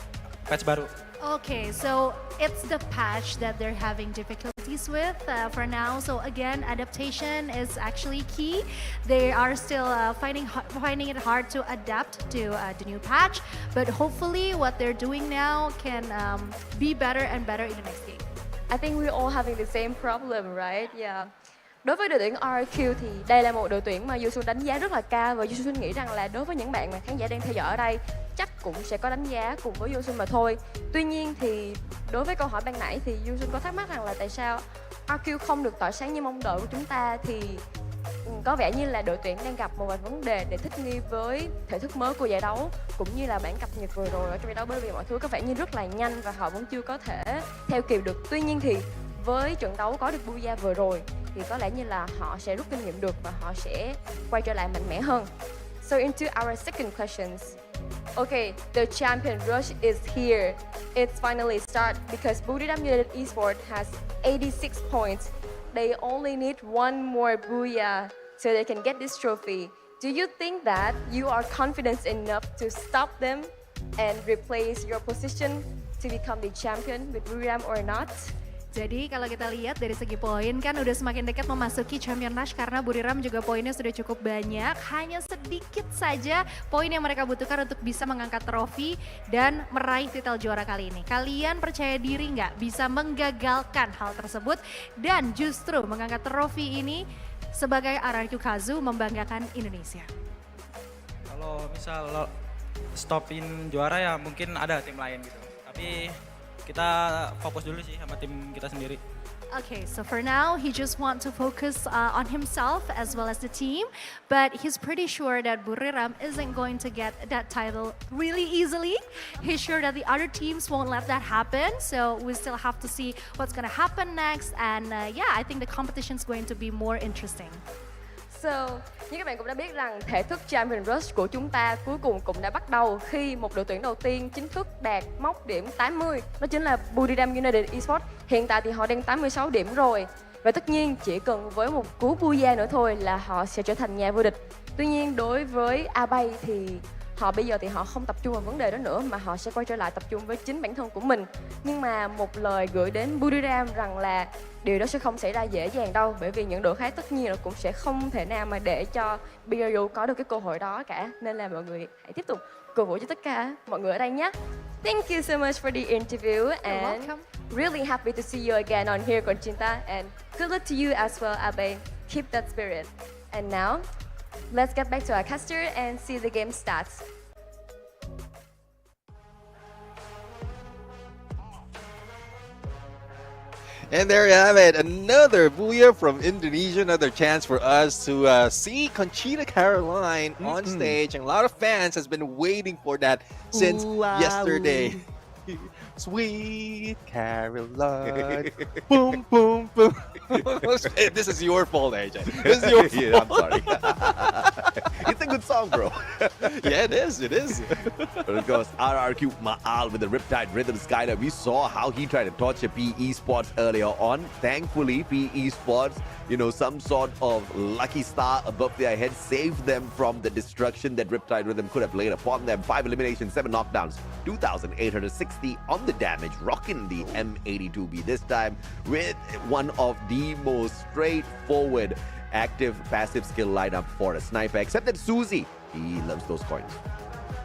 patch baru. Okay, so it's the patch that they're having difficulties with for now. So again, adaptation is actually key. They are still finding it hard to adapt to the new patch, but hopefully what they're doing now can be better and better in the next game. I think we're all having the same problem, right? Yeah. Đối với đội tuyển RRQ thì đây là một đội tuyển mà Yusun đánh giá rất là cao, và Yusun nghĩ rằng là đối với những bạn mà khán giả đang theo dõi ở đây chắc cũng sẽ có đánh giá cùng với Yusun mà thôi. Tuy nhiên thì đối với câu hỏi ban nãy thì Yusun có thắc mắc rằng là tại sao RRQ không được tỏa sáng như mong đợi của chúng ta, thì có vẻ như là đội tuyển đang gặp một vài vấn đề để thích nghi với thể thức mới của giải đấu, cũng như là bản cập nhật vừa rồi ở trong giải đấu, bởi vì mọi thứ có vẻ như rất là nhanh và họ vẫn chưa có thể theo kịp được. Tuy nhiên thì với trận đấu có được booyah vừa rồi thì có lẽ như là họ sẽ rút kinh nghiệm được và họ sẽ quay trở lại mạnh mẽ hơn. So into our second questions. Okay, the champion rush is here. It's finally start because Buriram United Esports has 86 points. They only need one more booyah so they can get this trophy. Do you think that you are confident enough to stop them and replace your position to become the champion with Buriram or not? Jadi kalau kita lihat dari segi poin kan udah semakin dekat memasuki Champion Rush karena Buriram juga poinnya sudah cukup banyak. Hanya sedikit saja poin yang mereka butuhkan untuk bisa mengangkat trofi dan meraih titel juara kali ini. Kalian percaya diri nggak bisa menggagalkan hal tersebut dan justru mengangkat trofi ini sebagai RRQ Kazu membanggakan Indonesia? Kalau misal stopin juara ya mungkin ada tim lain gitu. Tapi kita fokus dulu sih sama tim kita sendiri. Okay, so for now, he just want to focus on himself as well as the team, but he's pretty sure that Buriram isn't going to get that title really easily. He's sure that the other teams won't let that happen, so we still have to see what's going to happen next, and yeah, I think the competition is going to be more interesting. So, như các bạn cũng đã biết rằng thể thức Champion Rush của chúng ta cuối cùng cũng đã bắt đầu khi một đội tuyển đầu tiên chính thức đạt mốc điểm 80. Đó chính là Buriram United Esports. Hiện tại thì họ đang 86 điểm rồi. Và tất nhiên chỉ cần với một cú booyah nữa thôi là họ sẽ trở thành nhà vô địch. Tuy nhiên đối với A-Bay thì họ bây giờ thì họ không tập trung vào vấn đề đó nữa mà họ sẽ quay trở lại tập trung với chính bản thân của mình. Nhưng mà một lời gửi đến Buriram rằng là điều đó sẽ không xảy ra dễ dàng đâu, bởi vì những đội khác tất nhiên là cũng sẽ không thể nào mà để cho BRU có được cái cơ hội đó cả. Nên là mọi người hãy tiếp tục cổ vũ cho tất cả mọi người ở đây nhé. Thank you so much for the interview and really happy to see you again on here, Conchita, and good luck to you as well, Abe. Keep that spirit. And now, let's get back to our caster and see the game starts. And there you have it, another booyah from Indonesia, another chance for us to see Conchita Caroline on stage. And a lot of fans has been waiting for that since yesterday. Sweet Caroline, boom, boom, boom. This is your fault, AJ. This is your fault. Yeah, I'm sorry. It's a good song, bro. Yeah, it is. It is. But of course, RRQ Ma'al with the Riptide Rhythm Skyler. We saw how he tried to torture PE Sports earlier on. Thankfully, PE Sports, you know, some sort of lucky star above their head saved them from the destruction that Riptide Rhythm could have laid upon them. 5 eliminations, 7 knockdowns, 2,860 on the damage, rocking the M82B this time with one of the most straightforward active passive skill lineup for a sniper, except that Suzy, he loves those coins.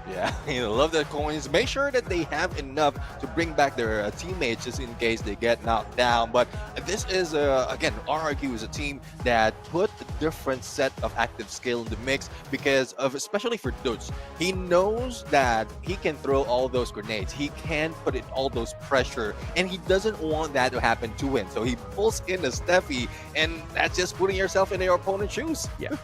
Yeah, you know, love the coins. Make sure that they have enough to bring back their teammates just in case they get knocked down. But this is, again, RRQ is a team that put a different set of active skill in the mix because of, especially for Dutch, he knows that he can throw all those grenades. He can put in all those pressure, and he doesn't want that to happen to him. So he pulls in a Steffi, and that's just putting yourself in your opponent's shoes. Yeah.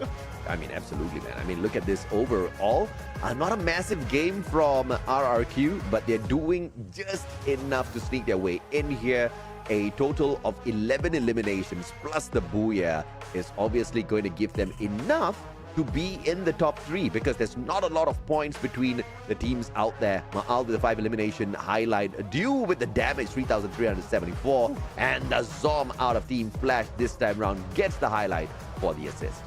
I mean, absolutely, man. I mean, look at this overall. Not a massive game from RRQ, but they're doing just enough to sneak their way in here. A total of 11 eliminations plus the booyah is obviously going to give them enough to be in the top 3 because there's not a lot of points between the teams out there. Ma'al with the 5 elimination highlight, Dew with the damage 3,374, and the Zom out of Team Flash this time round gets the highlight for the assist.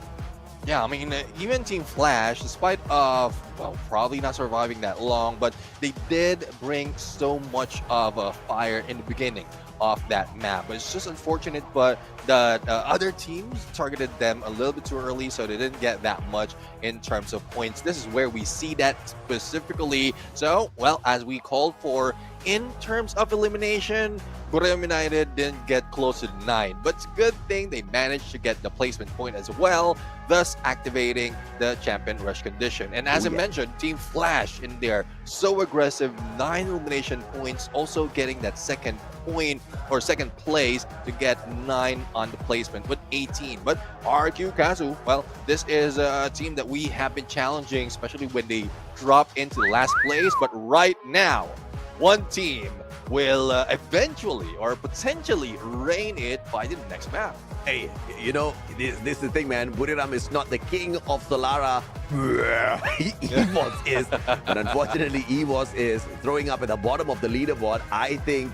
Yeah, I mean, even Team Flash, despite of, well, probably not surviving that long, but they did bring so much of a fire in the beginning of that map. But it's just unfortunate, but the other teams targeted them a little bit too early, so they didn't get that much in terms of points. This is where we see that specifically. So, well, as we called for, in terms of elimination, Buriram United didn't get close to 9, but it's a good thing they managed to get the placement point as well, thus activating the Champion Rush condition. And as I mentioned, Team Flash in there, so aggressive, 9 elimination points, also getting that second point or second place to get 9 on the placement with 18. But RQ Kazu, well, this is a team that we have been challenging, especially when they drop into the last place. But right now, one team will eventually or potentially reign it by the next map. Hey, you know, this is the thing, man. Buriram is not the king of Solara. EVOS is. But unfortunately, EVOS is throwing up at the bottom of the leaderboard. I think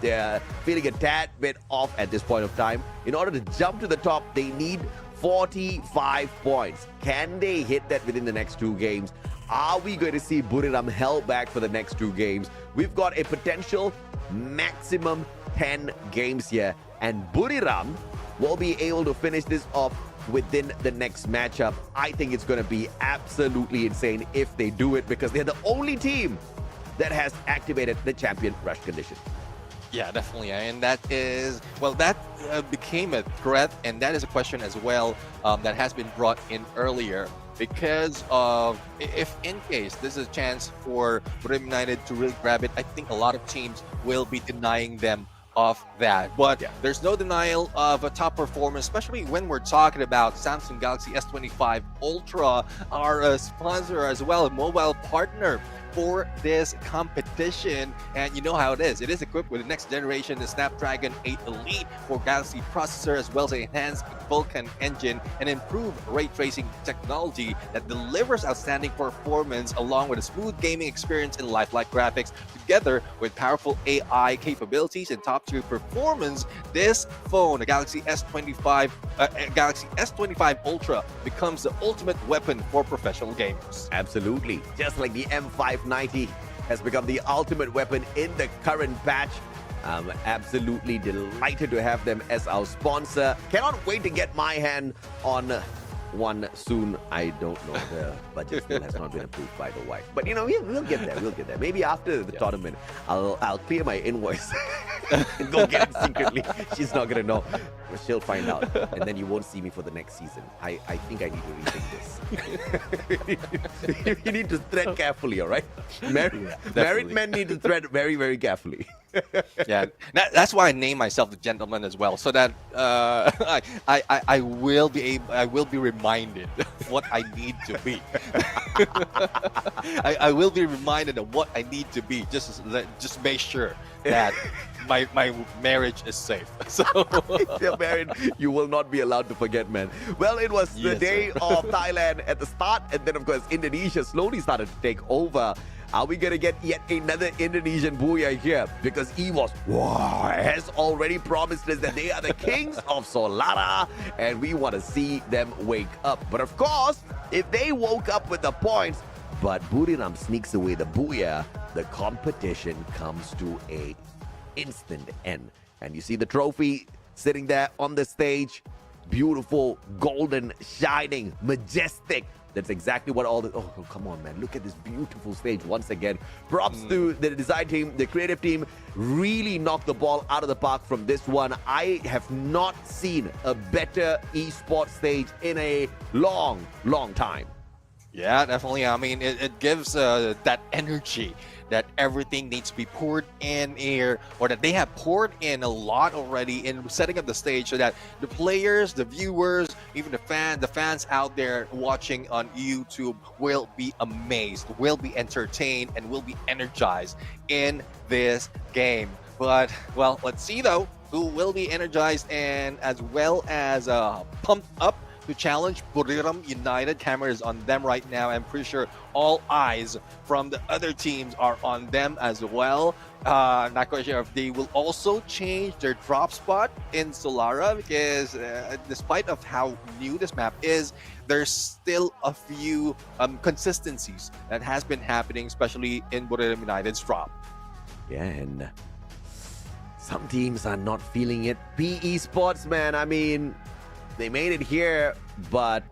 they're feeling a tad bit off at this point of time. In order to jump to the top, they need 45 points. Can they hit that within the next 2 games? Are we going to see Buriram held back for the next 2 games? We've got a potential maximum 10 games here. And Buriram will be able to finish this off within the next matchup. I think it's going to be absolutely insane if they do it, because they're the only team that has activated the champion rush condition. Yeah, definitely. And that is, well, that became a threat. And that is a question as well that has been brought in earlier. Because of, if in case this is a chance for Buriram United to really grab it, I think a lot of teams will be denying them of that. But there's no denial of a top performance, especially when we're talking about Samsung Galaxy S25 Ultra, our sponsor as well, a mobile partner for this competition. And you know how it is. It is equipped with the next generation, the Snapdragon 8 Elite for Galaxy processor, as well as an enhanced Vulkan engine and improved ray tracing technology that delivers outstanding performance along with a smooth gaming experience and lifelike graphics. Together with powerful AI capabilities and top-tier performance, this phone, the Galaxy S25 Ultra, becomes the ultimate weapon for professional gamers. Absolutely. Just like the M590 has become the ultimate weapon in the current patch. I'm absolutely delighted to have them as our sponsor. Cannot wait to get my hand on one soon. I don't know. The budget still has not been approved by the wife. But you know, we'll get there. We'll get there. Maybe after the tournament, I'll clear my invoice and go get it secretly. She's not gonna know. But she'll find out. And then you won't see me for the next season. I think I need to rethink this. You need to thread carefully, all right? Married men need to thread very, very carefully. Yeah, that's why I name myself the gentleman as well, so that I will be reminded of what I need to be. I will be reminded of what I need to be. Just make sure that my marriage is safe. So if you're married, you will not be allowed to forget, man. Well, it was the day of Thailand at the start, and then of course Indonesia slowly started to take over. Are we going to get yet another Indonesian booyah here? Because EVOS has already promised us that they are the kings of Solara, and we want to see them wake up. But of course, if they woke up with the points, but Buriram sneaks away the booyah, the competition comes to a instant end. And you see the trophy sitting there on the stage. Beautiful, golden, shining, majestic. That's exactly what all the... Oh, come on, man. Look at this beautiful stage once again. Props to the design team, the creative team. Really knocked the ball out of the park from this one. I have not seen a better esports stage in a long, long time. Yeah, definitely. I mean, it gives that energy that everything needs to be poured in here, or that they have poured in a lot already in setting up the stage, so that the players, the viewers, even the fans out there watching on YouTube will be amazed, will be entertained, and will be energized in this game. But, well, let's see though who will be energized and as well as pumped up to challenge Buriram United. Camera is on them right now. I'm pretty sure all eyes from the other teams are on them as well. Not quite sure if they will also change their drop spot in Solara, because despite of how new this map is, there's still a few consistencies that has been happening, especially in Buriram United's drop. Yeah, and some teams are not feeling it. PE Sports, man, I mean, they made it here, but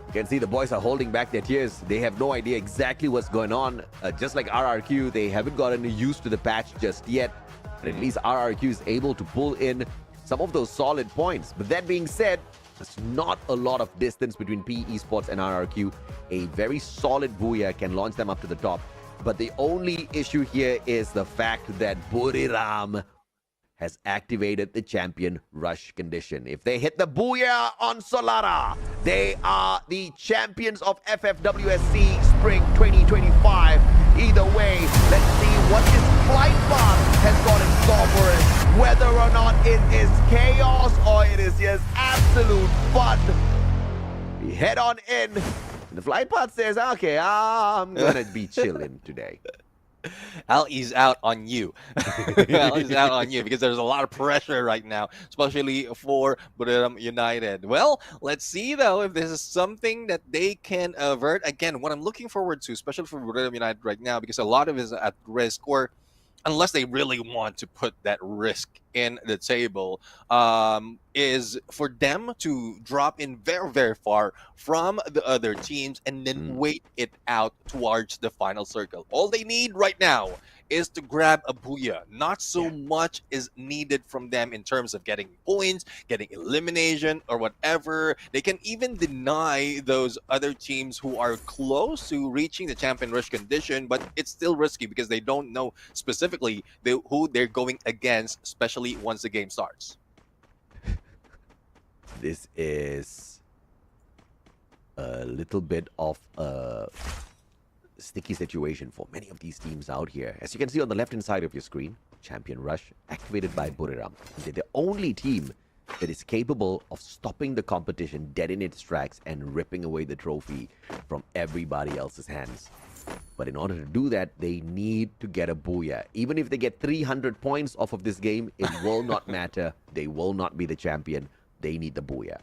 you can see the boys are holding back their tears. They have no idea exactly what's going on. Just like RRQ, they haven't gotten used to the patch just yet. But at least RRQ is able to pull in some of those solid points. But that being said, there's not a lot of distance between PE Sports and RRQ. A very solid booyah can launch them up to the top. But the only issue here is the fact that Buriram has activated the champion rush condition. If they hit the booyah on Solara, they are the champions of FFWS SEA Spring 2025. Either way, let's see what this flight path has got in store for us. Whether or not it is chaos or it is just absolute fun. We head on in. The flight path says, okay, I'm gonna be chilling today. I'll ease out on you. I'll ease out on you because there's a lot of pressure right now, especially for Buriram United. Well, let's see though if this is something that they can avert. Again, what I'm looking forward to, especially for Buriram United right now, because a lot of it is at risk, or unless they really want to put that risk in the table, is for them to drop in very, very far from the other teams and then wait it out towards the final circle. All they need right now is to grab a booyah. Not so much is needed from them in terms of getting points, getting elimination, or whatever. They can even deny those other teams who are close to reaching the champion rush condition, but it's still risky because they don't know specifically who they're going against, especially once the game starts. This is a little bit of a sticky situation for many of these teams out here. As you can see on the left-hand side of your screen, Champion Rush activated by Buriram. They're the only team that is capable of stopping the competition dead in its tracks and ripping away the trophy from everybody else's hands. But in order to do that, they need to get a booyah. Even if they get 300 points off of this game, it will not matter. They will not be the champion. They need the booyah.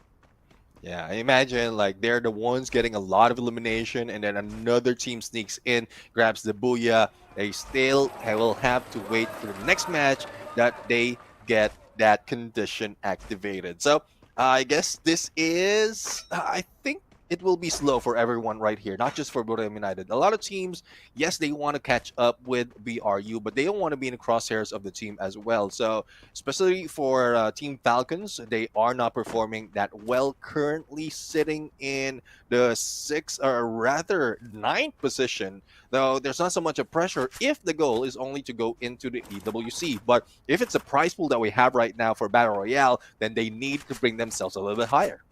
Yeah, I imagine like they're the ones getting a lot of elimination, and then another team sneaks in, grabs the booyah. They still will have to wait for the next match that they get that condition activated. So I guess this is, I think it will be slow for everyone right here, not just for Buriram United. A lot of teams, yes, they want to catch up with BRU, but they don't want to be in the crosshairs of the team as well. So, especially for Team Falcons, they are not performing that well, currently sitting in the 6th or rather 9th position, though there's not so much a pressure if the goal is only to go into the EWC. But if it's a prize pool that we have right now for Battle Royale, then they need to bring themselves a little bit higher.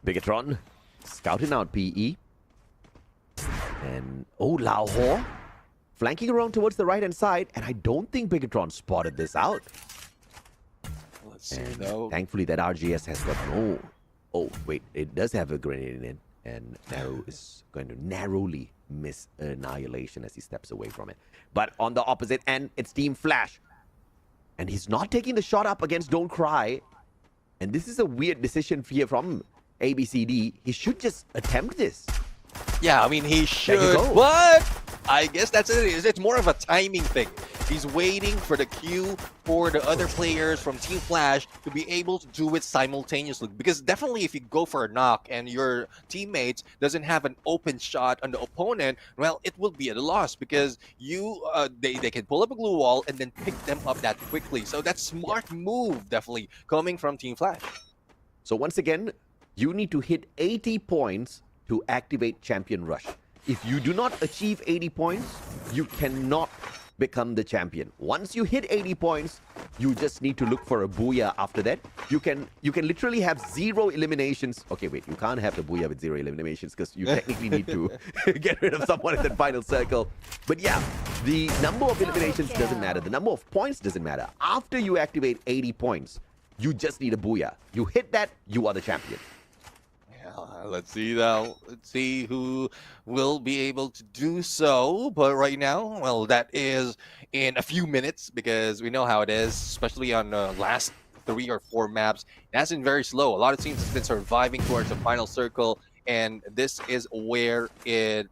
Bigatron scouting out PE. And, oh, Lahore flanking around towards the right-hand side. And I don't think Bigatron spotted this out. Let's see, though. Thankfully, that RGS has got no... Oh, wait, it does have a grenade in it. And Narrow is going to narrowly miss annihilation as he steps away from it. But on the opposite end, it's Team Flash. And he's not taking the shot up against Don't Cry. And this is a weird decision here from ABCD. He should just attempt this. Yeah, I mean, he should, but I guess that's it. It's more of a timing thing. He's waiting for the cue for the other players from Team Flash to be able to do it simultaneously. Because definitely if you go for a knock and your teammates doesn't have an open shot on the opponent, well, it will be at a loss because they can pull up a glue wall and then pick them up that quickly. So that's smart move, definitely, coming from Team Flash. So once again, you need to hit 80 points to activate Champion Rush. If you do not achieve 80 points, you cannot become the champion. Once you hit 80 points, you just need to look for a booyah after that. You can literally have 0 eliminations. Okay, wait, you can't have the booyah with 0 eliminations because you technically need to get rid of someone in that final circle. But yeah, the number of eliminations doesn't matter. The number of points doesn't matter. After you activate 80 points, you just need a booyah. You hit that, you are the champion. Let's see now. Let's see who will be able to do so. But right now, well, that is in a few minutes because we know how it is, especially on the last 3 or 4 maps. It has been very slow. A lot of teams have been surviving towards the final circle, and this is where it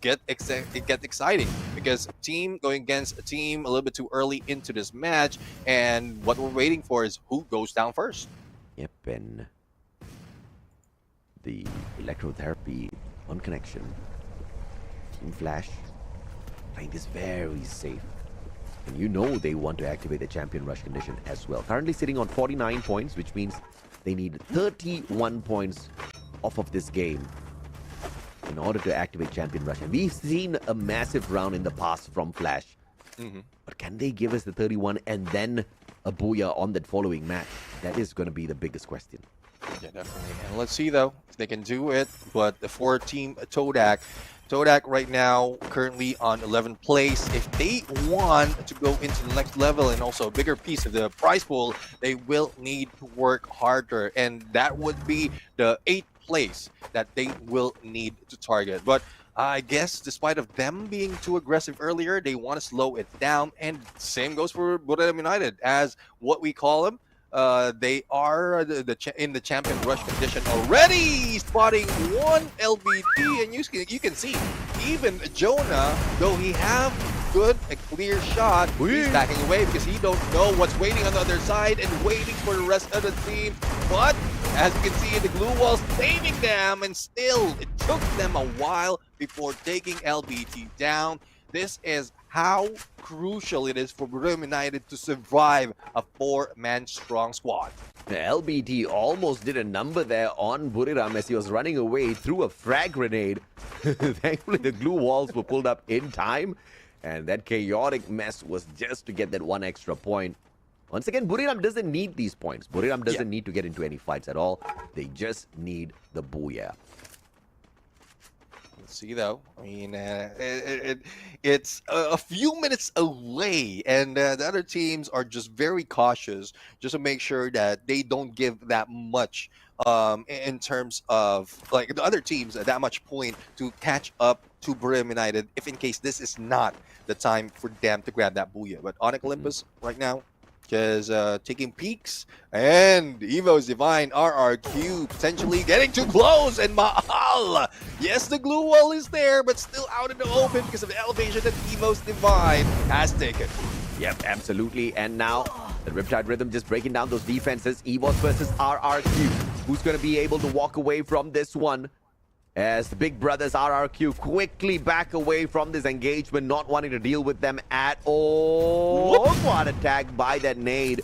gets exciting because team going against a team a little bit too early into this match, and what we're waiting for is who goes down first. Yep, and the electrotherapy on connection. Team Flash playing this very safe. And you know they want to activate the Champion Rush condition as well. Currently sitting on 49 points, which means they need 31 points off of this game in order to activate Champion Rush. And we've seen a massive round in the past from Flash. But can they give us the 31 and then a booyah on that following match? That is going to be the biggest question. Yeah, definitely. And let's see, though, if they can do it. But for Team Todak right now currently on 11th place. If they want to go into the next level and also a bigger piece of the prize pool, they will need to work harder. And that would be the 8th place that they will need to target. But I guess despite of them being too aggressive earlier, they want to slow it down. And same goes for Buriram United as what we call them. They are in the champion rush condition already, spotting 1 LBT, and you can see even Jonah, though he have good, a clear shot. He's backing away because he don't know what's waiting on the other side and waiting for the rest of the team. But as you can see, the glue wall saving them, and still it took them a while before taking LBT down. This is how crucial it is for Buriram United to survive a 4-man strong squad. LBT almost did a number there on Buriram as he was running away through a frag grenade. Thankfully, the glue walls were pulled up in time, and that chaotic mess was just to get that one extra point. Once again, Buriram doesn't need these points. Buriram doesn't need to get into any fights at all. They just need the booyah. Let's see though. I mean, it's a few minutes away, and the other teams are just very cautious, just to make sure that they don't give that much in terms of like the other teams that much point to catch up to Buriram United, if in case this is not the time for them to grab that booyah. But Onyx Olympus right now, just taking peeks, and Evo's Divine RRQ potentially getting too close, and Mahal, yes, the glue wall is there, but still out in the open because of the elevation that Evo's Divine has taken. Yep, absolutely. And now the Riptide Rhythm just breaking down those defenses. EVOS versus RRQ. Who's going to be able to walk away from this one? As the big brothers RRQ quickly back away from this engagement, not wanting to deal with them at all. What attack by that nade.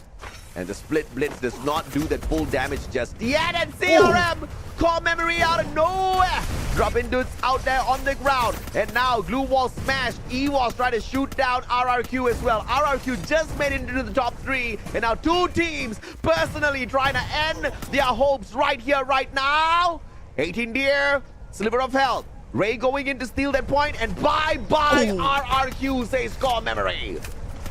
And the split blitz does not do that full damage just yet. And CRM, core memory out of nowhere. Dropping dudes out there on the ground. And now glue wall smashed. EVOS trying to shoot down RRQ as well. RRQ just made it into the top 3. And now 2 teams personally trying to end their hopes right here, right now. 18 deer. Sliver of health. Ray going in to steal that point, and bye-bye RRQ, says core memory.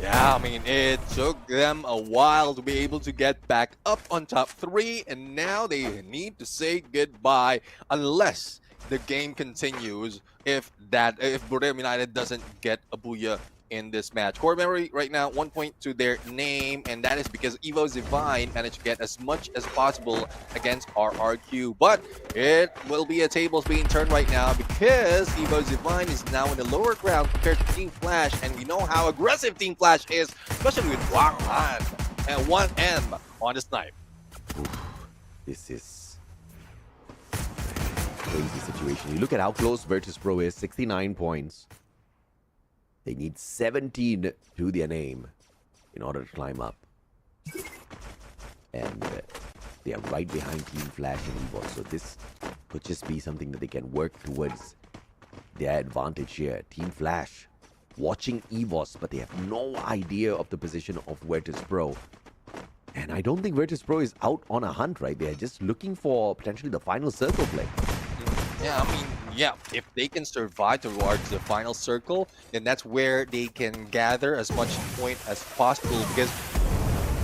Yeah, I mean, it took them a while to be able to get back up on top 3, and now they need to say goodbye unless the game continues. If Buriram United doesn't get a booyah in this match. Core memory right now, 1 point to their name, and that is because Evo's Divine managed to get as much as possible against RRQ. But it will be a tables being turned right now because Evo's Divine is now in the lower ground compared to Team Flash, and we know how aggressive Team Flash is, especially with Wang Han and 1M on the snipe. This is a crazy situation. You look at how close Virtus.pro is, 69 points. They need 17 to their name in order to climb up. And they are right behind Team Flash and EVOS. So this could just be something that they can work towards their advantage here. Team Flash watching EVOS, but they have no idea of the position of Virtus.pro. And I don't think Virtus.pro is out on a hunt, right? They're just looking for potentially the final circle play. Yeah, I mean, yeah, if they can survive towards the final circle, then that's where they can gather as much point as possible, because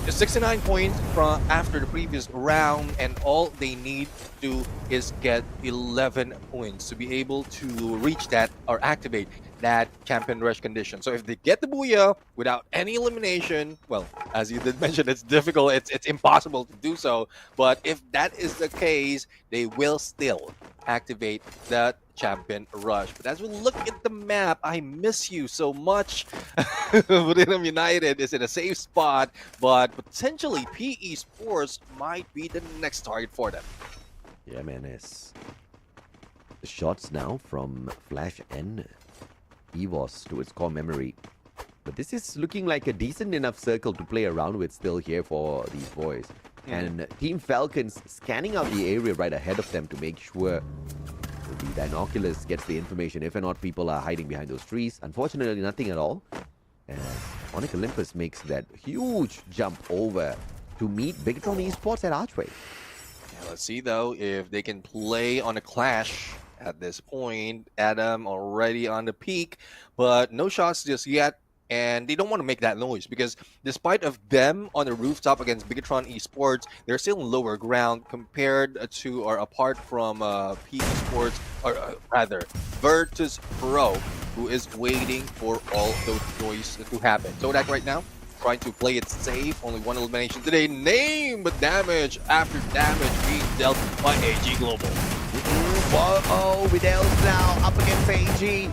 it's 69 points from after the previous round, and all they need to do is get 11 points to be able to reach that or activate that champion rush condition. So if they get the booyah without any elimination, well, as you did mention, it's difficult, it's impossible to do so. But if that is the case, they will still activate that champion rush. But as we look at the map, I miss you so much. Buriram United is in a safe spot, but potentially PE Sports might be the next target for them. Yeah, man, it's the shots now from Flash and EVOS to its core memory. But this is looking like a decent enough circle to play around with still here for these boys. And Team Falcons scanning out the area right ahead of them to make sure the binoculars gets the information. If or not people are hiding behind those trees. Unfortunately, nothing at all. And Onyx Olympus makes that huge jump over to meet Bigatron Esports at Archway. Yeah, let's see though if they can play on a clash at this point. Adam already on the peak, but no shots just yet. And they don't want to make that noise because despite of them on the rooftop against Bigatron Esports, they're still in lower ground compared to or apart from PE Sports, or rather Virtus.pro, who is waiting for all those noise to happen. Todak right now trying to play it safe. Only one elimination today. Name, but damage after damage being dealt by AG Global. Whoa, Vidal's now up against AG.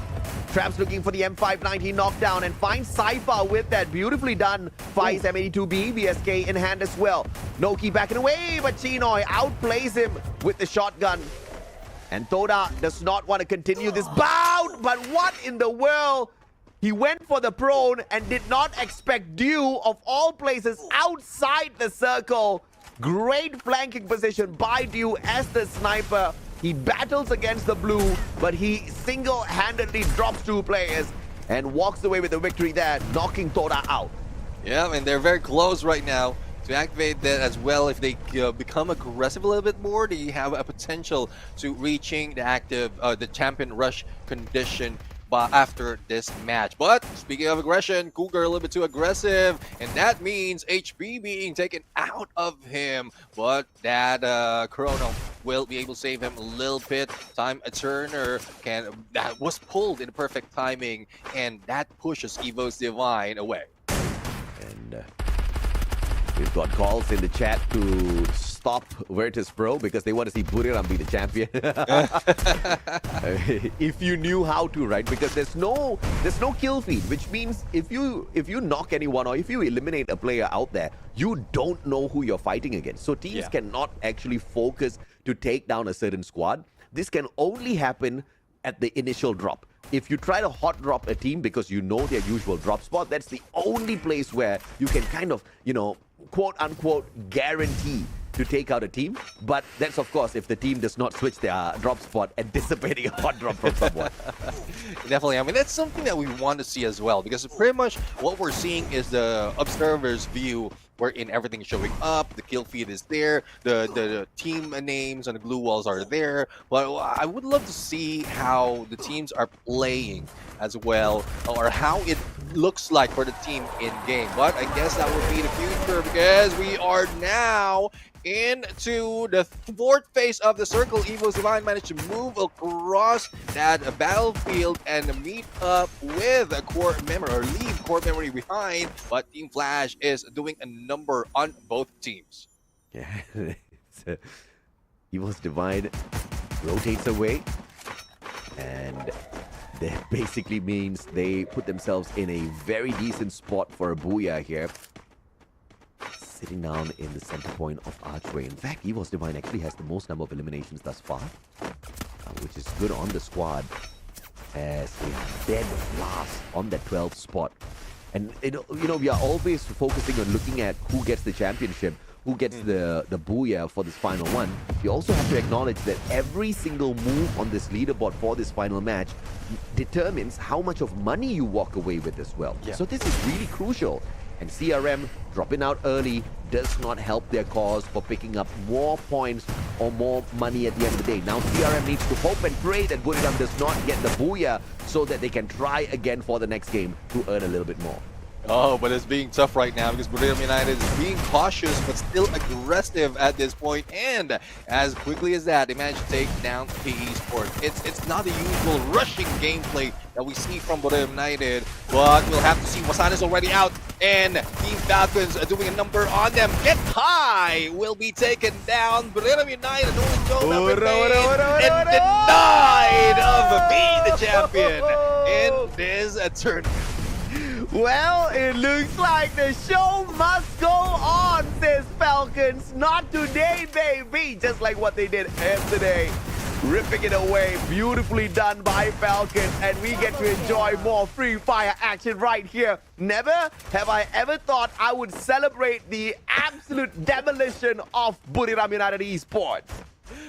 Traps looking for the M519 knockdown and finds Saifa with that. Beautifully done. Finds M82B, BSK in hand as well. Noki backing away, but Chinoy outplays him with the shotgun. And Todak does not want to continue this bout, but what in the world? He went for the prone and did not expect Dew, of all places, outside the circle. Great flanking position by Dew as the sniper. He battles against the blue, but he single-handedly drops 2 players and walks away with the victory there, knocking Todak out. Yeah, and they're very close right now to activate that as well. If they become aggressive a little bit more, they have a potential to reaching the champion rush condition after this match. But speaking of aggression, Cougar a little bit too aggressive, and that means HB being taken out of him. But that Chrono will be able to save him a little bit. Time Turner that was pulled in the perfect timing, and that pushes Evo's Divine away. And we've got calls in the chat to stop Virtus Pro because they want to see Buriram be the champion. If you knew how to, right? Because there's no kill feed, which means if you knock anyone or if you eliminate a player out there, you don't know who you're fighting against. So teams cannot actually focus to take down a certain squad. This can only happen at the initial drop. If you try to hot drop a team because you know their usual drop spot, that's the only place where you can kind of, quote unquote, guarantee to take out a team. But that's, of course, if the team does not switch their drop spot, anticipating a hot drop from someone. Definitely. I mean, that's something that we want to see as well, because pretty much what we're seeing is the observer's view, wherein everything is showing up, the kill feed is there, the team names on the glue walls are there. But I would love to see how the teams are playing as well, or how it looks like for the team in game. But I guess that would be the future, because we are now into the 4th phase of the circle. Evo's Divine managed to move across that battlefield and meet up with a core memory, or leave core memory behind, but Team Flash is doing a number on both teams. Yeah, Evo's Divine rotates away, and that basically means they put themselves in a very decent spot for a booyah here. Sitting down in the center point of Archway. In fact, Evo's Divine actually has the most number of eliminations thus far, which is good on the squad, as they are dead last on that 12th spot. And we are always focusing on looking at who gets the championship, who gets the booyah for this final one. You also have to acknowledge that every single move on this leaderboard for this final match determines how much of money you walk away with as well. Yeah. So this is really crucial. And CRM dropping out early does not help their cause for picking up more points or more money at the end of the day. Now CRM needs to hope and pray that Buriram does not get the booyah so that they can try again for the next game to earn a little bit more. Oh, but it's being tough right now, because Buriram United is being cautious but still aggressive at this point. And as quickly as that, they managed to take down PE Sports. It's not the usual rushing gameplay that we see from Buriram United, but we'll have to see. Wasana's already out, and Team Falcons are doing a number on them. Get High will be taken down. Buriram United only go and denied of being the champion in this tournament. Well, it looks like the show must go on, says Falcons. Not today, baby. Just like what they did yesterday. Ripping it away. Beautifully done by Falcons. And we get to enjoy more free fire action right here. Never have I ever thought I would celebrate the absolute demolition of Buriram United Esports.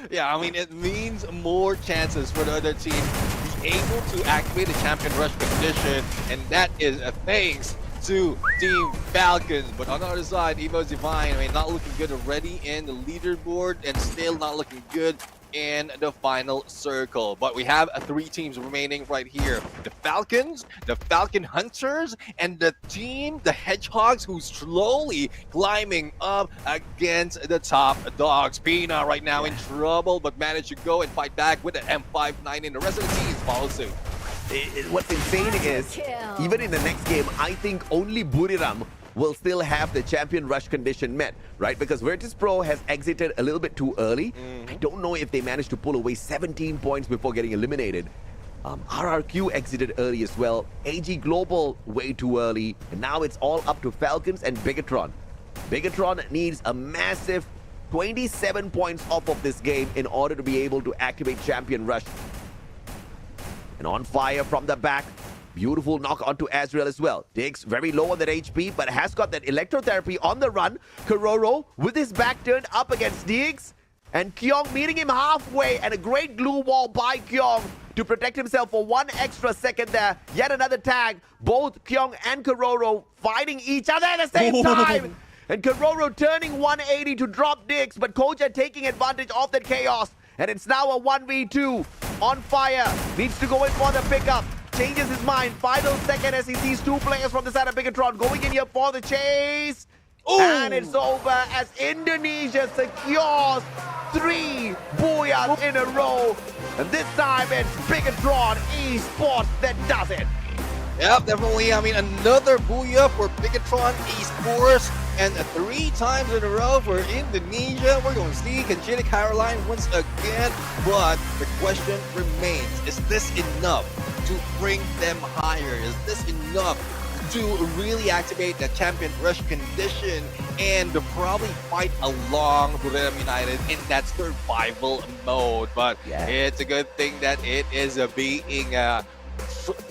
Yeah, I mean, it means more chances for the other team to be able to activate the champion rush condition, and that is thanks to Team Falcons. But on the other side, Evo's Divine, I mean, not looking good already in the leaderboard, and still not looking good in the final circle. But we have 3 teams remaining right here: the Falcons, the Falcon Hunters, and the team, the Hedgehogs, who's slowly climbing up against the top dogs. Pina right now in trouble, but managed to go and fight back with an M59, and the rest of the teams follow suit. What's insane is, even in the next game, I think only Buriram will still have the champion rush condition met, right? Because Virtus Pro has exited a little bit too early. I don't know if they managed to pull away 17 points before getting eliminated. RRQ exited early as well. AG Global way too early. And now it's all up to Falcons and Bigatron. Bigatron needs a massive 27 points off of this game in order to be able to activate Champion Rush. And on fire from the back. Beautiful knock onto Azrael as well. Diggs very low on that HP, but has got that electrotherapy on the run. Kororo with his back turned up against Diggs. And Kyong meeting him halfway, and a great glue wall by Kyong to protect himself for 1 extra second there. Yet another tag. Both Kyong and Kororo fighting each other at the same time. And Kororo turning 180 to drop Diggs, but Koja taking advantage of that chaos. And it's now a 1v2. On fire. Needs to go in for the pickup. Changes his mind. Final second as he sees 2 players from the side of Bigatron going in here for the chase. Ooh. And it's over as Indonesia secures 3 booyahs in a row. And this time it's Bigatron Esports that does it. Yep, definitely. I mean, another booyah for Bigatron Esports, and 3 times in a row for Indonesia. We're going to see Kanjita Caroline once again, but the question remains, is this enough to bring them higher? Is this enough to really activate the Champion Rush condition and to probably fight along Buriram United in that survival mode? But it's a good thing that it is being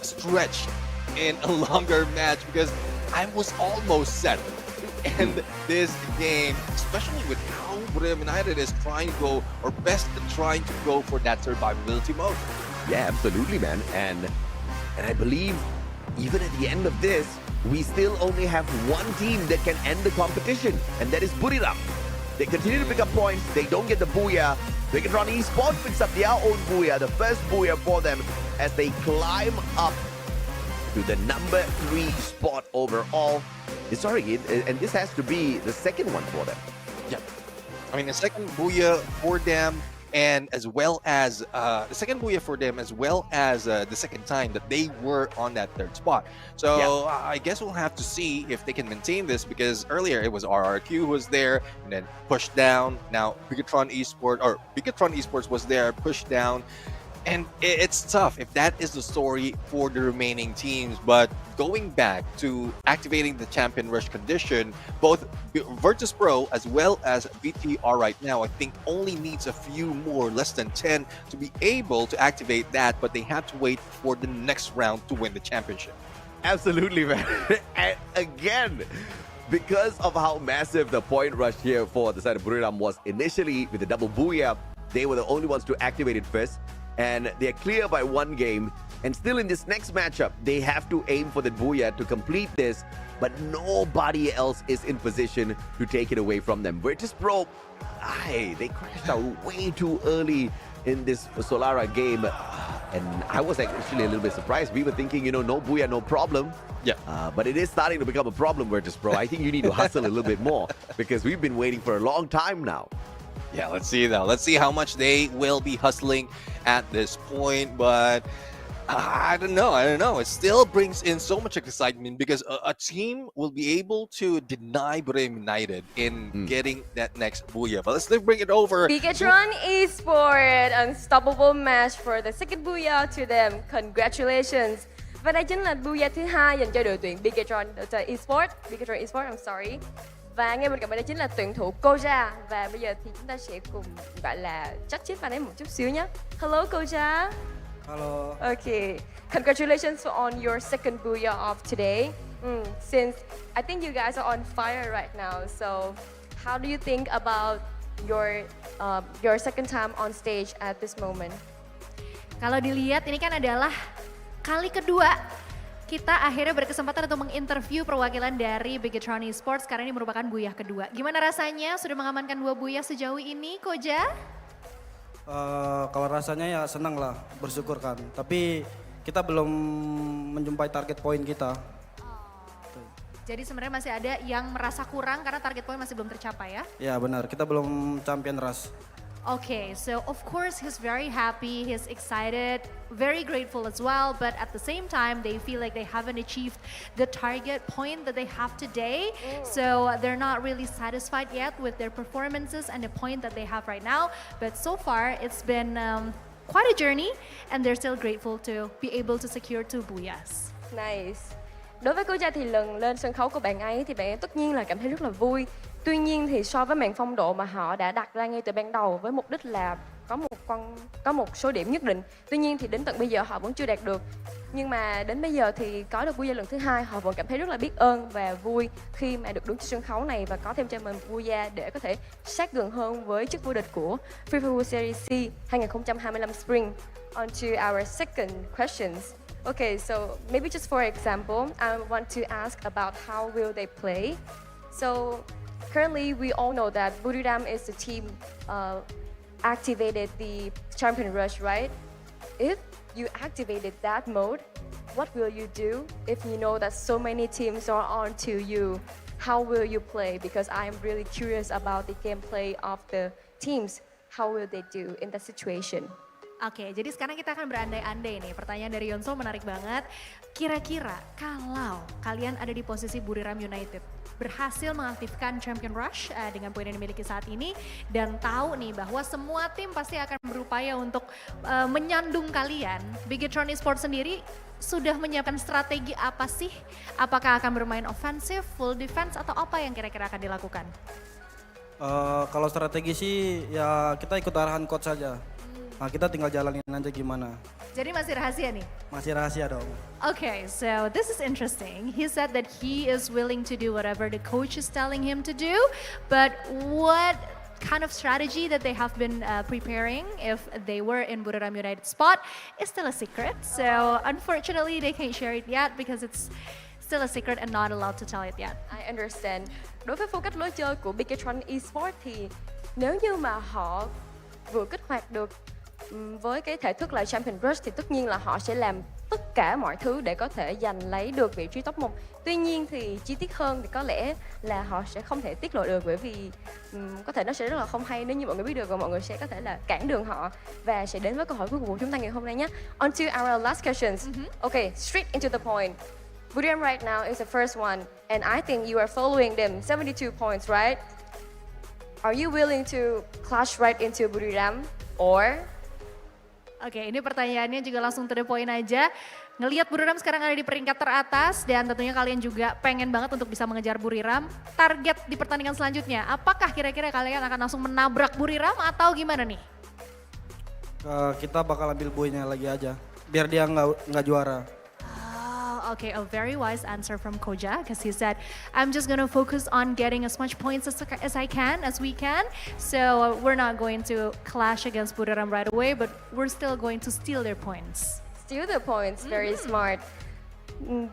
stretched in a longer match, because I was almost set to end this game, especially with how Buriram United is trying to go, or best trying to go for that survivability mode. Yeah, absolutely, man. And I believe even at the end of this, we still only have one team that can end the competition, and that is Buriram. They continue to pick up points. They don't get the booyah. Bigatron Esports picks up their own booyah, the first booyah for them, as they climb up to the number 3 spot overall. Sorry, and this has to be the second one for them. Yeah, I mean, the second booyah for them, and as well as the second booyah for them, as well as the second time that they were on that 3rd spot. So I guess we'll have to see if they can maintain this, because earlier it was RRQ who was there and then pushed down. Now Bigatron Esports was there, pushed down. And it's tough if that is the story for the remaining teams. But going back to activating the Champion Rush condition, both Virtus Pro as well as BTR right now, I think only needs a few more, less than 10, to be able to activate that. But they have to wait for the next round to win the championship. Absolutely, man. And again, because of how massive the point rush here for the side of Buriram was initially with the double booyah, they were the only ones to activate it first. And they're clear by 1 game. And still in this next matchup, they have to aim for the booyah to complete this. But nobody else is in position to take it away from them. Virtus Pro, they crashed out way too early in this Solara game. And I was actually a little bit surprised. We were thinking, no booyah, no problem. Yeah. But it is starting to become a problem, Virtus Pro. I think you need to hustle a little bit more, because we've been waiting for a long time now. Yeah, let's see though. Let's see how much they will be hustling at this point. But I don't know. It still brings in so much excitement, because a team will be able to deny Buriram United in getting that next booyah. But let's bring it over. Bigatron Esports, unstoppable match for the second booyah to them. Congratulations. Và đây chính là booyah thứ 2 dành cho đội tuyển Bigatron Esports. I'm sorry. Và ngay bên cạnh đây chính là tuyển thủ Koja. Và bây giờ thì chúng ta sẽ cùng gọi là chắc chít bạn ấy một chút xíu nhé. Hello Koja. Hello. Okay. Congratulations on your second booyah of today. Since I think you guys are on fire right now, so how do you think about your second time on stage at this moment? Kalau dilihat ini kan adalah kali kedua kita akhirnya berkesempatan untuk menginterview perwakilan dari Bigatron Esports, karena ini merupakan booyah kedua. Gimana rasanya sudah mengamankan 2 booyah sejauh ini, Koja? Kalau rasanya ya senang lah, bersyukur kan. Tapi kita belum menjumpai target poin kita. Jadi sebenarnya masih ada yang merasa kurang karena target poin masih belum tercapai ya? Ya benar, kita belum champion rush. Okay, so of course he's very happy, he's excited, very grateful as well, but at the same time they feel like they haven't achieved the target point that they have today. So they're not really satisfied yet with their performances and the point that they have right now. But so far it's been quite a journey, and they're still grateful to be able to secure 2 booyahs. Nice. Đối với Koja thì lần lên sân khấu của bạn ấy thì bạn ấy tất nhiên là cảm thấy rất là vui. Tuy nhiên thì so với màn phong độ mà họ đã đặt ra ngay từ ban đầu với mục đích là có một số điểm nhất định. Tuy nhiên thì đến tận bây giờ họ vẫn chưa đạt được. Nhưng mà đến bây giờ thì có được booyah lần thứ 2, họ vẫn cảm thấy rất là biết ơn và vui khi mà được đứng trên sân khấu này và có thêm cho mình booyah để có thể sát gần hơn với chức vô địch của FFWS SEA 2025 Spring. On to our second questions. Okay, so maybe just for example, I want to ask about how will they play. So currently we all know that Buriram is the team activated the champion rush, right? If you activated that mode, what will you do if you know that so many teams are on to you? How will you play? Because I am really curious about the gameplay of the teams. How will they do in that situation? Oke, jadi sekarang kita akan berandai-andai nih. Pertanyaan dari Yonso menarik banget. Kira-kira kalau kalian ada di posisi Buriram United, berhasil mengaktifkan Champion Rush dengan poin yang dimiliki saat ini, dan tahu nih bahwa semua tim pasti akan berupaya untuk menyandung kalian. Bigetron Esports sendiri sudah menyiapkan strategi apa sih? Apakah akan bermain ofensif, full defense, atau apa yang kira-kira akan dilakukan? Kalau strategi sih ya kita ikut arahan coach saja. Nah, kita tinggal jalanin aja gimana. Jadi masih rahasia nih? Masih rahasia dong. Okay, so this is interesting. He said that he is willing to do whatever the coach is telling him to do, but what kind of strategy that they have been preparing if they were in Buriram United spot is still a secret. So unfortunately they can't share it yet because it's still a secret and not allowed to tell it yet. I understand. Đối với phong cách lối chơi của Bigetron Esports thì nếu như mà họ vừa kích hoạt được với cái thể thức là Champion Rush thì tất nhiên là họ sẽ làm tất cả mọi thứ để có thể giành lấy được vị trí top 1. Tuy nhiên thì chi tiết hơn thì có lẽ là họ sẽ không thể tiết lộ được, bởi vì có thể nó sẽ rất là không hay nếu như mọi người biết được và mọi người sẽ có thể là cản đường họ. Và sẽ đến với câu hỏi cuối cùng của chúng ta ngày hôm nay nhé. On to our last questions. Okay, straight into the point. Buriram right now is the first one and I think you are following them 72 points, right? Are you willing to clash right into Buriram or Oke, ini pertanyaannya juga langsung to the point aja. Ngelihat Buriram sekarang ada di peringkat teratas dan tentunya kalian juga pengen banget untuk bisa mengejar Buriram. Target di pertandingan selanjutnya, apakah kira-kira kalian akan langsung menabrak Buriram atau gimana nih? Kita bakal ambil boynya lagi aja, biar dia nggak juara. Okay, a very wise answer from Koja because he said, I'm just going to focus on getting as much points as I can, as we can. So we're not going to clash against Buriram right away, but we're still going to steal their points. Steal the points, very smart.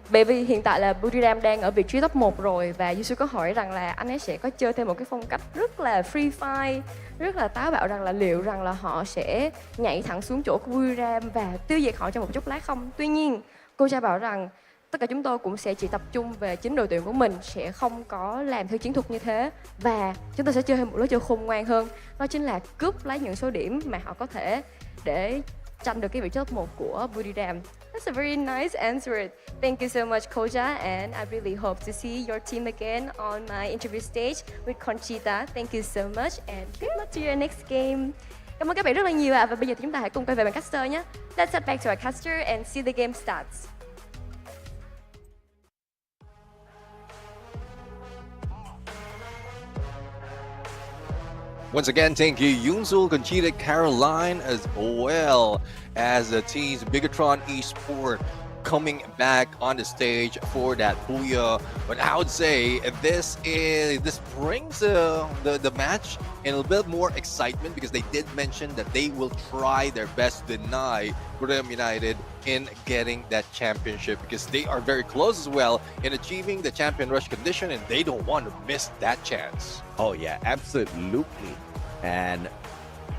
Bởi vì hiện tại là Buriram đang ở vị trí top 1 rồi và Yusu có hỏi rằng là anh ấy sẽ có chơi thêm một cái phong cách rất là free fire, rất là táo bạo, rằng là liệu rằng là họ sẽ nhảy thẳng xuống chỗ của Buriram và tiêu diệt họ trong một chốc lát không. Tuy nhiên, Koja bảo rằng tất cả chúng tôi cũng sẽ chỉ tập trung về chính đội tuyển của mình, sẽ không có làm theo chiến thuật như thế và chúng ta sẽ chơi một lối chơi khôn ngoan hơn, đó chính là cướp lấy những số điểm mà họ có thể để tranh được cái vị trí top 1 của Buriram. That's a very nice answer. Thank you so much, Koja, and I really hope to see your team again on my interview stage with Conchita. Thank you so much and good luck to your next game. Cảm ơn các bạn rất là nhiều và bây giờ thì chúng ta hãy cùng quay về bàn caster nhé. Let's head back to our caster and see the game starts. Once again, thank you, Yunsul, Conchita, Caroline, as well as the team's Bigetron Esports coming back on the stage for that booyah. But I would say this brings the match in a bit more excitement because they did mention that they will try their best to deny Buriram United in getting that championship because they are very close as well in achieving the champion rush condition and they don't want to miss that chance. Oh yeah, absolutely. And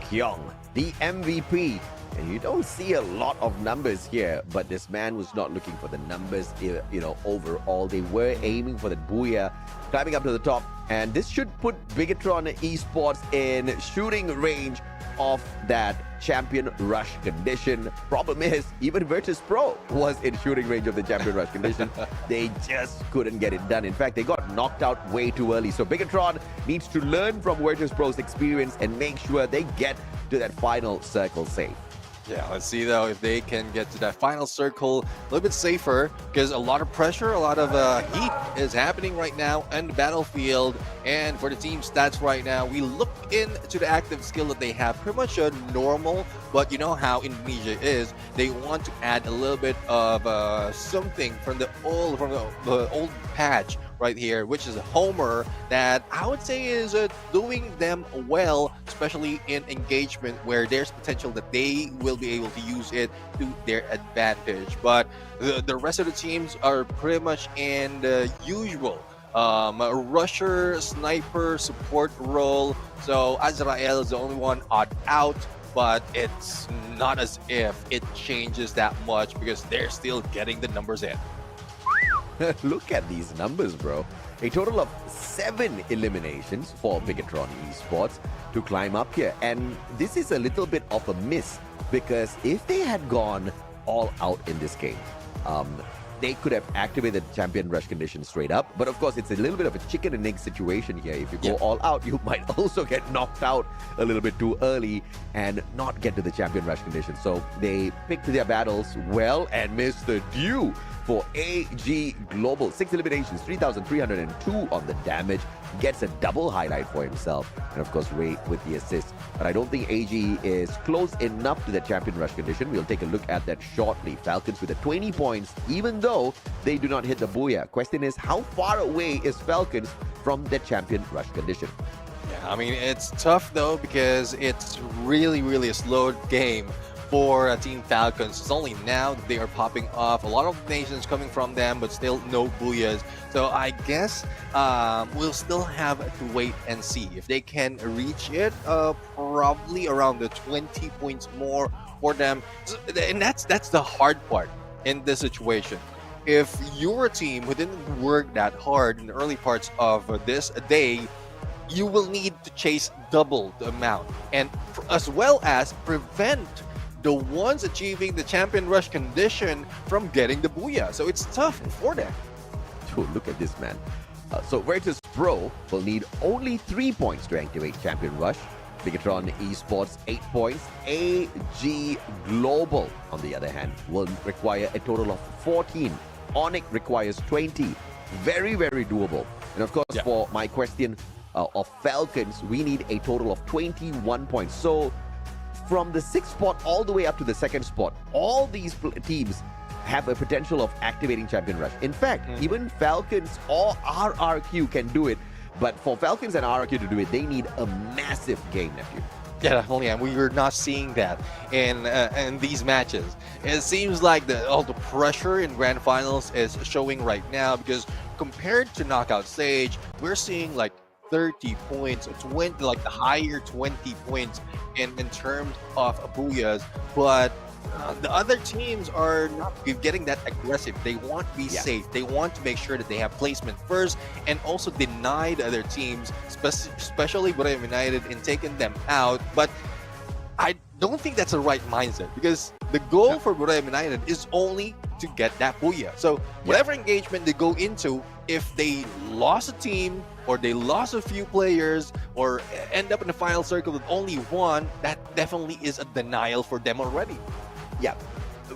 Kyung, the MVP. And you don't see a lot of numbers here, but this man was not looking for the numbers, overall. They were aiming for the booyah, climbing up to the top. And this should put Bigetron Esports in shooting range of that champion rush condition. Problem is, even Virtus Pro was in shooting range of the champion rush condition. They just couldn't get it done. In fact, they got knocked out way too early. So Bigetron needs to learn from Virtus Pro's experience and make sure they get to that final circle safe. Yeah, let's see though if they can get to that final circle a little bit safer, because a lot of pressure, a lot of heat is happening right now on the battlefield. And for the team stats right now, we look into the active skill that they have, pretty much a normal, but you know how Indonesia is, they want to add a little bit of something from the old patch right here, which is a homer that I would say is doing them well, especially in engagement where there's potential that they will be able to use it to their advantage. But the rest of the teams are pretty much in the usual rusher, sniper, support role. So Azrael is the only one odd out, but it's not as if it changes that much because they're still getting the numbers in. Look at these numbers, bro. A total of 7 eliminations for Bigatron Esports to climb up here. And this is a little bit of a miss, because if they had gone all out in this game, they could have activated champion rush condition straight up. But of course, it's a little bit of a chicken and egg situation here. If you go all out, you might also get knocked out a little bit too early and not get to the champion rush condition. So they picked their battles well and missed the due for AG Global. 6 eliminations, 3,302 on the damage. Gets a double highlight for himself. And of course, Ray with the assist. But I don't think AG is close enough to the champion rush condition. We'll take a look at that shortly. Falcons with the 20 points, even though they do not hit the booyah. Question is, how far away is Falcons from the champion rush condition? Yeah, I mean, it's tough though, because it's really a slow game for Team Falcons. It's only now that they are popping off. A lot of nations coming from them, but still no booyahs. So I guess we'll still have to wait and see if they can reach it. Probably around the 20 points more for them. And that's the hard part in this situation. If you're a team who didn't work that hard in the early parts of this day, you will need to chase double the amount, and as well as prevent the ones achieving the champion rush condition from getting the booyah. So it's tough for them. Oh, look at this, man. So Virtus Pro will need only 3 points to activate champion rush. Bigatron Esports 8 points. AG Global, on the other hand, will require a total of 14. Onyx requires 20. Very doable. And of course, for my question of Falcons, we need a total of 21 points. So from the 6th spot all the way up to the 2nd spot, all these teams have a potential of activating champion rush. In fact, even Falcons or RRQ can do it. But for Falcons and RRQ to do it, they need a massive game, nephew. Yeah, definitely, and we are not seeing that in these matches. It seems like all the pressure in grand finals is showing right now, because compared to knockout stage, we're seeing like 30 points, 20, like the higher 20 points in terms of booyahs. But the other teams are not getting that aggressive. They want to be safe. They want to make sure that they have placement first, and also deny the other teams, especially Borneo United, in taking them out. But I don't think that's the right mindset, because the goal for Borneo United is only to get that booyah. So whatever engagement they go into, if they lost a team or they lost a few players or end up in the final circle with only one, that definitely is a denial for them already. Yeah,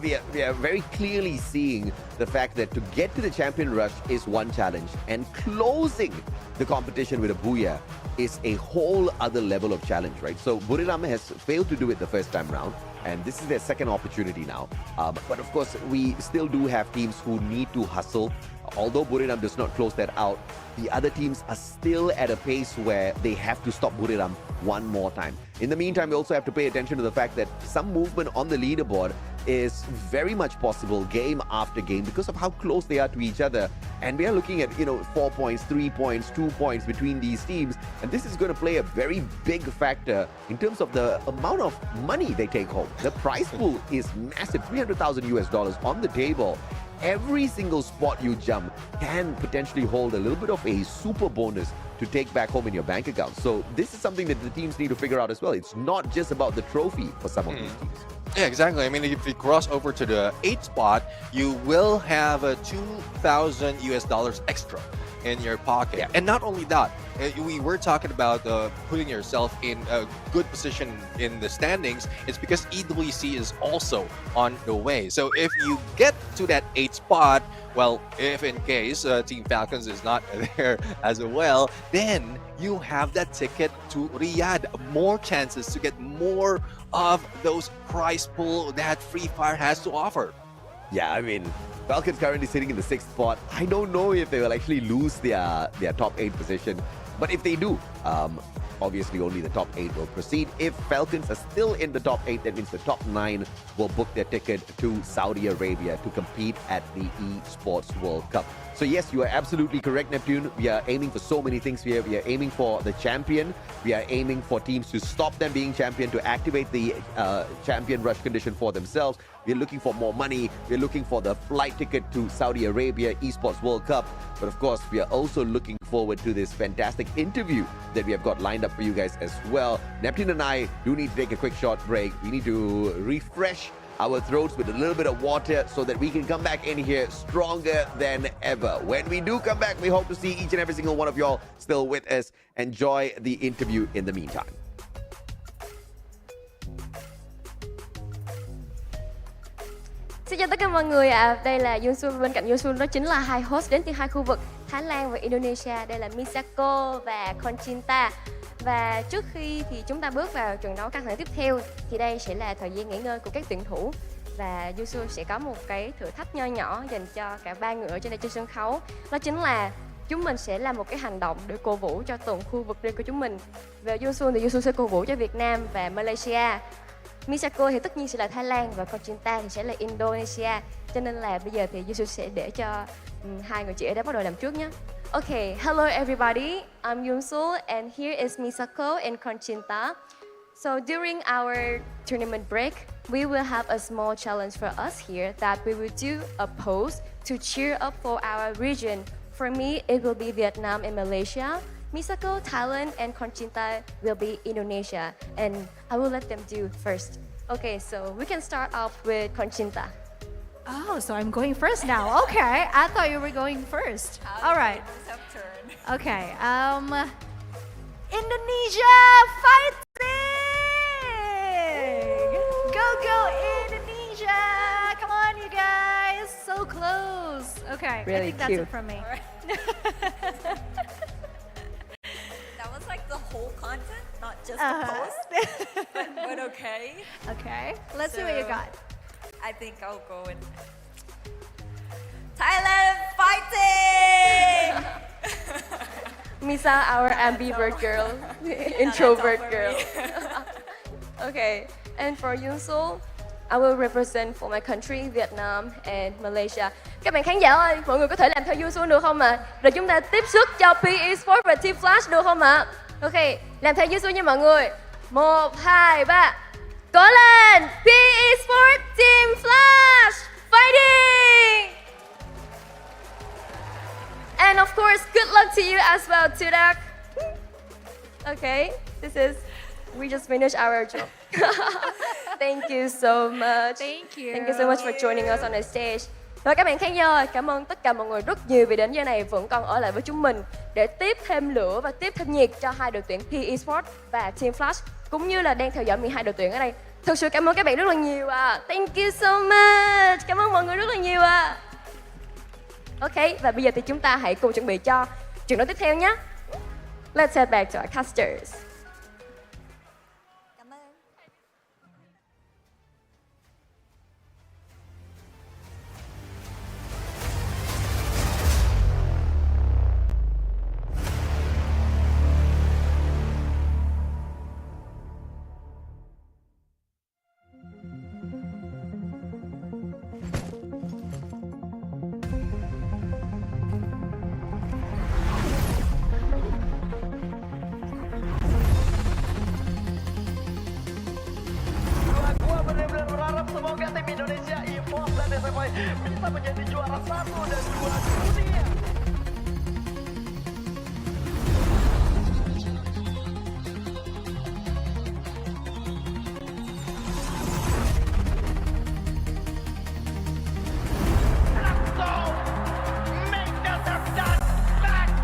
we are very clearly seeing the fact that to get to the champion rush is one challenge, and closing the competition with a booyah is a whole other level of challenge, right? So Buriram has failed to do it the first time round, and this is their second opportunity now. But of course, we still do have teams who need to hustle. Although Buriram does not close that out, the other teams are still at a pace where they have to stop Buriram one more time. In the meantime, we also have to pay attention to the fact that some movement on the leaderboard is very much possible game after game because of how close they are to each other. And we are looking at, 4 points, 3 points, 2 points between these teams. And this is going to play a very big factor in terms of the amount of money they take home. The prize pool is massive, $300,000 on the table. Every single spot you jump can potentially hold a little bit of a super bonus to take back home in your bank account. So this is something that the teams need to figure out as well. It's not just about the trophy for some of these teams. Yeah, exactly. I mean, if you cross over to the 8th spot, you will have $2,000 extra. in your pocket. And not only that, we were talking about putting yourself in a good position in the standings. It's because EWC is also on the way. So if you get to that 8th spot, well, if in case Team Falcons is not there as well, then you have that ticket to Riyadh. More chances to get more of those prize pool that Free Fire has to offer. Yeah, I mean, Falcons currently sitting in the 6th spot. I don't know if they will actually lose their top 8 position. But if they do, obviously only the top 8 will proceed. If Falcons are still in the top 8, that means the top 9 will book their ticket to Saudi Arabia to compete at the Esports World Cup. So yes, you are absolutely correct, Neptune. We are aiming for so many things here. We are aiming for the champion. We are aiming for teams to stop them being champion, to activate the champion rush condition for themselves. We're looking for more money. We're looking for the flight ticket to Saudi Arabia Esports World Cup. But of course, we are also looking forward to this fantastic interview that we have got lined up for you guys as well. Neptune and I do need to take a quick short break. We need to refresh our throats with a little bit of water so that we can come back in here stronger than ever. When we do come back, we hope to see each and every single one of y'all still with us. Enjoy the interview in the meantime. Xin chào tất cả mọi người ạ. Đây là Yunsun, bên cạnh Yunsun đó chính là hai host đến từ hai khu vực Thái Lan và Indonesia. Đây là Misako và Conchinta. Và trước khi thì chúng ta bước vào trận đấu căng thẳng tiếp theo thì đây sẽ là thời gian nghỉ ngơi của các tuyển thủ. Và Yunsun sẽ có một cái thử thách nho nhỏ dành cho cả ba người ở trên đây trên sân khấu. Đó chính là chúng mình sẽ làm một cái hành động để cổ vũ cho từng khu vực riêng của chúng mình. Về Yunsun thì Yunsun sẽ cổ vũ cho Việt Nam và Malaysia. Misako thì tất nhiên sẽ là Thái Lan và Conchinta thì sẽ là Indonesia. Cho nên là bây giờ thì Yusuf sẽ để cho hai người chị ở đó bắt đầu làm trước nhé. Okay, hello everybody. I'm Yunsul and here is Misako and Conchinta. So during our tournament break, we will have a small challenge for us here that we will do a pose to cheer up for our region. For me, it will be Vietnam and Malaysia. Misako, Thailand, and Conchinta will be Indonesia, and I will let them do first. Okay, so we can start off with Conchinta. Oh, so I'm going first now. Okay, I thought you were going first. All right. Okay. Indonesia fighting! Go Indonesia! Come on, you guys. So close. Okay, Really I think that's cute. it from me. That was like the whole content, not just the post. but okay. Okay, let's see what you got. I think I'll go with Thailand fighting! Misa, our ambivert girl, introvert girl. Okay, and for Yunsul, I will represent for my country, Vietnam and Malaysia. Các bạn khán giả ơi, mọi người có thể làm theo Yunsul được không ạ? Rồi chúng ta tiếp sức cho PE Sports và Team Flash được không ạ? Ok, làm theo Yunsul nha mọi người. 1, 2, 3. Cố lên! PE Sports Team Flash fighting! And of course, good luck to you as well, Todak. Okay, we just finished our job. Thank you so much. Thank you. Thank you so much for joining us on the stage. Và các bạn khán giả ơi, cảm ơn tất cả mọi người rất nhiều vì đến giờ này vẫn còn ở lại với chúng mình để tiếp thêm lửa và tiếp thêm nhiệt cho hai đội tuyển PE Sports và Team Flash, cũng như là đang theo dõi 12 đội tuyển ở đây. Thực sự cảm ơn các bạn rất là nhiều ạ. Thank you so much. Cảm ơn mọi người rất là nhiều ạ. Ok, và bây giờ thì chúng ta hãy cùng chuẩn bị cho trận đấu tiếp theo nhé. Let's head back to our casters. Benar-benar berharap semoga tim Indonesia eForce dan FFWS bisa menjadi juara 1 dan 2 dunia. Let's go! Make that done back!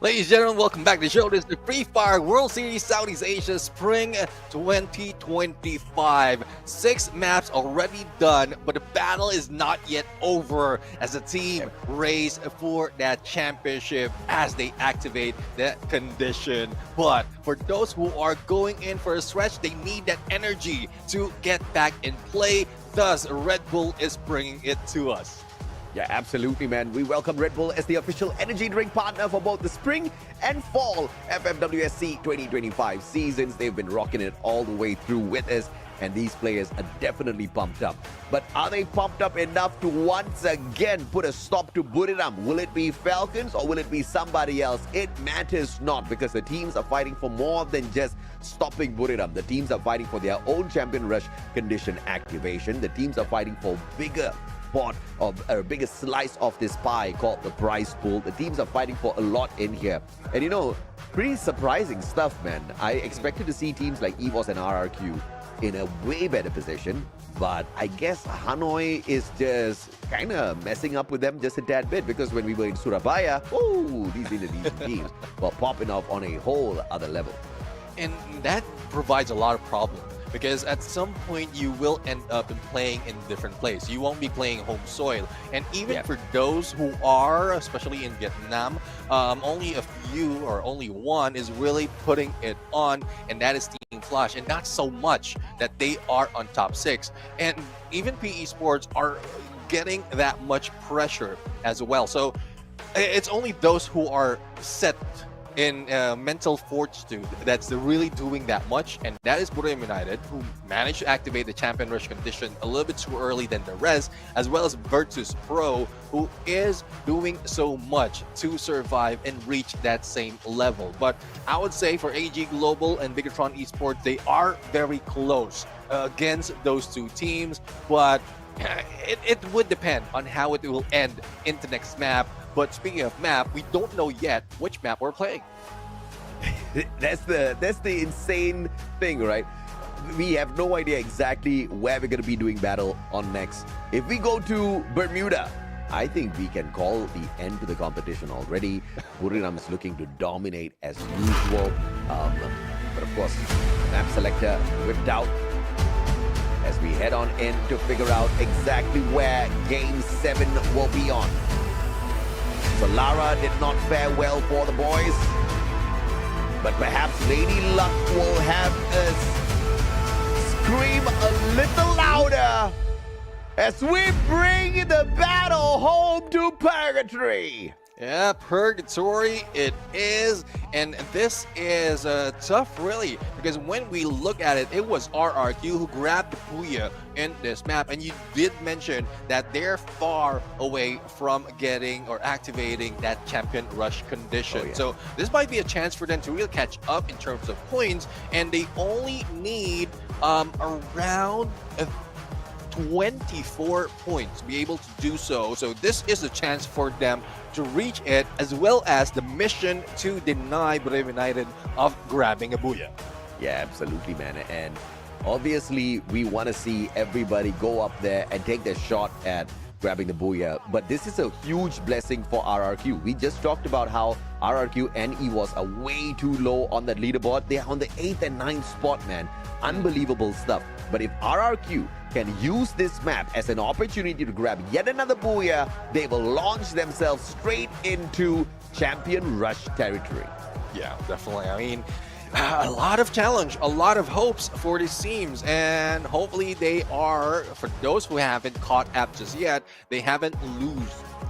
Ladies and gentlemen, welcome back to the show. This is the Free Fire World Series Southeast Asia Spring 2025. 6 maps already done, but the battle is not yet over as the team race for that championship as they activate that condition. But for those who are going in for a stretch, they need that energy to get back in play. Thus, Red Bull is bringing it to us. Yeah, absolutely, man. We welcome Red Bull as the official energy drink partner for both the spring and fall FFWS SEA 2025 seasons. They've been rocking it all the way through with us, and these players are definitely pumped up. But are they pumped up enough to once again put a stop to Buriram? Will it be Falcons or will it be somebody else? It matters not, because the teams are fighting for more than just stopping Buriram. The teams are fighting for their own champion rush condition activation. The teams are fighting for bigger part of a bigger slice of this pie called the prize pool. The teams are fighting for a lot in here. And you know, pretty surprising stuff, man. I expected to see teams like EVOS and RRQ in a way better position, but I guess Hanoi is just kind of messing up with them just a tad bit, because when we were in Surabaya, oh, these Indonesian teams were popping off on a whole other level. And that provides a lot of problems, because at some point you will end up playing in different place. You won't be playing home soil. And even for those who are, especially in Vietnam, only a few or only one is really putting it on, and that is Team Flash. And not so much that they are on top 6. And even PE Sports are getting that much pressure as well. So it's only those who are set in mental fortitude that's really doing that much, and that is Buriram United, who managed to activate the champion rush condition a little bit too early than the rest, as well as Virtus Pro, who is doing so much to survive and reach that same level. But I would say for AG Global and Bigatron Esports, they are very close against those two teams, but it would depend on how it will end into next map. But speaking of map, we don't know yet which map we're playing. That's the insane thing, right? We have no idea exactly where we're going to be doing battle on next. If we go to Bermuda, I think we can call the end to the competition already. Buriram is looking to dominate as usual. But of course, map selector whipped out as we head on in to figure out exactly where Game 7 will be on. So Lara did not fare well for the boys, but perhaps Lady Luck will have us scream a little louder as we bring the battle home to Purgatory. Yeah, Purgatory it is, and this is tough really, because when we look at it, it was RRQ who grabbed the Puya in this map, and you did mention that they're far away from getting or activating that champion rush condition. So this might be a chance for them to really catch up in terms of points, and they only need around 24 points to be able to do so. So this is a chance for them to reach it, as well as the mission to deny Buriram United of grabbing a Booyah. Yeah, absolutely, man. And obviously, we want to see everybody go up there and take their shot at grabbing the Booyah. But this is a huge blessing for RRQ. We just talked about how RRQ and EVOS are way too low on that leaderboard. They're on the 8th and 9th spot, man. Unbelievable stuff. But if RRQ can use this map as an opportunity to grab yet another Booyah, they will launch themselves straight into champion rush territory. Yeah, definitely. I mean, a lot of challenge, a lot of hopes for these teams, and hopefully they are, for those who haven't caught up just yet, they haven't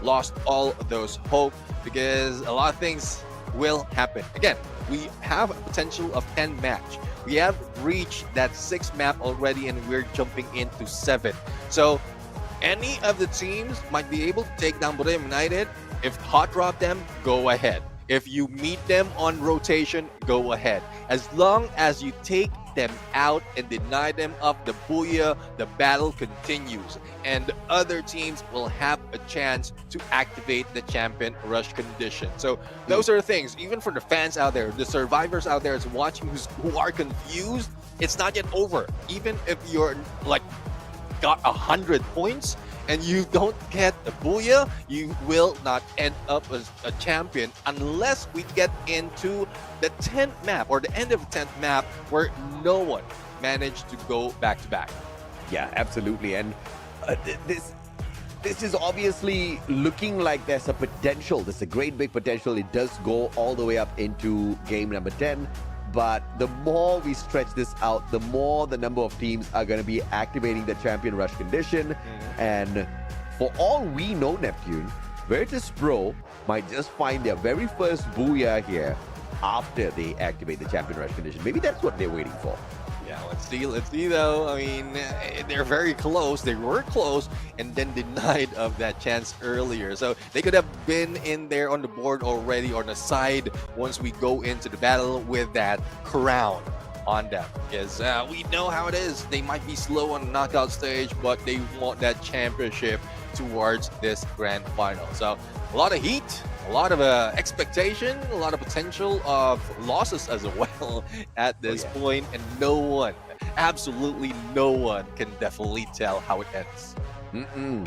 lost all of those hope, because a lot of things will happen. Again, we have a potential of 10 match. We have reached that 6th map already, and we're jumping into 7. So any of the teams might be able to take down Buriram United. If hot drop them, go ahead. If you meet them on rotation, go ahead. As long as you take them out and deny them of the Booyah, the battle continues, and other teams will have a chance to activate the champion rush condition. So those are the things, even for the fans out there, the survivors out there is watching who are confused, it's not yet over. Even if you're like got 100 points, and you don't get a booyah, you will not end up as a champion unless we get into the 10th map or the end of the 10th map where no one managed to go back to back. Yeah, absolutely. And this is obviously looking like there's a potential. There's a great big potential. It does go all the way up into game number 10. But the more we stretch this out, the more the number of teams are going to be activating the champion rush condition. And for all we know, Neptune, Virtus Pro might just find their very first booyah here after they activate the champion rush condition. Maybe that's what they're waiting for. Yeah, let's see though. I mean, they're very close. They were close and then denied of that chance earlier. So they could have been in there on the board already on the side once we go into the battle with that crown on them. Because we know how it is. They might be slow on the knockout stage, but they want that championship towards this grand final. So a lot of heat, a lot of expectation, a lot of potential of losses as well at this point, and no one, absolutely no one can definitely tell how it ends.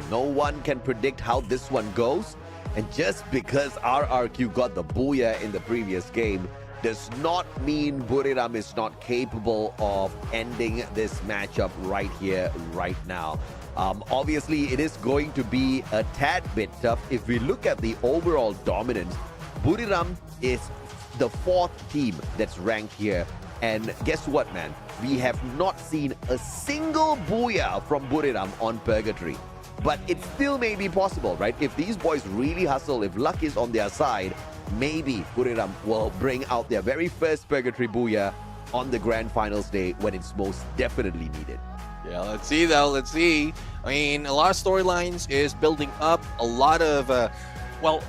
No one can predict how this one goes, and just because RRQ got the booyah in the previous game does not mean Buriram is not capable of ending this matchup right here, right now. Obviously, it is going to be a tad bit tough. If we look at the overall dominance, Buriram is the 4th team that's ranked here. And guess what, man? We have not seen a single booyah from Buriram on Purgatory. But it still may be possible, right? If these boys really hustle, if luck is on their side, maybe Buriram will bring out their very first Purgatory booyah on the grand finals day when it's most definitely needed. Yeah, let's see though. Let's see. I mean, a lot of storylines is building up. A lot of, well,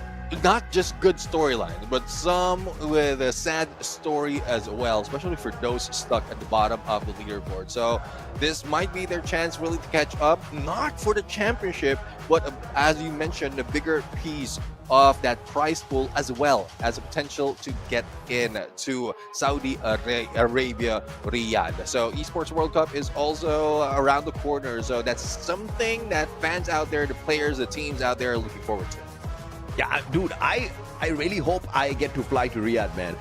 not just good storylines, but some with a sad story as well, especially for those stuck at the bottom of the leaderboard. So this might be their chance really to catch up, not for the championship, but as you mentioned, a bigger piece of that prize pool as well as a potential to get in to Saudi Arabia, Riyadh. So Esports World Cup is also around the corner. So that's something that fans out there, the players, the teams out there are looking forward to. Yeah, dude, I really hope I get to fly to Riyadh, man.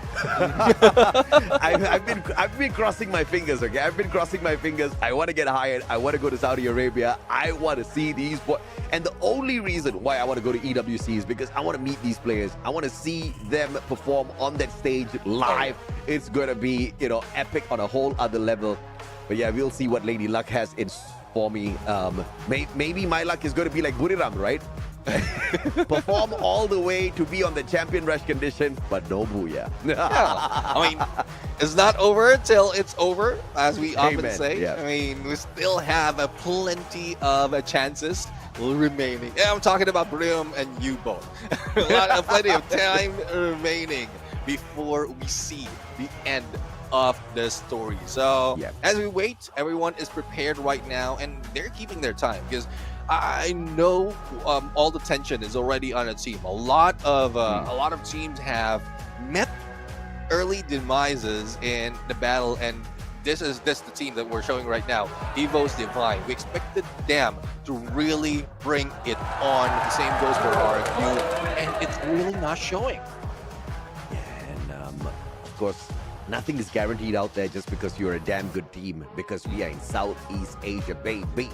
I've been crossing my fingers, okay? I've been crossing my fingers. I want to get hired. I want to go to Saudi Arabia. I want to see these boys. And the only reason why I want to go to EWC is because I want to meet these players. I want to see them perform on that stage live. It's going to be, you know, epic on a whole other level. But yeah, we'll see what Lady Luck has in for me. Maybe my luck is going to be like Buriram, right? Perform all the way to be on the champion rush condition, but no booyah. I mean, it's not over till it's over, as we often say. Yeah. I mean, we still have plenty of chances remaining. Yeah, I'm talking about Brim and you both. Plenty of time remaining before we see the end of the story. So as we wait, everyone is prepared right now, and they're keeping their time because I know all the tension is already on a team. A lot of teams have met early demises in the battle, and this is the team that we're showing right now, Evo's Divine. We expected them to really bring it on. The same goes for RFU, and it's really not showing. And of course, nothing is guaranteed out there just because you're a damn good team, because we are in Southeast Asia, baby.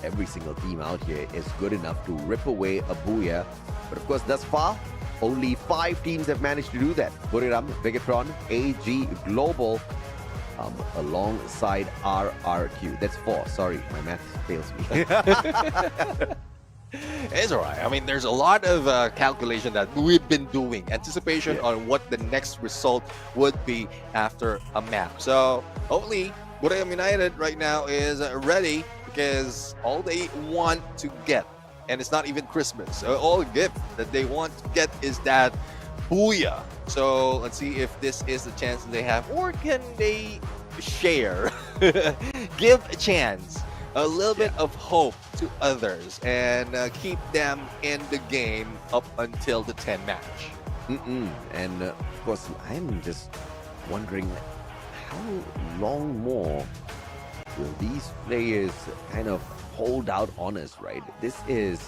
Every single team out here is good enough to rip away a booyah. But of course, thus far, only 5 teams have managed to do that. Buriram, Vegatron, AG, Global, alongside RRQ. That's 4. Sorry, my math fails me. It's all right. I mean, there's a lot of calculation that we've been doing, anticipation on what the next result would be after a map. So hopefully, Buriram United right now is ready, because all they want to get, and it's not even Christmas, all the gift that they want to get is that booyah. So let's see if this is the chance that they have, or can they share, give a chance, a little bit of hope to others, and keep them in the game up until the 10 match. And of course, I'm just wondering how long more Will these players kind of hold out on us, right? This is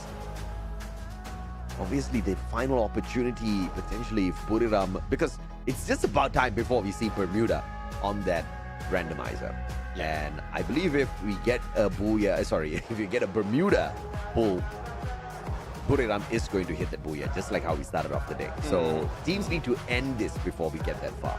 obviously the final opportunity potentially if Buriram, because it's just about time before we see Bermuda on that randomizer. And I believe if we get a Booyah, if we get a Bermuda pull, Buriram is going to hit the Booyah, just like how we started off the day. So teams need to end this before we get that far.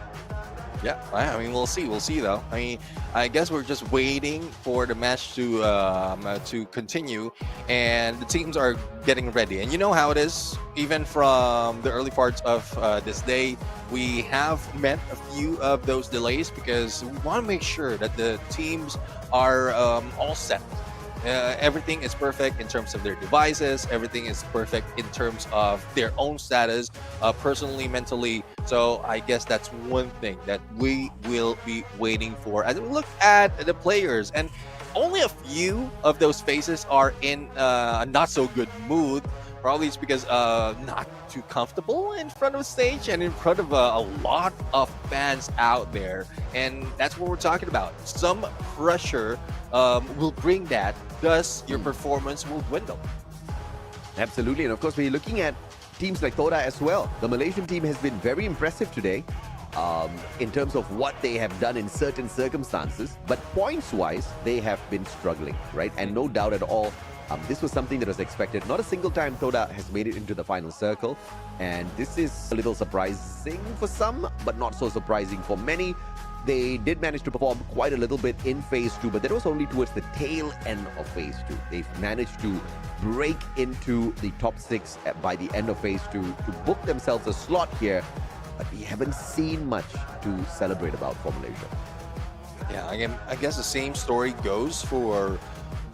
Yeah, I mean, we'll see though. I mean, I guess we're just waiting for the match to continue, and the teams are getting ready. And you know how it is, even from the early parts of this day, we have met a few of those delays because we want to make sure that the teams are all set. Everything is perfect in terms of their devices. Everything is perfect in terms of their own status, personally, mentally. So I guess that's one thing that we will be waiting for. As we look at the players, and only a few of those faces are in a not so good mood. Probably it's because not too comfortable in front of the stage and in front of a lot of fans out there. And that's what we're talking about. Some pressure will bring that, thus your performance will dwindle. Absolutely. And of course, we're looking at teams like Todak as well. The Malaysian team has been very impressive today in terms of what they have done in certain circumstances. But points-wise, they have been struggling, right? And no doubt at all, this was something that was expected. Not a single time Todak has made it into the final circle. And this is a little surprising for some, but not so surprising for many. They did manage to perform quite a little bit in Phase 2, but that was only towards the tail end of Phase 2. They've managed to break into the top 6 by the end of Phase 2 to book themselves a slot here, but we haven't seen much to celebrate about for Malaysia. Yeah, again, I guess the same story goes for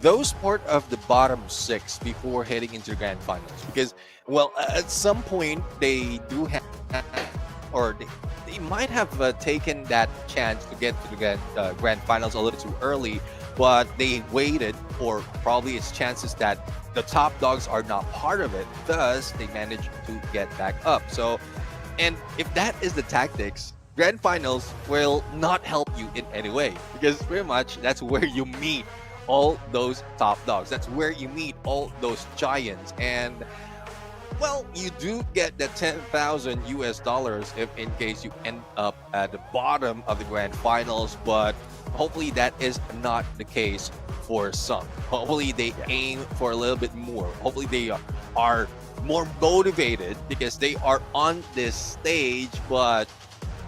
those part of the bottom 6 before heading into the grand finals. Because, well, at some point they do have, or they might have taken that chance to get to the grand finals a little too early, but they waited, or probably it's chances that the top dogs are not part of it, thus they managed to get back up. So, and if that is the tactics, grand finals will not help you in any way, because pretty much that's where you meet all those top dogs. That's where you meet all those giants. And well, you do get that $10,000 if in case you end up at the bottom of the grand finals, but hopefully that is not the case for some. Hopefully they aim for a little bit more. Hopefully they are more motivated because they are on this stage, but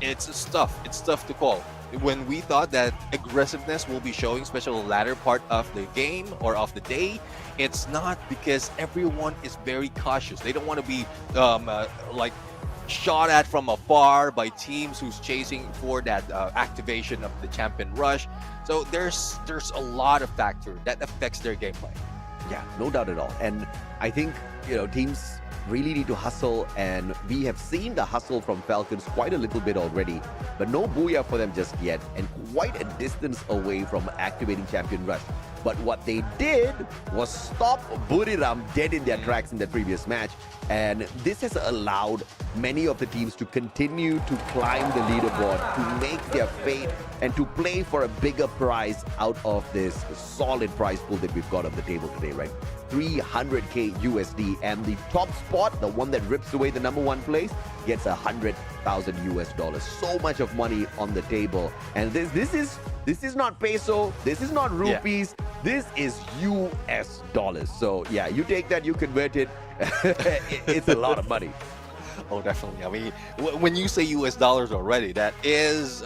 it's tough to call. When we thought that aggressiveness will be showing, especially the latter part of the game or of the day, it's not, because everyone is very cautious. They don't want to be like shot at from afar by teams who's chasing for that activation of the champion rush. So there's a lot of factor that affects their gameplay. Yeah, no doubt at all. And I think, teams really need to hustle, and we have seen the hustle from Falcons quite a little bit already, but no Booyah for them just yet, and quite a distance away from activating Champion Rush. But what they did was stop Buriram dead in their tracks in the previous match, and this has allowed many of the teams to continue to climb the leaderboard, to make their fate, and to play for a bigger prize out of this solid prize pool that we've got on the table today, right? 300K USD, and the top spot, the one that rips away the #1 place, gets $100,000. So much of money on the table, and this is not peso, this is not rupees, this is US dollars. So yeah, you take that, you convert it, it's a lot of money. Oh, definitely. I mean, when you say US dollars already, that is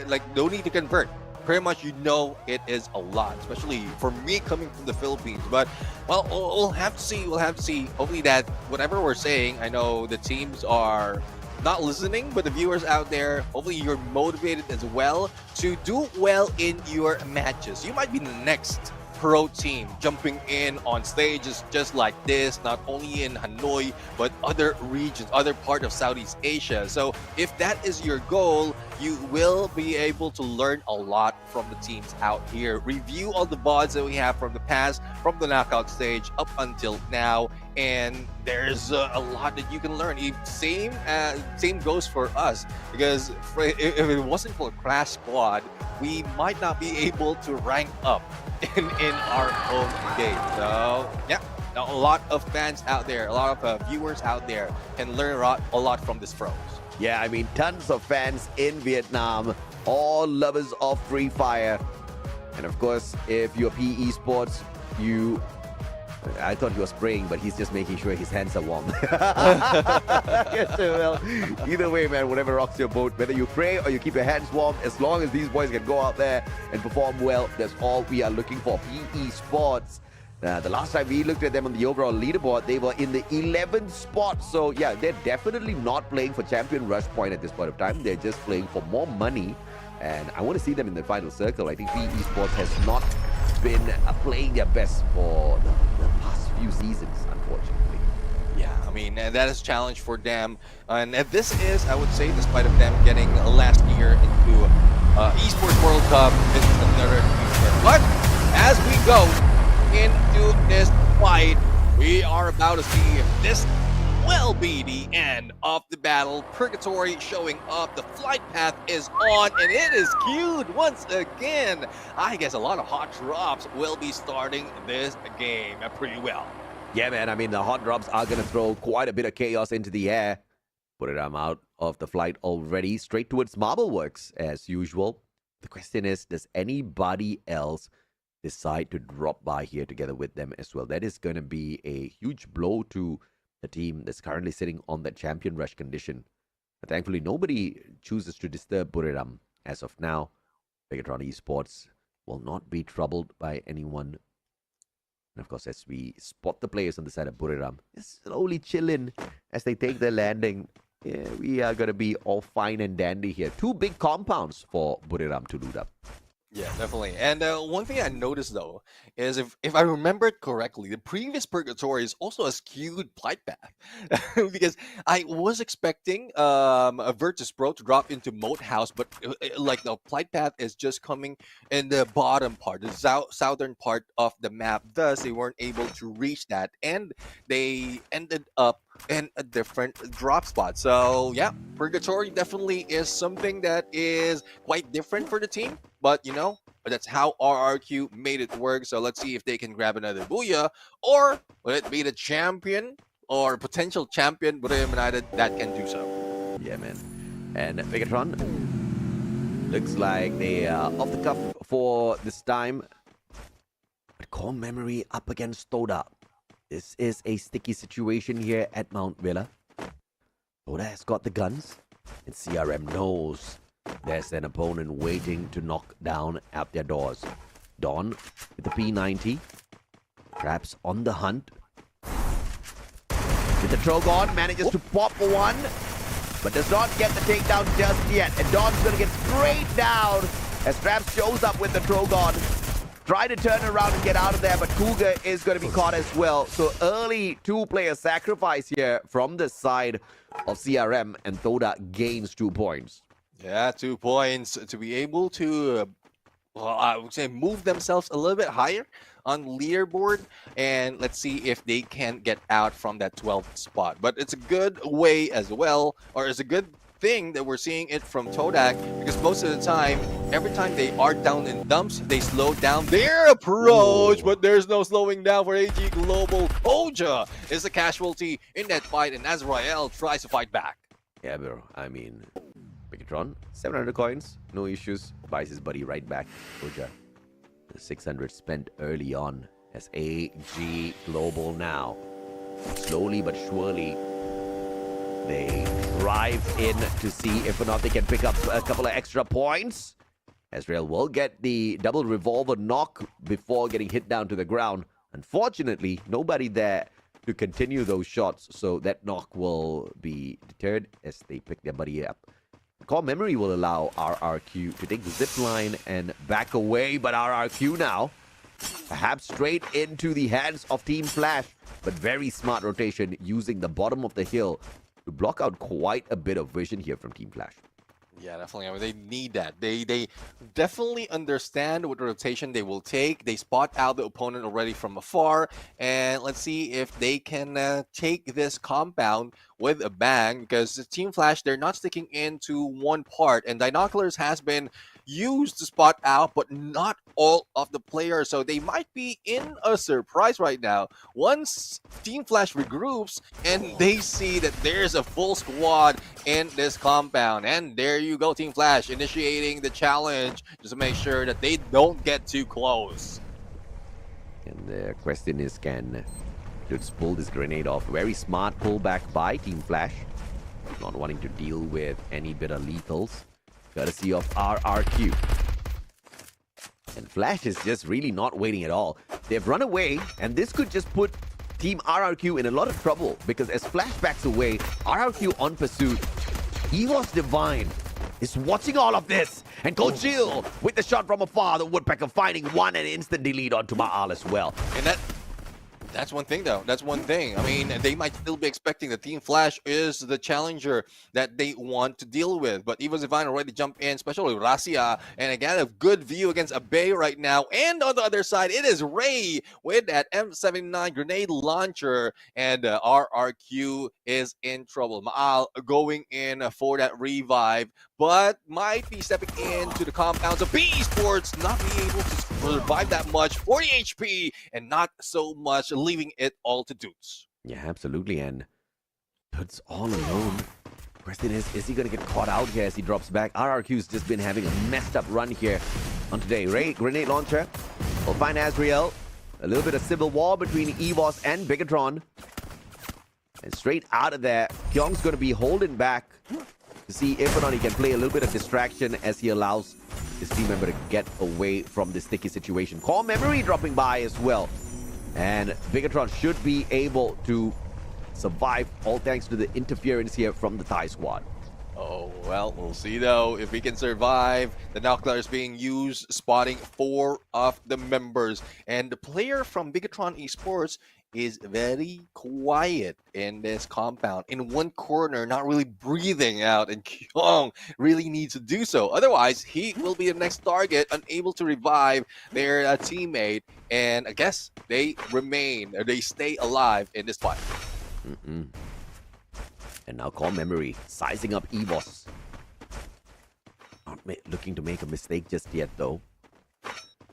like no need to convert. Pretty much, it is a lot, especially for me coming from the Philippines. But, well, we'll have to see. We'll have to see. Hopefully that whatever we're saying, I know the teams are not listening, but the viewers out there, hopefully you're motivated as well to do well in your matches. You might be the next pro team jumping in on stages just like this, not only in Hanoi, but other regions, other part of Southeast Asia. So if that is your goal, you will be able to learn a lot from the teams out here. Review all the VODs that we have from the past, from the knockout stage up until now, and there's a lot that you can learn. Same goes for us, because if it wasn't for Crash Squad, we might not be able to rank up in our own game. So yeah, a lot of fans out there, a lot of viewers out there can learn a lot from this pros. Yeah, I mean, tons of fans in Vietnam, all lovers of Free Fire. And of course, if you're PE Sports, I thought he was spraying, but he's just making sure his hands are warm. Yes, well, either way, man, whatever rocks your boat, whether you pray or you keep your hands warm, as long as these boys can go out there and perform well, that's all we are looking for. PE Sports. The last time we looked at them on the overall leaderboard, they were in the 11th spot. So, yeah, they're definitely not playing for Champion Rush Point at this point of time. They're just playing for more money. And I want to see them in the final circle. I think PE Sports has not been playing their best for the past few seasons, unfortunately. Yeah, I mean, that is a challenge for them. And this is, I would say, despite of them getting last year into Esports World Cup, this is another future. But as we go into this fight, we are about to see if this will be the end of the battle. Purgatory showing up, the flight path is on, and it is queued once again. I guess a lot of hot drops will be starting this game pretty well. Yeah, man, I mean, the hot drops are going to throw quite a bit of chaos into the air. Put it out of the flight already, straight towards Marble Works as usual. The question is, does anybody else decide to drop by here together with them as well? That is going to be a huge blow to the team that's currently sitting on that champion rush condition. But thankfully, nobody chooses to disturb Buriram as of now. Megatron Esports will not be troubled by anyone. And of course, as we spot the players on the side of Buriram, slowly chilling as they take their landing. Yeah, we are going to be all fine and dandy here. Two big compounds for Buriram to loot up. Yeah, definitely. And one thing I noticed, though, is if I remember it correctly, the previous Purgatory is also a skewed flight path. Because I was expecting a Virtus Pro to drop into Moat House, but like the flight path is just coming in the bottom part, the southern part of the map. Thus, they weren't able to reach that, and they ended up in a different drop spot. So yeah, Purgatory definitely is something that is quite different for the team, but you know, that's how RRQ made it work. So let's see if they can grab another Booyah, or will it be the champion or potential champion Buriram United that can do so. Yeah, man. And Megatron looks like they are off the cuff for this time. But core memory up against Todak. This is a sticky situation here at Mount Villa. Todak has got the guns, and CRM knows there's an opponent waiting to knock down at their doors. Don with the P90. Traps on the hunt. With the Trogon, manages to pop one, but does not get the takedown just yet. And Don's going to get sprayed down as Traps shows up with the Trogon. Try to turn around and get out of there, but Cougar is going to be caught as well. So early two-player sacrifice here from the side of CRM, and Todak gains 2 points. Yeah, 2 points to be able to, well, I would say move themselves a little bit higher on leaderboard, and let's see if they can get out from that 12th spot. But it's a good way as well, or it's a good thing that we're seeing it from Todak, because most of the time, every time they are down in dumps, they slow down their approach, but there's no slowing down for AG Global. Oja is a casualty in that fight, and as Royale tries to fight back. Yeah, bro. I mean, Megatron, 700 coins, no issues. Buys his buddy right back. Oja, 600 spent early on as AG Global now. Slowly but surely, they drive in to see if or not they can pick up a couple of extra points. Ezreal will get the double revolver knock before getting hit down to the ground. Unfortunately, nobody there to continue those shots, so that knock will be deterred as they pick their buddy up. Core memory will allow RRQ to take the zip line and back away, but RRQ now perhaps straight into the hands of Team Flash, but very smart rotation using the bottom of the hill to block out quite a bit of vision here from Team Flash. Yeah, definitely. I mean, they need that. They definitely understand what rotation they will take. They spot out the opponent already from afar, and let's see if they can take this compound with a bang. Because the Team Flash, they're not sticking into one part, and Dinoculars has been used to spot out, but not all of the players. So they might be in a surprise right now. Once Team Flash regroups and they see that there's a full squad in this compound, and there you go, Team Flash initiating the challenge just to make sure that they don't get too close. And the question is, can Dudes pull this grenade off? Very smart pullback by Team Flash, not wanting to deal with any bit of lethals, courtesy of RRQ. And Flash is just really not waiting at all. They've run away, and this could just put Team RRQ in a lot of trouble, because as Flash backs away, RRQ on pursuit. EVOS Divine is watching all of this, and Coach Jill with the shot from afar, the Woodpecker finding one and instant delete onto Ma'al as well. And that's one thing, though. That's one thing. I mean, they might still be expecting the Team Flash is the challenger that they want to deal with. But EVOS Divine already jumped in, especially Rasia. And again, a good view against Abe right now. And on the other side, it is Ray with that M79 grenade launcher. And RRQ is in trouble. Ma'al going in for that revive, but might be stepping into the compounds of PE Sports, not being able to survive that much. 40 HP and not so much, leaving it all to Dudes. Yeah, absolutely. And Dudes all alone. Question is he going to get caught out here as he drops back? RRQ's just been having a messed up run here on today. Ray, grenade launcher. We'll find Azriel. A little bit of civil war between EVOS and Bigatron. And straight out of there, Kyung's going to be holding back to see if or not he can play a little bit of distraction as he allows his team member to get away from this sticky situation. Core Memory dropping by as well. And Bigatron should be able to survive, all thanks to the interference here from the Thai squad. Oh, well, we'll see, though, if we can survive. The Knockler is being used, spotting 4 of the members. And the player from Bigatron Esports is very quiet in this compound. In one corner, not really breathing out. And Kyung really needs to do so. Otherwise, he will be the next target, unable to revive their teammate. And I guess they remain, or they stay alive in this fight. And now Core Memory sizing up EVOS. Not looking to make a mistake just yet, though.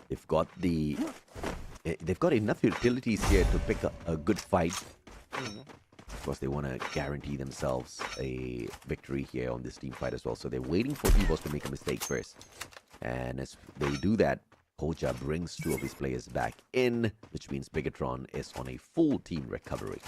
They've got enough utilities here to pick up a good fight. Of course, they want to guarantee themselves a victory here on this team fight as well. So they're waiting for EVOS to make a mistake first. And as they do that, Koja brings 2 of his players back in, which means Bigatron is on a full team recovery.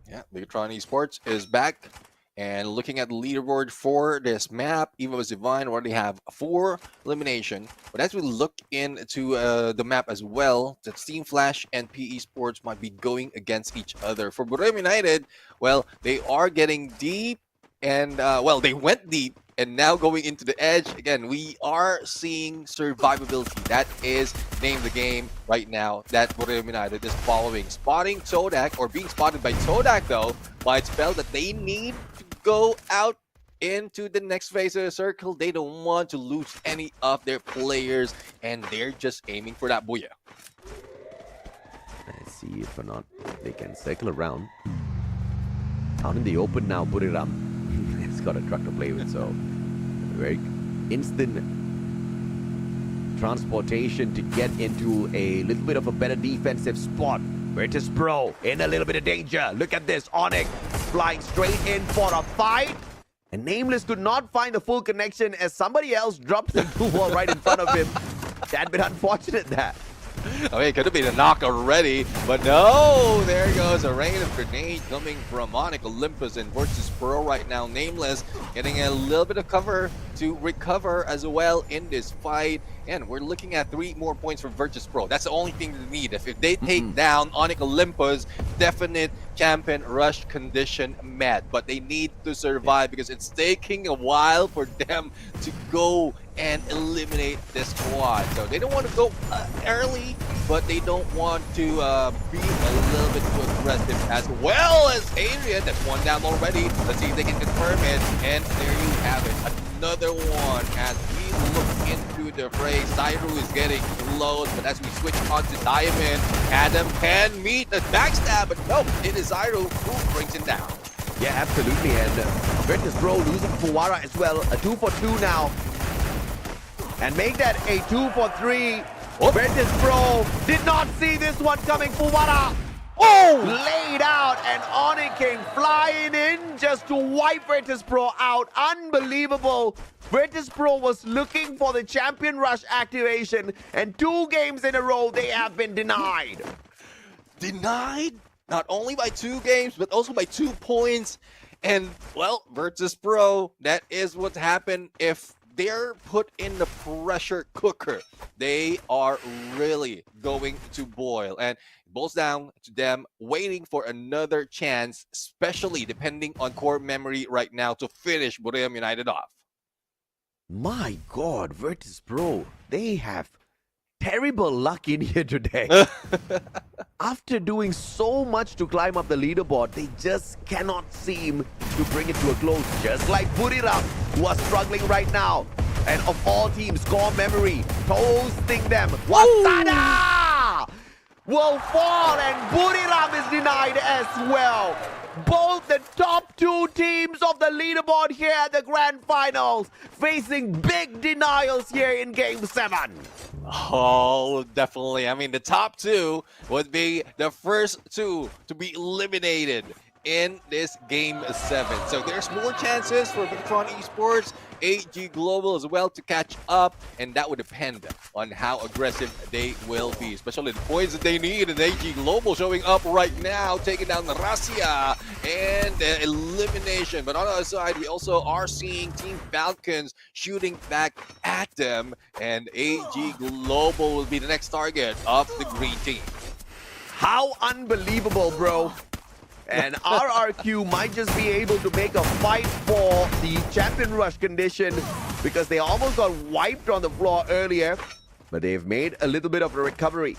Yeah, Bigatron Esports is back. And looking at the leaderboard for this map, EVOS Divine already have 4 elimination. But as we look into the map as well, the Team Flash and PE Sports might be going against each other. For Borneo United, well, they are getting deep. And, well, they went deep. And now going into the edge, again, we are seeing survivability. That is name the game right now that Borneo United is following. Spotting Todak, or being spotted by Todak, though, might spell that they need to go out into the next phase of the circle. They don't want to lose any of their players, and they're just aiming for that booyah. Let's see if or not they can circle around. Out in the open now, Buriram. It's got a truck to play with, so very instant transportation to get into a little bit of a better defensive spot. Virtus Pro in a little bit of danger. Look at this. Onyx flying straight in for a fight. And Nameless could not find the full connection as somebody else dropped the blue wall right in front of him. That bit unfortunate, that. I mean, it could have been a knock already, but no! There goes a rain of grenade coming from Onyx Olympus and Virtus Pro right now. Nameless getting a little bit of cover to recover as well in this fight. And we're looking at 3 more points for Virtus Pro. That's the only thing they need. If they take down Onyx Olympus, definite champion rush condition met. But they need to survive because it's taking a while for them to go and eliminate this squad. So they don't want to go early, but they don't want to be a little bit too aggressive as well as Adrian. That's one down already. Let's see if they can confirm it. And there you have it. Another one as we look into the fray. Zairu is getting close, but as we switch on to Diamond, Adam can meet the backstab, but nope, it is Zairu who brings him down. Yeah, absolutely. And Virtus Pro losing Fuwara as well. A 2 for 2 now. And make that a 2 for 3. Virtus Pro did not see this one coming. Fuwara, laid out, and Onyx came flying in just to wipe Virtus Pro out. Unbelievable. Virtus Pro was looking for the Champion Rush activation, and 2 games in a row they have been denied. Denied? Not only by 2 games, but also by 2 points. And, well, Virtus Pro, that is what happened if they're put in the pressure cooker. They are really going to boil. And it boils down to them waiting for another chance, especially depending on core memory right now to finish Buriram United off. My God, Virtus Pro, they have terrible luck in here today. After doing so much to climb up the leaderboard, they just cannot seem to bring it to a close. Just like Buriram, who are struggling right now. And of all teams, core memory toasting them. Wasada will fall, and Buriram is denied as well. Both the top 2 teams of the leaderboard here at the grand finals facing big denials here in Game 7. Oh, definitely. I mean, the top 2 would be the first 2 to be eliminated in this Game 7. So there's more chances for Bigatron Esports, AG Global as well to catch up, and that would depend on how aggressive they will be, especially the points that they need. And AG Global showing up right now, taking down Russia and elimination. But on the other side, we also are seeing Team Falcons shooting back at them, and AG Global will be the next target of the green team. How unbelievable, bro. And RRQ might just be able to make a fight for the Champion Rush condition because they almost got wiped on the floor earlier, but they've made a little bit of a recovery.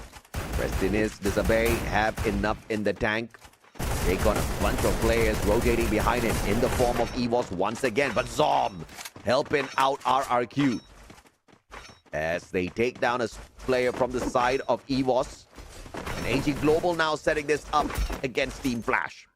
Prestinis, Disabe have enough in the tank. Take on a bunch of players rotating behind him in the form of EVOS once again, but Zom helping out RRQ as they take down a player from the side of EVOS. And AG Global now setting this up against Team Flash.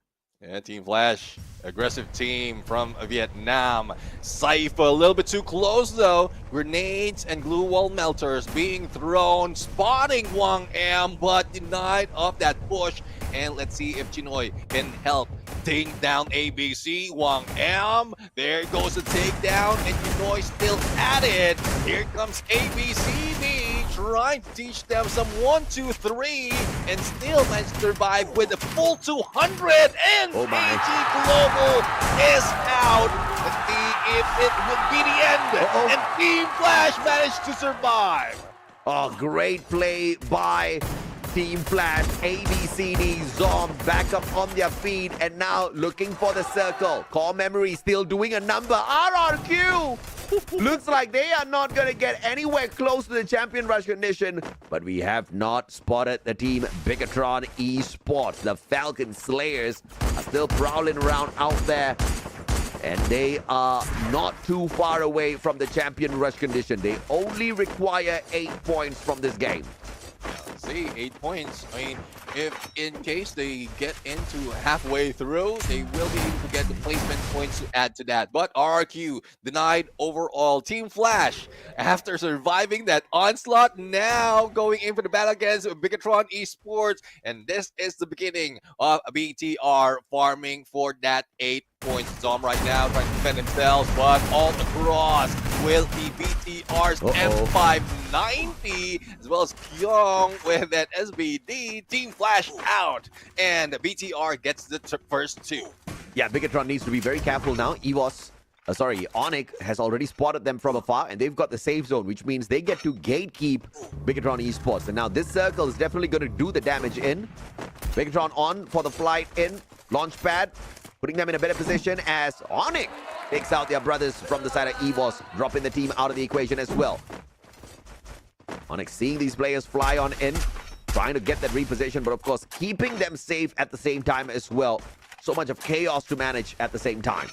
Yeah, Team Flash, aggressive team from Vietnam. Cypher a little bit too close though. Grenades and glue wall melters being thrown, spotting Wang Am, but denied of that push. And let's see if Chinoy can help take down ABC. Wang Am, there goes the takedown, and Chinoy still at it. Here comes ABCD trying to teach them some 1, 2, 3, and still managed to survive with a full 200. And AG Global is out. Let's see if it will be the end. And Team Flash managed to survive. Oh, great play by Team Flash. ABCD, Zom back up on their feet and now looking for the circle. Core memory still doing a number. RRQ looks like they are not going to get anywhere close to the Champion Rush condition, but we have not spotted the team Bigatron Esports. The Falcon Slayers are still prowling around out there, and they are not too far away from the Champion Rush condition. They only require 8 points from this game. See, 8 points. I mean, if in case they get into halfway through, they will be able to get the placement points to add to that. But RRQ denied overall. Team Flash, after surviving that onslaught, now going in for the battle against Bigatron Esports. And this is the beginning of BTR farming for that 8 points. Zom right now trying to defend themselves, but all across will be BTR's M590, as well as Kyung with that SBD. Team Flash out, and BTR gets the first 2. Yeah, Bigatron needs to be very careful now. Onyx has already spotted them from afar, and they've got the safe zone, which means they get to gatekeep Bigatron Esports. And now this circle is definitely going to do the damage in. Bigatron on for the flight in. Launch pad. putting them in a better position as Onyx takes out their brothers from the side of EVOS, dropping the team out of the equation as well. Onyx seeing these players fly on in, trying to get that reposition, but of course keeping them safe at the same time as well. So much of chaos to manage at the same time.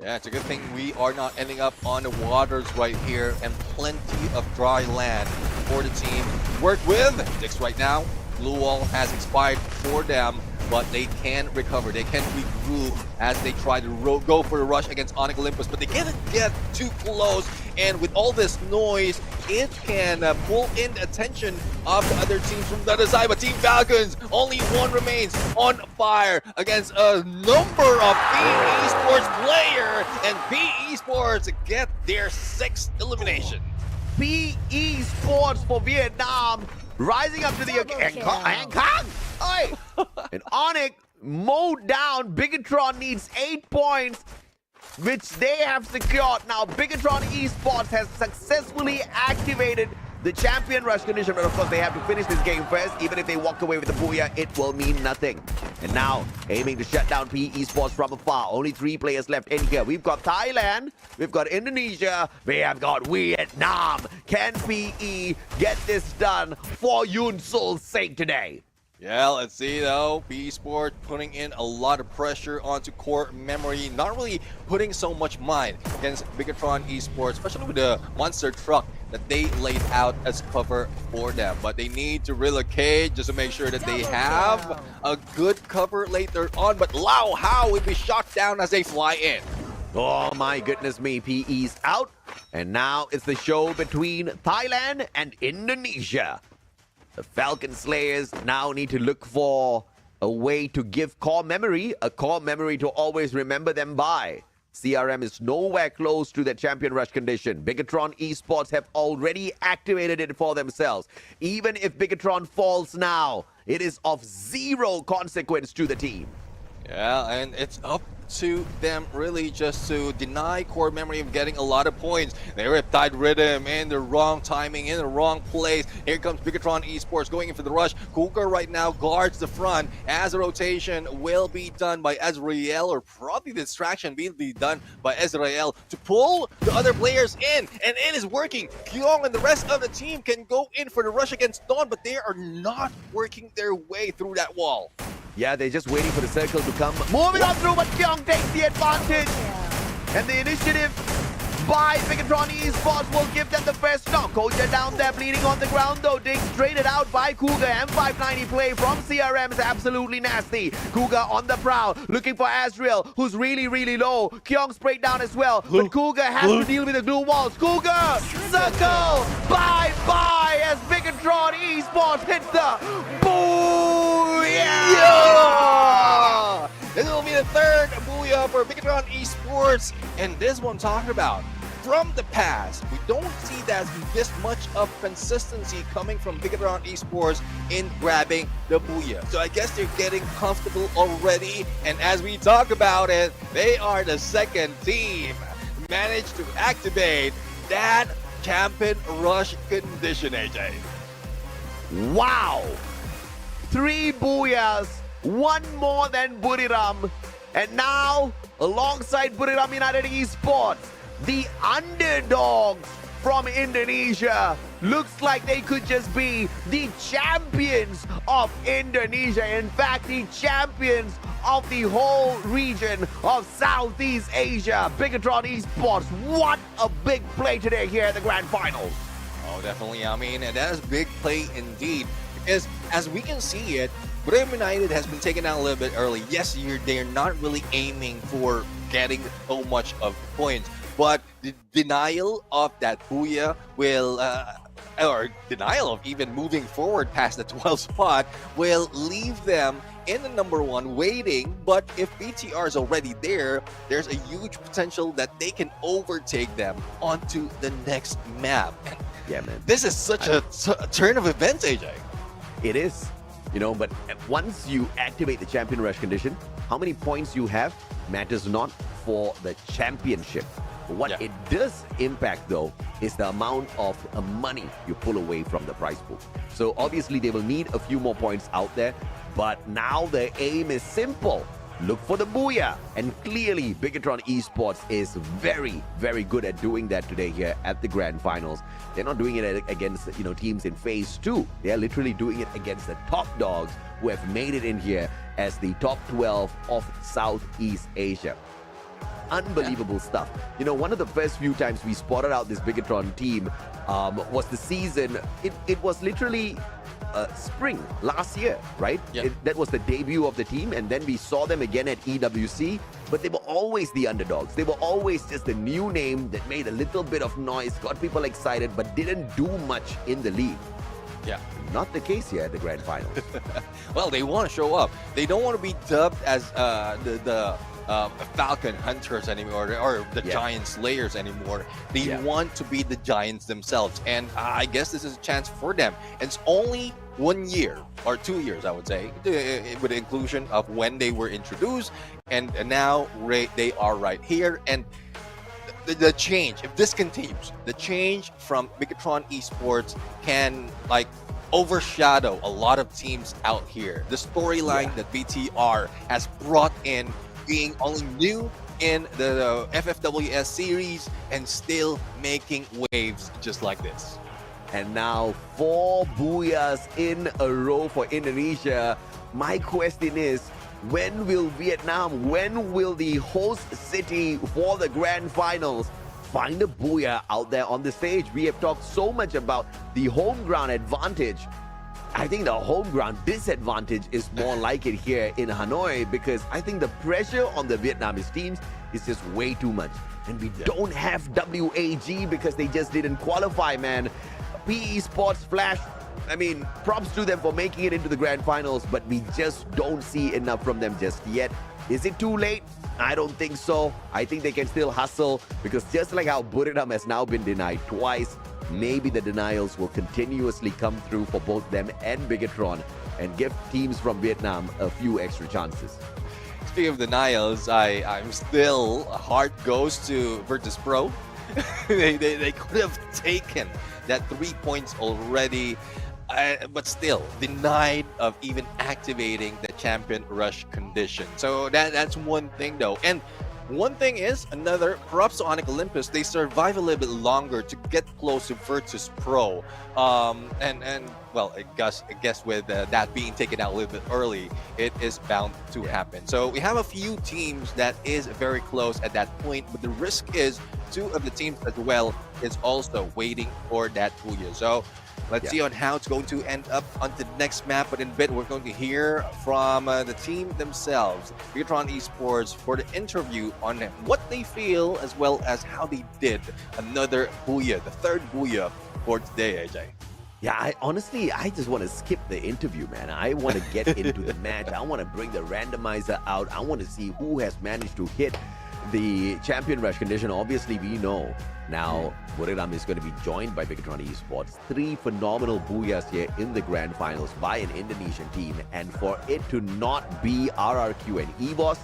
Yeah, it's a good thing we are not ending up on the waters right here, and plenty of dry land for the team to work with. Dix right now, blue wall has expired for them, but they can recover. They can regroup as they try to go for the rush against Onyx Olympus, but they can't get too close. And with all this noise, it can pull in the attention of the other teams from the other side. But Team Falcons, only one remains on fire against a number of PE Esports player, and PE Esports get their 6th elimination. PE Sports for Vietnam rising up to the and Onyx mowed down. Bigatron needs 8 points, which they have secured. Now Bigatron Esports has successfully activated the champion rush condition, but of course they have to finish this game first. Even if they walk away with the booyah, it will mean nothing. And now aiming to shut down PE Esports from afar. Only 3 players left in here. We've got Thailand, we've got Indonesia, we have got Vietnam. Can PE get this done for Yoon Sol's sake today? Yeah, let's see though. PE Sport putting in a lot of pressure onto core memory, not really putting so much mind against Bigatron Esports, especially with the monster truck that they laid out as cover for them. But they need to relocate just to make sure that they have a good cover later on. But Lao Hao will be shot down as they fly in. Oh my goodness me, PE's out. And now it's the show between Thailand and Indonesia. The Falcon Slayers now need to look for a way to give core memory, a core memory to always remember them by. CRM is nowhere close to that champion rush condition. Bigatron Esports have already activated it for themselves. Even if Bigatron falls now, it is of 0 consequence to the team. Yeah, and it's up to them really just to deny core memory of getting a lot of points. They Riptide Rhythm in the wrong timing, in the wrong place. Here comes Bigatron Esports going in for the rush. Kuka right now guards the front as the rotation will be done by Ezreal, or probably the distraction will be done by Ezreal to pull the other players in, and it is working. Kyong and the rest of the team can go in for the rush against Dawn, but they are not working their way through that wall. Yeah, they're just waiting for the circle to come. Moving on through, but Kyong takes the advantage. And the initiative by Bigatron Esports will give them the first knock. Koja down there, bleeding on the ground though. Ding traded out by Kuga. M590 play from CRM is absolutely nasty. Kuga on the prowl, looking for Azrael, who's really, really low. Kyong sprayed down as well, but Kuga has to deal with the glue walls. Kuga, circle, bye-bye, as Bigatron Esports hits the booyah! Yeah! This will be the 3rd booyah for Bigatron Esports, and this one I'm talking about. From the past, we don't see that this much of consistency coming from Bigatron Esports in grabbing the booyah. So I guess they're getting comfortable already, and as we talk about it, they are the 2nd team managed to activate that champion rush condition, AJ. Wow! 3 booyahs, 1 more than Buriram. And now, alongside Buriram United Esports, the underdogs from Indonesia looks like they could just be the champions of Indonesia. In fact, the champions of the whole region of Southeast Asia. Bigatron Esports, what a big play today here at the Grand Finals. Oh, definitely. I mean, and that is big play indeed. Because as we can see it, Buriram United has been taken down a little bit early. Yes, they're not really aiming for getting so much of points, but the denial of that booyah will, or denial of even moving forward past the 12th spot will leave them in the number 1 waiting. But if BTR is already there, there's a huge potential that they can overtake them onto the next map. Yeah, man. This is such a turn of events, AJ. It is, you know, but once you activate the champion rush condition, how many points you have matters not for the championship. What it does impact, though, is the amount of money you pull away from the prize pool. So obviously they will need a few more points out there, but now the aim is simple. look for the booyah. And clearly, Bigatron Esports is very, very good at doing that today here at the Grand Finals. They're not doing it against, teams in Phase 2. They're literally doing it against the top dogs who have made it in here as the top 12 of Southeast Asia. Unbelievable stuff. One of the first few times we spotted out this Bigatron team was the season. It was literally spring last year, right? Yeah. That was the debut of the team, and then we saw them again at EWC, but they were always the underdogs. They were always just a new name that made a little bit of noise, got people excited, but didn't do much in the league. Yeah. Not the case here at the Grand Finals. Well, they want to show up. They don't want to be dubbed as the Falcon Hunters anymore, or the Giant Slayers anymore. They want to be the Giants themselves, and I guess this is a chance for them. It's only 1 year or 2 years, I would say, with the inclusion of when they were introduced, and now they are right here. And the change, if this continues, the change from Bigatron Esports can overshadow a lot of teams out here. The storyline that BTR has brought in, being only new in the FFWS series and still making waves just like this. And now 4 booyahs in a row for Indonesia. My question is, when will Vietnam, when will the host city for the Grand Finals find a booyah out there on the stage? We have talked so much about the home ground advantage. I think the home ground disadvantage is more like it here in Hanoi, because I think the pressure on the Vietnamese teams is just way too much. And we don't have WAG because they just didn't qualify, man. PE Sports Flash, props to them for making it into the Grand Finals, but we just don't see enough from them just yet. Is it too late? I don't think so. I think they can still hustle, because just like how Buriram has now been denied twice, maybe the denials will continuously come through for both them and Bigatron and give teams from Vietnam a few extra chances. Speaking of denials, I'm still, heart goes to Virtus Pro. they could have taken that 3 points already, but still denied of even activating the champion rush condition. So that's one thing though. And one thing is, another, props to Onyx Olympus, they survive a little bit longer to get close to Virtus Pro. Well, I guess with that being taken out a little bit early, it is bound to happen. So we have a few teams that is very close at that point, but the risk is 2 of the teams as well is also waiting for that booyah. So let's see on how it's going to end up on the next map. But in a bit, we're going to hear from the team themselves, Bigatron Esports, for the interview on what they feel as well as how they did another booyah, the 3rd booyah for today, AJ. Yeah, I just want to skip the interview, man. I want to get into the match. I want to bring the randomizer out. I want to see who has managed to hit the champion rush condition. Obviously, we know now Buriram is going to be joined by Bigatron Esports. 3 phenomenal booyahs here in the Grand Finals by an Indonesian team. And for it to not be RRQ and EVOS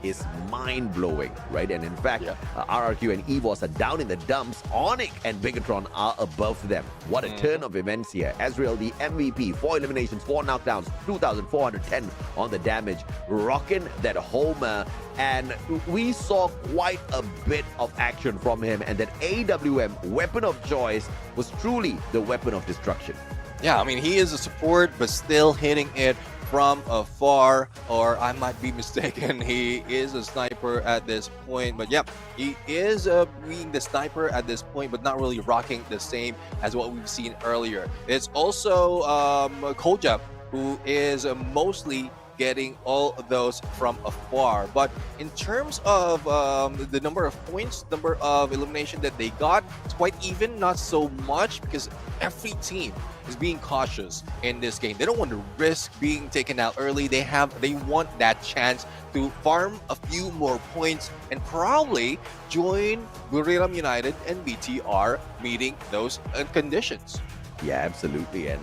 is mind-blowing, right? And in fact, RRQ and EVOS are down in the dumps. Onyx and Bigatron are above them. What a turn of events here. Ezreal, the MVP, 4 eliminations, 4 knockdowns, 2,410 on the damage, rocking that homer. And we saw quite a bit of action from him, and that AWM, weapon of choice, was truly the weapon of destruction. Yeah, he is a support, but still hitting it from afar, or I might be mistaken, he is a sniper at this point. But yeah, he is being the sniper at this point, but not really rocking the same as what we've seen earlier. It's also Koja, who is mostly getting all of those from afar. But in terms of the number of points, number of elimination that they got, it's quite even, not so much, because every team is being cautious in this game. They don't want to risk being taken out early. They want that chance to farm a few more points and probably join Buriram United and BTR meeting those conditions. Yeah, absolutely. And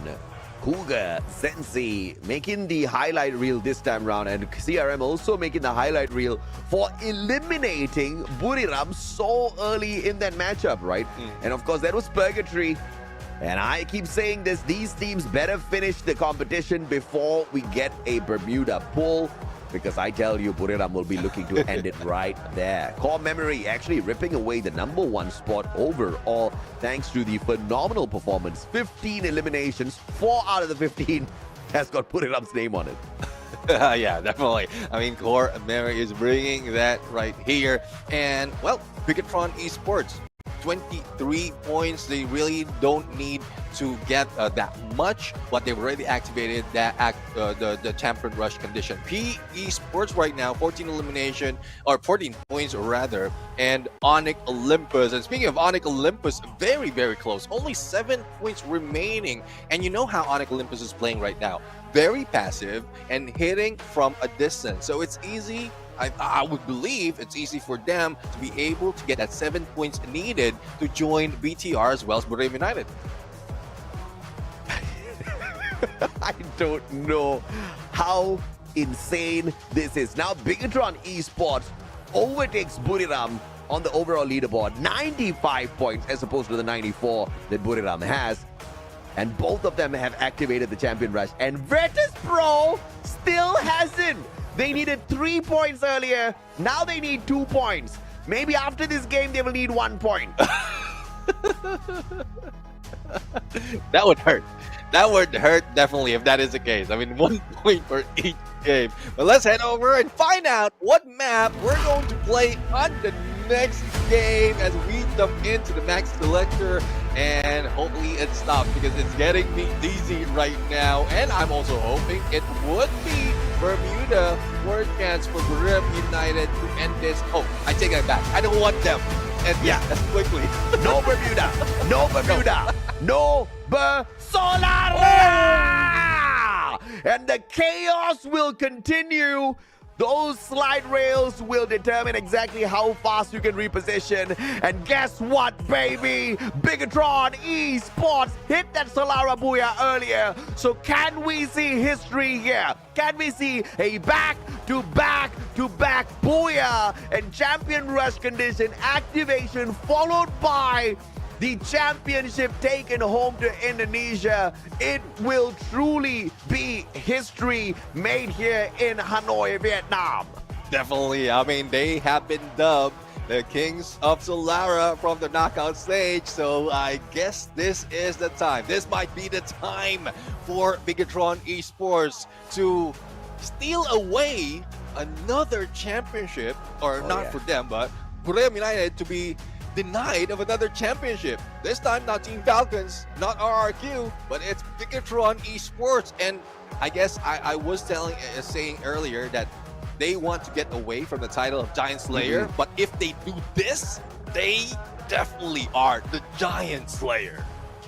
Kuga, Sensi making the highlight reel this time round, and CRM also making the highlight reel for eliminating Buriram so early in that matchup, right? And of course, that was purgatory. And I keep saying this, these teams better finish the competition before we get a Bermuda pull. because I tell you, Buriram will be looking to end it right there. Core Memory actually ripping away the #1 spot overall thanks to the phenomenal performance. 15 eliminations, 4 out of the 15 has got Buriram's name on it. Yeah, definitely. I mean, Core Memory is bringing that right here. And, well, Bigatron Esports, 23 points. They really don't need to get that much, but they've already activated that the champion rush condition. PE Sports right now, 14 elimination, or 14 points rather, and Onyx Olympus. And speaking of Onyx Olympus, very, very close. Only 7 points remaining. And you know how Onyx Olympus is playing right now. Very passive and hitting from a distance. So it's easy. I would believe it's easy for them to be able to get that 7 points needed to join BTR as well as Brave United. I don't know how insane this is. Now Bigatron Esports overtakes Buriram on the overall leaderboard. 95 points as opposed to the 94 that Buriram has. And both of them have activated the Champion Rush. And Virtus Pro still hasn't. They needed 3 points earlier. Now they need 2 points. Maybe after this game, they will need 1 point. That would hurt. That would hurt definitely if that is the case. I mean, 1 point for each game. But let's head over and find out what map we're going to play on the next game as we jump into the Max Selector. And hopefully it stops because it's getting me dizzy right now. And I'm also hoping it would be Bermuda for a chance for Brave United to end this. Oh, I take that back. I don't want them. And yeah, as quickly. No Bermuda. No Bermuda. No Solara! And the chaos will continue. Those slide rails will determine exactly how fast you can reposition. And guess what, baby? Bigatron Esports hit that Solara Booyah earlier. So can we see history here? Can we see a back-to-back-to-back Booyah and Champion Rush condition activation followed by the championship taken home to Indonesia? It will truly be history made here in Hanoi, Vietnam. Definitely. I mean, they have been dubbed the Kings of Solara from the knockout stage. So I guess this is the time. This might be the time for Bigatron Esports to steal away another championship, or not for them, but Brave United to be denied of another championship. This time not Team Falcons, not RRQ, but it's Bigatron Esports. And I guess I was saying earlier that they want to get away from the title of Giant Slayer, but if they do this, they definitely are the Giant Slayer.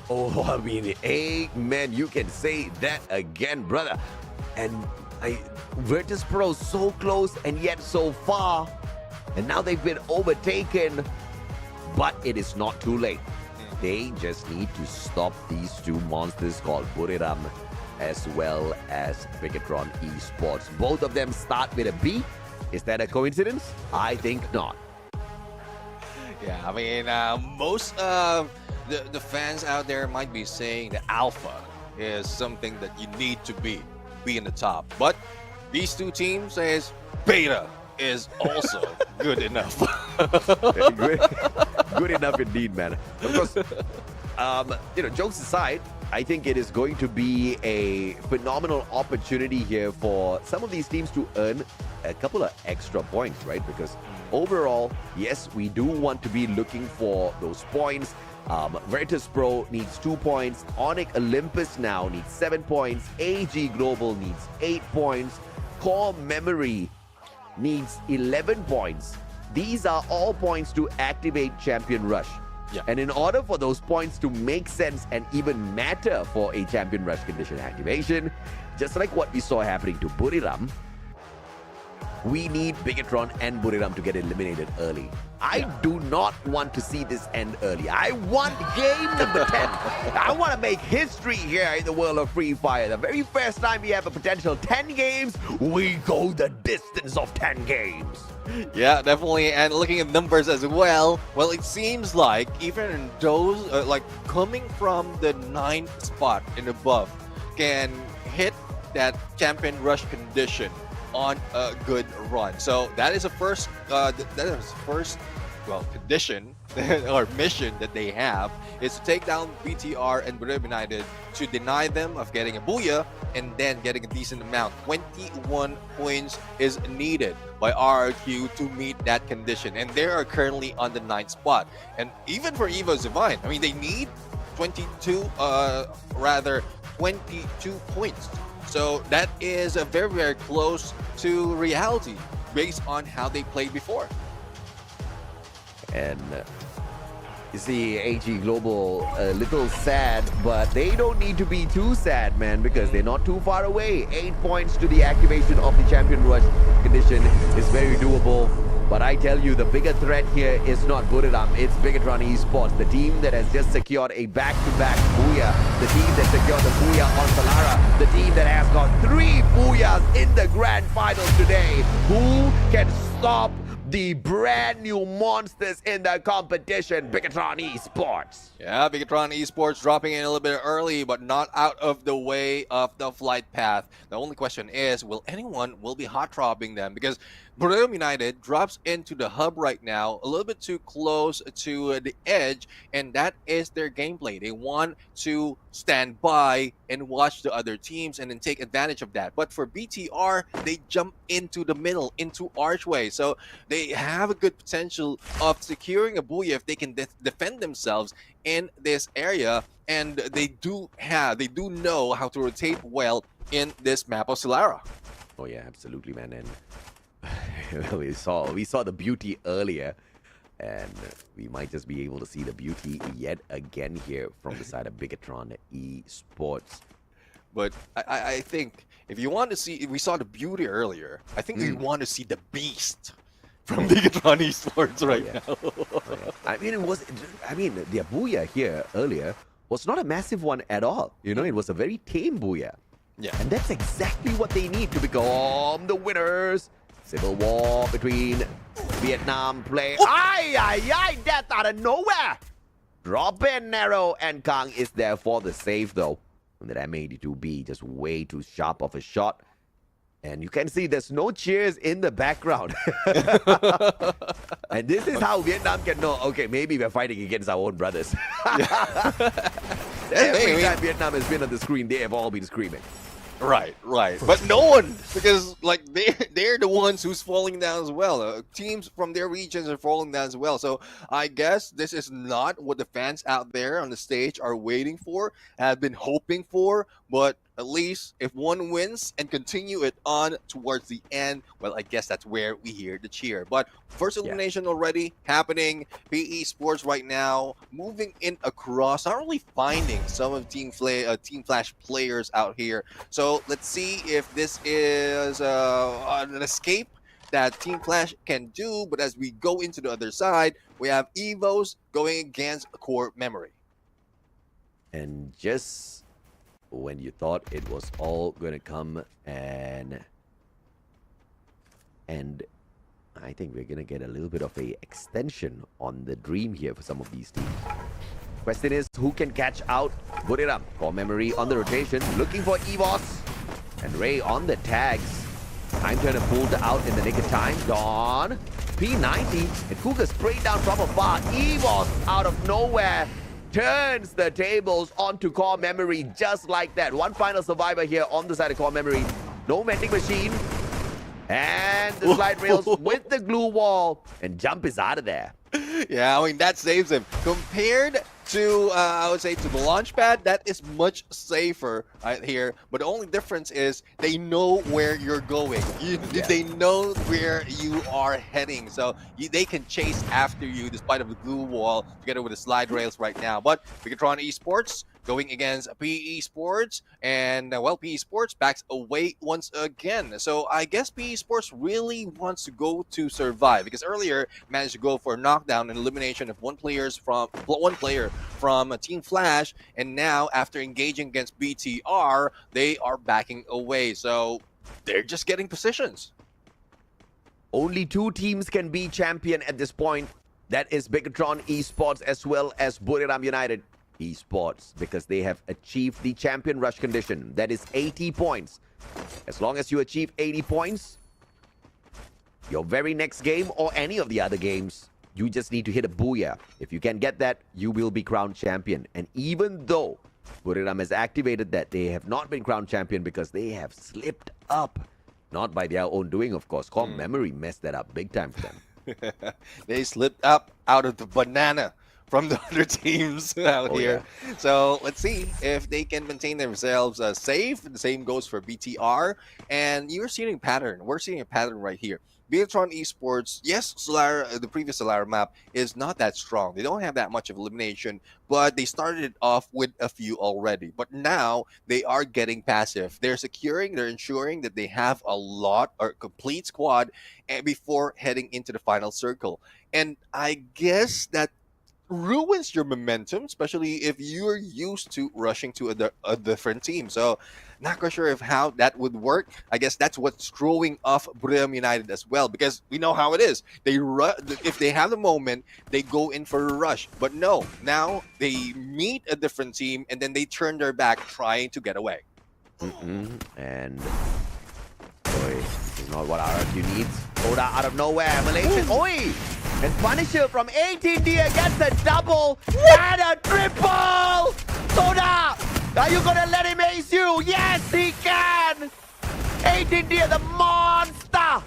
Oh, I mean, amen. You can say that again, brother. And Virtus Pro so close and yet so far. And now they've been overtaken. But it is not too late. They just need to stop these two monsters called Buriram as well as Bigatron Esports. Both of them start with a B. Is that a coincidence? I think not. Yeah, I mean, most of the fans out there might be saying that Alpha is something that you need to be in the top. But these two teams says Beta is also good enough. Good enough indeed, man. Of course, jokes aside, I think it is going to be a phenomenal opportunity here for some of these teams to earn a couple of extra points, right? Because overall, yes, we do want to be looking for those points. Virtus Pro needs 2 points. Onyx Olympus now needs 7 points. AG Global needs 8 points. Core Memory needs 11 points. These are all points to activate Champion Rush. Yeah. And in order for those points to make sense and even matter for a Champion Rush condition activation, just like what we saw happening to Buriram, we need Bigatron and Buriram to get eliminated early. I do not want to see this end early. I want game number 10. I want to make history here in the world of Free Fire. The very first time we have a potential 10 games, we go the distance of 10 games. Yeah, definitely. And looking at numbers as well, well, it seems like even those like coming from the 9th spot and above can hit that Champion Rush condition on a good run. So that is a first, condition or mission that they have is to take down BTR and Brunei United to deny them of getting a booyah and then getting a decent amount. 21 points is needed by RRQ to meet that condition, and they are currently on the 9th spot. And even for Evo Divine, I mean, they need 22 points. So that is a very, very close to reality based on how they played before. And you see AG Global a little sad, but they don't need to be too sad, man, because they're not too far away. 8 points to the activation of the champion rush condition is very doable. But I tell you, the bigger threat here is not Buriram, it's Bigatron Esports, the team that has just secured a back-to-back booyah, the team that secured the booyah on Solara, the team that has got 3 booyahs in the grand finals today. Who can stop the brand new monsters in the competition? Bigatron Esports. Yeah, Bigatron Esports dropping in a little bit early, but not out of the way of the flight path. The only question is, will anyone be hot dropping them? Because Brunei United drops into the hub right now, a little bit too close to the edge, and that is their gameplay. They want to stand by and watch the other teams and then take advantage of that. But for BTR, they jump into the middle, into Archway. So they have a good potential of securing a booyah if they can defend themselves in this area, and they do know how to rotate well in this map of Solara. Oh yeah, absolutely, man. And we saw the beauty earlier, and we might just be able to see the beauty yet again here from the side of Bigatron Esports. But I think if you want to see, we saw the beauty earlier. I think we want to see the beast from Bigatron Esports right now. I mean, their booyah here earlier was not a massive one at all. You know, it was a very tame booyah. Yeah. And that's exactly what they need to become the winners. Civil war between Vietnam play. Ay, death out of nowhere. Drop in narrow, and Kang is there for the save though. And that M82B just way too sharp of a shot. And you can see there's no cheers in the background. And this is how Vietnam can know, okay, maybe we're fighting against our own brothers. Every time Vietnam has been on the screen, they have all been screaming. Right. But no one, because like they're the ones who's falling down as well. Teams from their regions are falling down as well. So I guess this is not what the fans out there on the stage are waiting for, have been hoping for. But at least if one wins and continue it on towards the end, well, I guess that's where we hear the cheer. But first elimination already happening. PE Sports right now moving in across, not really finding some of Team Flash players out here. So let's see if this is an escape that Team Flash can do. But as we go into the other side, we have Evos going against Core Memory. And just when you thought it was all going to come, and I think we're going to get a little bit of a extension on the dream here for some of these teams. Question is, who can catch out Buriram? Core Memory on the rotation, looking for Evos, and Ray on the tags. Time turner pulled out in the nick of time. Gone. P90 and Cougar sprayed down from afar. Evos out of nowhere turns the tables onto Core Memory just like that. One final survivor here on the side of Core Memory. No vending machine. And the slide rails with the glue wall. And Jump is out of there. Yeah, I mean, that saves him. Compared to, I would say, to the launch pad, that is much safer right here. But the only difference is they know where you're going. They know where you are heading. So they can chase after you despite of the glue wall together with the slide rails right now. But Bigatron Esports going against PE Sports, and well, PE Sports backs away once again. So I guess PE Sports really wants to go to survive, because earlier managed to go for a knockdown and elimination of one player from Team Flash, and now after engaging against BTR, they are backing away. So they're just getting positions. Only 2 teams can be champion at this point. That is Bigatron Esports as well as Buriram United Esports, because they have achieved the champion rush condition. That is 80 points. As long as you achieve 80 points, Your very next game or any of the other games, you just need to hit a booyah. If you can get that, you will be crowned champion. And even though Buriram has activated that, they have not been crowned champion because they have slipped up. Not by their own doing, of course. Core memory messed that up big time for them. They slipped up out of the banana from the other teams out here. Yeah. So let's see if they can maintain themselves safe. The same goes for BTR. And you're seeing a pattern. We're seeing a pattern right here. Biatron Esports, yes, Solara, the previous Solara map is not that strong. They don't have that much of elimination, but they started it off with a few already. But now they are getting passive. They're ensuring that they have a lot or complete squad before heading into the final circle. And I guess that ruins your momentum, especially if you're used to rushing to a different team. So not quite sure if how that would work. I guess that's what's throwing off Buriram United as well, because we know how it is. If they have the moment, they go in for a rush. But no, now they meet a different team and then they turn their back trying to get away. And boy, this is not what RRQ needs. Todak out of nowhere, Malaysian. Oi! And Punisher from 18 Dia gets a double and a triple! Todak! Are you gonna let him ace you? Yes, he can! 18 Dia, the monster!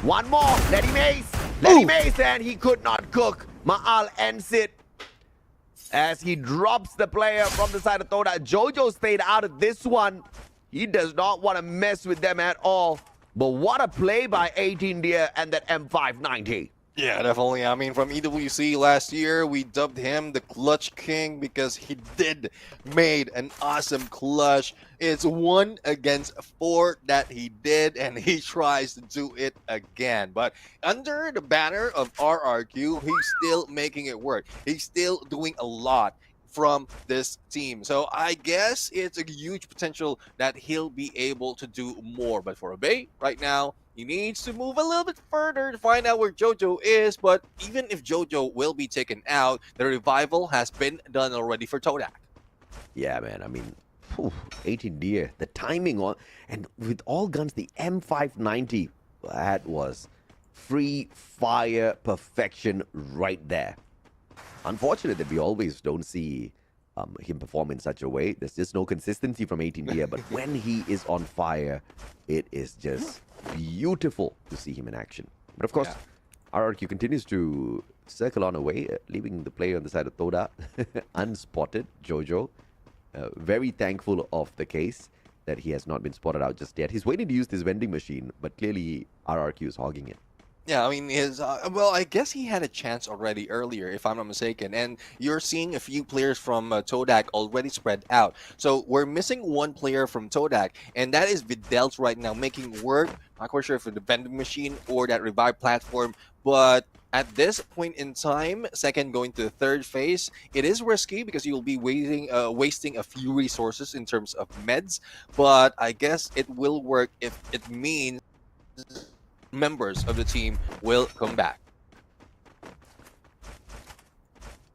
One more, let him ace. Let him ace, and he could not cook. Ma'al ends it as he drops the player from the side of Todak. Jojo stayed out of this one. He does not want to mess with them at all. But what a play by 18 Dia and that M590. Yeah, definitely. I mean, from EWC last year, we dubbed him the Clutch King because he did made an awesome clutch. It's 1 against 4 that he did, and he tries to do it again. But under the banner of RRQ, he's still making it work. He's still doing a lot from this team. So I guess it's a huge potential that he'll be able to do more. But for Abe, right now, he needs to move a little bit further to find out where Jojo is. But even if Jojo will be taken out, the revival has been done already for Todak. Yeah, man. I mean, 18 Dia. The timing on, and with all guns, the M590, that was free fire perfection right there. Unfortunate that we always don't see him perform in such a way. There's just no consistency from 18 Dia. But when he is on fire, it is just beautiful to see him in action. But of course, RRQ continues to circle on away, leaving the player on the side of Todak unspotted. Jojo, very thankful of the case that he has not been spotted out just yet. He's waiting to use this vending machine, but clearly RRQ is hogging it. Yeah, I mean, well, I guess he had a chance already earlier, if I'm not mistaken. And you're seeing a few players from Todak already spread out. So we're missing one player from Todak, and that is Videls right now, making work. Not quite sure for the vending machine or that revive platform, but at this point in time, second going to the third phase, it is risky because you'll be wasting a few resources in terms of meds. But I guess it will work if it means members of the team will come back.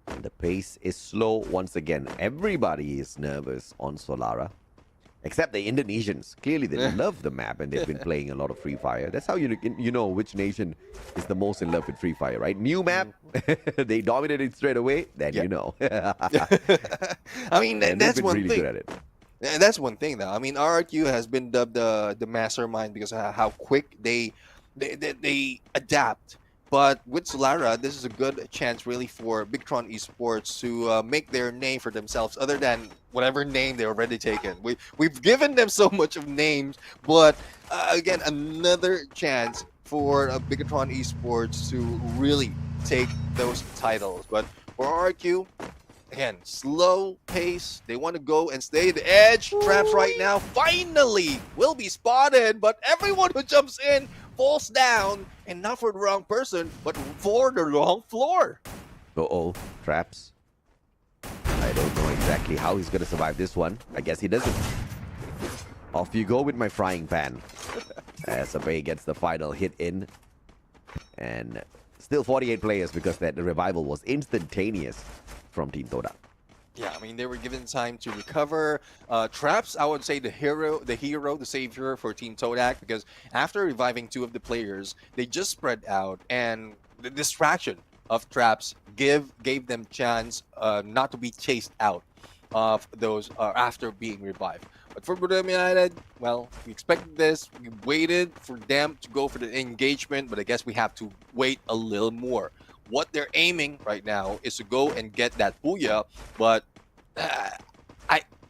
And the pace is slow once again. Everybody is nervous on Solara, except the Indonesians. Clearly, they love the map and they've been playing a lot of Free Fire. That's how you know which nation is the most in love with Free Fire, right? New map, they dominated straight away. Then you know. I mean, that's one really thing. Good at it. That's one thing, though. I mean, RRQ has been dubbed the mastermind because of how quick they adapt. But with Solara, this is a good chance really for Bigtron Esports to make their name for themselves, other than whatever name they've already taken. We've given them so much of names, but again, another chance for Bigtron Esports to really take those titles. But for RRQ, again, slow pace. They want to go and stay the edge. Traps right now finally will be spotted, but everyone who jumps in falls down, and not for the wrong person, but for the wrong floor. Uh-oh, traps. I don't know exactly how he's going to survive this one. I guess he doesn't. Off you go with my frying pan. As Abe gets the final hit in. And still 48 players because the revival was instantaneous from Team Todak. Yeah, I mean, they were given time to recover. Traps, I would say the hero, the savior for Team Todak, because after reviving 2 of the players, they just spread out, and the distraction of Traps gave them chance not to be chased out of those after being revived. But for Buram United, well, we expected this. We waited for them to go for the engagement, but I guess we have to wait a little more. What they're aiming right now is to go and get that booyah, but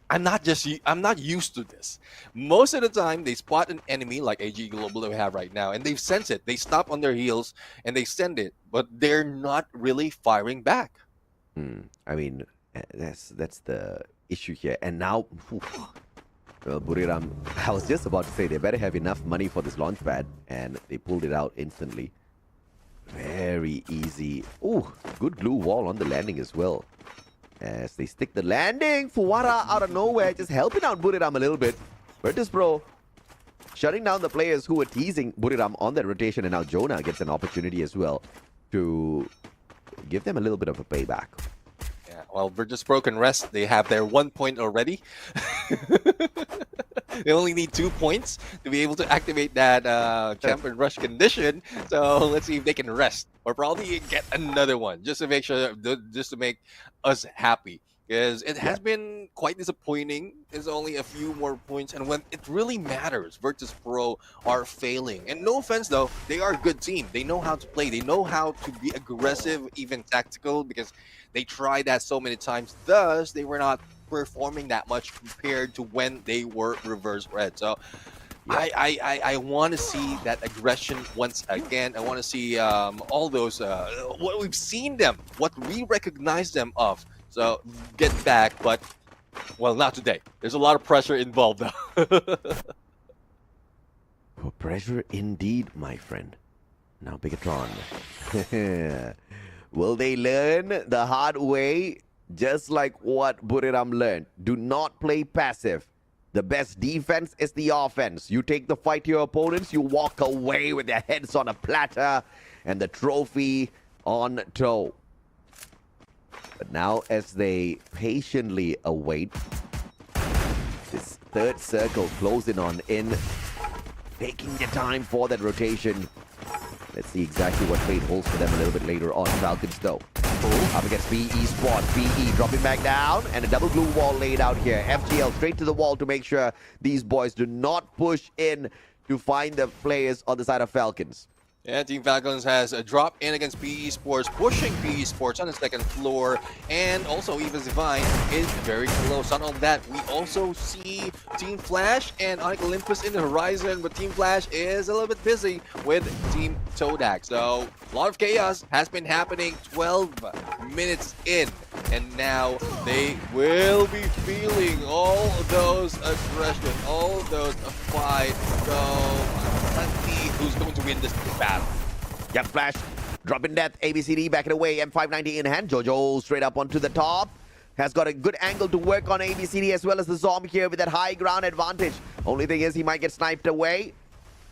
I'm not used to this. Most of the time, they spot an enemy like AG Global that we have right now, and they sense it. They stop on their heels and they send it, but they're not really firing back. I mean, that's the issue here. And now, Buriram, I was just about to say they better have enough money for this launch pad, and they pulled it out instantly. Very easy. Oh, good glue wall on the landing as well. As they stick the landing, Fuwara out of nowhere, just helping out Buriram a little bit. Virtus Pro shutting down the players who were teasing Buriram on that rotation, and now Jonah gets an opportunity as well to give them a little bit of a payback. Yeah, well, Virtus Pro can rest. They have their 1 point already. They only need 2 points to be able to activate that champion rush condition. So let's see if they can rest or probably get another one just to make sure, just to make us happy. Because it has been quite disappointing. There's only a few more points, and when it really matters, Virtus Pro are failing. And no offense though, they are a good team. They know how to play. They know how to be aggressive, even tactical, because they tried that so many times. Thus, they were not performing that much compared to when they were reverse red. So I want to see that aggression once again. I want to see all those what we've seen them, what we recognize them of. So get back, but well, not today. There's a lot of pressure involved though. Pressure indeed, my friend. Now Bigatron. Will they learn the hard way? Just like what Buriram learned. Do not play passive. The best defense is the offense. You take the fight to your opponents, you walk away with their heads on a platter and the trophy on toe. But now as they patiently await this third circle closing on in, taking the time for that rotation. Let's see exactly what fate holds for them a little bit later on. Falcons though. Up against BE Sport. BE dropping back down, and a double glue wall laid out here. FGL straight to the wall to make sure these boys do not push in to find the players on the side of Falcons. Yeah, Team Falcons has a drop in against PE Sports, pushing PE Sports on the second floor, and also even Divine is very close. Not only that, we also see Team Flash and Onyx Olympus in the horizon, but Team Flash is a little bit busy with Team Todak. So a lot of chaos has been happening 12 minutes in, and now they will be feeling all those aggression, all those fight. So let's see who's going to win this battle. Yep, Flash dropping death. ABCD backing away. M590 in hand. Jojo straight up onto the top. Has got a good angle to work on ABCD as well as the Zombie here with that high ground advantage. Only thing is he might get sniped away.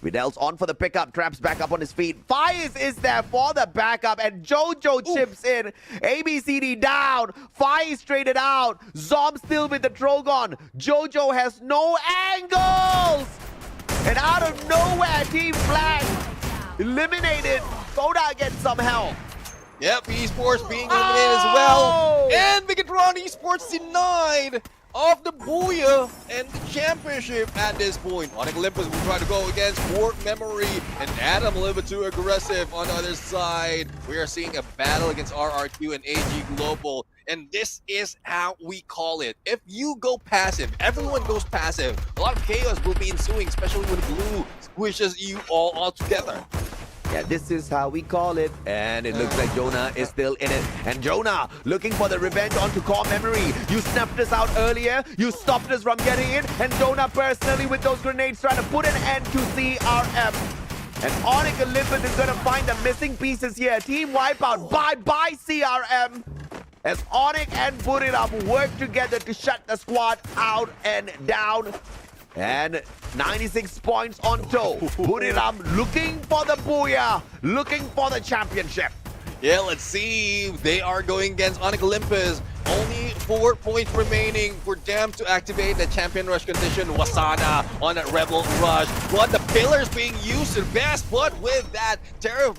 Vidal's on for the pickup. Traps back up on his feet. Fires is there for the backup, and Jojo chips in. ABCD down. Fires traded out. Zom still with the Trogon. Jojo has no angles. And out of nowhere, Team Flash eliminated. Todak gets some help. Yep, esports being eliminated as well. And Bigatron esports denied of the Booyah and the championship at this point. Onyx Olympus will try to go against Warp Memory, and Adam a little bit too aggressive on the other side. We are seeing a battle against RRQ and AG Global, and this is how we call it. If you go passive, everyone goes passive, a lot of chaos will be ensuing, especially when blue squishes you all together. Yeah, this is how we call it. And it looks like Jonah is still in it. And Jonah looking for the revenge onto Core Memory. You snapped us out earlier. You stopped us from getting in. And Jonah personally with those grenades trying to put an end to CRM. And Onyx Olympus is going to find the missing pieces here. Team wipeout. Bye-bye CRM. As Onyx and Buriram work together to shut the squad out and down. And 96 points on toe. Buriram looking for the Booyah, looking for the championship. Yeah, let's see. They are going against Onyx Olympus. Only 4 points remaining for them to activate the champion rush condition. Wasana on a rebel rush. But the pillars being used to the best, but with that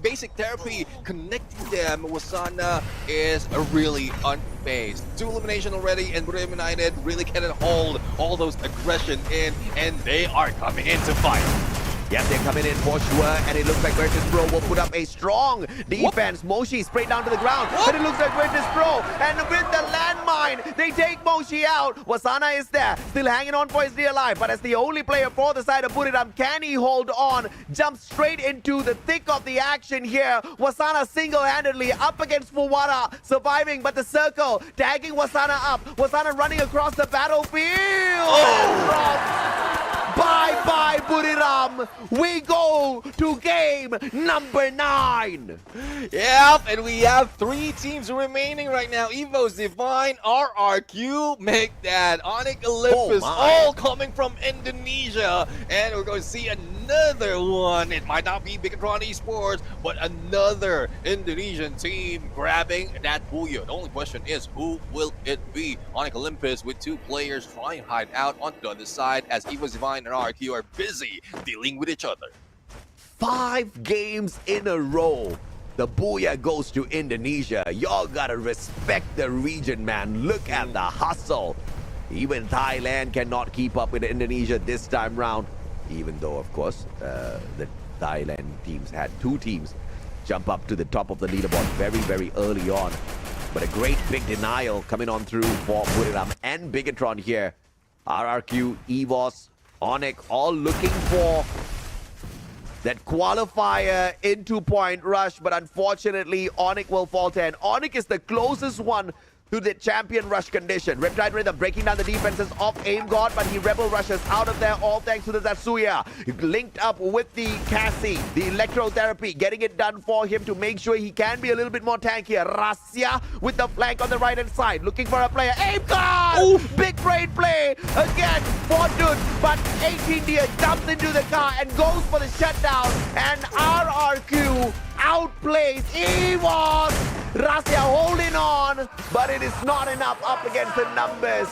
basic therapy connecting them, Wasana is really unfazed. 2 elimination already, and Brave United really can't hold all those aggression in, and they are coming in to fight. Yes, they're coming in for sure, and it looks like Virtus Pro will put up a strong defense. Moshi sprayed down to the ground, and it looks like Virtus Pro, and with the landmine, they take Moshi out. Wasana is there, still hanging on for his dear life, but as the only player for the side of Buriram, can he hold on? Jumps straight into the thick of the action here. Wasana single-handedly up against Fuwara, surviving, but the circle tagging Wasana up. Wasana running across the battlefield. Bye-bye, Buriram. We go to game number 9. Yep, and we have 3 teams remaining right now. Evo's Divine, RRQ, make that, Onyx Olympus, all coming from Indonesia. And we're going to see another one. It might not be Bigatron Esports, but another Indonesian team grabbing that booyah. The only question is, who will it be? Onyx Olympus with 2 players trying to hide out on the other side as Evo's Divine and RRQ are busy dealing with each other. 5 games in a row. The booyah goes to Indonesia. Y'all gotta respect the region, man. Look at the hustle. Even Thailand cannot keep up with Indonesia this time round. Even though, of course, the Thailand teams had 2 teams jump up to the top of the leaderboard very, very early on. But a great big denial coming on through for Buriram and Bigatron here. RRQ, EVOS, Onyx all looking for that qualifier into point rush, but unfortunately Onyx will falter, and Onyx is the closest one to the champion rush condition. Riptide Rhythm breaking down the defenses of Aim God, but he rebel rushes out of there, all thanks to the Tatsuya. Linked up with the Cassie, the electrotherapy, getting it done for him to make sure he can be a little bit more tankier. Rasya with the flank on the right hand side, looking for a player. Aim God! Ooh. Big brain play again for Dude, but 18 Deer jumps into the car and goes for the shutdown, and RRQ outplays EVOS. Rasya holding on, but it is not enough up against the numbers.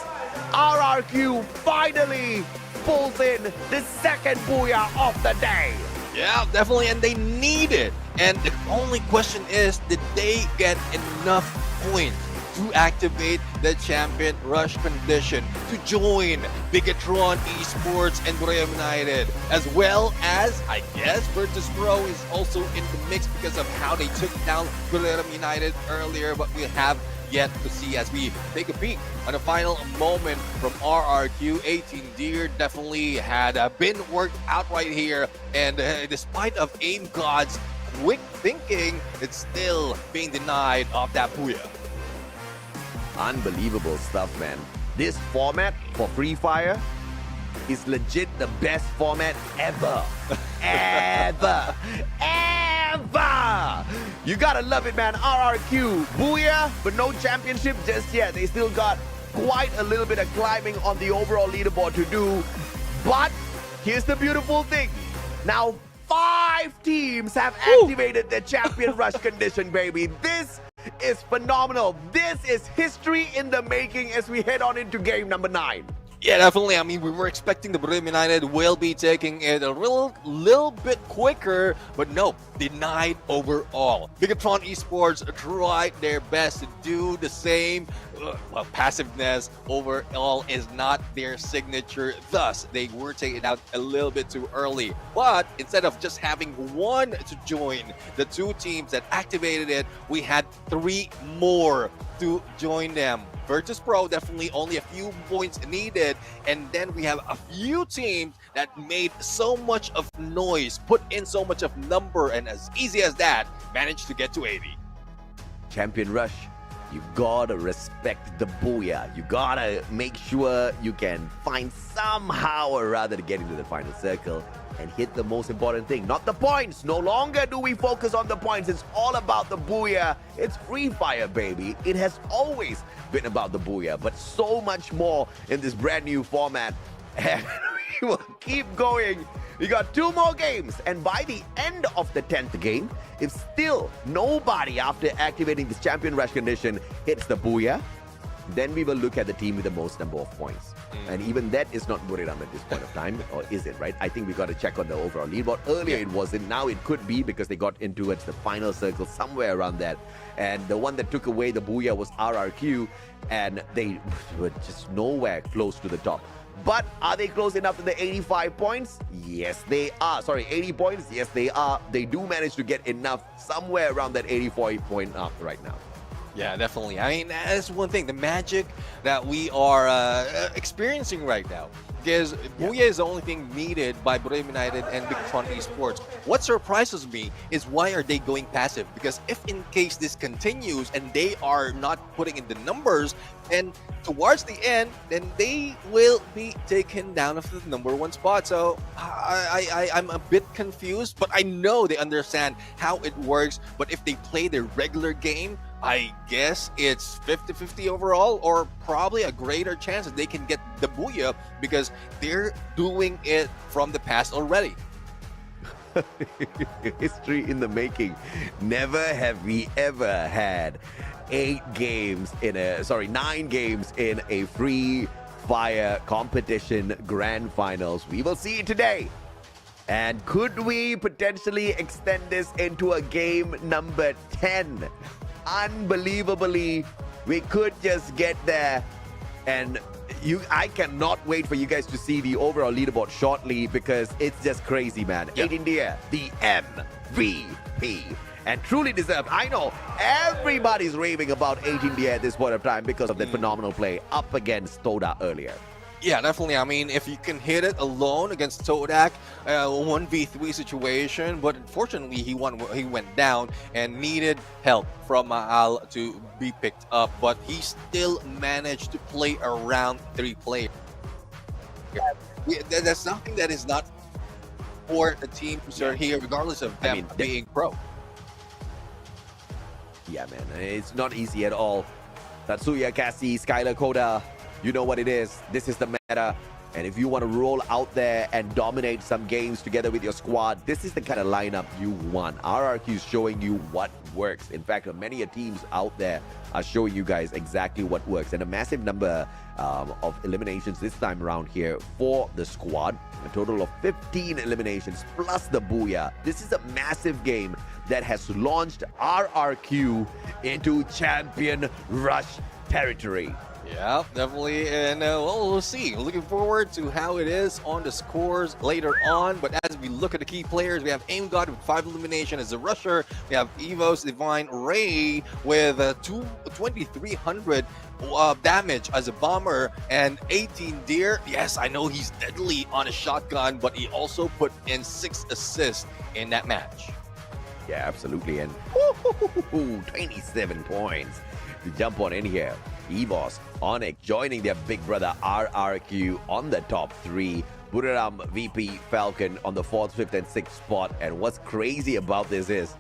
RRQ finally pulls in the second booyah of the day. Yeah, definitely, and they need it. And the only question is, did they get enough points to activate the champion rush condition to join Bigatron Esports and Brave United, as well as, I guess, Virtus Pro is also in the mix because of how they took down Brave United earlier, but we have yet to see as we take a peek on the final moment from RRQ. 18 Deer definitely had been worked out right here, and despite of Aim God's quick thinking, it's still being denied of that booyah. Unbelievable stuff, man. This format for Free Fire is legit the best format ever. Ever. You gotta love it, man. RRQ, booyah, but no championship just yet. They still got quite a little bit of climbing on the overall leaderboard to do. But here's the beautiful thing. Now 5 teams have activated the champion rush condition, baby. This is phenomenal. This is history in the making as we head on into game number 9. Yeah, definitely. I mean, we were expecting the Brave United will be taking it a little bit quicker, but no, denied overall. Bigatron Esports tried their best to do the same. Well, passiveness overall is not their signature. Thus, they were taken out a little bit too early. But instead of just having one to join the 2 teams that activated it, we had 3 more to join them. Virtus Pro definitely only a few points needed, and then we have a few teams that made so much of noise, put in so much of number, and as easy as that, managed to get to 80. Champion rush, you gotta respect the booyah. You gotta make sure you can find somehow or rather to get into the final circle and hit the most important thing, not the points. No longer do we focus on the points. It's all about the booyah. It's Free Fire, baby. It has always been about the booyah, but so much more in this brand new format. And we will keep going. We got 2 more games, and by the end of the 10th game, if still nobody after activating this champion rush condition hits the booyah, then we will look at the team with the most number of points. And even that is not Buriram at this point of time, or is it, right? I think we got to check on the overall leaderboard. Earlier it wasn't, now it could be because they got into the final circle somewhere around that. And the one that took away the Booyah was RRQ, and they were just nowhere close to the top. But are they close enough to the 85 points? Yes, they are. Sorry, 80 points? Yes, they are. They do manage to get enough somewhere around that 84 point up right now. Yeah, definitely. I mean, that's one thing, the magic that we are experiencing right now. Because Booyah is the only thing needed by Buriram United and Big Tron Esports. What surprises me is why are they going passive? Because if in case this continues and they are not putting in the numbers, and towards the end, then they will be taken down of the #1 spot. So I'm a bit confused, but I know they understand how it works. But if they play their regular game, I guess it's 50-50 overall, or probably a greater chance that they can get the Booyah because they're doing it from the past already. History in the making. Never have we ever had 9 games in a free fire competition grand finals. We will see it today. And could we potentially extend this into a game number 10? Unbelievably, we could just get there. And I cannot wait for you guys to see the overall leaderboard shortly because it's just crazy, man. 8 India, the MVP. And truly deserved. I know everybody's raving about 8 India at this point of time because of that phenomenal play up against Todak earlier. Yeah, definitely. I mean, if you can hit it alone against Todak, 1v3 situation, but unfortunately he went down and needed help from Al to be picked up, but he still managed to play around 3 players. That's something that is not for the teams are here, regardless of them being pro. Yeah, man, it's not easy at all. Tatsuya, Cassie, Skylar, Koda, you know what it is. This is the meta. And if you want to roll out there and dominate some games together with your squad, this is the kind of lineup you want. RRQ is showing you what works. In fact, many teams out there are showing you guys exactly what works. And a massive number of eliminations this time around here for the squad. A total of 15 eliminations plus the Booyah. This is a massive game that has launched RRQ into Champion Rush territory. Yeah, definitely. And well, we'll see. Looking forward to how it is on the scores later on. But as we look at the key players, we have Aim God with 5 elimination as a rusher. We have Evo's Divine Ray with 2,300 damage as a bomber, and 18 Deer. Yes, I know he's deadly on a shotgun, but he also put in 6 assists in that match. Yeah, absolutely. And 27 points to jump on in here. EVOS, Onyx joining their big brother RRQ on the top 3. Buriram, VP, Falcon on the 4th, 5th, and 6th spot. And what's crazy about this is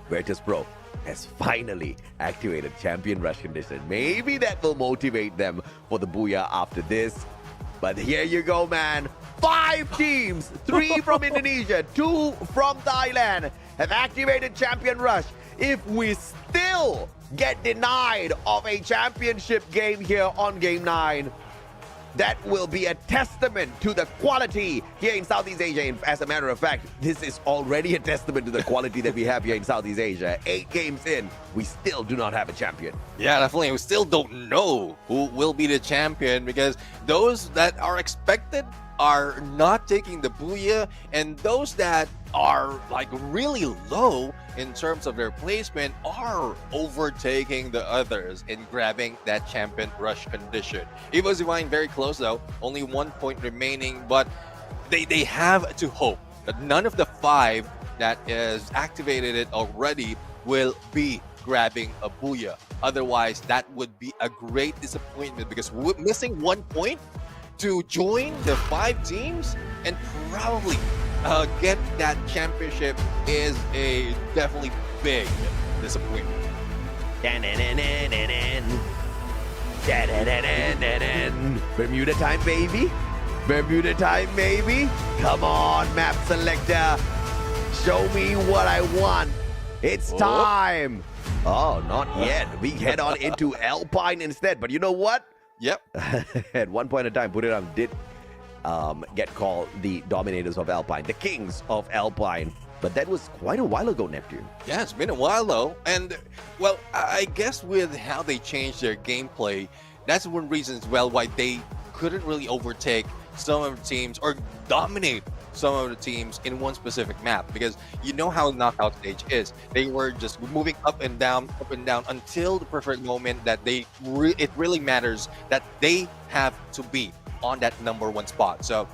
Virtus Pro has finally activated Champion Rush condition. Maybe that will motivate them for the Booyah after this. But here you go, man. 5 teams, 3 from Indonesia, 2 from Thailand have activated Champion Rush. If we still get denied of a championship game here on Game 9, that will be a testament to the quality here in Southeast Asia. And as a matter of fact, this is already a testament to the quality that we have here in Southeast Asia. 8 games in, we still do not have a champion. Yeah, definitely. We still don't know who will be the champion because those that are expected are not taking the Booyah, and those that are like really low in terms of their placement are overtaking the others in grabbing that Champion Rush condition. Evo's Divine very close though, only 1 point remaining, but they have to hope that none of the 5 that is activated it already will be grabbing a Booyah. Otherwise, that would be a great disappointment because missing 1 point to join the 5 teams and probably get that championship is a definitely big disappointment. Bermuda time, baby. Bermuda time, baby. Come on, map selector. Show me what I want. It's time. Oh, not yet. We head on into Alpine instead. But you know what? Yep. At one point in time, Buriram did get called the dominators of Alpine, the kings of Alpine. But that was quite a while ago, Neptune. Yeah, it's been a while though. And, well, I guess with how they changed their gameplay, that's one reason as well why they couldn't really overtake some of the teams or dominate some of the teams in one specific map, because you know how knockout stage is. They were just moving up and down until the perfect moment that it really matters that they have to be on that #1 spot. So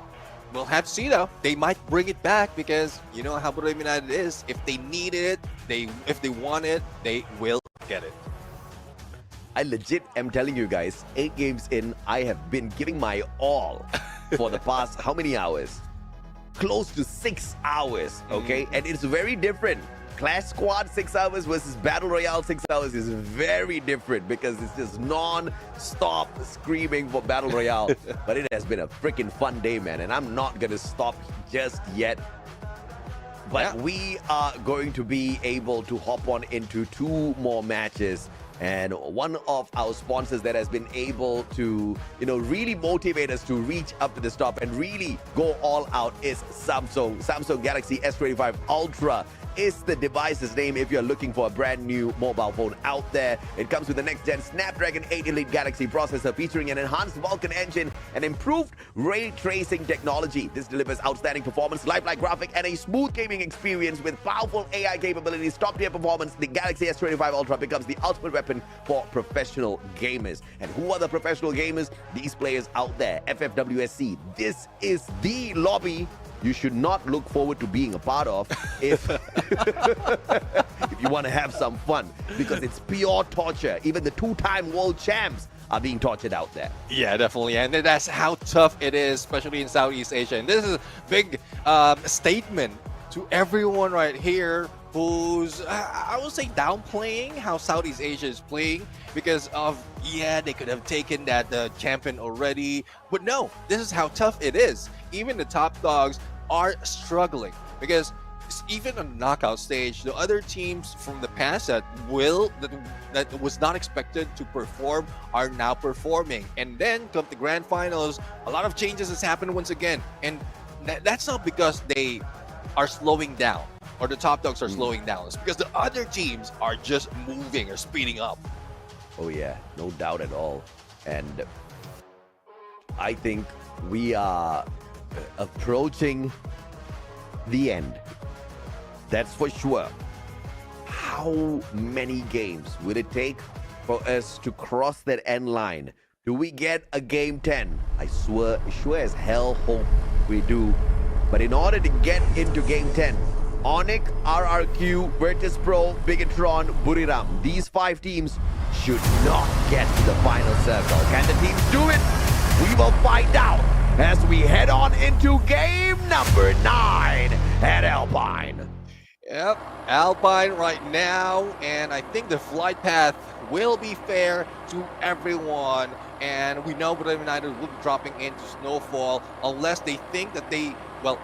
we'll have to see though. They might bring it back because you know how Buriram United is. If they need it, if they want it, they will get it. I legit am telling you guys, 8 games in, I have been giving my all for the past how many hours? Close to 6 hours, okay? And it's very different. Clash Squad 6 hours versus Battle Royale 6 hours is very different because it's just non-stop screaming for Battle Royale. But it has been a freaking fun day, man, and I'm not gonna stop just yet. But we are going to be able to hop on into 2 more matches. And one of our sponsors that has been able to, really motivate us to reach up to the top and really go all out is Samsung. Samsung Galaxy S25 Ultra is the device's name if you're looking for a brand new mobile phone out there. It comes with the next-gen Snapdragon 8 Elite Galaxy processor featuring an enhanced Vulkan engine and improved ray tracing technology. This delivers outstanding performance, lifelike graphic, and a smooth gaming experience with powerful AI capabilities, top-tier performance. The Galaxy S25 Ultra becomes the ultimate weapon for professional gamers. And who are the professional gamers? These players out there, FFWS SEA. This is the lobby you should not look forward to being a part of if you want to have some fun, because it's pure torture. Even the 2-time world champs are being tortured out there. Yeah, definitely. And that's how tough it is, especially in Southeast Asia. And this is a big statement to everyone right here who's, I would say, downplaying how Southeast Asia is playing because of, they could have taken that champion already. But no, this is how tough it is. Even the top dogs are struggling because even on the knockout stage, the other teams from the past that was not expected to perform are now performing. And then come the grand finals, a lot of changes has happened once again. And that's not because they are slowing down or the top dogs are slowing down. It's because the other teams are just moving or speeding up. Oh yeah, no doubt at all. And I think we are approaching the end. That's for sure. How many games will it take for us to cross that end line? Do we get a game 10? I sure as hell hope we do. But in order to get into game 10, Onyx, RRQ, Virtus Pro, Bigatron, Buriram, these 5 teams should not get to the final circle. Can the teams do it? We will find out as we head on into game number 9 at Alpine. Yep, Alpine right now, and I think the flight path will be fair to everyone. And we know Buriram United will be dropping into snowfall unless they think that the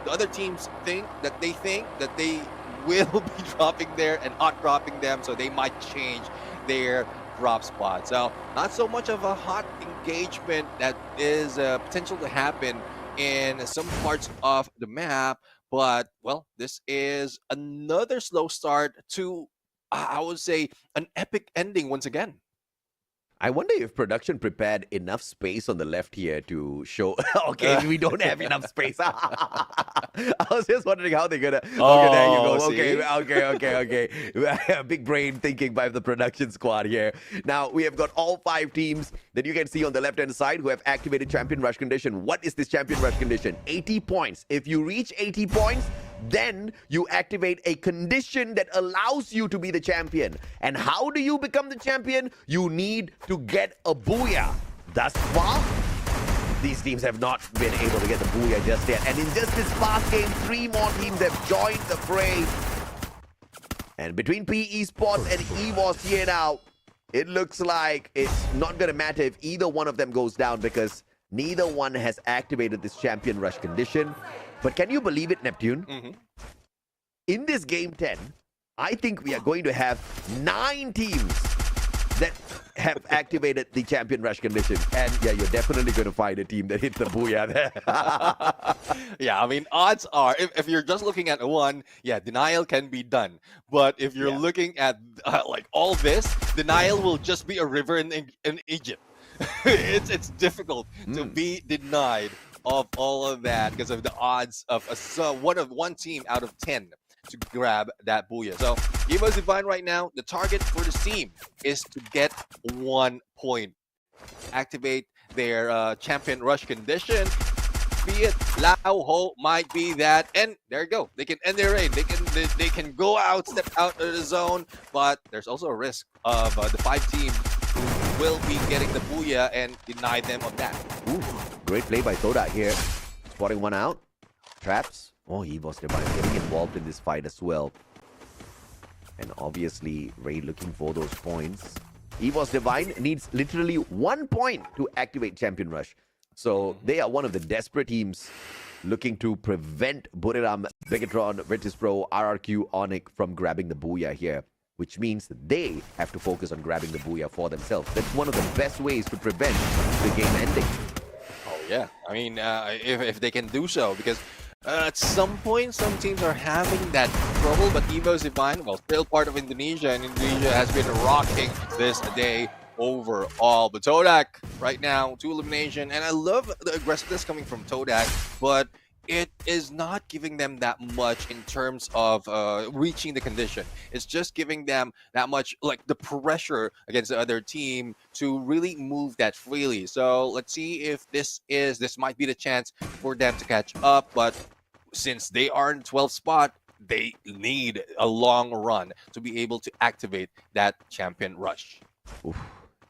other teams think that they will be dropping there and not dropping them, so they might change their drop spot. So not so much of a hot engagement that is potential to happen in some parts of the map, but this is another slow start to, I would say, an epic ending once again. I wonder if production prepared enough space on the left here to show. Okay, we don't have enough space. I was just wondering how they're gonna. Okay, there you go. Okay. Big brain thinking by the production squad here. Now we have got all 5 teams that you can see on the left-hand side who have activated Champion Rush condition. What is this Champion Rush condition? 80 points. If you reach 80 points, then you activate a condition that allows you to be the champion. And how do you become the champion? You need to get a booyah. Thus far, these teams have not been able to get the booyah just yet. And in just this past game, 3 more teams have joined the fray. And between PE Sports and EVOS here now, it looks like it's not going to matter if either one of them goes down because neither one has activated this Champion Rush condition. But can you believe it, Neptune? In this game 10, I think we are going to have 9 teams that have activated the champion rush condition. And yeah, you're definitely going to find a team that hit the booyah there. Yeah, I mean, odds are, if you're just looking at one, yeah, denial can be done. But if you're looking at like all this, denial will just be a river in Egypt. It's difficult to be denied of all of that because of the odds of one team out of 10 to grab that booyah. So Evo's Divine right now, the target for the team is to get 1 point. Activate their champion rush condition. Be it Lao Ho might be that, and there you go. They can end their reign. They can go out, step out of the zone, but there's also a risk of the 5 team who will be getting the booyah and deny them of that. Ooh, great play by Todak here. Spotting one out. Traps. Oh, Evo's Divine getting involved in this fight as well. And obviously, Ray looking for those points. Evo's Divine needs literally 1 point to activate Champion Rush. So they are one of the desperate teams looking to prevent Buriram, Vegatron, Virtus Pro, RRQ, Onyx from grabbing the booyah here, which means that they have to focus on grabbing the booyah for themselves. That's one of the best ways to prevent the game ending. Oh yeah, I mean, if they can do so, because at some point, some teams are having that trouble, but Evo's Divine, well, still part of Indonesia, and Indonesia has been rocking this day overall. But Todak, right now, 2 elimination, and I love the aggressiveness coming from Todak, but it is not giving them that much in terms of reaching the condition. It's just giving them that much, like the pressure against the other team to really move that freely. So let's see if this might be the chance for them to catch up. But since they are in 12th spot, they need a long run to be able to activate that champion rush. Oof.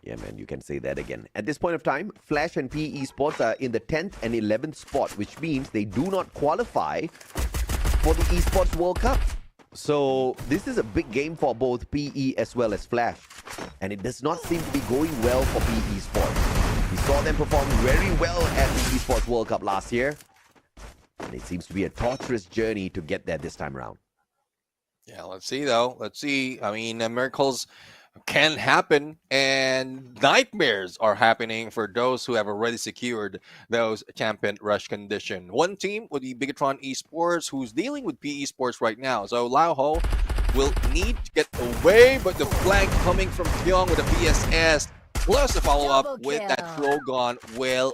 Yeah, man, you can say that again. At this point of time, Flash and PE Sports are in the 10th and 11th spot, which means they do not qualify for the Esports World Cup. So this is a big game for both PE as well as Flash. And it does not seem to be going well for PE Sports. We saw them perform very well at the Esports World Cup last year. And it seems to be a torturous journey to get there this time around. Yeah, let's see, though. Let's see. I mean, miracles can happen, and nightmares are happening for those who have already secured those champion rush condition. One team would be Bigatron Esports, who's dealing with PE Sports right now. So Lao Ho will need to get away, but the flank coming from Pyong with a VSS plus a follow-up with that Trogon will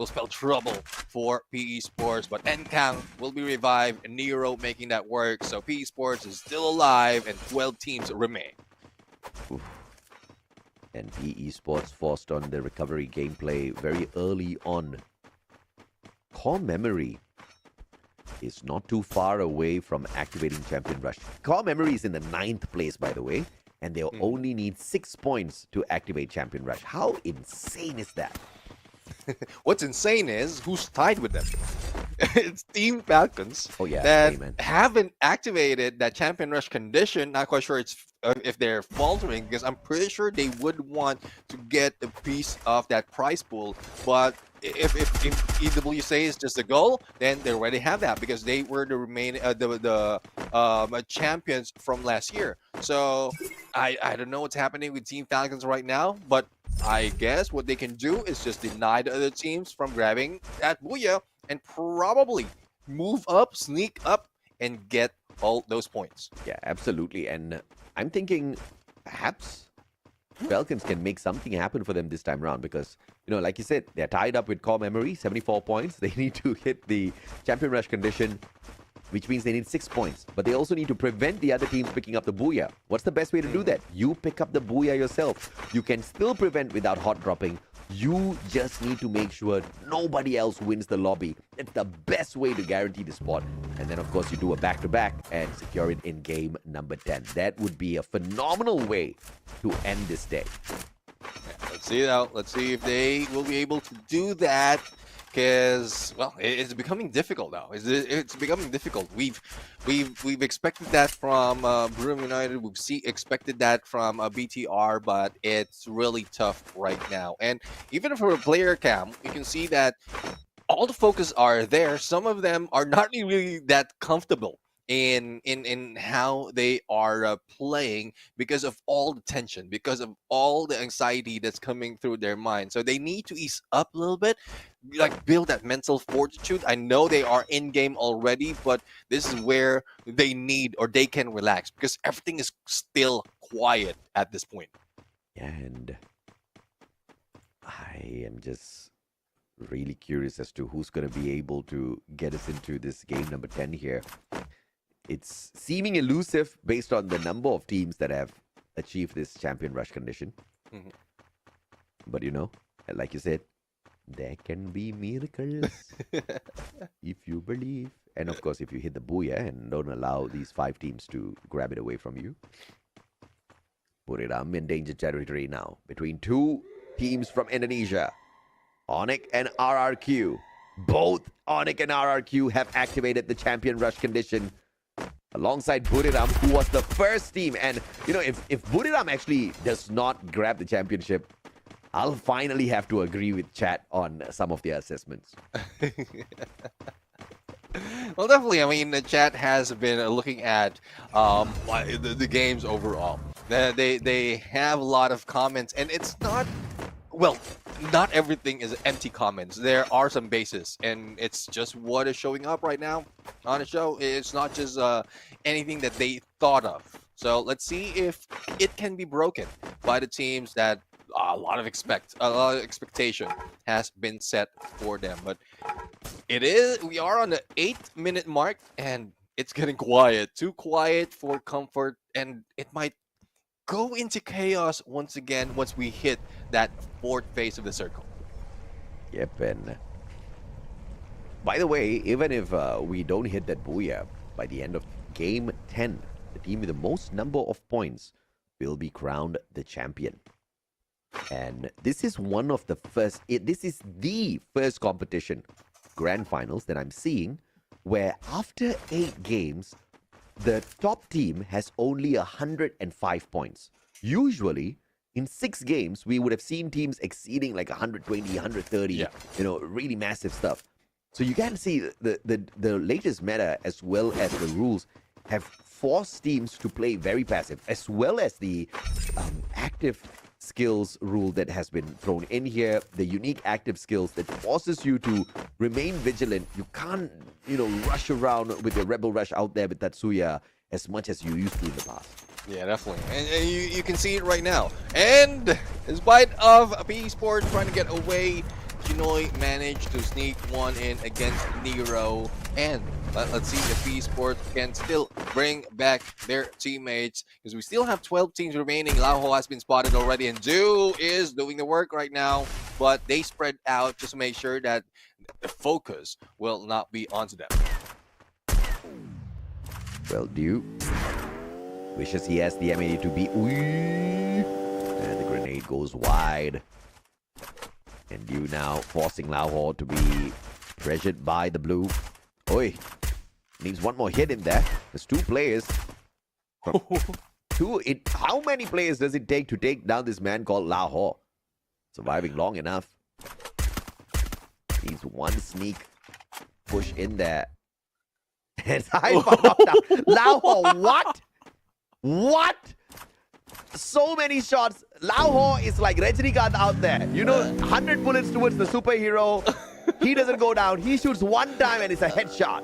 spell trouble for PE Sports. But Nkang will be revived, and Nero making that work. So PE Sports is still alive, and 12 teams remain. Oof. And PE Sports forced on the recovery gameplay very early on. Core Memory is not too far away from activating Champion Rush. Core Memory is in the 9th place, by the way, and they'll only need 6 points to activate Champion Rush. How insane is that? What's insane is who's tied with them. It's Team Falcons that amen. Haven't activated that Champion Rush condition. Not quite sure if they're faltering, because I'm pretty sure they would want to get a piece of that prize pool. But if EWC is just a goal, then they already have that, because they were the remaining champions from last year. So I don't know what's happening with Team Falcons right now, but I guess what they can do is just deny the other teams from grabbing that booyah and probably move up, sneak up, and get all those points. Yeah, absolutely. And I'm thinking perhaps Falcons can make something happen for them this time around, because, you know, like you said, they're tied up with Core Memory, 74 points. They need to hit the Champion Rush condition, which means they need 6 points. But they also need to prevent the other teams picking up the booyah. What's the best way to do that? You pick up the booyah yourself. You can still prevent without hot dropping. You just need to make sure nobody else wins the lobby. It's the best way to guarantee the spot. And then, of course, you do a back-to-back and secure it in game number 10. That would be a phenomenal way to end this day. Yeah, let's see now. Let's see if they will be able to do that. Because, well, it's becoming difficult now. It's becoming difficult. We've expected that from Buriram United. We've expected that from BTR, but it's really tough right now. And even for a player cam, you can see that all the focus are there. Some of them are not really that comfortable in how they are playing because of all the tension, because of all the anxiety that's coming through their mind. So they need to ease up a little bit, like build that mental fortitude. I know they are in game already, but this is where they need, or they can relax, because everything is still quiet at this point. And I am just really curious as to who's going to be able to get us into this game number 10 here. It's seeming elusive based on the number of teams that have achieved this champion rush condition. Mhm. But you know, like you said, there can be miracles if you believe. And of course, if you hit the booyah and don't allow these 5 teams to grab it away from you. Buriram in danger territory now between 2 teams from Indonesia, Onyx and RRQ. Both Onyx and RRQ have activated the champion rush condition alongside Buriram, who was the first team. And you know, if Buriram actually does not grab the championship, I'll finally have to agree with chat on some of their assessments. Well, definitely. I mean, the chat has been looking at the games overall. They have a lot of comments, and it's not, well, not everything is empty comments. There are some bases, and it's just what is showing up right now on the show. It's not just anything that they thought of. So let's see if it can be broken by the teams that a lot of expectation has been set for them. But we are on the 8-minute mark, and it's getting quiet, too quiet for comfort, and it might go into chaos once again once we hit that 4th phase of the circle. Yep, and by the way, even if we don't hit that booyah by the end of game 10, the team with the most number of points will be crowned the champion. And this is one of the first, this is the first competition, grand finals, that I'm seeing where after 8 games, the top team has only 105 points. Usually, in 6 games, we would have seen teams exceeding like 120, 130, you know, really massive stuff. So you can see the latest meta as well as the rules have forced teams to play very passive, as well as the active skills rule that has been thrown in here, the unique active skills that forces you to remain vigilant. You can't, you know, rush around with your Rebel Rush out there with Tatsuya as much as you used to in the past. Yeah, definitely. And you can see it right now. And in spite of PE Sports trying to get away, Hanoi managed to sneak one in against Nero. And let's see if PE Sports can still bring back their teammates, because we still have 12 teams remaining. Lao has been spotted already, and Du is doing the work right now. But they spread out just to make sure that the focus will not be onto them. Well, Du wishes he has the MAD to be. And the grenade goes wide. And Du now forcing Lao to be pressured by the blue. Oi, needs one more hit in there. There's 2 players. How many players does it take to take down this man called Lao? Surviving long enough. Needs one sneak push in there. It's high Lao, what? What? So many shots. Lao is like Rajinikanth out there. You know, 100 bullets towards the superhero. He doesn't go down. He shoots one time and it's a headshot.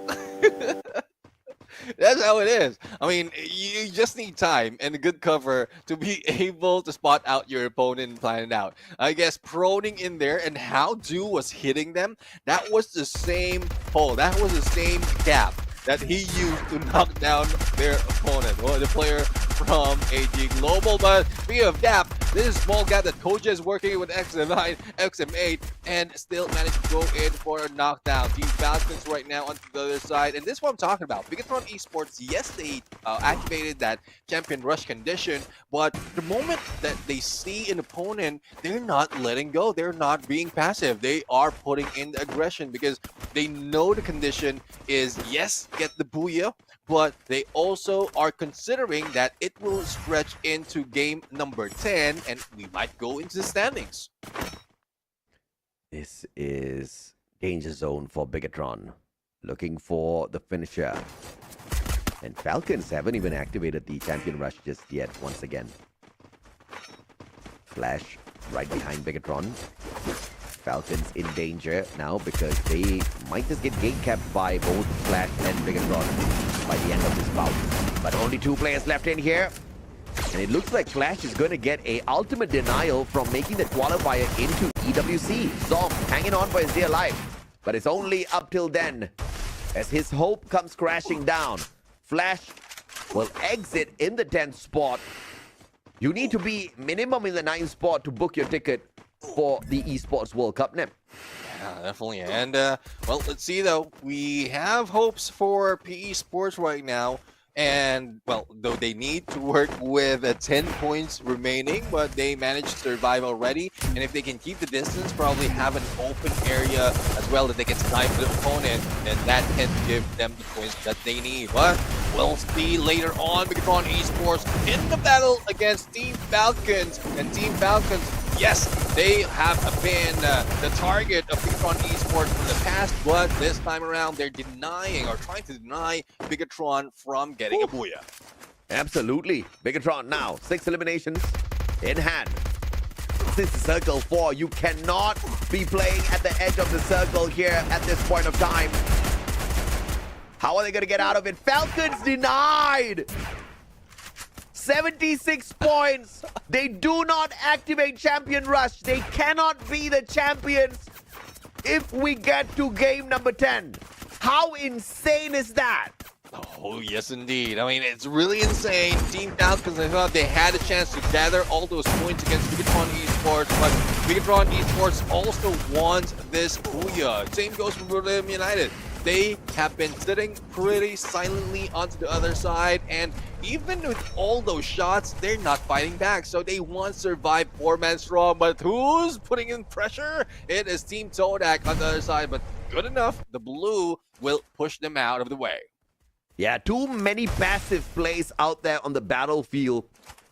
That's how it is. I mean, you just need time and a good cover to be able to spot out your opponent and plan it out. I guess proning in there and how Du was hitting them, that was the same hole. That was the same gap that he used to knock down their opponent, or the player from AG Global. But speaking of gap, this is a small gap that Koja is working with XM9, XM8, and still managed to go in for a knockdown. Team Falcons right now onto the other side, and this is what I'm talking about. Bigatron Esports, yes, they activated that champion rush condition, but the moment that they see an opponent, they're not letting go. They're not being passive. They are putting in the aggression because they know the condition is, yes, get the booyah, but they also are considering that it will stretch into game number 10 and we might go into the standings. This is danger zone for Bigatron. Looking for the finisher. And Falcons haven't even activated the champion rush just yet, once again. Flash right behind Bigatron. Falcons in danger now because they might just get game capped by both Flash and Bigatron by the end of this bout. But only 2 players left in here. And it looks like Flash is going to get a ultimate denial from making the qualifier into EWC. Zom hanging on for his dear life. But it's only up till then as his hope comes crashing down. Flash will exit in the 10th spot. You need to be minimum in the 9th spot to book your ticket for the Esports World Cup, Nip. Yeah, definitely. And, well, let's see, though. We have hopes for PE Sports right now. And, well, though they need to work with 10 points remaining, but they managed to survive already. And if they can keep the distance, probably have an open area as well that they can snipe the opponent, and that can give them the points that they need. But we'll see later on Bigatron Esports in the battle against Team Falcons. And Team Falcons, yes, they have been the target of Bigatron Esports in the past, but this time around they're denying or trying to deny Bigatron from getting a booyah. Absolutely. Bigatron now, 6 eliminations in hand. This is circle 4. You cannot be playing at the edge of the circle here at this point of time. How are they going to get out of it? Falcons denied! 76 points. They do not activate Champion Rush. They cannot be the champions if we get to game number 10. How insane is that? Oh, yes, indeed. I mean, it's really insane. Team Falcons, I thought they had a chance to gather all those points against Bigatron Esports, but Bigatron Esports also wants this booyah. Same goes for Royale United. They have been sitting pretty silently onto the other side, and even with all those shots, they're not fighting back. So they want to survive 4-man strong, but who's putting in pressure? It is Team Todak on the other side, but good enough. The blue will push them out of the way. Yeah, too many passive plays out there on the battlefield.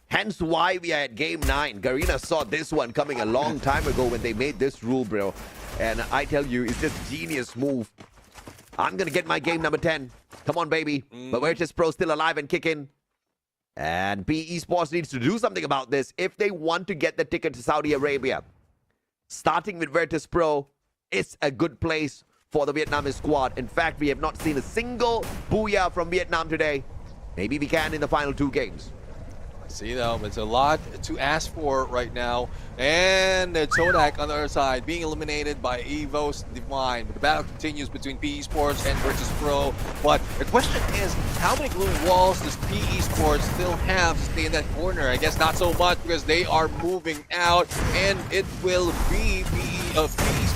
Hence why we are at game 9. Garena saw this one coming a long time ago when they made this rule, bro. And I tell you, it's just genius move. I'm going to get my game number 10. Come on, baby. But Virtus Pro still alive and kicking. And PE Sports needs to do something about this if they want to get the ticket to Saudi Arabia. Starting with Virtus Pro is a good place for the Vietnamese squad. In fact, we have not seen a single booyah from Vietnam today. Maybe we can in the final 2 games. See, though, it's a lot to ask for right now. And Todak on the other side being eliminated by Evos Divine. But the battle continues between PE Sports and Virtus Pro. But the question is, how many glue walls does PE Sports still have to stay in that corner? I guess not so much because they are moving out. And it will be PE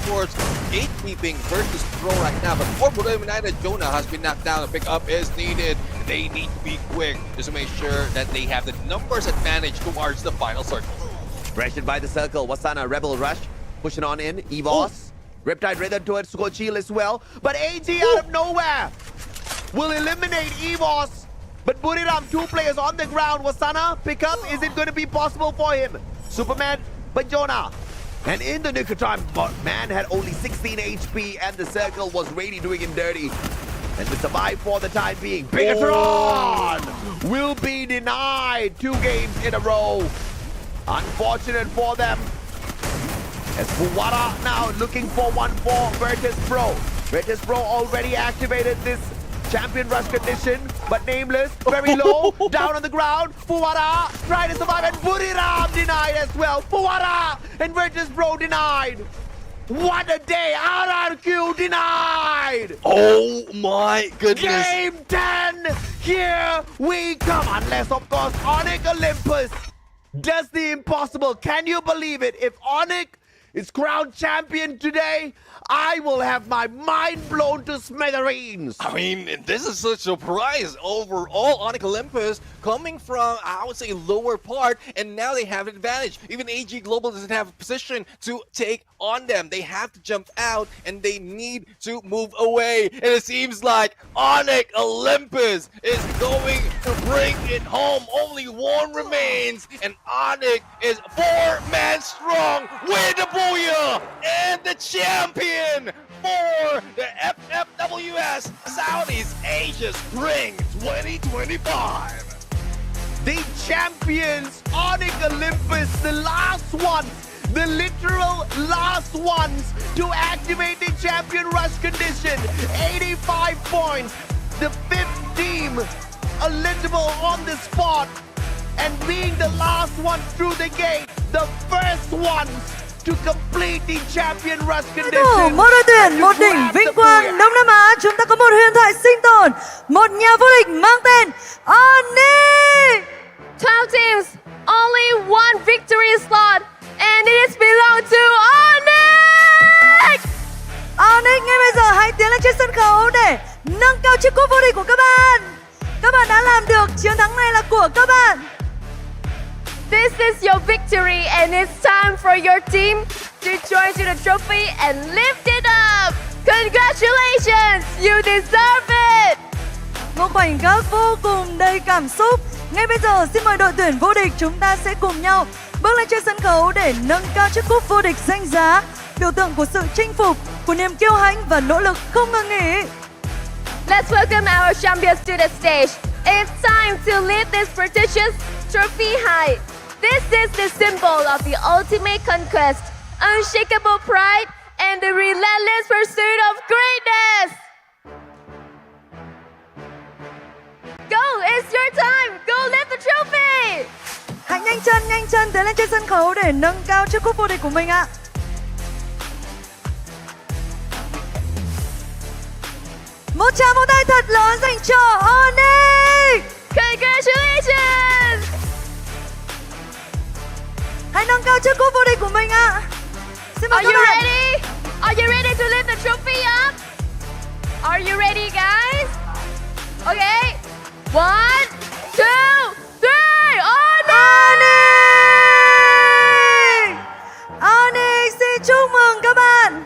Sports gatekeeping Virtus Pro right now. But for Royale United, Jonah has been knocked down. A pickup is needed. They need to be quick just to make sure that they have the numbers advantage towards the final circle. Pressured by the circle, Wasana Rebel Rush pushing on in. Evos, Riptide Rhythm towards Skochil as well. But AG out of nowhere will eliminate Evos. But Buriram, 2 players on the ground. Wasana pickup, is it going to be possible for him? Superman, but Jonah. And in the nick of time, man had only 16 HP and the circle was really doing him dirty. And to survive for the time being, Bigatron will be denied 2 games in a row. Unfortunate for them. As Fuwara now looking for one for Virtus Pro. Virtus Pro already activated this champion rush condition, but nameless, very low, down on the ground. Fuwara trying to survive, and Buriram denied as well. Fuwara and Virtus Pro denied. What a day! RRQ denied! Oh my goodness! Game 10! Here we come! Unless, of course, Onyx Olympus does the impossible. Can you believe it? If Onyx is crowned champion today, I will have my mind blown to smithereens. I mean, this is such a surprise. Overall, Onyx Olympus coming from, I would say, lower part, and now they have an advantage. Even AG Global doesn't have a position to take on them. They have to jump out, and they need to move away. And it seems like Onyx Olympus is going to bring it home. Only 1 remains, and Onyx is 4-man strong with the booyah and the champion. for the FFWS Southeast Asia Spring 2025. The champions, Onyx Olympus, the last ones, the literal last ones to activate the champion rush condition. 85 points, the 5th team eligible on the spot, and being the last one through the gate, the first ones to complete the champion rush condition. Một đội tuyển, một đỉnh vinh quang Đông Nam Á. Chúng ta có một huyền thoại sinh tồn, một nhà vô địch mang tên Onyx. 12 teams, only one victory slot, and it is belong to Onyx. Onyx, ngay bây giờ hãy tiến lên trên sân khấu để nâng cao chiếc cúp vô địch của các bạn. Các bạn đã làm được, chiến thắng này là của các bạn. This is your victory, and it's time for your team to join to the trophy and lift it up. Congratulations, you deserve it. Một khoảnh khắc vô cùng đầy cảm xúc. Ngay bây giờ xin mời đội tuyển vô địch chúng ta sẽ cùng nhau bước lên trên sân khấu để nâng cao chiếc cúp vô địch danh giá, biểu tượng của sự chinh phục, của niềm kiêu hãnh và nỗ lực không ngừng nghỉ. Let's welcome our champions to the stage. It's time to lift this prestigious trophy high. This is the symbol of the ultimate conquest, unshakable pride, and the relentless pursuit of greatness. Go, it's your time. Go lift the trophy. Hãy nhanh chân tiến lên trên sân khấu để nâng cao chiếc cúp vô địch của mình ạ. Một tràng vỗ tay thật lớn dành cho Onyx. Congratulations. Hãy nâng cao chiếc cúp vô địch của mình ạ. Xin mời Are các you bạn. ready? Are you ready to lift the trophy up? Are you ready, guys? Okay. 1, 2, 3. Onyx! Onyx xin chúc mừng các bạn.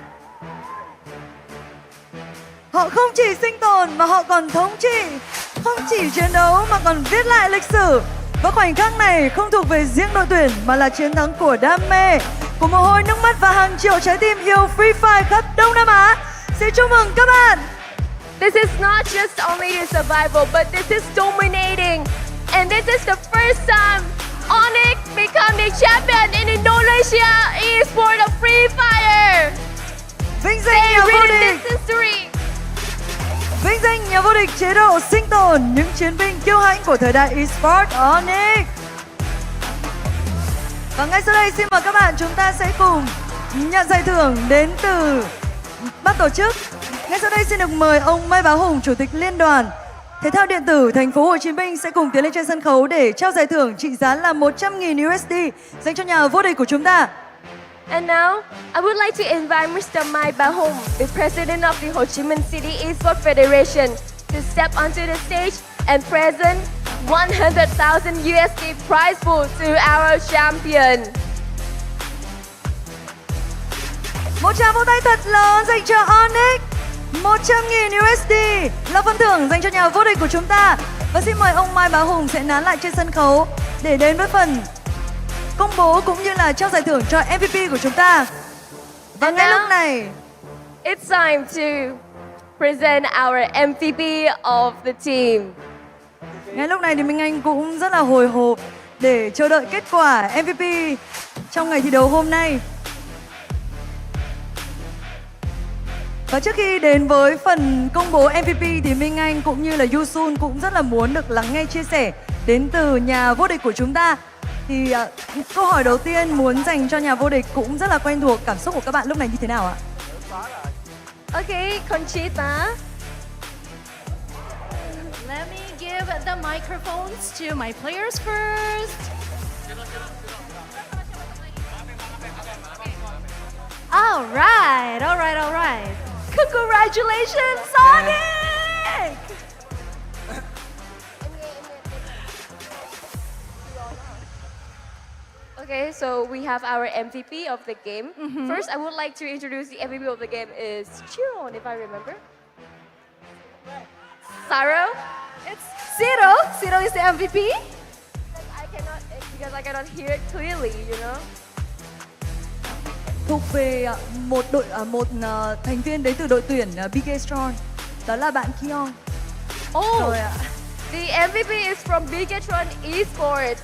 Họ không chỉ sinh tồn mà họ còn thống trị. Không chỉ chiến đấu mà còn viết lại lịch sử. Và khoảnh khắc này không thuộc về riêng đội tuyển mà là chiến thắng của đam mê, của mồ hôi nước mắt và hàng triệu trái tim yêu Free Fire khắp Đông Nam Á. Xin chúc mừng các bạn. This is not just only the survival, but this is dominating. And this is the first time Onyx become the champion in Indonesia eSport of Free Fire. Vinh danh nhà vô địch. History. Vinh danh nhà vô địch chế độ sinh tồn, những chiến binh kiêu hãnh của thời đại eSport Onyx. Và ngay sau đây xin mời các bạn chúng ta sẽ cùng nhận giải thưởng đến từ ban tổ chức. Ngay sau đây xin được mời ông Mai Bá Hùng, Chủ tịch Liên đoàn Thể thao Điện tử Thành phố Hồ Chí Minh sẽ cùng tiến lên trên sân khấu để trao giải thưởng trị giá là 100.000 USD dành cho nhà vô địch của chúng ta. And now, I would like to invite Mr. Mai Bahom, the president of the Ho Chi Minh City Esports Federation, to step onto the stage and present 100,000 USD prize pool to our champion. Một tràng vỗ tay thật lớn dành cho Onyx. 100.000 USD là phần thưởng dành cho nhà vô địch của chúng ta. Và xin mời ông Mai Bá Hùng sẽ nán lại trên sân khấu để đến với phần công bố cũng như là trao giải thưởng cho MVP của chúng ta. Và ngay lúc này, it's time to present our MVP of the team. Ngay lúc này thì Minh Anh cũng rất là hồi hộp để chờ đợi kết quả MVP trong ngày thi đấu hôm nay. Và trước khi đến với phần công bố MVP thì Minh Anh cũng như là Yusun cũng rất là muốn được lắng nghe chia sẻ đến từ nhà vô địch của chúng ta. Thì câu hỏi đầu tiên muốn dành cho nhà vô địch cũng rất là quen thuộc, cảm xúc của các bạn lúc này như thế nào ạ? Okay, Conchita. Let me give the microphones to my players first. All right. Congratulations, Sonic! Okay, so we have our MVP of the game. First, I would like to introduce the MVP of the game is Chiron, if I remember. Saro? It's Zero. Zero is the MVP. Because I cannot hear it clearly, you know. thuộc về một thành viên đến từ đội tuyển BK Strong. Đó là bạn Kion. Oh, Rồi ạ. the MVP is from Bigatron Esports.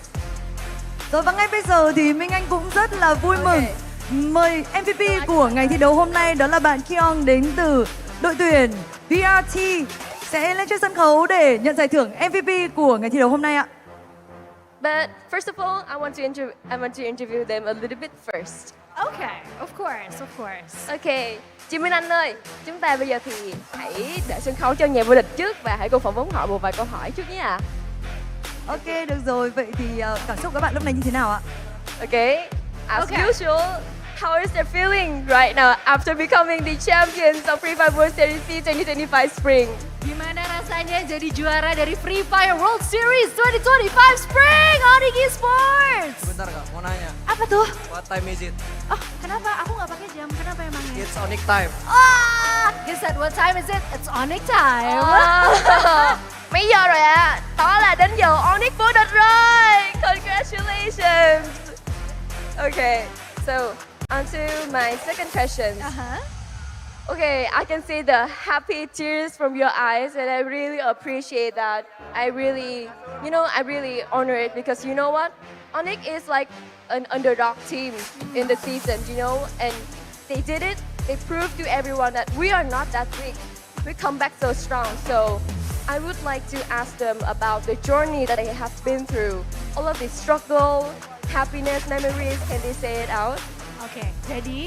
Rồi và ngay bây giờ thì Minh Anh cũng rất là vui mừng. Mời MVP của ngày thi đấu hôm nay đó là bạn Kion đến từ đội tuyển VRT sẽ lên trên sân khấu để nhận giải thưởng MVP của ngày thi đấu hôm nay ạ. But first of all, I want to interview them a little bit first. Okay, of course. Ok, chị Minh Anh ơi, chúng ta bây giờ thì hãy để sân khấu cho nhà vô địch trước và hãy cùng phỏng vấn họ một vài câu hỏi trước nhé ạ. Ok, được rồi. Vậy thì cảm xúc các bạn lúc này như thế nào ạ? Okay, as usual, how is their feeling right now after becoming the champions of FFWS SEA 2025 Spring? Gimana rasanya jadi juara dari Free Fire World Series 2025 Spring Onyx Esports? Bentar Kak, mau nanya. Apa tuh? What time is it? Oh, kenapa? Aku nggak pakai jam. Kenapa emangnya? It's Onyx time. He said, what time is it? It's Onyx time. Mấy giờ rồi ạ? Đó là đến giờ Onyx vô địch rồi. Congratulations. Okay, so on to my second question. Okay, I can see the happy tears from your eyes, and I really appreciate that. I really honor it because you know what? Onyx is like an underdog team in the season, and they did it. They proved to everyone that we are not that weak. We come back so strong. So I would like to ask them about the journey that they have been through. All of the struggle, happiness, memories. Can they say it out? Oke, jadi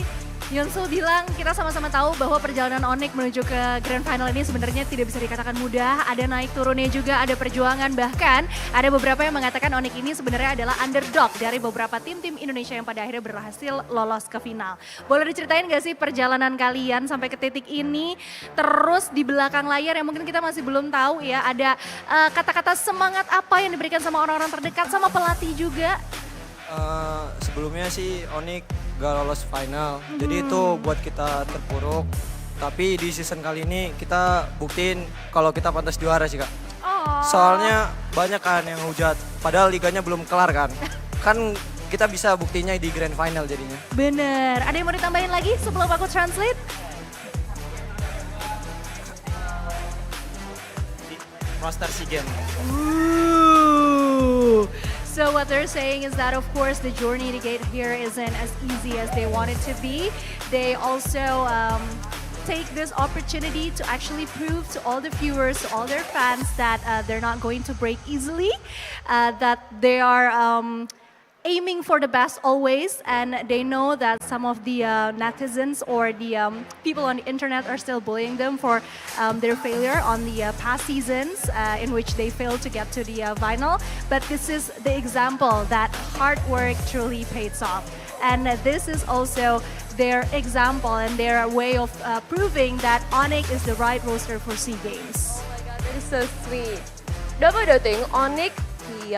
Yonsul bilang kita sama-sama tahu bahwa perjalanan Onyx menuju ke Grand Final ini sebenarnya tidak bisa dikatakan mudah. Ada naik turunnya juga, ada perjuangan, bahkan ada beberapa yang mengatakan Onyx ini sebenarnya adalah underdog dari beberapa tim-tim Indonesia yang pada akhirnya berhasil lolos ke final. Boleh diceritain gak sih perjalanan kalian sampai ke titik ini? Terus di belakang layar yang mungkin kita masih belum tahu ya, ada kata-kata semangat apa yang diberikan sama orang-orang terdekat, sama pelatih juga? Sebelumnya sih Onyx gak lolos final, jadi itu buat kita terpuruk. Tapi di season kali ini kita buktiin kalau kita pantas juara sih Kak. Soalnya banyak kan yang hujat, padahal liganya belum kelar kan. Kan kita bisa buktinya di grand final jadinya. Bener, ada yang mau ditambahin lagi sebelum aku translate? Roster SEA Games. So what they're saying is that of course the journey to get here isn't as easy as they want it to be. They also take this opportunity to actually prove to all the viewers, to all their fans that they're not going to break easily, that they are aiming for the best always, and they know that some of the netizens or the people on the internet are still bullying them for their failure on the past seasons in which they failed to get to the final. But this is the example that hard work truly pays off. And this is also their example and their way of proving that Onyx is the right roster for SEA Games. Oh my god, that is so sweet. Đối với đội tuyển Onyx thì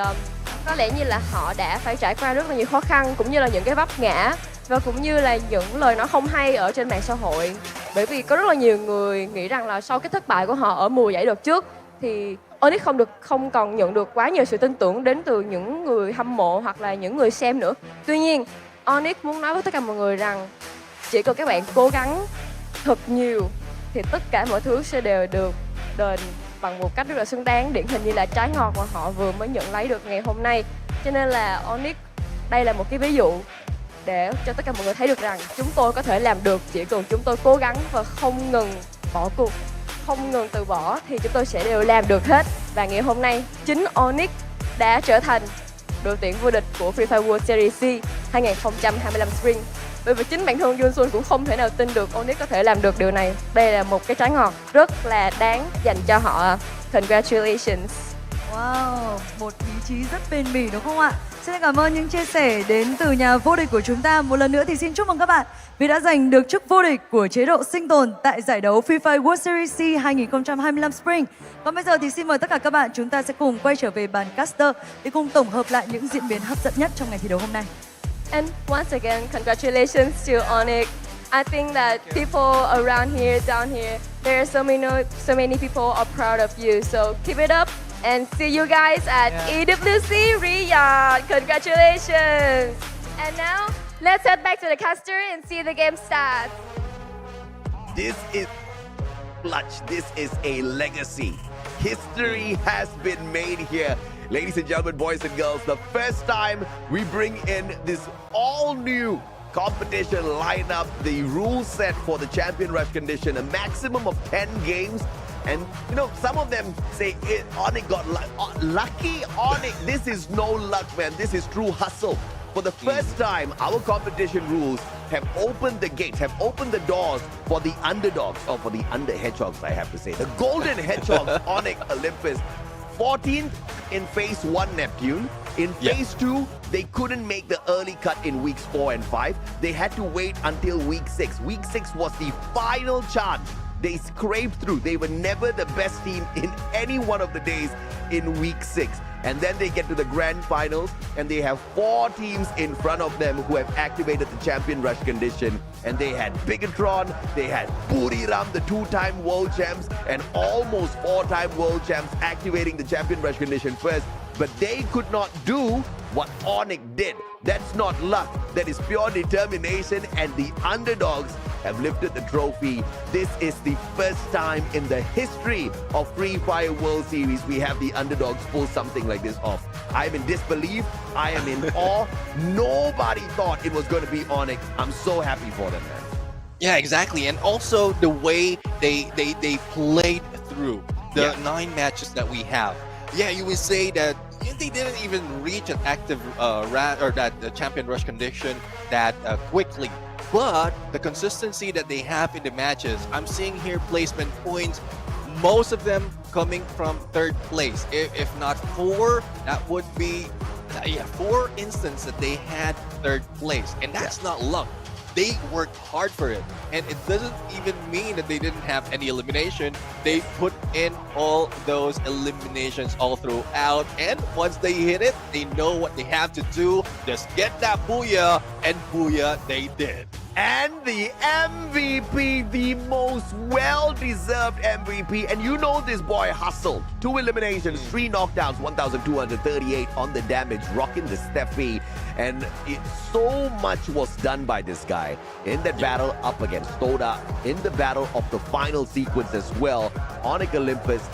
có lẽ như là họ đã phải trải qua rất là nhiều khó khăn, cũng như là những cái vấp ngã và cũng như là những lời nói không hay ở trên mạng xã hội. Bởi vì có rất là nhiều người nghĩ rằng là sau cái thất bại của họ ở mùa giải đợt trước thì Onyx không còn nhận được quá nhiều sự tin tưởng đến từ những người hâm mộ hoặc là những người xem nữa. Tuy nhiên, Onyx muốn nói với tất cả mọi người rằng chỉ cần các bạn cố gắng thật nhiều thì tất cả mọi thứ sẽ đều được đền bằng một cách rất là xứng đáng, điển hình như là trái ngọt mà họ vừa mới nhận lấy được ngày hôm nay. Cho nên là Onyx đây là một cái ví dụ để cho tất cả mọi người thấy được rằng chúng tôi có thể làm được, chỉ cần chúng tôi cố gắng và không ngừng bỏ cuộc, không ngừng từ bỏ thì chúng tôi sẽ đều làm được hết. Và ngày hôm nay chính Onyx đã trở thành đội tuyển vô địch của FFWS SEA 2025 Spring. Bởi vì chính bản thân Junsun cũng không thể nào tin được Onyx có thể làm được điều này. Đây là một cái trái ngọt rất là đáng dành cho họ. Congratulations. Wow, một ý chí rất bền bỉ đúng không ạ? Xin cảm ơn những chia sẻ đến từ nhà vô địch của chúng ta. Một lần nữa thì xin chúc mừng các bạn vì đã giành được chức vô địch của chế độ sinh tồn tại giải đấu FFWS SEA 2025 Spring. Còn bây giờ thì xin mời tất cả các bạn chúng ta sẽ cùng quay trở về bàn caster để cùng tổng hợp lại những diễn biến hấp dẫn nhất trong ngày thi đấu hôm nay. And once again, congratulations to Onyx. I think that people around here, down here, there are so many people are proud of you. So keep it up and see you guys at EWC Riyadh. Congratulations. And now Let's head back to the caster and see the game start. This is clutch. This is a legacy. History has been made here. Ladies and gentlemen, boys and girls, the first time we bring in this all-new competition lineup, the rule set for the champion rush condition, a maximum of 10 games. And, you know, some of them say Onyx got lucky. Onyx, this is no luck, man. This is true hustle. For the first time, our competition rules have opened the gates, have opened the doors for the underdogs, or for the under-hedgehogs, I have to say. The golden hedgehogs, Onyx Olympus. 14th in phase 1 Neptune. In phase 2, they couldn't make the early cut in weeks 4 and 5. They had to wait until week 6. Week 6 was the final chance. They scraped through. They were never the best team in any one of the days in week 6. And then they get to the grand finals, and they have 4 teams in front of them who have activated the champion rush condition. And they had Bigatron, they had Buriram, the 2-time world champs, and almost 4-time world champs activating the champion rush condition first. But they could not do what Onyx did. That's not luck. That is pure determination, and the underdogs have lifted the trophy. This is the first time in the history of Free Fire World Series we have the underdogs pull something like this off. I'm in disbelief. I am in awe. Nobody thought it was going to be Onyx. I'm so happy for them, man. Yeah, exactly. And also the way they played through the 9 matches that we have. Yeah, you would say that they didn't even reach an active the champion rush condition that quickly. But the consistency that they have in the matches, I'm seeing here placement points, most of them coming from 3rd place. If not 4, that would be 4 instances that they had 3rd place. And that's not luck. They worked hard for it. And it doesn't even mean that they didn't have any elimination. They put in all those eliminations all throughout. And once they hit it, they know what they have to do. Just get that booyah, and booyah they did. And the MVP, the most well-deserved MVP. And you know this boy hustled. 2 eliminations, 3 knockdowns, 1,238 on the damage, rocking the Steffi. And so much was done by this guy in that battle up against Todak, in the battle of the final sequence as well. Onyx Olympus,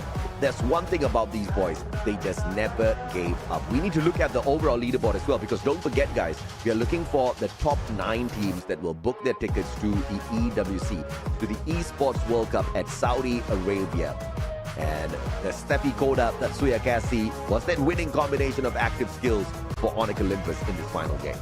there's one thing about these boys, they just never gave up. We need to look at the overall leaderboard as well, because don't forget, guys, we are looking for the top 9 teams that will book their tickets to the EWC, to the Esports World Cup at Saudi Arabia. And the Steffi Koda, Tatsuya Cassie, was that winning combination of active skills for Onyx Olympus in this final game.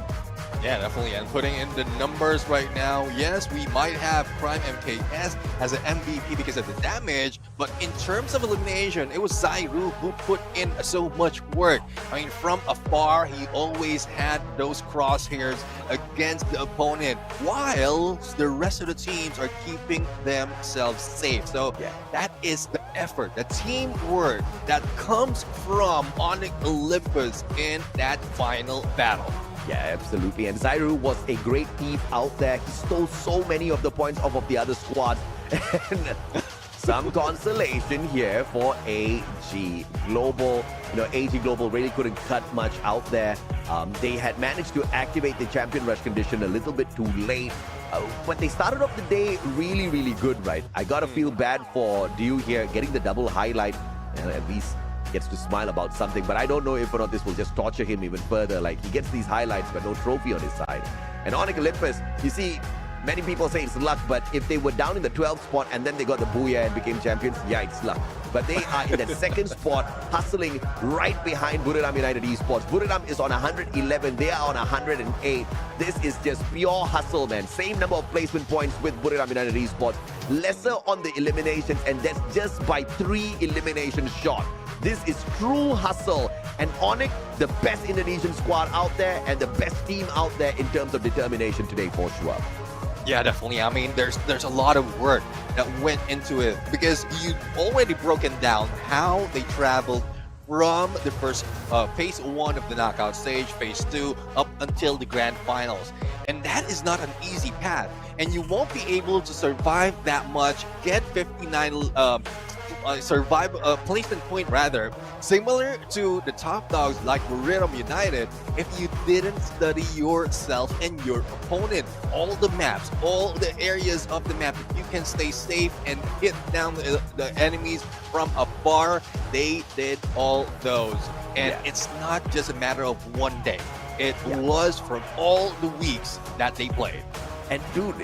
Yeah, definitely. And putting in the numbers right now, yes, we might have Prime MKS as an MVP because of the damage, but in terms of elimination, it was Zairu who put in so much work. I mean, from afar, he always had those crosshairs against the opponent, while the rest of the teams are keeping themselves safe. So that is the effort, the teamwork that comes from Onyx Olympus in that final battle. Yeah, absolutely. And Zairu was a great thief out there. He stole so many of the points off of the other squad. And some consolation here for AG Global. You know, AG Global really couldn't cut much out there. They had managed to activate the champion rush condition a little bit too late. But they started off the day really, really good, right? I gotta feel bad for Dew here, getting the double highlight. And at least gets to smile about something, but I don't know if or not this will just torture him even further. Like, he gets these highlights but no trophy on his side. And Onyx Olympus, you see, many people say it's luck, but if they were down in the 12th spot and then they got the booyah and became champions, yeah, it's luck. But they are in the 2nd spot, hustling right behind Buriram United Esports. Buriram is on 111, they are on 108. This is just pure hustle, man. Same number of placement points with Buriram United Esports. Lesser on the eliminations, and that's just by 3 eliminations short. This is true hustle, and Onyx, the best Indonesian squad out there and the best team out there in terms of determination today for sure. Yeah, definitely. I mean, there's a lot of work that went into it, because you've already broken down how they traveled from the first phase 1 of the knockout stage, phase 2, up until the grand finals. And that is not an easy path, and you won't be able to survive that much, get 59 placement point rather, similar to the top dogs like Rhythm United, if you didn't study yourself and your opponent, all the maps, all the areas of the map, you can stay safe and hit down the enemies from afar. They did all those. And it's not just a matter of one day. It was from all the weeks that they played. And dude,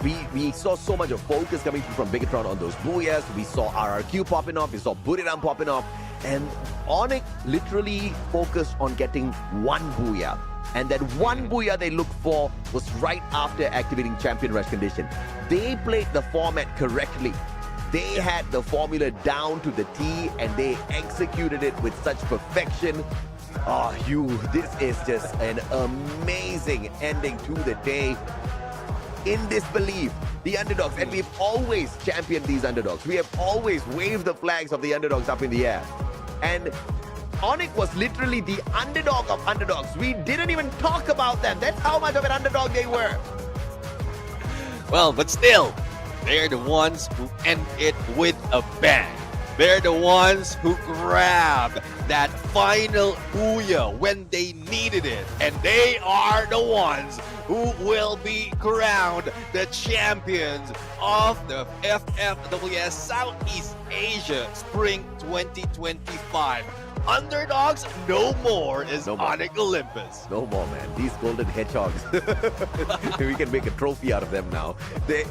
we saw so much of focus coming from Bigatron on those booyahs. We saw RRQ popping off. We saw Buriram popping off. And Onyx literally focused on getting one booyah. And that one booyah they looked for was right after activating Champion Rush condition. They played the format correctly. They had the formula down to the T and they executed it with such perfection. Oh, this is just an amazing ending to the day. In disbelief, the underdogs, and we've always championed these underdogs. We have always waved the flags of the underdogs up in the air. And Onyx was literally the underdog of underdogs. We didn't even talk about them. That's how much of an underdog they were. Well, but still, they're the ones who end it with a bang. They're the ones who grabbed that final booyah when they needed it. And they are the ones who will be crowned the champions of the FFWS Southeast Asia Spring 2025. Underdogs no more is Onyx Olympus. No more, man. These golden hedgehogs. We can make a trophy out of them now. They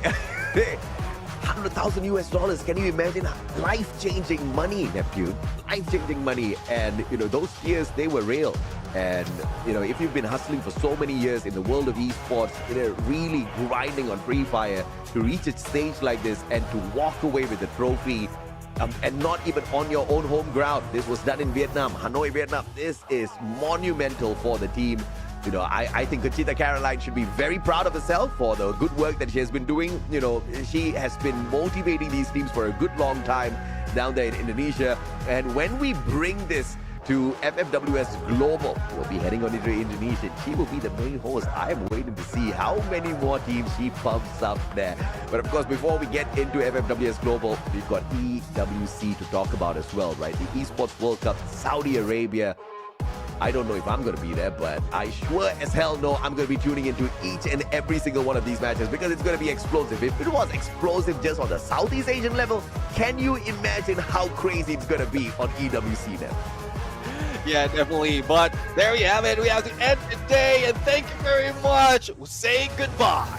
$100,000 US. Can you imagine? Life-changing money, Neptune. Life-changing money. And, those years, they were real. And, if you've been hustling for so many years in the world of esports, really grinding on Free Fire to reach a stage like this and to walk away with the trophy, and not even on your own home ground. This was done in Vietnam, Hanoi, Vietnam. This is monumental for the team. I think Conchita Caroline should be very proud of herself for the good work that she has been doing. She has been motivating these teams for a good long time down there in Indonesia. And when we bring this to FFWS Global, we'll be heading on into Indonesia. She will be the main host. I'm waiting to see how many more teams she pumps up there. But of course, before we get into FFWS Global, we've got EWC to talk about as well, right? The Esports World Cup, Saudi Arabia. I don't know if I'm going to be there, but I sure as hell know I'm going to be tuning into each and every single one of these matches because it's going to be explosive. If it was explosive just on the Southeast Asian level, can you imagine how crazy it's going to be on EWC then? Yeah, definitely. But there we have it. We have to end the day, and thank you very much. We'll say goodbye.